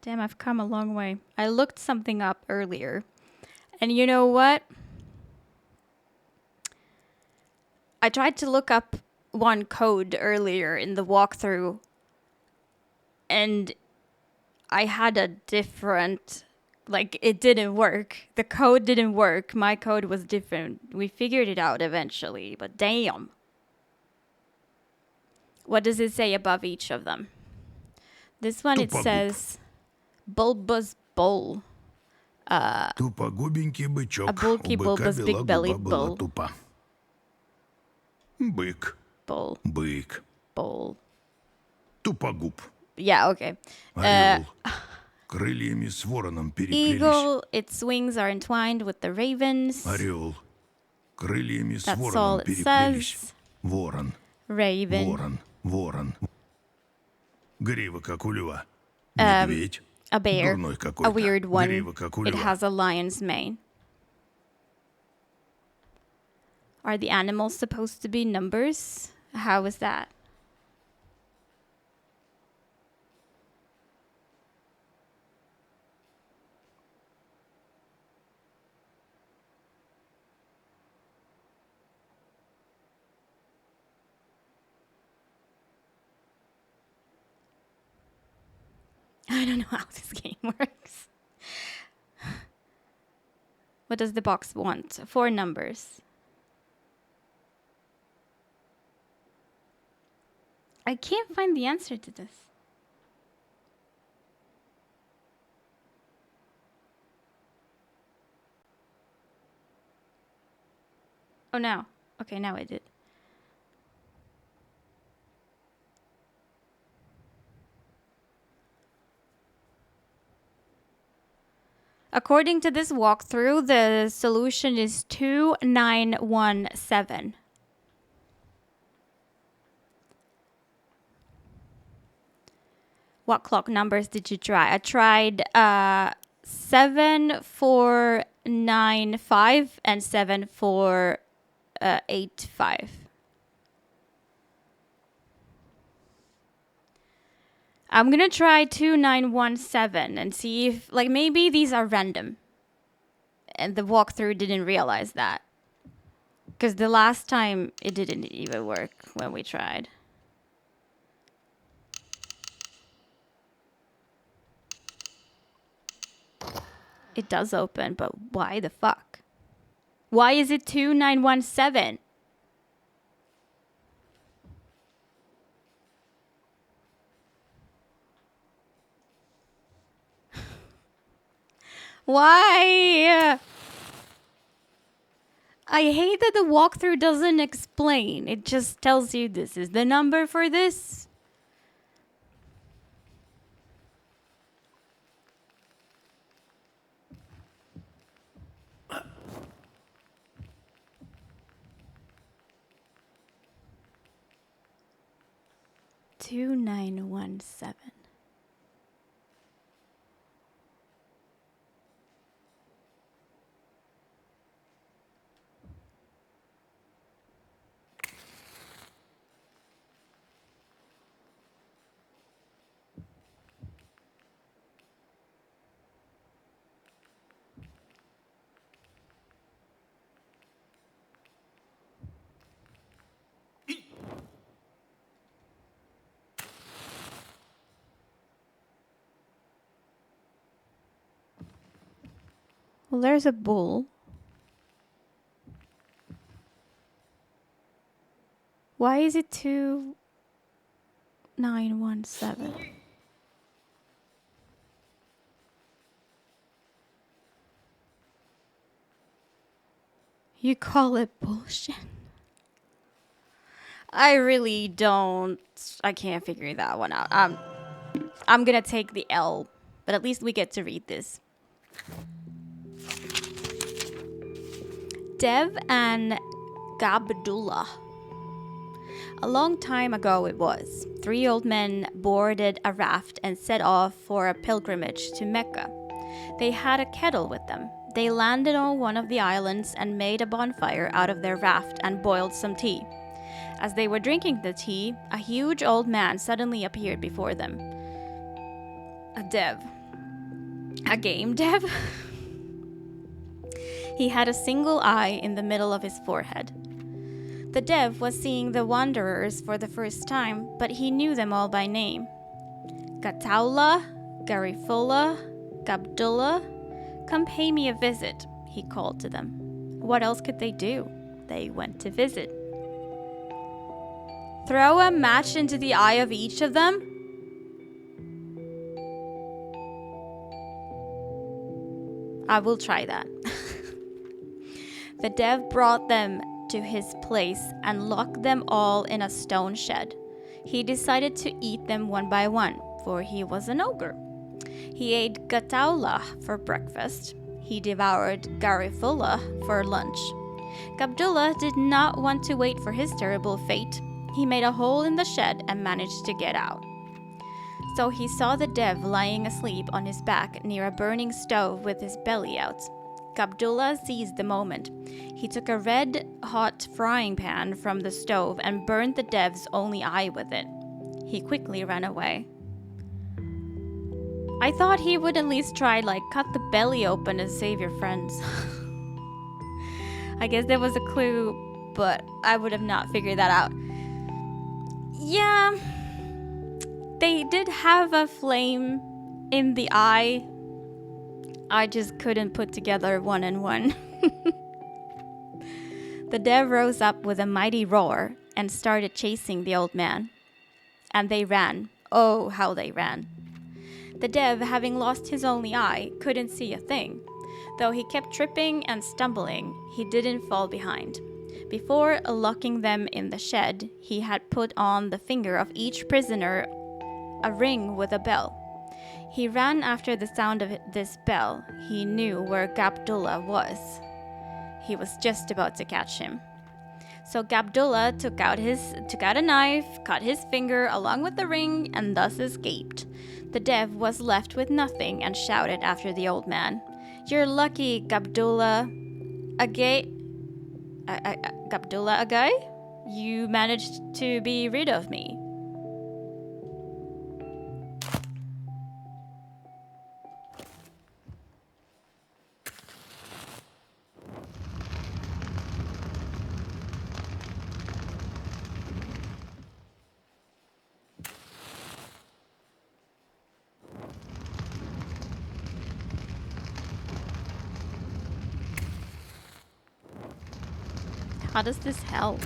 Damn, I've come a long way. I looked something up earlier. And you know what? I tried to look up one code earlier in the walkthrough. And I had a different... Like, it didn't work. The code didn't work. My code was different. We figured it out eventually. But damn. What does it say above each of them? This one, it says... Bulbous bull. Тупогубенький бычок. A bulky, У быка bulbous, бела big-bellied губа была bull. тупа. Бык. Bull. Бык. Bull. Тупогуб. Yeah, okay. Орел. Крыльями с вороном переплелись. Eagle, its wings are entwined with the ravens. Орел. Крыльями с That's all вороном it переплелись. says. Ворон. Raven. Ворон. Ворон. Грива, как у льва. Медведь. A bear. Дурной какой-то. A weird one. Грива, как у It льва. has a lion's mane. Are the animals supposed to be numbers? How is that? I don't know how this game works. What does the box want? 4 numbers. I can't find the answer to this. Oh, no. Okay, now I did. According to this walkthrough, the solution is 2917. What clock numbers did you try? I tried 7495 and 7485. I'm gonna try 2917 and see if, like, maybe these are random. And the walkthrough didn't realize that. Because the last time it didn't even work when we tried. It does open, but why the fuck? Why is it 2917? Why? I hate that the walkthrough doesn't explain. It just tells you this is the number for this. Two 917. Well, there's a bull. Why is it 2917? You call it bullshit? I really don't. I can't figure that one out. I'm gonna take the L, but at least we get to read this. Dev and Gabdullah. A long time ago it was. 3 old men boarded a raft and set off for a pilgrimage to Mecca. They had a kettle with them. They landed on one of the islands and made a bonfire out of their raft and boiled some tea. As they were drinking the tea, a huge old man suddenly appeared before them. A dev. a game dev. He had a single eye in the middle of his forehead. The dev was seeing the wanderers for the first time, but he knew them all by name. Gataula, Garifula, Gabdullah, come pay me a visit, he called to them. What else could they do? They went to visit. Throw a match into the eye of each of them? I will try that. The dev brought them to his place and locked them all in a stone shed. He decided to eat them one by one, for he was an ogre. He ate Gataula for breakfast. He devoured Garifula for lunch. Gabdullah did not want to wait for his terrible fate. He made a hole in the shed and managed to get out. So he saw the dev lying asleep on his back near a burning stove with his belly out. Gabdullah seized the moment. He took a red-hot frying pan from the stove and burned the dev's only eye with it. He quickly ran away. I thought he would at least try, cut the belly open and save your friends. I guess there was a clue, but I would have not figured that out. Yeah, they did have a flame in the eye. I just couldn't put together one and one. The dev rose up with a mighty roar and started chasing the old man. And they ran. Oh, how they ran. The dev, having lost his only eye, couldn't see a thing. Though he kept tripping and stumbling, he didn't fall behind. Before locking them in the shed, he had put on the finger of each prisoner a ring with a bell. He ran after the sound of this bell. He knew where Gabdullah was. He was just about to catch him. So Gabdullah took out a knife, cut his finger along with the ring, and thus escaped. The dev was left with nothing and shouted after the old man, "You're lucky, Gabdullah Gabdullah Agay? You managed to be rid of me." How does this help?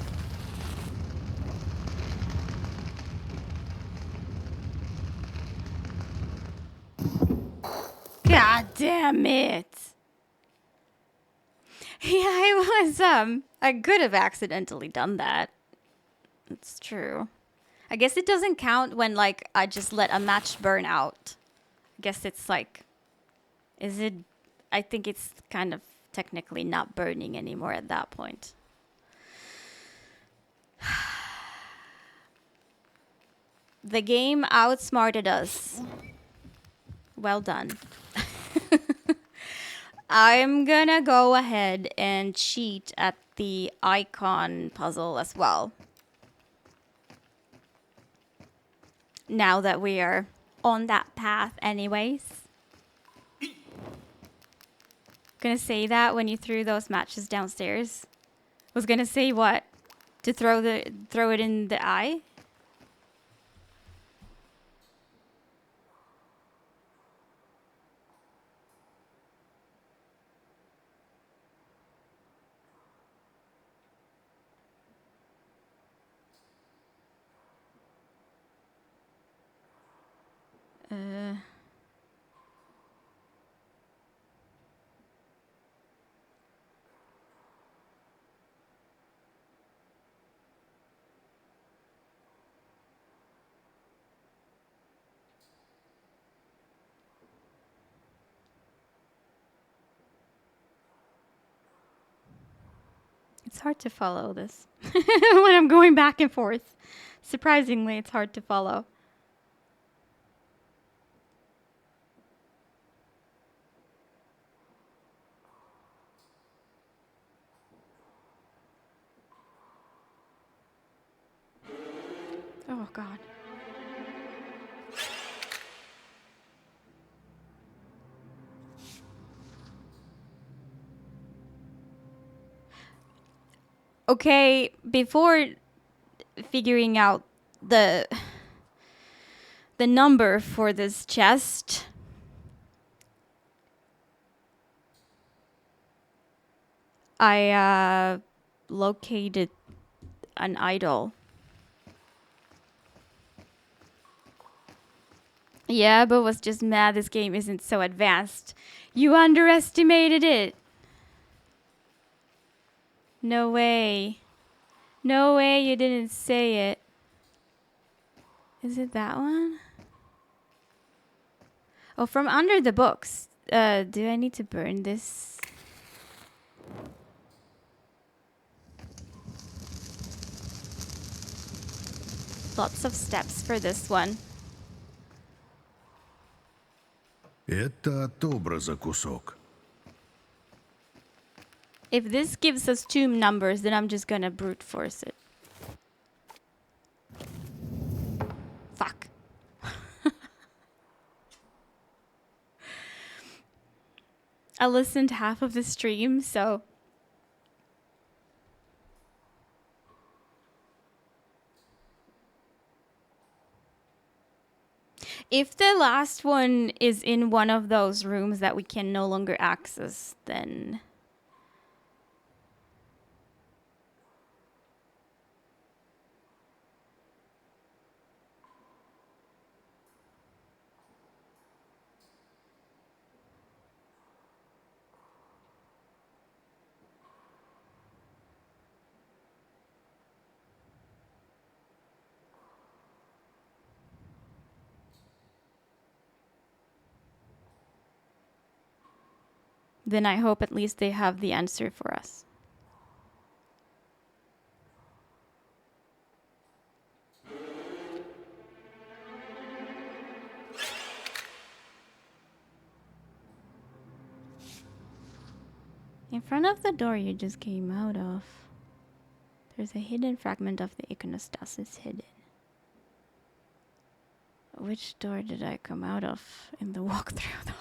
God damn it. Yeah, I could have accidentally done that. It's true. I guess it doesn't count when, I just let a match burn out. I guess it's is it? I think it's kind of technically not burning anymore at that point. The game outsmarted us. Well done. I'm gonna go ahead and cheat at the icon puzzle as well. Now that we are on that path anyways. Gonna say that when you threw those matches downstairs. Was gonna say what? To throw it in the eye? It's hard to follow this when I'm going back and forth. Surprisingly, it's hard to follow. Oh, God. Okay, before figuring out the number for this chest, I located an idol. Yeah, but was just mad this game isn't so advanced. You underestimated it. No way. No way you didn't say it. Is it that one? Oh, from under the books. Do I need to burn this? Lots of steps for this one. Это от образа кусок. If this gives us two numbers, then I'm just gonna brute force it. Fuck. I listened half of the stream, so... If the last one is in one of those rooms that we can no longer access, then... then I hope at least they have the answer for us. In front of the door you just came out of, there's a hidden fragment of the iconostasis hidden. Which door did I come out of in the walkthrough though?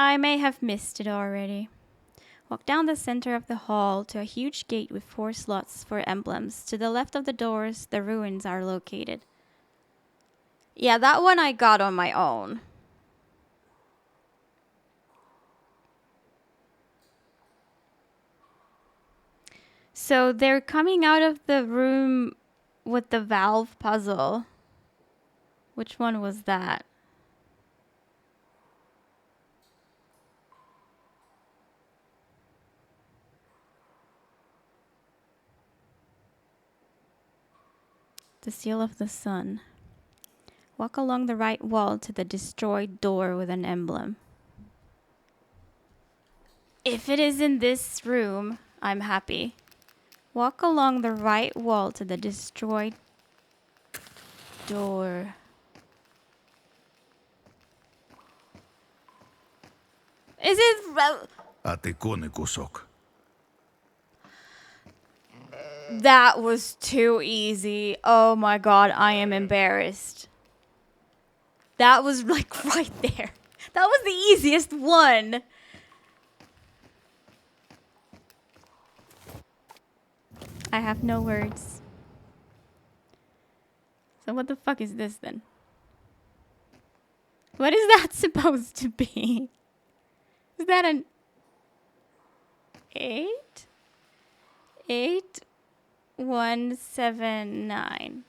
I may have missed it already. Walk down the center of the hall to a huge gate with 4 slots for emblems. To the left of the doors, the ruins are located. Yeah, that one I got on my own. So they're coming out of the room with the valve puzzle. Which one was that? The seal of the sun. Walk along the right wall to the destroyed door with an emblem. If it is in this room, I'm happy. Walk along the right wall to the destroyed door. Is it... От иконы кусок. That was too easy. Oh my god, I am embarrassed. That was like right there. That was the easiest one. I have no words. So what the fuck is this then? What is that supposed to be? Is that an 8? 8179.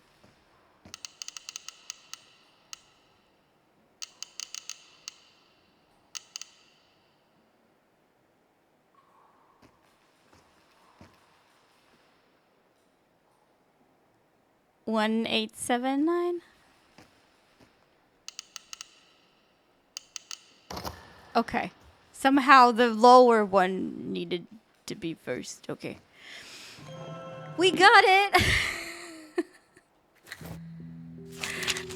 One 879. Okay. Somehow the lower one needed to be first. Okay. We got it.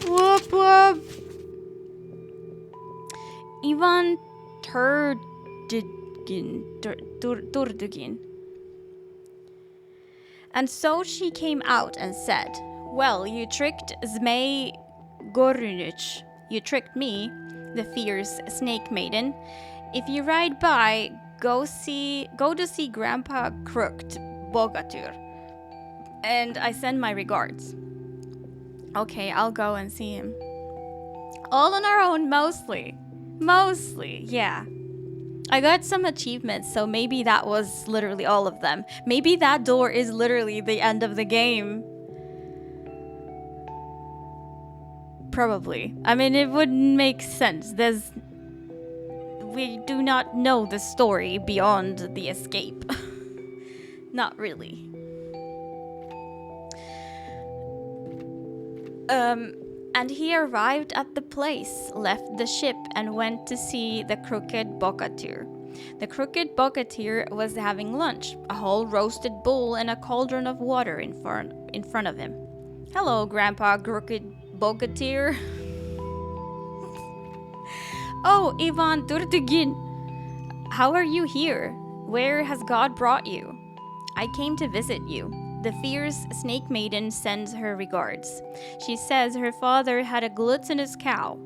Whoop whoop. Ivan Turdugin. And so she came out and said, "Well, you tricked Zmei Gorunich. You tricked me. the fierce snake maiden. If you ride by, go to see Grandpa Crooked Bogatyr. And I send my regards. Okay, I'll go and see him. All on our own, mostly. Mostly, yeah. I got some achievements, so maybe that was literally all of them. Maybe that door is literally the end of the game. Probably. I mean, it would make sense. We do not know the story beyond the escape. Not really. And he arrived at the place, left the ship, and went to see the Crooked Bogatyr. The Crooked Bogatyr was having lunch, a whole roasted bull and a cauldron of water in front of him. Hello, Grandpa Crooked Bogatyr. Oh, Ivan Turtugin. How are you here? Where has God brought you? I came to visit you. The fierce snake maiden sends her regards. She says her father had a gluttonous cow.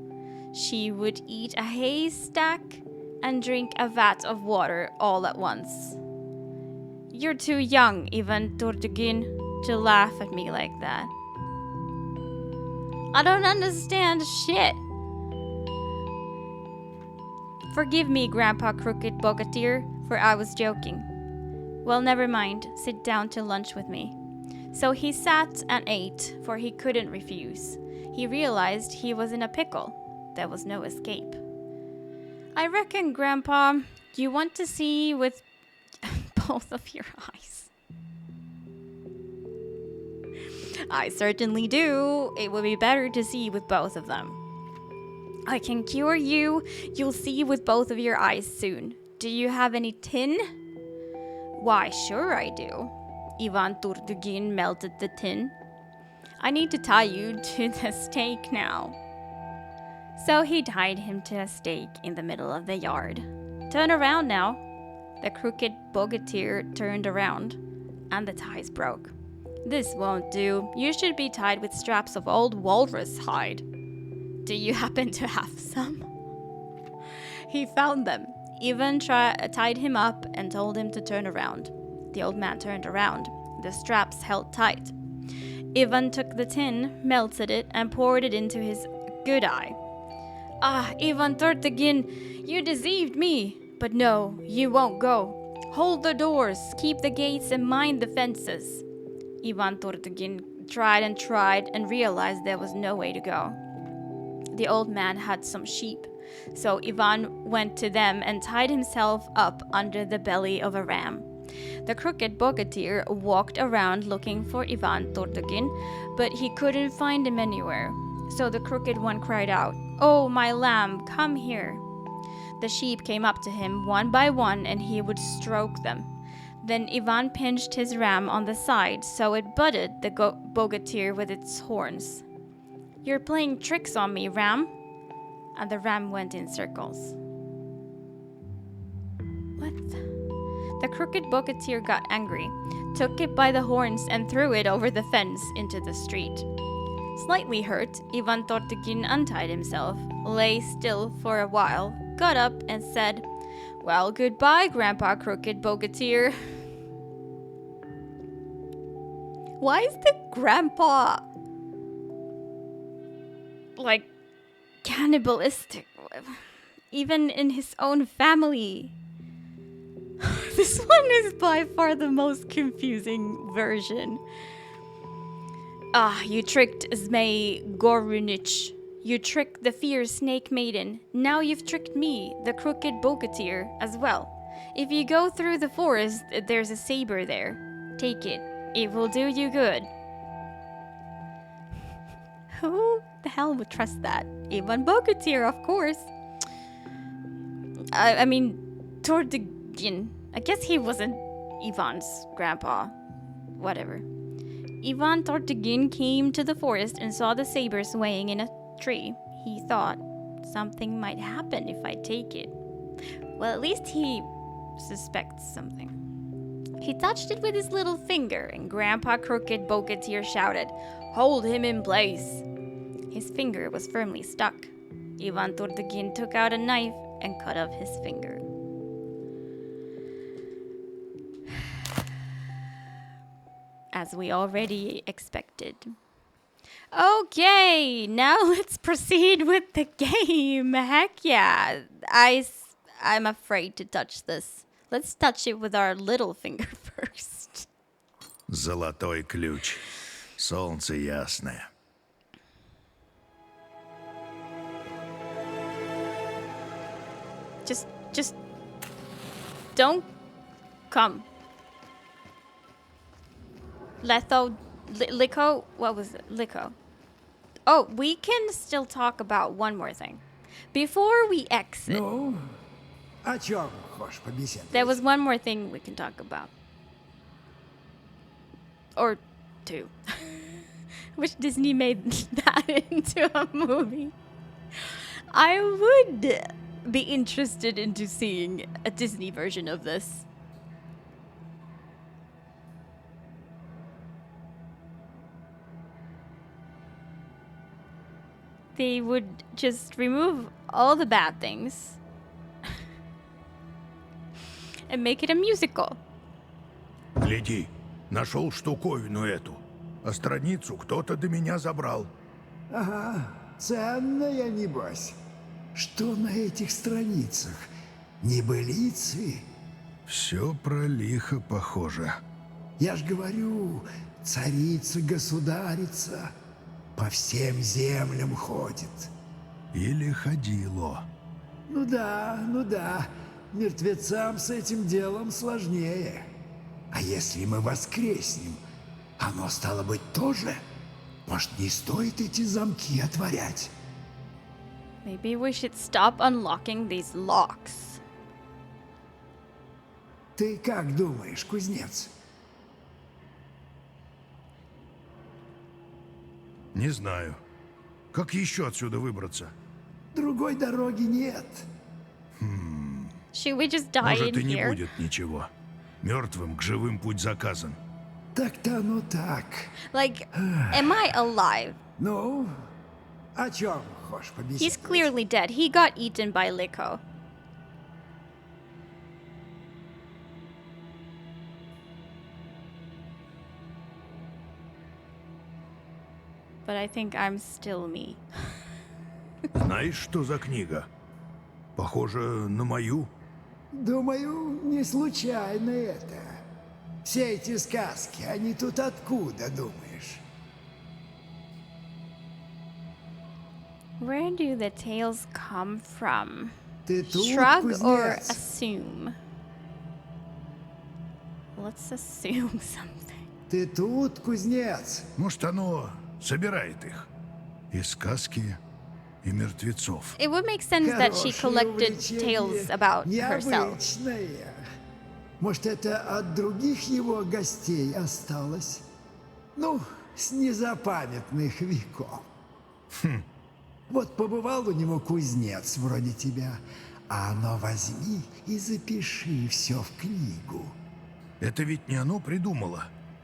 She would eat a haystack and drink a vat of water all at once. You're too young, Ivan Turtugin, to laugh at me like that. I don't understand shit. Forgive me, Grandpa Crooked Bogatyr, for I was joking. Well, never mind. Sit down to lunch with me. So he sat and ate, for he couldn't refuse. He realized he was in a pickle. There was no escape. I reckon, Grandpa, you want to see with both of your eyes. I certainly do. It would be better to see with both of them. I can cure you. You'll see with both of your eyes soon. Do you have any tin? Why, sure I do. Ivan Turtugin melted the tin. I need to tie you to the stake now. So he tied him to a stake in the middle of the yard. Turn around now. The Crooked Bogatyr turned around, and the ties broke. This won't do. You should be tied with straps of old walrus hide. Do you happen to have some? He found them. Ivan tied him up and told him to turn around. The old man turned around. The straps held tight. Ivan took the tin, melted it, and poured it into his good eye. Ah, Ivan Turtugin, you deceived me. But no, you won't go. Hold the doors, keep the gates, and mind the fences. Ivan Turtugin tried and realized there was no way to go. The old man had some sheep. So Ivan went to them and tied himself up under the belly of a ram. The Crooked Bogatyr walked around looking for Ivan Turtugin, but he couldn't find him anywhere. So the Crooked One cried out, "Oh, my lamb, come here." The sheep came up to him one by one and he would stroke them. Then Ivan pinched his ram on the side so it butted the Bogatyr with its horns. "You're playing tricks on me, ram." And the ram went in circles. What? The Crooked Bogatyr got angry, took it by the horns and threw it over the fence into the street. Slightly hurt, Ivan Turtugin untied himself, lay still for a while, got up and said, "Well, goodbye, Grandpa Crooked Bogatyr." Why is the grandpa like cannibalistic, even in his own family? This one is by far the most confusing version. You tricked Zmei Gorunich. You tricked the fierce snake maiden. Now you've tricked me, the Crooked Bogatyr, as well. If you go through the forest, there's a saber there. Take it. It will do you good. Who the hell would trust that? Ivan Bogatyr, of course. I mean, Turtugin. I guess he wasn't Ivan's grandpa. Whatever. Ivan Turtugin came to the forest and saw the saber swaying in a tree. He thought, something might happen if I take it. Well, at least he suspects something. He touched it with his little finger, and Grandpa Crooked Bogatyr shouted, "Hold him in place!" His finger was firmly stuck. Ivan Turdagin took out a knife and cut off his finger. As we already expected. Okay, now let's proceed with the game. Heck yeah. I'm afraid to touch this. Let's touch it with our little finger first. Золотой ключ. Солнце ясное. Just don't come. LIKHO, what was it? LIKHO. Oh, we can still talk about one more thing. Before we exit, Ну, о чем хочешь побеседовать? there was one more thing we can talk about. Or two. Wish Disney made that into a movie. I would be interested into seeing a Disney version of this. They would just remove all the bad things and make it a musical. Гляди, нашел штуковину эту. А страницу кто-то до меня забрал. Ага, ценная, небось. Что на этих страницах? Небылицы? Все про лихо похоже. Я ж говорю, царица-государица по всем землям ходит. Или ходило. Ну да, мертвецам с этим делом сложнее. А если мы воскреснем, оно, стало быть, тоже? Может, не стоит эти замки отворять? Maybe we should stop unlocking these locks. Ты как думаешь, кузнец? Не знаю. Как еще отсюда выбраться? Другой дороги нет. Should we just die Может, in и не here? будет ничего. Мертвым к живым путь заказан. Так-то оно так. Like, am I alive? Ну, о чем хочешь побеседовать? He's clearly dead. He got eaten by LIKHO. But I think I'm still me. Знаешь, что за книга? Похоже на мою. Думаю, не случайно это. Все эти сказки, они тут откуда, думаешь? Where do the tales come from? Ты тут, Shrug or кузнец? assume? Let's assume something. Ты тут, кузнец? Может, оно собирает их. И сказки, и мертвецов. It would make sense that she Хорошее collected увлечение, tales about herself. необычное. Может, это от других его гостей осталось? Ну, с незапамятных веков. Вот побывал у него кузнец вроде тебя, а оно возьми и запиши все в книгу. Это ведь не оно придумало.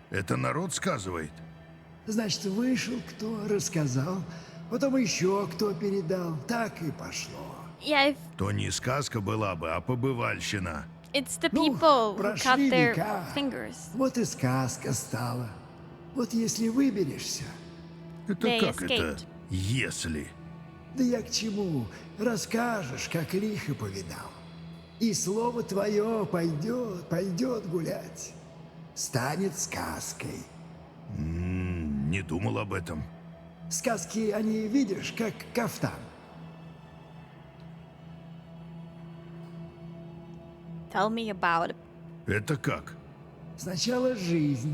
Это народ сказывает. Значит, вышел кто, рассказал, потом еще кто передал, так и пошло. Yeah, То не сказка была бы, а побывальщина. it's the Ну, people who cut прошли their века. fingers. Вот и сказка стала. Вот если выберешься, Это They как это? escaped. Если. да я к чему? Расскажешь, как лихо повидал. И слово твое пойдет гулять. Станет сказкой. Не думал об этом. Сказки, они, видишь, как кафтан. Tell me about it. Это как? Сначала жизнь.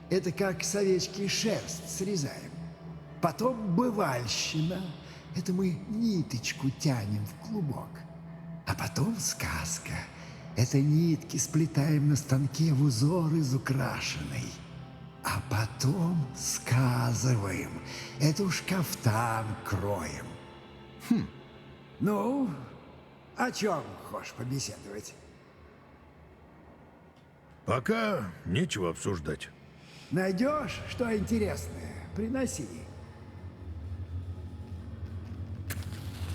Это как с овечки шерсть срезаем. Потом бывальщина. Это мы ниточку тянем в клубок. А потом сказка. Это нитки сплетаем на станке в узор изукрашенный. А потом сказываем. Это уж кафтан кроем. Ну, о чем хочешь побеседовать? Пока нечего обсуждать. Найдешь что интересное? Приноси.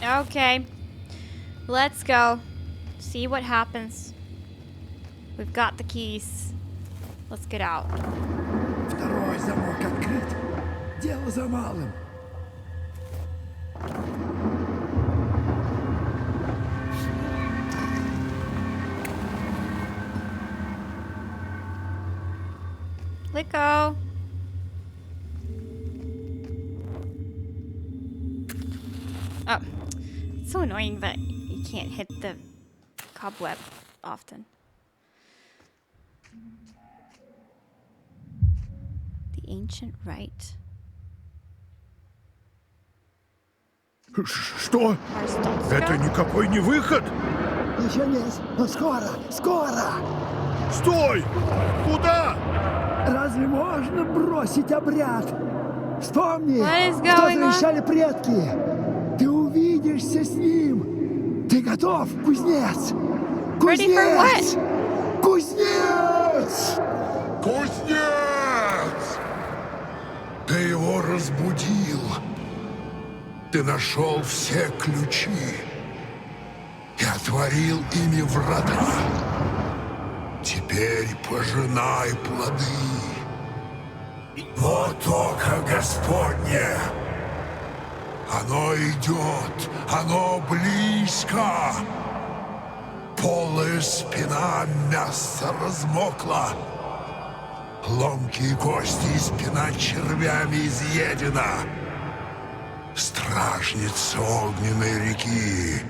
Okay. Let's go. See what happens. We've got the keys. Let's get out. Второй замок открыт. Дело за малым. LIKHO. Oh, it's so annoying that you can't hit the cobweb often. The ancient rite. Что? Это никакой не выход? Еще нет, но скоро, скоро! Стой! Куда? Разве можно бросить обряд? Вспомни, What is что going on? завещали предки. Ты увидишься с ним. Ты готов, кузнец? Ready for what? Кузнец! Кузнец! Ты его разбудил. Ты нашел все ключи и отворил ими врата. Теперь пожинай плоды. Вот око Господне. Оно идет, оно близко. Полая спина мясо размокла. Ломкие кости и спина червями изъедена. Стражница огненной реки.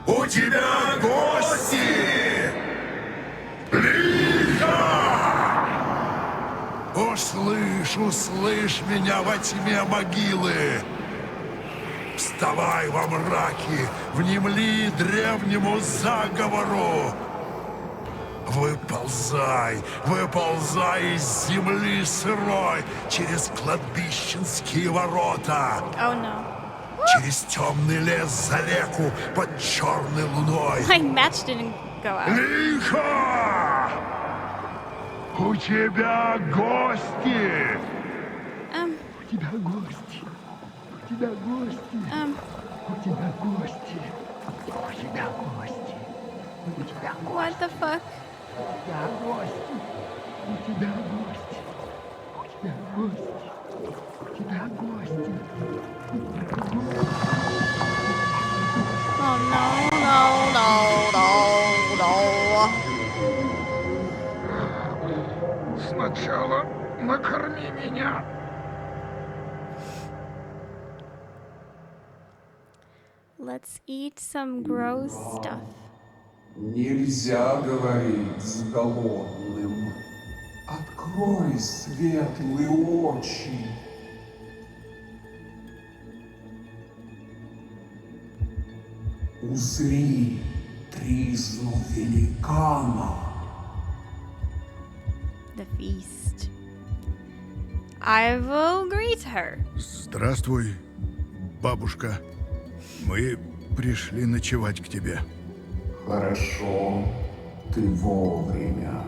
У тебя гости! Лихо! Услышь, услышь меня во тьме могилы. Вставай во мраке, внемли древнему заговору. Выползай, выползай из земли сырой через кладбищенские ворота. Oh no. Через темный лес за реку под черной луной. My match didn't go out. Лихо! У тебя гости! У тебя гости. У тебя гости. У тебя гости. У тебя гости. У тебя What the fuck? гости. У тебя гости. У тебя гости. У тебя гости. Oh no, no, no, no, no. Сначала накорми меня. Let's eat some gross stuff. Нельзя говорить с голодным. Открой светлые очи. Узри тризну великана. The feast. I will greet her. Здравствуй, бабушка. Мы пришли ночевать к тебе. Хорошо, ты вовремя.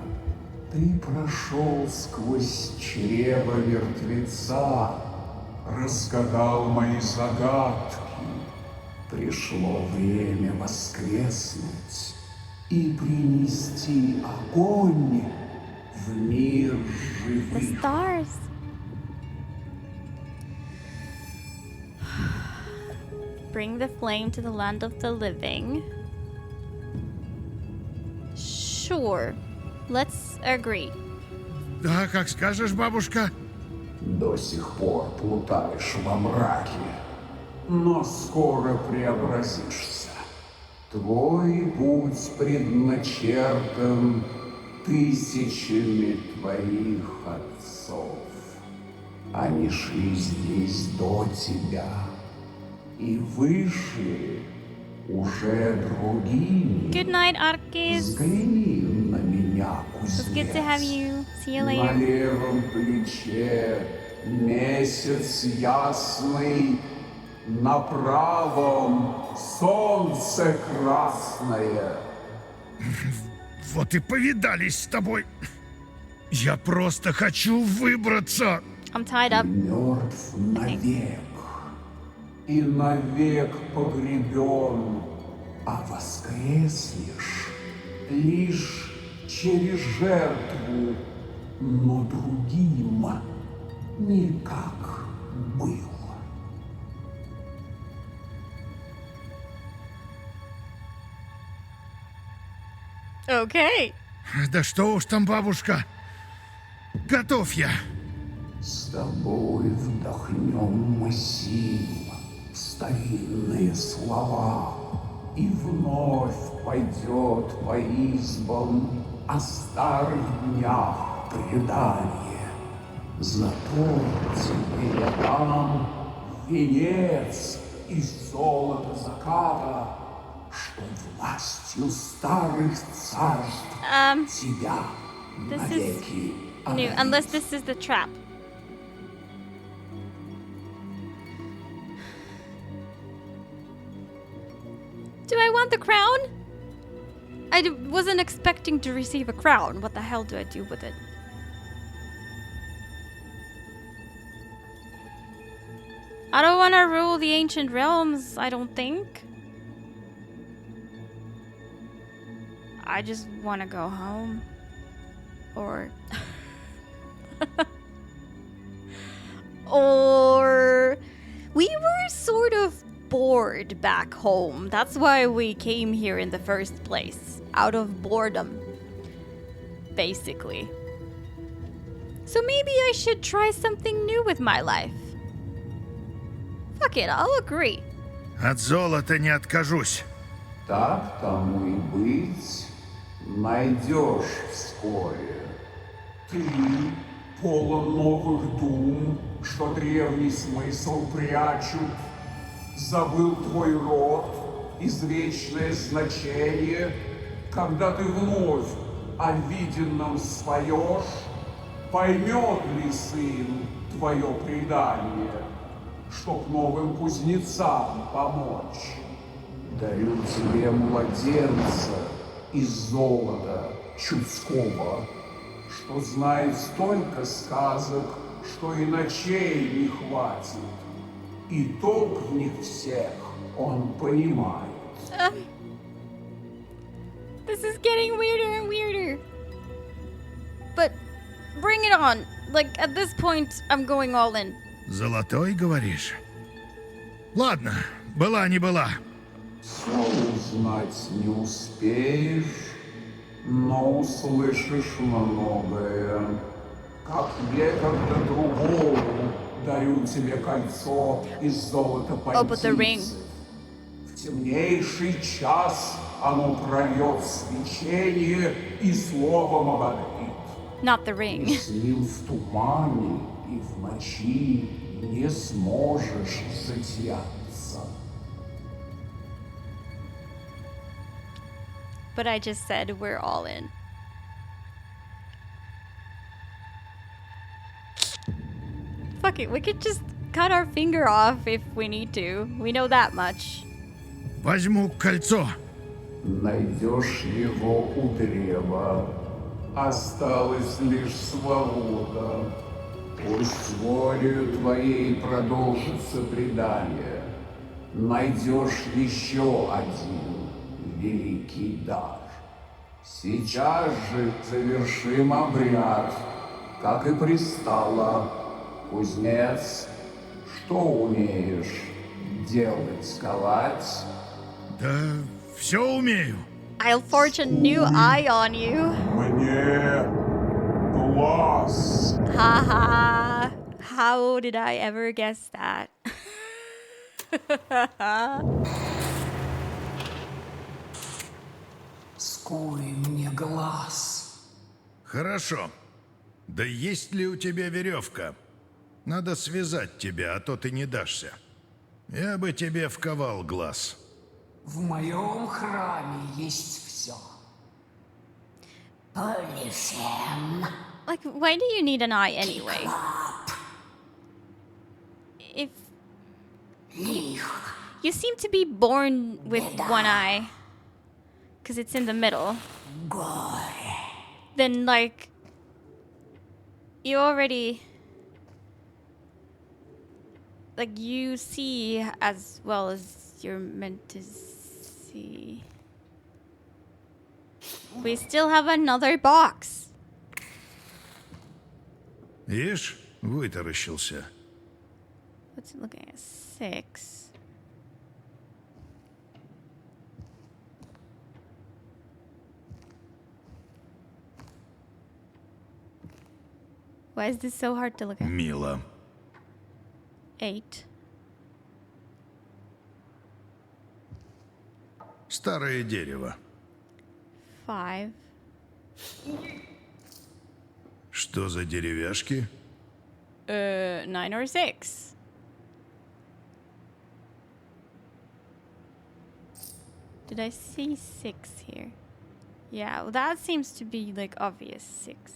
Ты прошел сквозь чрево мертвеца, разгадал мои загадки. Пришло время воскреснуть и принести огонь в мир The живых. stars. Bring the flame to the land of the living. Sure. Let's agree. Да, как скажешь, бабушка. До сих пор плутаешь во мраке, но скоро преобразишься. Твой путь предначертан тысячами твоих отцов. Они шли здесь до тебя и вышли уже другими. Good night, Arkis. Взгляни на меня, It's good to have кузнец. you. See you На later. левом плече месяц ясный, на правом солнце красное. Вот и повидались с тобой. Я просто хочу выбраться. I'm tied up. Мертв навек. и навек погребен, а воскреснешь лишь через жертву, но другим не как было. Okay. Да что уж там, бабушка. Готов я. С тобой вдохнем мы сил, старинные слова, и вновь пойдет по избам о старых днях предание. Зато тебе я дам венец из золота заката, что властью старых царств тебя This is навеки new, одарит. unless this is the trap. Do I want the crown? Wasn't expecting to receive a crown. What the hell do I do with it? I don't want to rule the ancient realms, I don't think. I just want to go home. Or... or... We were sort of bored back home. That's why we came here in the first place. Out of boredom. Basically. So maybe I should try something new with my life. Fuck it, I'll agree. От золота не откажусь. Так тому и быть, найдешь вскоре. Ты полон новых дум, что древний смысл прячут. Забыл твой род, извечное значение. Когда ты вновь о виденном споешь, поймет ли сын твое предание, чтоб новым кузнецам помочь? Дарю тебе младенца из золота чудского, что знает столько сказок, что и ночей не хватит. И толк в них всех он понимает. This is getting weirder and weirder. But bring it on. Like, at this point, I'm going all in. Золотой, говоришь? Ладно, была не была. Все узнать не успеешь, но услышишь многое. Как некогда другому дарю тебе кольцо из золота Oh, but the ring. пальтицы. В темнейший час оно прольет свечение и словом ободрит. Not the ring. С ним в тумане и в ночи не сможешь затеряться. But I just said we're all in. Fuck it, we could just cut our finger off if we need to. We know that much. Возьму кольцо. Найдешь его у древа, осталась лишь свобода. Пусть волею твоей продолжится предание. Найдешь еще один великий дар. Сейчас же завершим обряд, как и пристало. Кузнец, что умеешь делать, ковать? Да все умею. I'll forge a new eye on you. Мне глаз. Haha. How did I ever guess that? Скуй мне глаз. Хорошо. Да есть ли у тебя веревка? Надо связать тебя, а то ты не дашься. Я бы тебе вковал глаз. В моем храме есть все. Полифем. Like, why do you need an eye anyway? If Лихо. you seem to be born with one eye, because it's in the middle, Горе. then like you already like you see as well as you're meant to see. We still have another box. Ишь, вытаращился. What's it looking at? 6. Why is this so hard to look at? Мило. 8. Старое дерево. 5. Что за деревяшки? 9 or 6. Did I see 6 here? Yeah, well, that seems to be like obvious 6.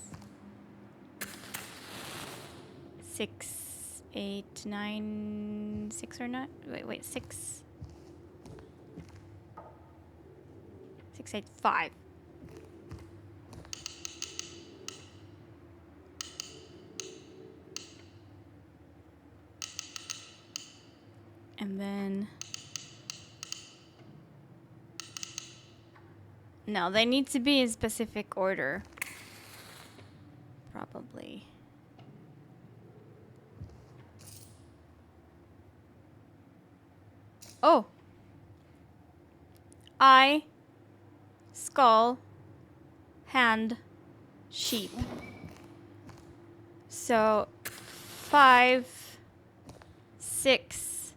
6, 8, 9, 6 or not? Wait, 6. 6, 8, 5. And then... No, they need to be in specific order. Probably. Oh! Eye, skull, hand, sheep. So, 5, 6,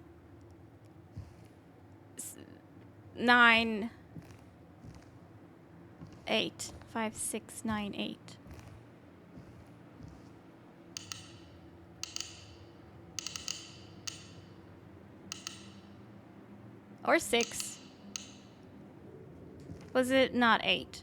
9, 8. 5, 6, 9, 8. Or 6. Was it not 8?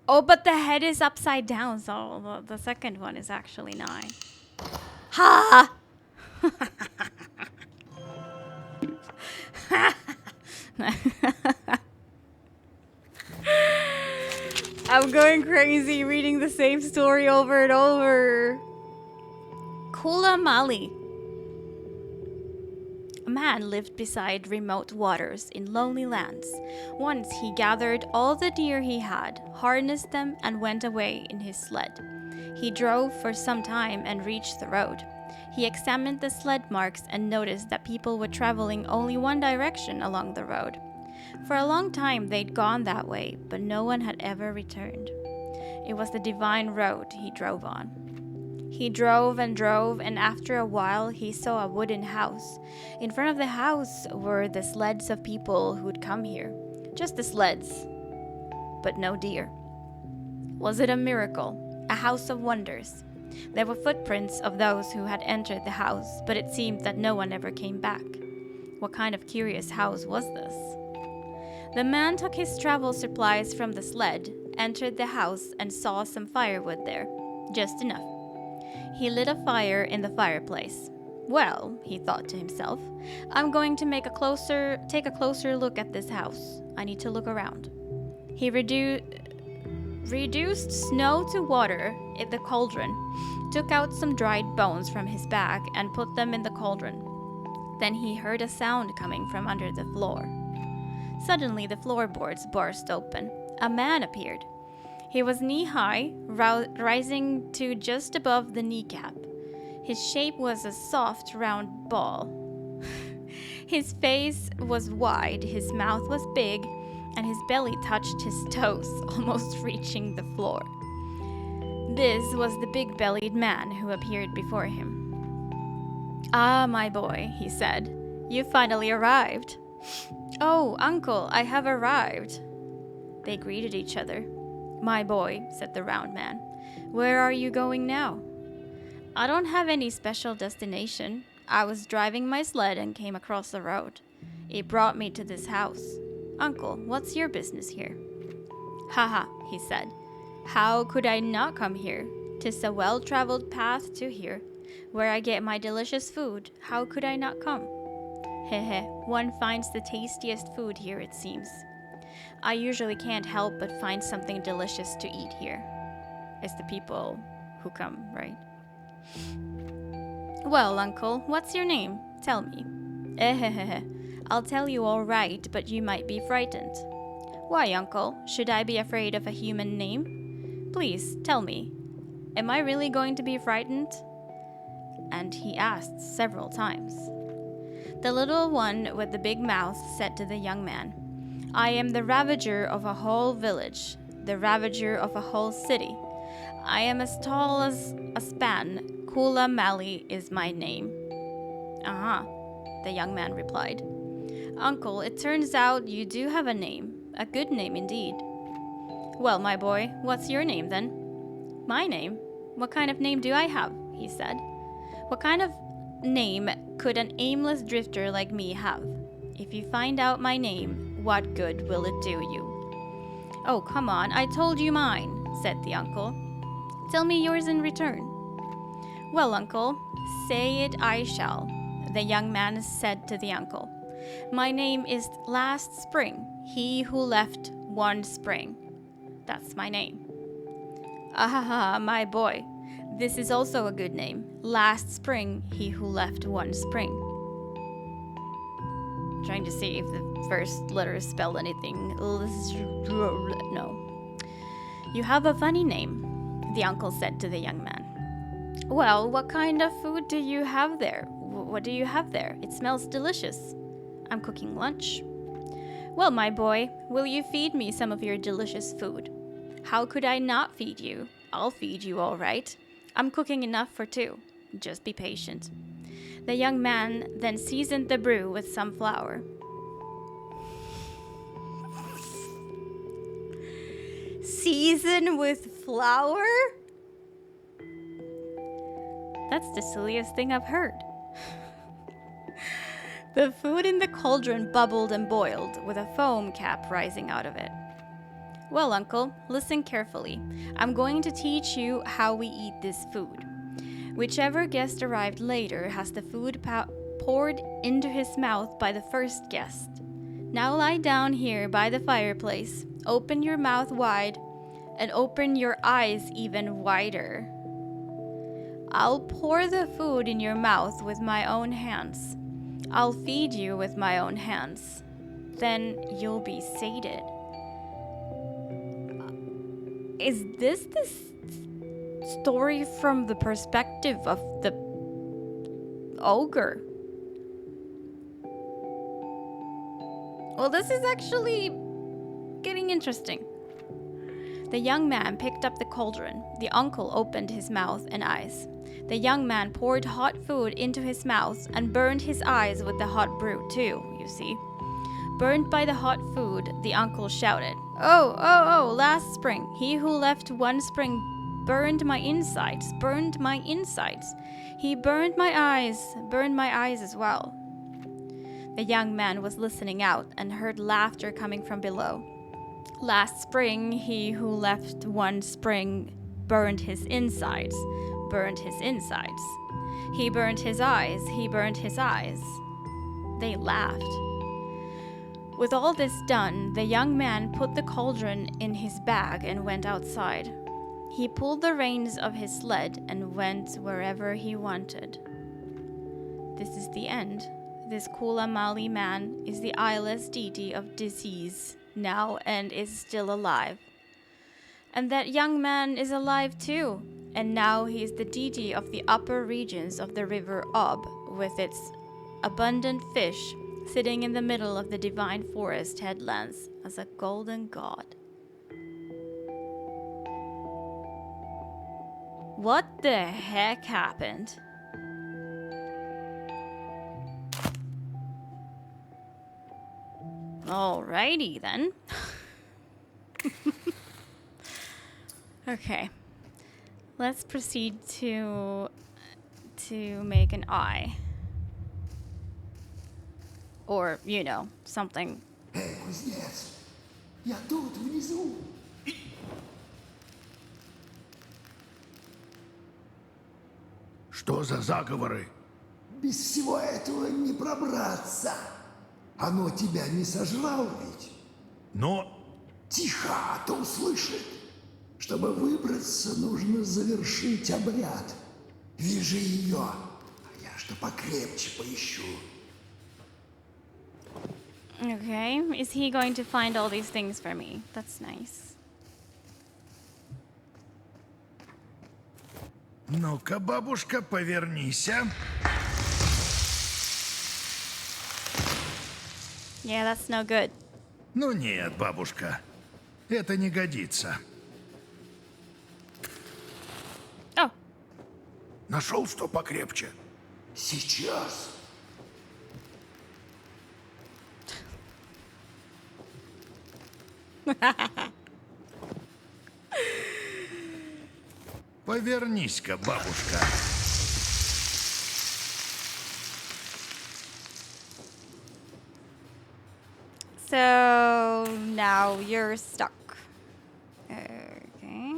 Oh, but the head is upside down, so the second one is actually 9. Ha! I'm going crazy reading the same story over and over. Kula Mali. A man lived beside remote waters in lonely lands. Once he gathered all the deer he had, harnessed them, and went away in his sled. He drove for some time and reached the road. He examined the sled marks and noticed that people were traveling only one direction along the road. For a long time they'd gone that way, but no one had ever returned. It was the divine road he drove on. He drove, and after a while he saw a wooden house. In front of the house were the sleds of people who'd come here. Just the sleds, but no deer. Was it a miracle? A house of wonders? There were footprints of those who had entered the house, but it seemed that no one ever came back. What kind of curious house was this? The man took his travel supplies from the sled, entered the house, and saw some firewood there. Just enough. He lit a fire in the fireplace. Well, he thought to himself, I'm going to take a closer look at this house. I need to look around. He reduced snow to water in the cauldron, took out some dried bones from his bag and put them in the cauldron. Then he heard a sound coming from under the floor. Suddenly the floorboards burst open. A man appeared. He was knee-high, rising to just above the kneecap. His shape was a soft, round ball. His face was wide, his mouth was big, and his belly touched his toes, almost reaching the floor. This was the big-bellied man who appeared before him. "Ah, my boy," he said, "you finally arrived." "Oh, uncle, I have arrived." They greeted each other. "My boy," said the round man, "where are you going now?" "I don't have any special destination. I was driving my sled and came across the road. It brought me to this house. Uncle, what's your business here?" "Haha," he said. "How could I not come here? 'Tis a well-traveled path to here. Where I get my delicious food, how could I not come? Hehe, one finds the tastiest food here, it seems. I usually can't help but find something delicious to eat here. It's the people who come, right? Well, uncle, what's your name? Tell me. I'll tell you all right, but you might be frightened. Why, uncle? Should I be afraid of a human name? Please, tell me. Am I really going to be frightened? And he asked several times. The little one with the big mouth said to the young man, I am the ravager of a whole village, the ravager of a whole city. I am as tall as a span. Kula Mali is my name. Aha, the young man replied. Uncle, it turns out you do have a name, a good name indeed. Well, my boy, what's your name then? My name? What kind of name do I have? He said. What kind of name could an aimless drifter like me have? If you find out my name, what good will it do you? Oh, come on, I told you mine, said the uncle. Tell me yours in return. Well, uncle, say it I shall, the young man said to the uncle. My name is Last Spring, he who left one spring. That's my name. Ahaha, my boy. This is also a good name. Last Spring, he who left one spring. Trying to see if the first letter spelled anything. No. You have a funny name, the uncle said to the young man. Well, what kind of food do you have there? What do you have there? It smells delicious. I'm cooking lunch. Well, my boy, will you feed me some of your delicious food? How could I not feed you? I'll feed you all right. I'm cooking enough for two. Just be patient. The young man then seasoned the brew with some flour. Season with flour? That's the silliest thing I've heard. The food in the cauldron bubbled and boiled, with a foam cap rising out of it. Well, uncle, listen carefully. I'm going to teach you how we eat this food. Whichever guest arrived later has the food poured into his mouth by the first guest. Now lie down here by the fireplace, open your mouth wide, and open your eyes even wider. I'll pour the food in your mouth with my own hands. I'll feed you with my own hands. Then you'll be sated. Is this the story from the perspective of the ogre? Well, this is actually getting interesting. The young man picked up the cauldron. The uncle opened his mouth and eyes. The young man poured hot food into his mouth and burned his eyes with the hot brew too, you see. Burned by the hot food, the uncle shouted, Oh, last spring, he who left one spring burned my insides. He burned my eyes as well. The young man was listening out and heard laughter coming from below. Last spring, he who left one spring burned his insides. He burned his eyes. They laughed. With all this done, the young man put the cauldron in his bag and went outside. He pulled the reins of his sled and went wherever he wanted. This is the end. This Kula Mali man is the eyeless deity of disease now and is still alive. And that young man is alive too, and now he is the deity of the upper regions of the river Ob, with its abundant fish, sitting in the middle of the divine forest headlands as a golden god. What the heck happened? Alrighty then. Okay. Let's proceed to make an eye. Or, something. Эй, кузнец, я тут, внизу. Что за заговоры? Без всего этого не пробраться. Оно тебя не сожрало ведь? Но Тихо, а то услышит. Чтобы выбраться, нужно завершить обряд. Вяжи ее, а я что покрепче поищу. Okay, is he going to find all these things for me? That's nice. ну-ка, бабушка, повернися. Yeah, that's no good. Ну нет, бабушка, это не годится. Oh, Нашел что покрепче? Сейчас. Повернись-ка, бабушка. so now you're stuck. Okay.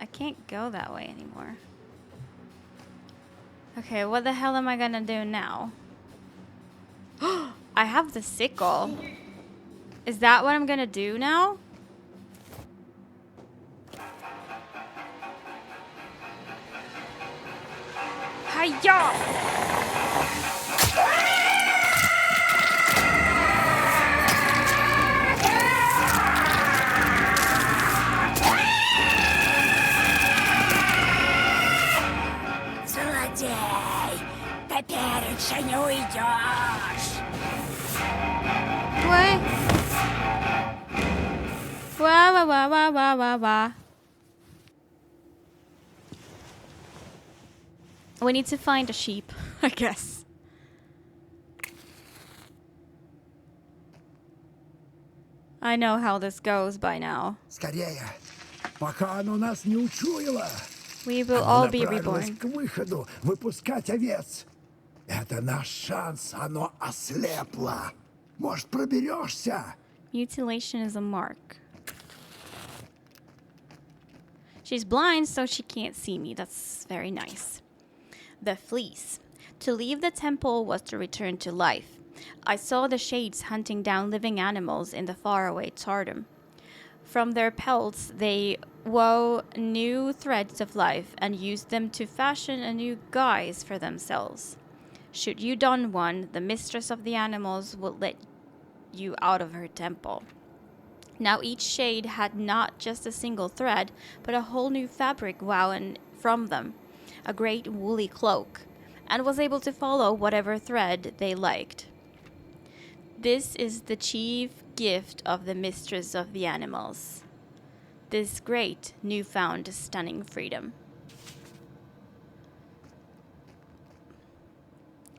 I can't go that way anymore. Okay, what the hell am I gonna do now? I have the sickle. Is that what I'm gonna do now? Hiya! Злодей! Теперь еще не уйдешь! What? Wah, wah, wah, wah, wah, wah, wah. We need to find a sheep, I guess. I know how this goes by now. Скорее, пока оно нас не учуяло. We will Оно all be направилось reborn. к выходу, выпускать овец. Это наш шанс, оно ослепло. Может, проберешься? Mutilation is a mark. She's blind, so she can't see me. That's very nice. The fleece. To leave the temple was to return to life. I saw the shades hunting down living animals in the faraway Tsardom. From their pelts, they wove new threads of life and used them to fashion a new guise for themselves. Should you don one, the mistress of the animals would let you out of her temple. Now each shade had not just a single thread, but a whole new fabric woven from them, a great woolly cloak, and was able to follow whatever thread they liked. This is the chief gift of the mistress of the animals, this great, newfound, stunning freedom.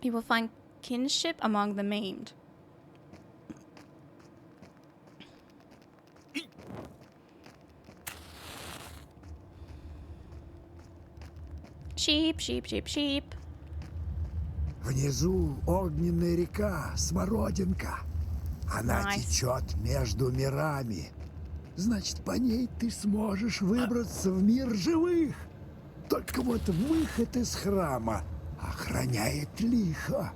You will find kinship among the maimed. Sheep, sheep, sheep, sheep. Внизу огненная река, Смородинка. Она Nice. течет между мирами. Значит, по ней ты сможешь выбраться в мир живых. Только вот выход из храма охраняет лихо.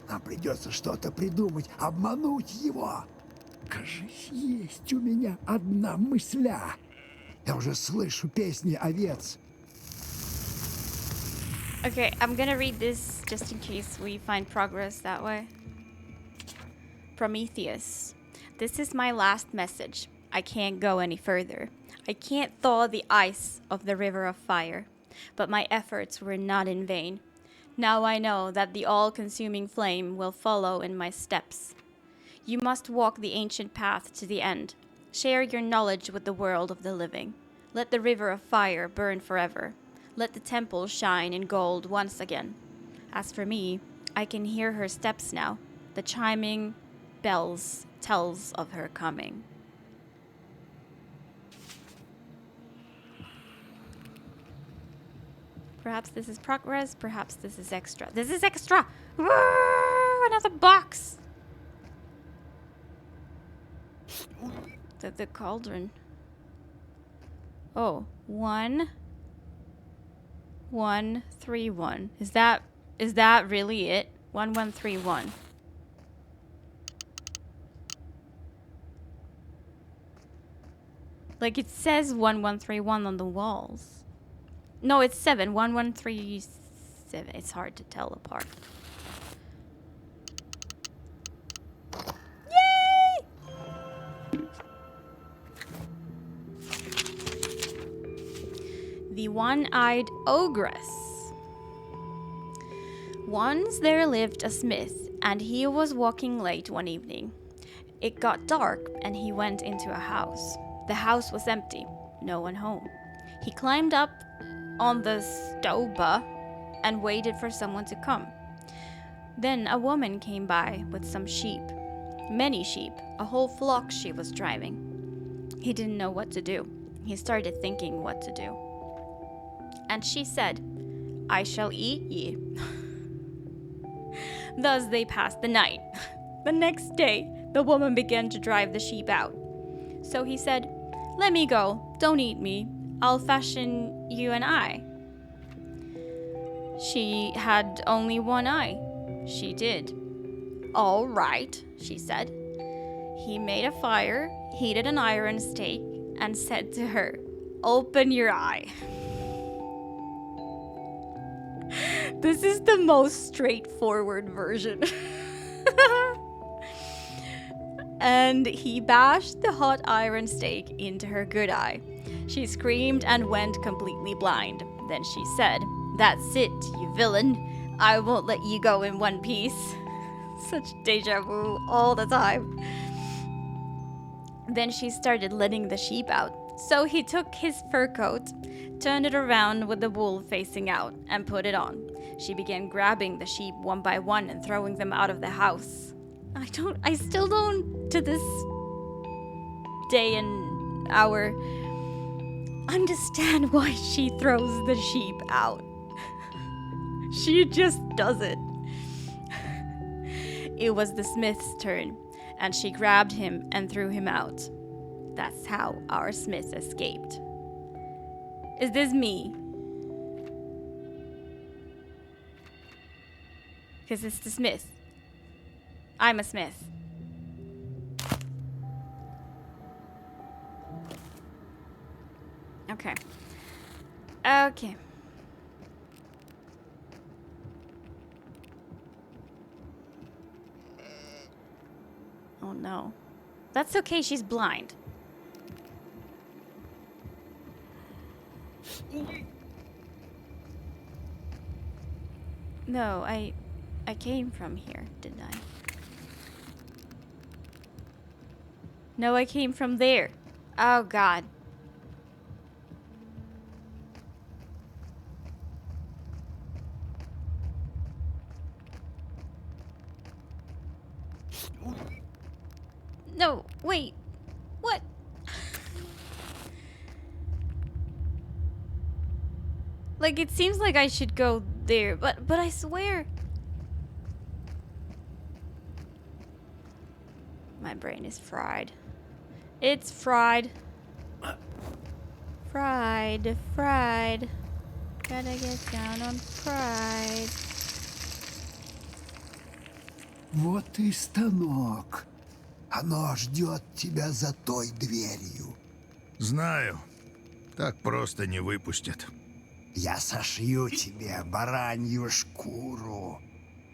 Нам придется что-то придумать, обмануть его. Кажись, есть у меня одна мысля. Я уже слышу песни овец. Okay, I'm gonna read this just in case we find progress that way. Prometheus. This is my last message. I can't go any further. I can't thaw the ice of the river of fire. But my efforts were not in vain. Now I know that the all-consuming flame will follow in my steps. You must walk the ancient path to the end. Share your knowledge with the world of the living. Let the river of fire burn forever. Let the temple shine in gold once again. As for me, I can hear her steps now. The chiming bells tells of her coming. Perhaps this is progress, perhaps this is extra. This is extra! Woo! Another box! The cauldron. Oh, 1, 131. Is that really it? 1131. Like it says 1131 on the walls. No, it's 7. 1137. It's hard to tell apart. Yay! The One-Eyed Ogress. Once there lived a smith, and he was walking late one evening. It got dark, and he went into a house. The house was empty, no one home. He climbed up on the stoba and waited for someone to come. Then a woman came by with some sheep. Many sheep, a whole flock she was driving. He didn't know what to do. He started thinking what to do. And she said, "I shall eat ye." Thus they passed the night. The next day, the woman began to drive the sheep out. So he said, "Let me go, don't eat me. I'll fashion you an eye." She had only one eye. She did. "All right," she said. He made a fire, heated an iron stake, and said to her, "Open your eye." This is the most straightforward version. And he bashed the hot iron stake into her good eye. She screamed and went completely blind. Then she said, "That's it, you villain. I won't let you go in one piece." Such deja vu all the time. Then she started letting the sheep out. So he took his fur coat, turned it around with the wool facing out, and put it on. She began grabbing the sheep one by one and throwing them out of the house. I still don't, to this day and hour, understand why she throws the sheep out. She just does it. It was the smith's turn, and she grabbed him and threw him out. That's how our smith escaped. Is this me? Because it's the smith. I'm a smith. Okay. Okay. Oh no. That's okay, she's blind. No, I came from here, didn't I? No, I came from there. Oh god. No, wait. What? Like, it seems like I should go there, but I swear. My brain is fried. It's fried. Fried. Gotta get down on pride. Вот и станок. Оно ждет тебя за той дверью. Знаю. Так просто не выпустят. Я сошью тебе баранью шкуру,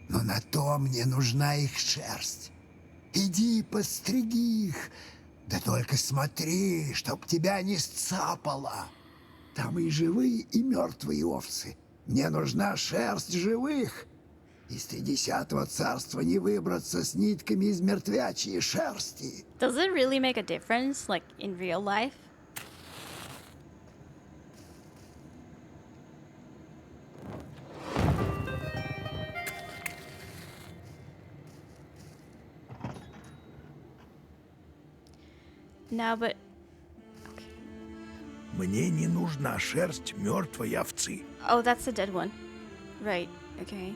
но на то мне нужна их шерсть. Иди постриги их, да только смотри, чтоб тебя не сцапало. Там и живые, и мертвые овцы. Мне нужна шерсть живых. Из 30-го царства не выбраться с нитками из мертвячьей шерсти. Does it really make a difference, like in real life? No, but... Okay. Мне не нужна шерсть мертвой овцы. Oh, that's a dead one. Right, okay.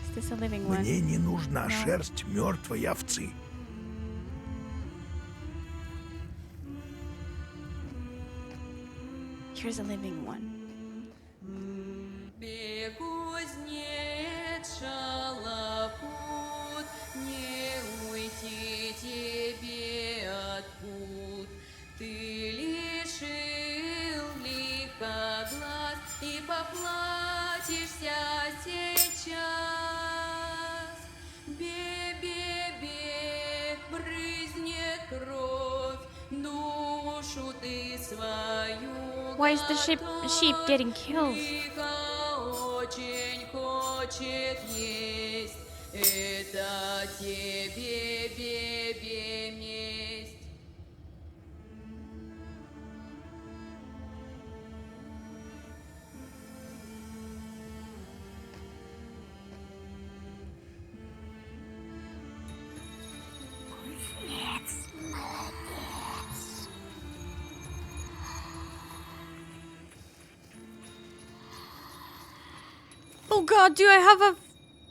Is this a living one? Мне не нужна No. шерсть мертвой овцы. Here's a living one. Why is the sheep getting killed? Oh god, do I have a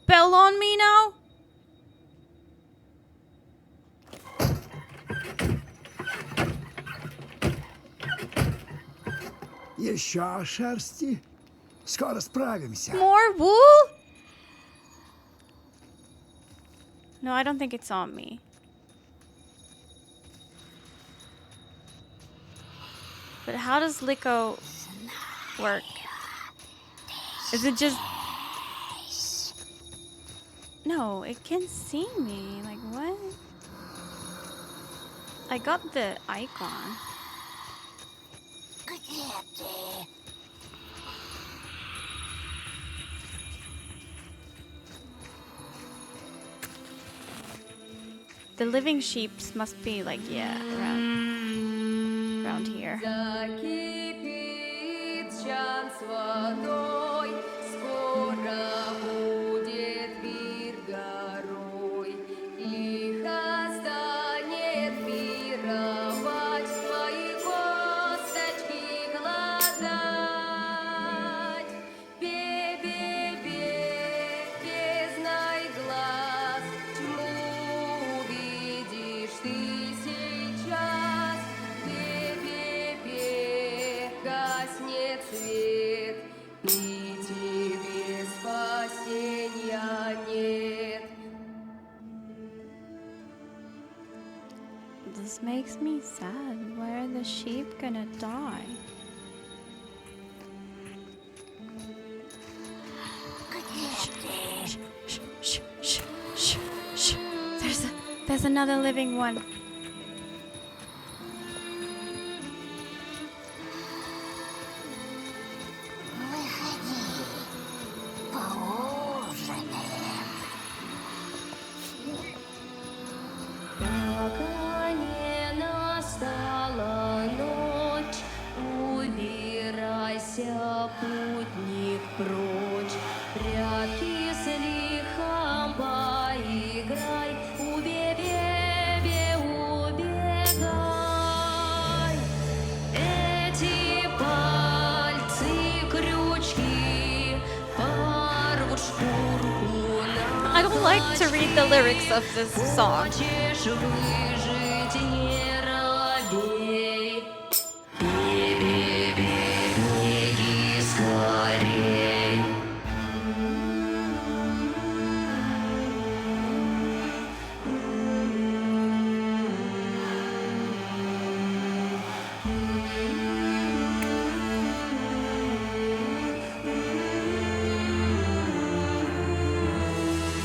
bell on me now? Еще шерсти? Скоро справимся. More wool? No, I don't think it's on me. But how does LIKHO work? Is it just... No, it can see me. Like, what? I got the icon. The living sheeps must be like, yeah, around here. This makes me sad. Where are the sheep gonna die? Shh. There's another living one. Путник прочь, прятки с лихом поиграй, убегай. Эти пальцы крючки порвут шкурку на I don't like to read the lyrics of this song. хочешь выжить, не робей. Беги скорей.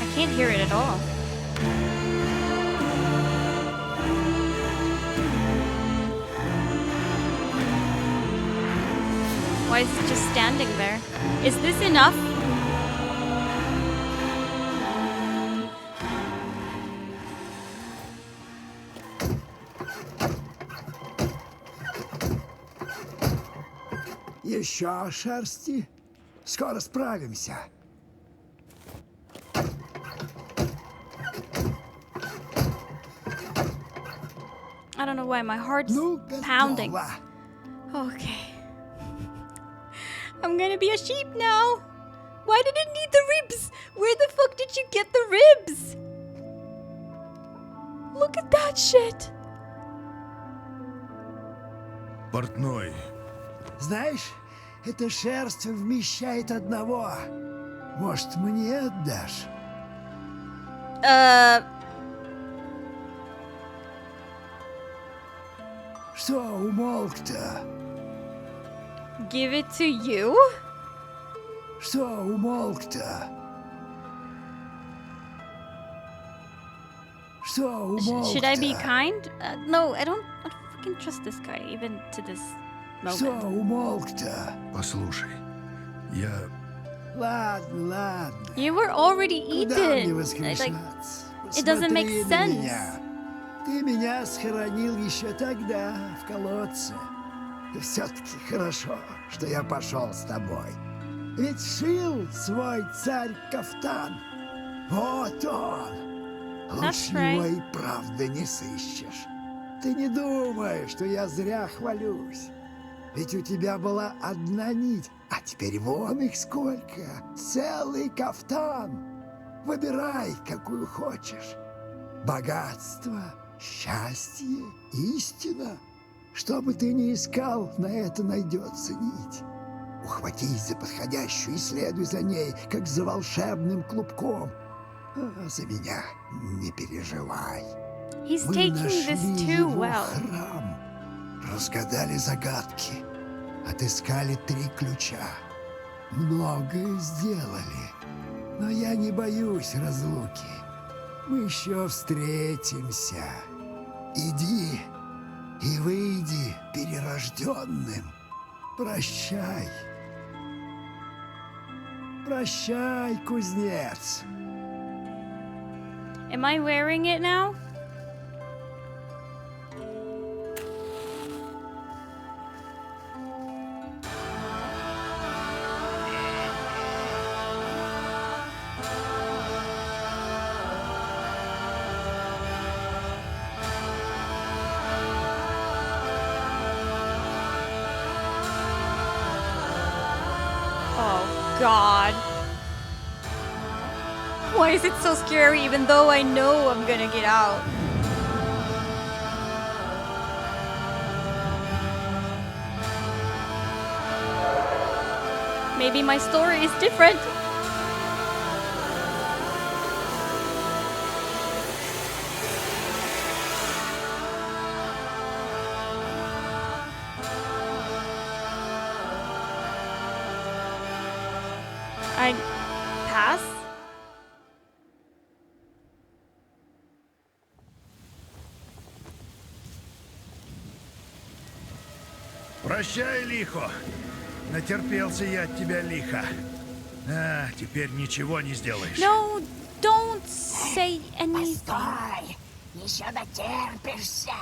I can't hear it at all. Why is it just standing there? Is this enough? Еще шерсти? Скоро справимся. I don't know why my heart's Ну, pounding. готово. Okay. I'm gonna be a sheep now. Why did it need the ribs? Where the fuck did you get the ribs? Look at that shit. Портной, Знаешь, эта шерсть вмещает одного. Может, мне отдашь? Что умолк-то? Give it to you? Что умолк-то? Что умолк-то? Should I be kind? No, I don't fucking trust this guy, even to this Что moment. умолк-то? Послушай, я... Ладно, ладно. You were already Куда мне eaten. Like, воскрешаться? it doesn't make Посмотри на sense. меня. Ты меня схоронил еще тогда, в колодце. И все-таки хорошо, что я пошел с тобой. Ведь шил свой царь кафтан. Вот он. That's Лучше его right. и правда не сыщешь. Ты не думай, что я зря хвалюсь. Ведь у тебя была одна нить, а теперь вон их сколько. Целый кафтан. Выбирай, какую хочешь. Богатство, счастье, истина. Что бы ты ни искал, на это найдется нить. Ухватись за подходящую и следуй за ней, как за волшебным клубком. А за меня не переживай. He's Мы taking нашли this too его well. храм, разгадали загадки, отыскали 3 ключа. Многое сделали, но я не боюсь разлуки. Мы еще встретимся. Иди и выйди перерожденным. Прощай. Прощай, кузнец. Am I wearing it now? Oh God. Why is it so scary even though I know I'm gonna get out? Maybe my story is different. I pass? Прощай, Лихо. Натерпелся я от тебя, Лихо. А, теперь ничего не сделаешь. No, don't say anything. Постой, еще дотерпишься.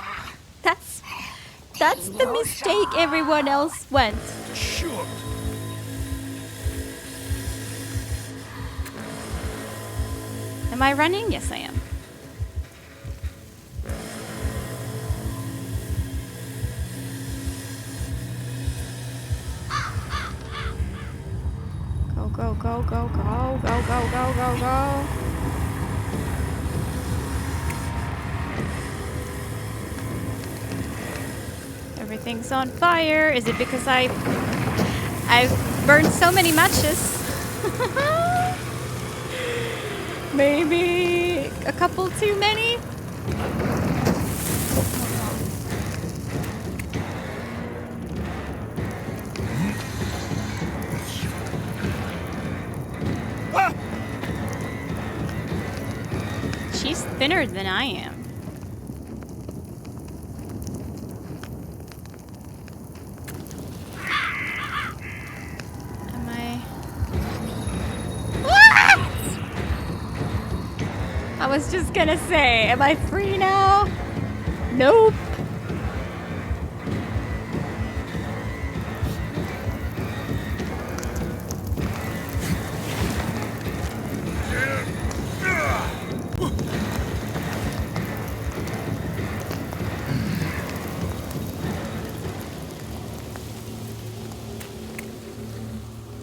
That's the mistake everyone else went. Черт! Am I running? Yes, I am. Go, go, go, go, go, go, go, go, go, go. Everything's on fire. Is it because I've burned so many matches? Maybe a couple too many? She's thinner than I am. Am I? I was just gonna say, am I free now? Nope.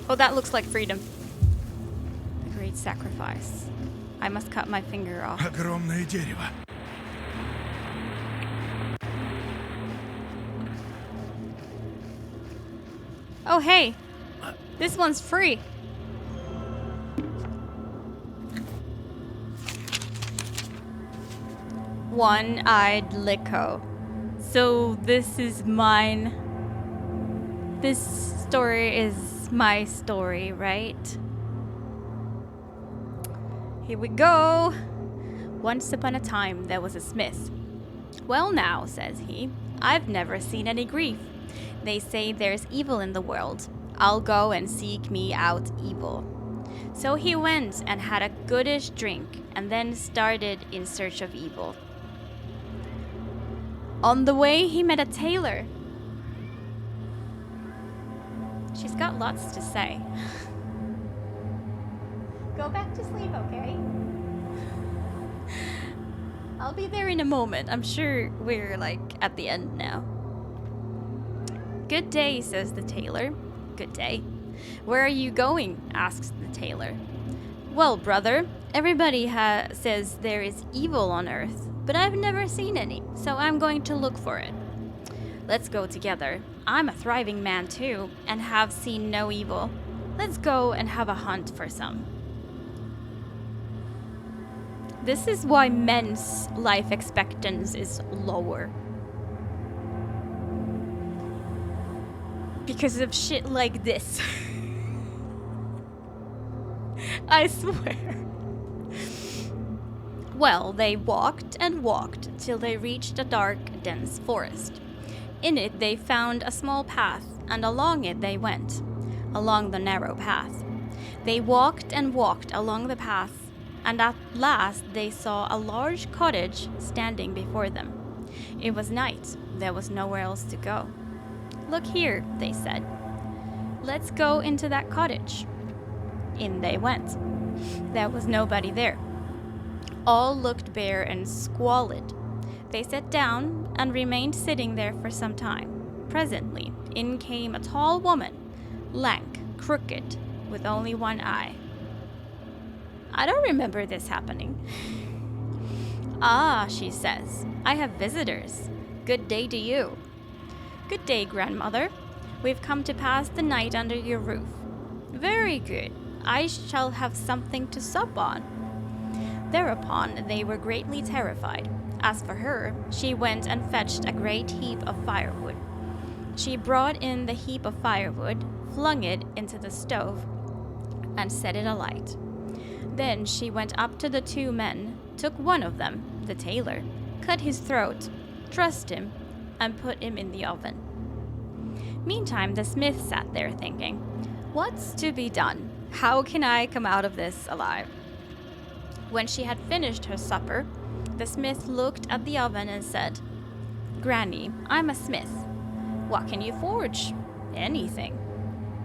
Oh, that looks like freedom. A great sacrifice. I must cut my finger off. Огромное дерево. Oh, hey. This one's free. One-eyed LIKHO. So this is mine. This story is my story, right? Here we go. Once upon a time, there was a smith. Well now, says he, I've never seen any grief. They say there's evil in the world. I'll go and seek me out evil. So he went and had a goodish drink, and then started in search of evil. On the way, he met a tailor. She's got lots to say. Go back to sleep, okay? I'll be there in a moment. I'm sure we're like at the end now. Good day, says the tailor. Good day. Where are you going? Asks the tailor. Well, brother, everybody says there is evil on earth, but I've never seen any, so I'm going to look for it. Let's go together. I'm a thriving man too, and have seen no evil. Let's go and have a hunt for some. This is why men's life expectancy is lower. Because of shit like this. I swear. Well, they walked and walked till they reached a dark, dense forest. In it they found a small path, and along it they went, along the narrow path. They walked and walked along the path, and at last they saw a large cottage standing before them. It was night. There was nowhere else to go. Look here, they said. Let's go into that cottage. In they went. There was nobody there. All looked bare and squalid. They sat down and remained sitting there for some time. Presently, in came a tall woman, lank, crooked, with only one eye. I don't remember this happening. Ah, she says, I have visitors. Good day to you. Good day, grandmother. We've come to pass the night under your roof. Very good. I shall have something to sup on. Thereupon they were greatly terrified. As for her, she went and fetched a great heap of firewood. She brought in the heap of firewood, flung it into the stove, and set it alight. Then she went up to the two men, took one of them, the tailor, cut his throat, trussed him, and put him in the oven. Meantime, the smith sat there thinking, what's to be done? How can I come out of this alive? When she had finished her supper, the smith looked at the oven and said, Granny, I'm a smith. What can you forge? Anything.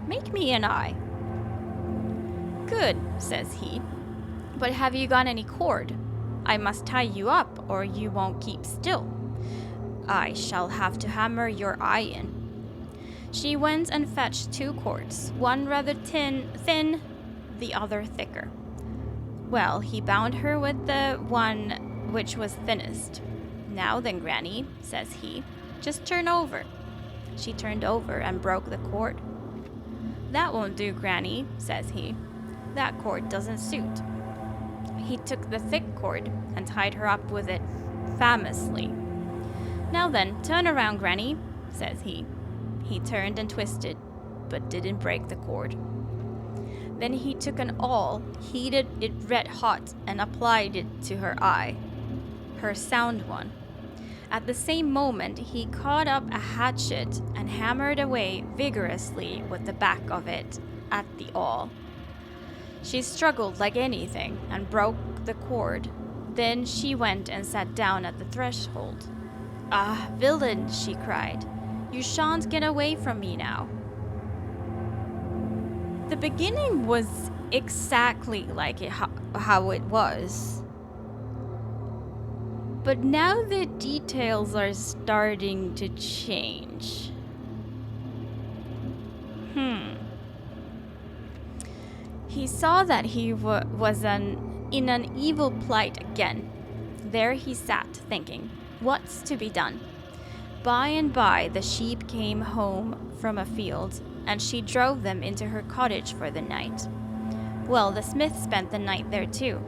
Make me an eye. Good, says he. But have you got any cord? I must tie you up, or you won't keep still. I shall have to hammer your eye in. She went and fetched 2 cords, one rather thin, the other thicker. Well, he bound her with the one which was thinnest. Now then, Granny, says he, just turn over. She turned over and broke the cord. That won't do, Granny, says he. That cord doesn't suit. He took the thick cord and tied her up with it famously. Now then, turn around, Granny, says he. He turned and twisted, but didn't break the cord. Then he took an awl, heated it red hot, and applied it to her eye, her sound one. At the same moment, he caught up a hatchet and hammered away vigorously with the back of it at the awl. She struggled like anything and broke the cord. Then she went and sat down at the threshold. Ah, villain, she cried, you shan't get away from me now. The beginning was exactly like how it was. But now the details are starting to change. He saw that he was in an evil plight again. There he sat, thinking, what's to be done? By and by the sheep came home from a field, and she drove them into her cottage for the night. Well, the smith spent the night there too.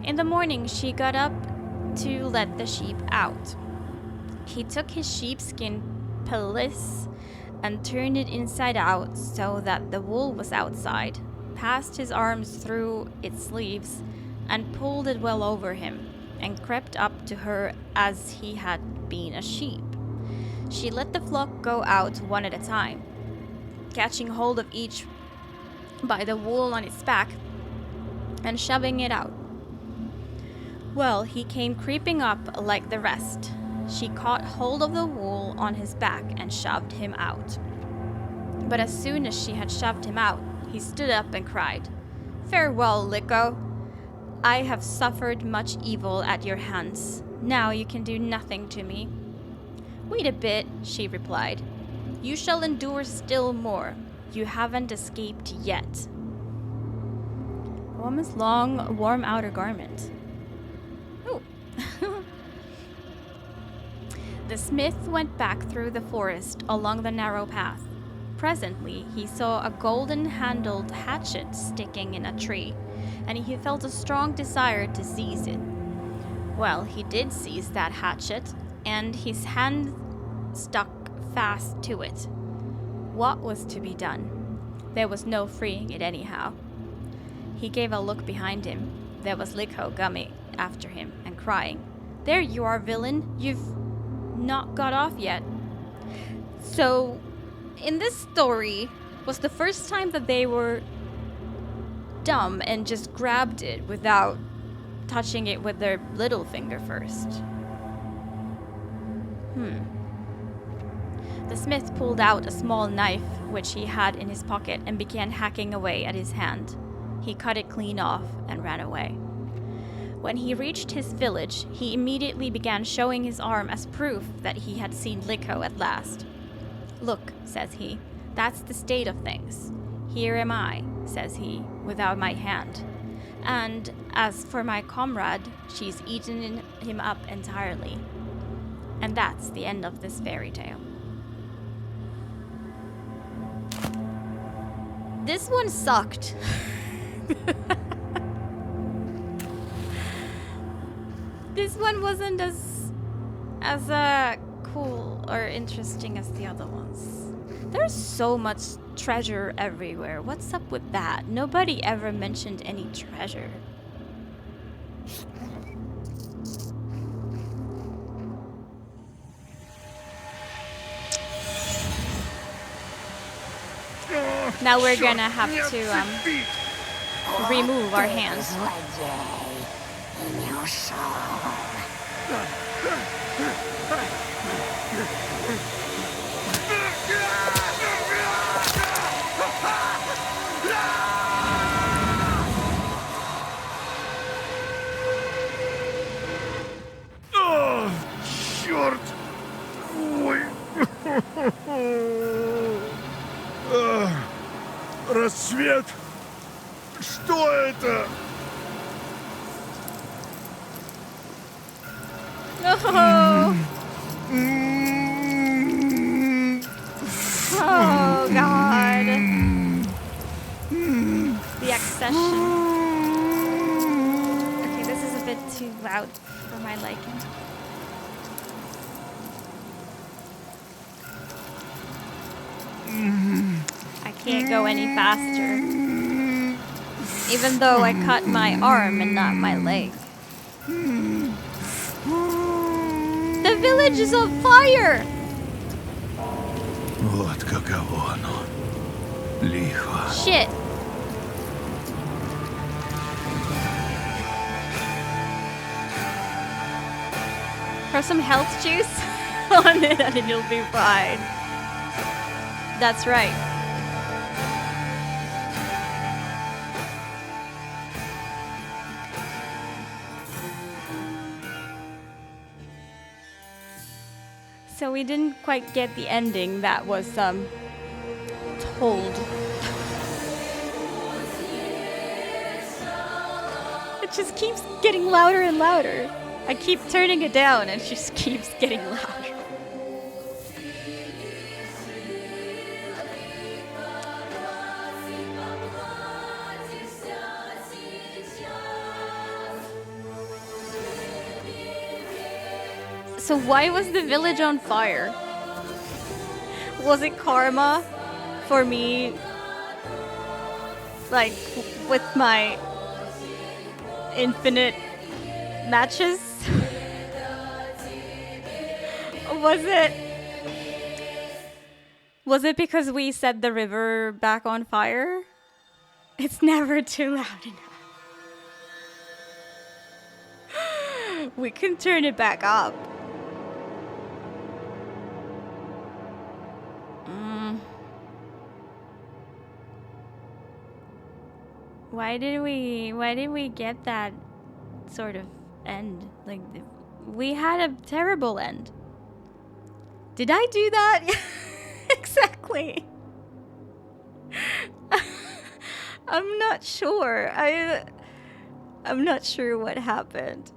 In the morning, she got up to let the sheep out. He took his sheepskin pelisse and turned it inside out so that the wool was outside, passed his arms through its sleeves, and pulled it well over him, and crept up to her as he had been a sheep. She let the flock go out one at a time, catching hold of each by the wool on its back and shoving it out. Well, he came creeping up like the rest. She caught hold of the wool on his back and shoved him out. But as soon as she had shoved him out, he stood up and cried, "Farewell, LIKHO. I have suffered much evil at your hands. Now you can do nothing to me." "Wait a bit," she replied. "You shall endure still more. You haven't escaped yet." A woman's long, warm outer garment. Oh. The smith went back through the forest along the narrow path. Presently, he saw a golden-handled hatchet sticking in a tree, and he felt a strong desire to seize it. Well, he did seize that hatchet, and his hand stuck fast to it. What was to be done? There was no freeing it anyhow. He gave a look behind him. There was LIKHO coming after him and crying, "There you are, villain! You've not got off yet." So, in this story, was the first time that they were dumb and just grabbed it without touching it with their little finger first. The smith pulled out a small knife which he had in his pocket and began hacking away at his hand. He cut it clean off and ran away. When he reached his village, he immediately began showing his arm as proof that he had seen LIKHO at last. "Look," says he, "that's the state of things. Here am I," says he, "without my hand. And as for my comrade, she's eaten him up entirely." And that's the end of this fairy tale. This one sucked. This one wasn't as cool or interesting as the other ones. There's so much treasure everywhere. What's up with that? Nobody ever mentioned any treasure. Now we're gonna have to remove our hands. Черт! Ой! Рассвет! Что это? No! Oh God! The accession. Okay, this is a bit too loud for my liking. I can't go any faster. Even though I cut my arm and not my leg. The village is on fire! Вот каково оно. Лихо. Shit. Pour some health juice on it and it'll be fine. That's right. So we didn't quite get the ending that was told. It just keeps getting louder and louder. I keep turning it down and it just keeps getting louder. So why was the village on fire? Was it karma for me, like, with my infinite matches? Was it because we set the river back on fire? It's never too loud enough. We can turn it back up. Why did we get that sort of end? Like, we had a terrible end. Did I do that? Exactly. I'm not sure. I'm not sure what happened.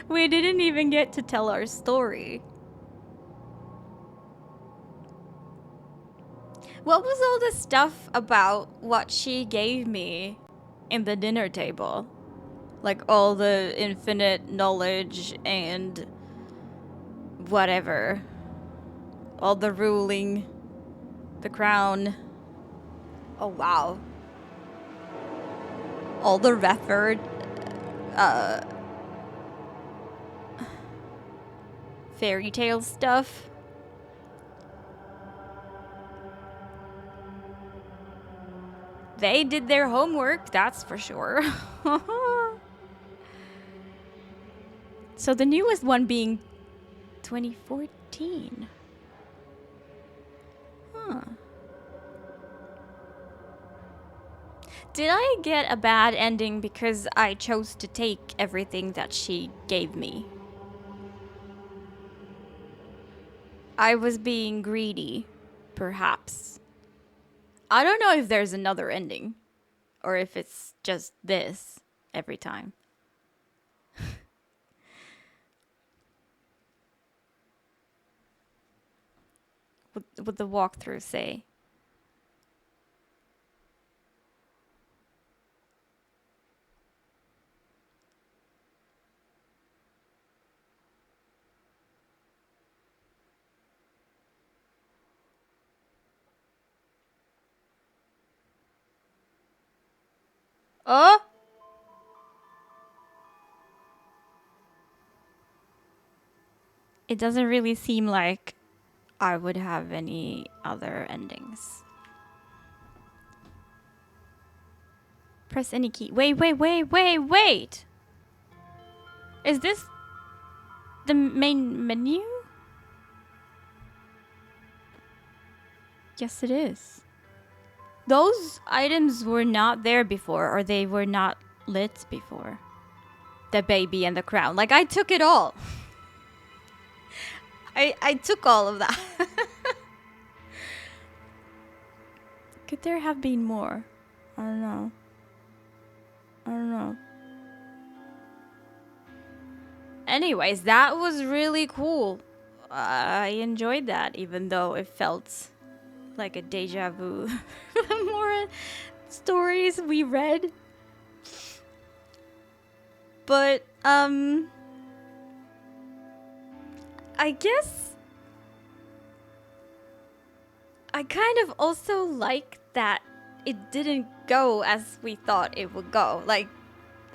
We didn't even get to tell our story. What was all the stuff about what she gave me in the dinner table? Like all the infinite knowledge and whatever. All the ruling, the crown. Oh wow. All the referred fairy tale stuff. They did their homework, that's for sure. So the newest one being 2014. Huh. Did I get a bad ending because I chose to take everything that she gave me? I was being greedy, perhaps. I don't know if there's another ending, or if it's just this every time. What would the walkthrough say? Oh! It doesn't really seem like I would have any other endings. Press any key. Wait! Is this the main menu? Yes, it is. Those items were not there before, or they were not lit before. The baby and the crown. Like, I took it all. I took all of that. Could there have been more? I don't know. Anyways, that was really cool. I enjoyed that, even though it felt like a deja vu. More stories we read. But, I guess I kind of also like that it didn't go as we thought it would go. Like,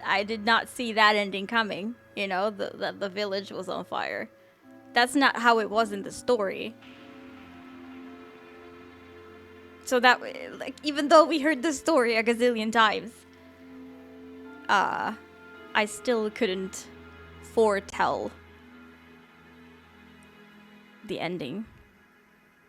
I did not see that ending coming, you know, that the village was on fire. That's not how it was in the story. So that, like, even though we heard the story a gazillion times, I still couldn't foretell the ending.